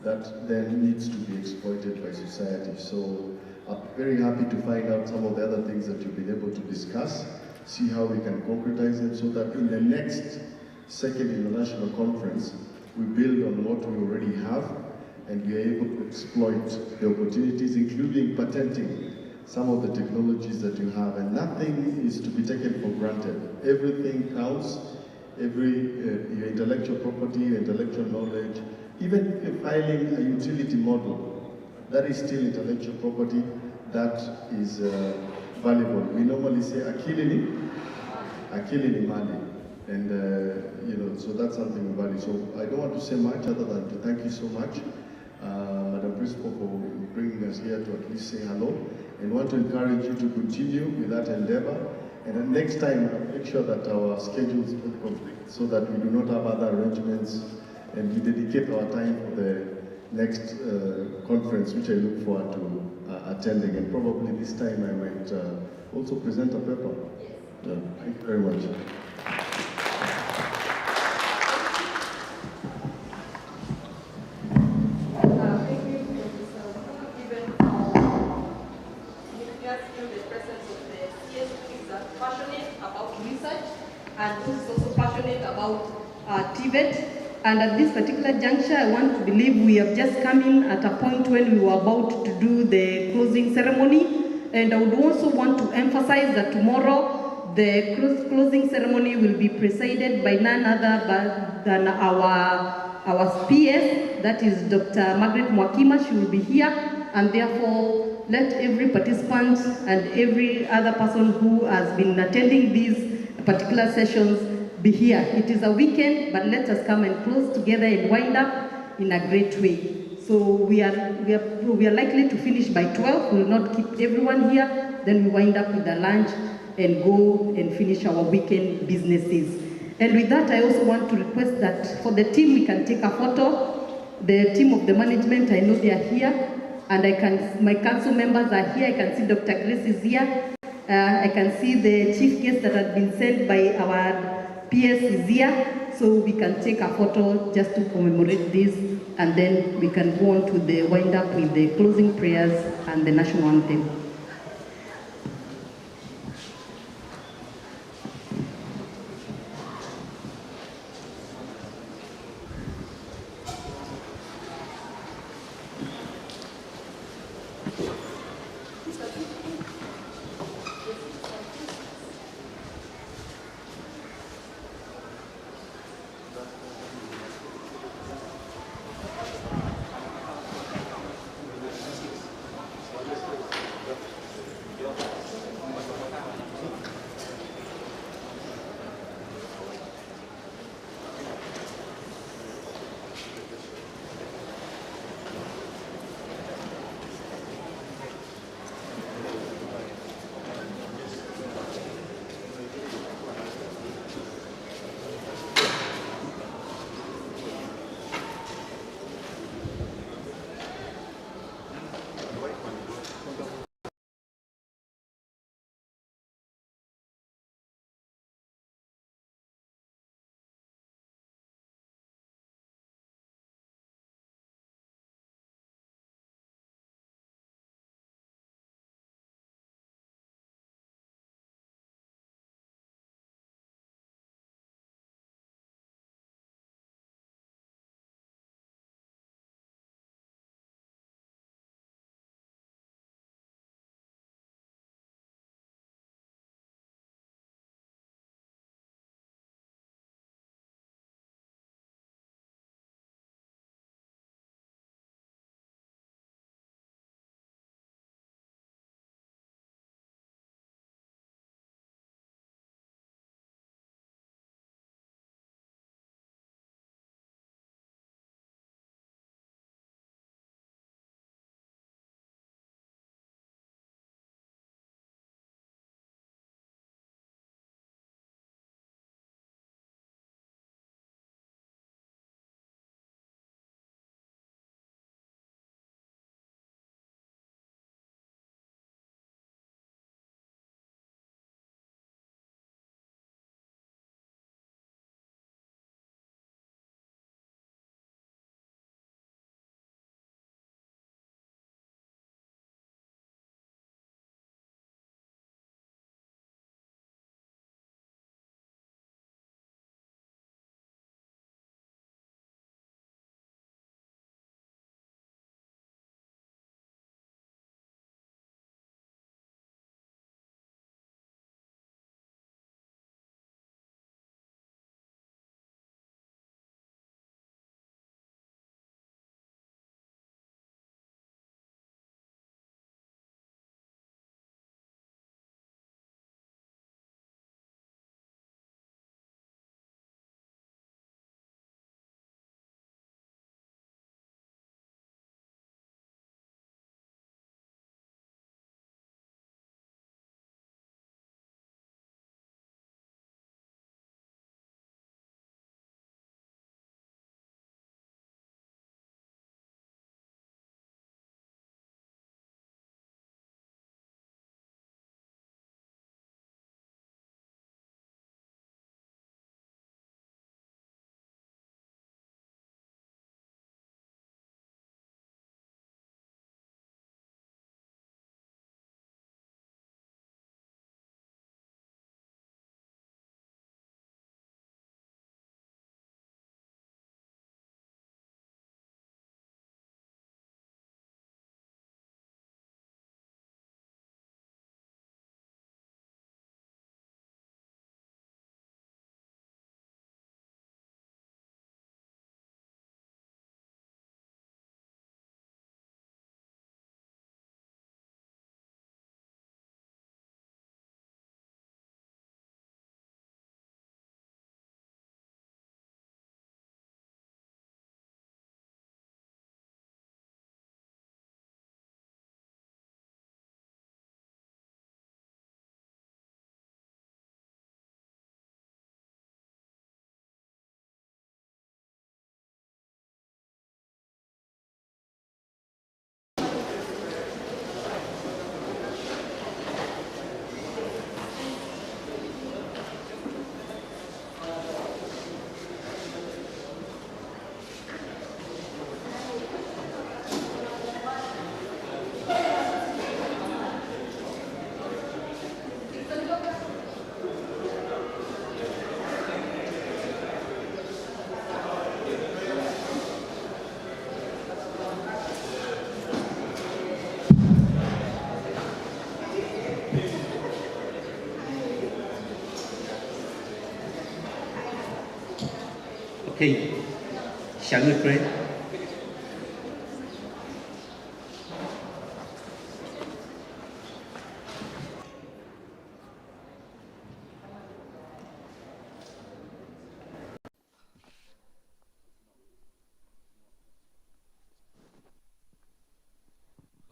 that then needs to be exploited by society. So I'm very happy to find out some of the other things that you've been able to discuss, see how we can concretize them so that in the next second international conference, we build on what we already have and we are able to exploit the opportunities, including patenting some of the technologies that you have. And nothing is to be taken for granted. Everything counts, your intellectual property, your intellectual knowledge, even filing a utility model, that is still intellectual property that is valuable. We normally say akili ni mali, and so that's something we value. So I don't want to say much other than to thank you so much, Madam Principal, for bringing us here to at least say hello, and want to encourage you to continue with that endeavor. And then next time, make sure that our schedules don't conflict, so that we do not have other arrangements, and we dedicate our time for the next conference, which I look forward to attending. And probably this time I might also present a paper. Thank you very much. And who is also passionate about TVET. And at this particular juncture, I want to believe we have just come in at a point when we were about to do the closing ceremony. And I would also want to emphasize that tomorrow the closing ceremony will be presided by none other than our PS, that is Dr. Margaret Mwakima. She will be here, and therefore let every participant and every other person who has been attending these particular sessions be here. It is a weekend, but let us come and close together and wind up in a great way. So we are likely to finish by 12. We will not keep everyone here. Then we wind up with a lunch and go and finish our weekend businesses. And with that, I also want to request that for the team, we can take a photo. The team of the management, I know they are here, and my council members are here. I can see Dr. Grace is here. I can see the chief guest that had been sent by our PS is here, so we can take a photo just to commemorate this, and then we can go on to the wind up with the closing prayers and the national anthem. Okay, shall we pray?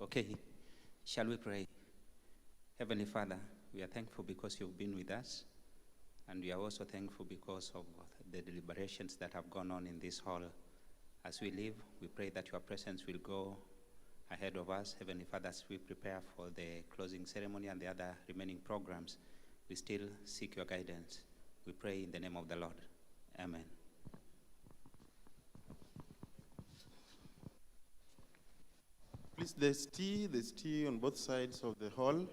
Okay, shall we pray? Heavenly Father, we are thankful because you've been with us, and we are also thankful because of the deliberations that have gone on in this hall. As we leave, we pray that your presence will go ahead of us. Heavenly Father, as we prepare for the closing ceremony and the other remaining programs, we still seek your guidance. We pray in the name of the Lord. Amen. Please, there's tea on both sides of the hall.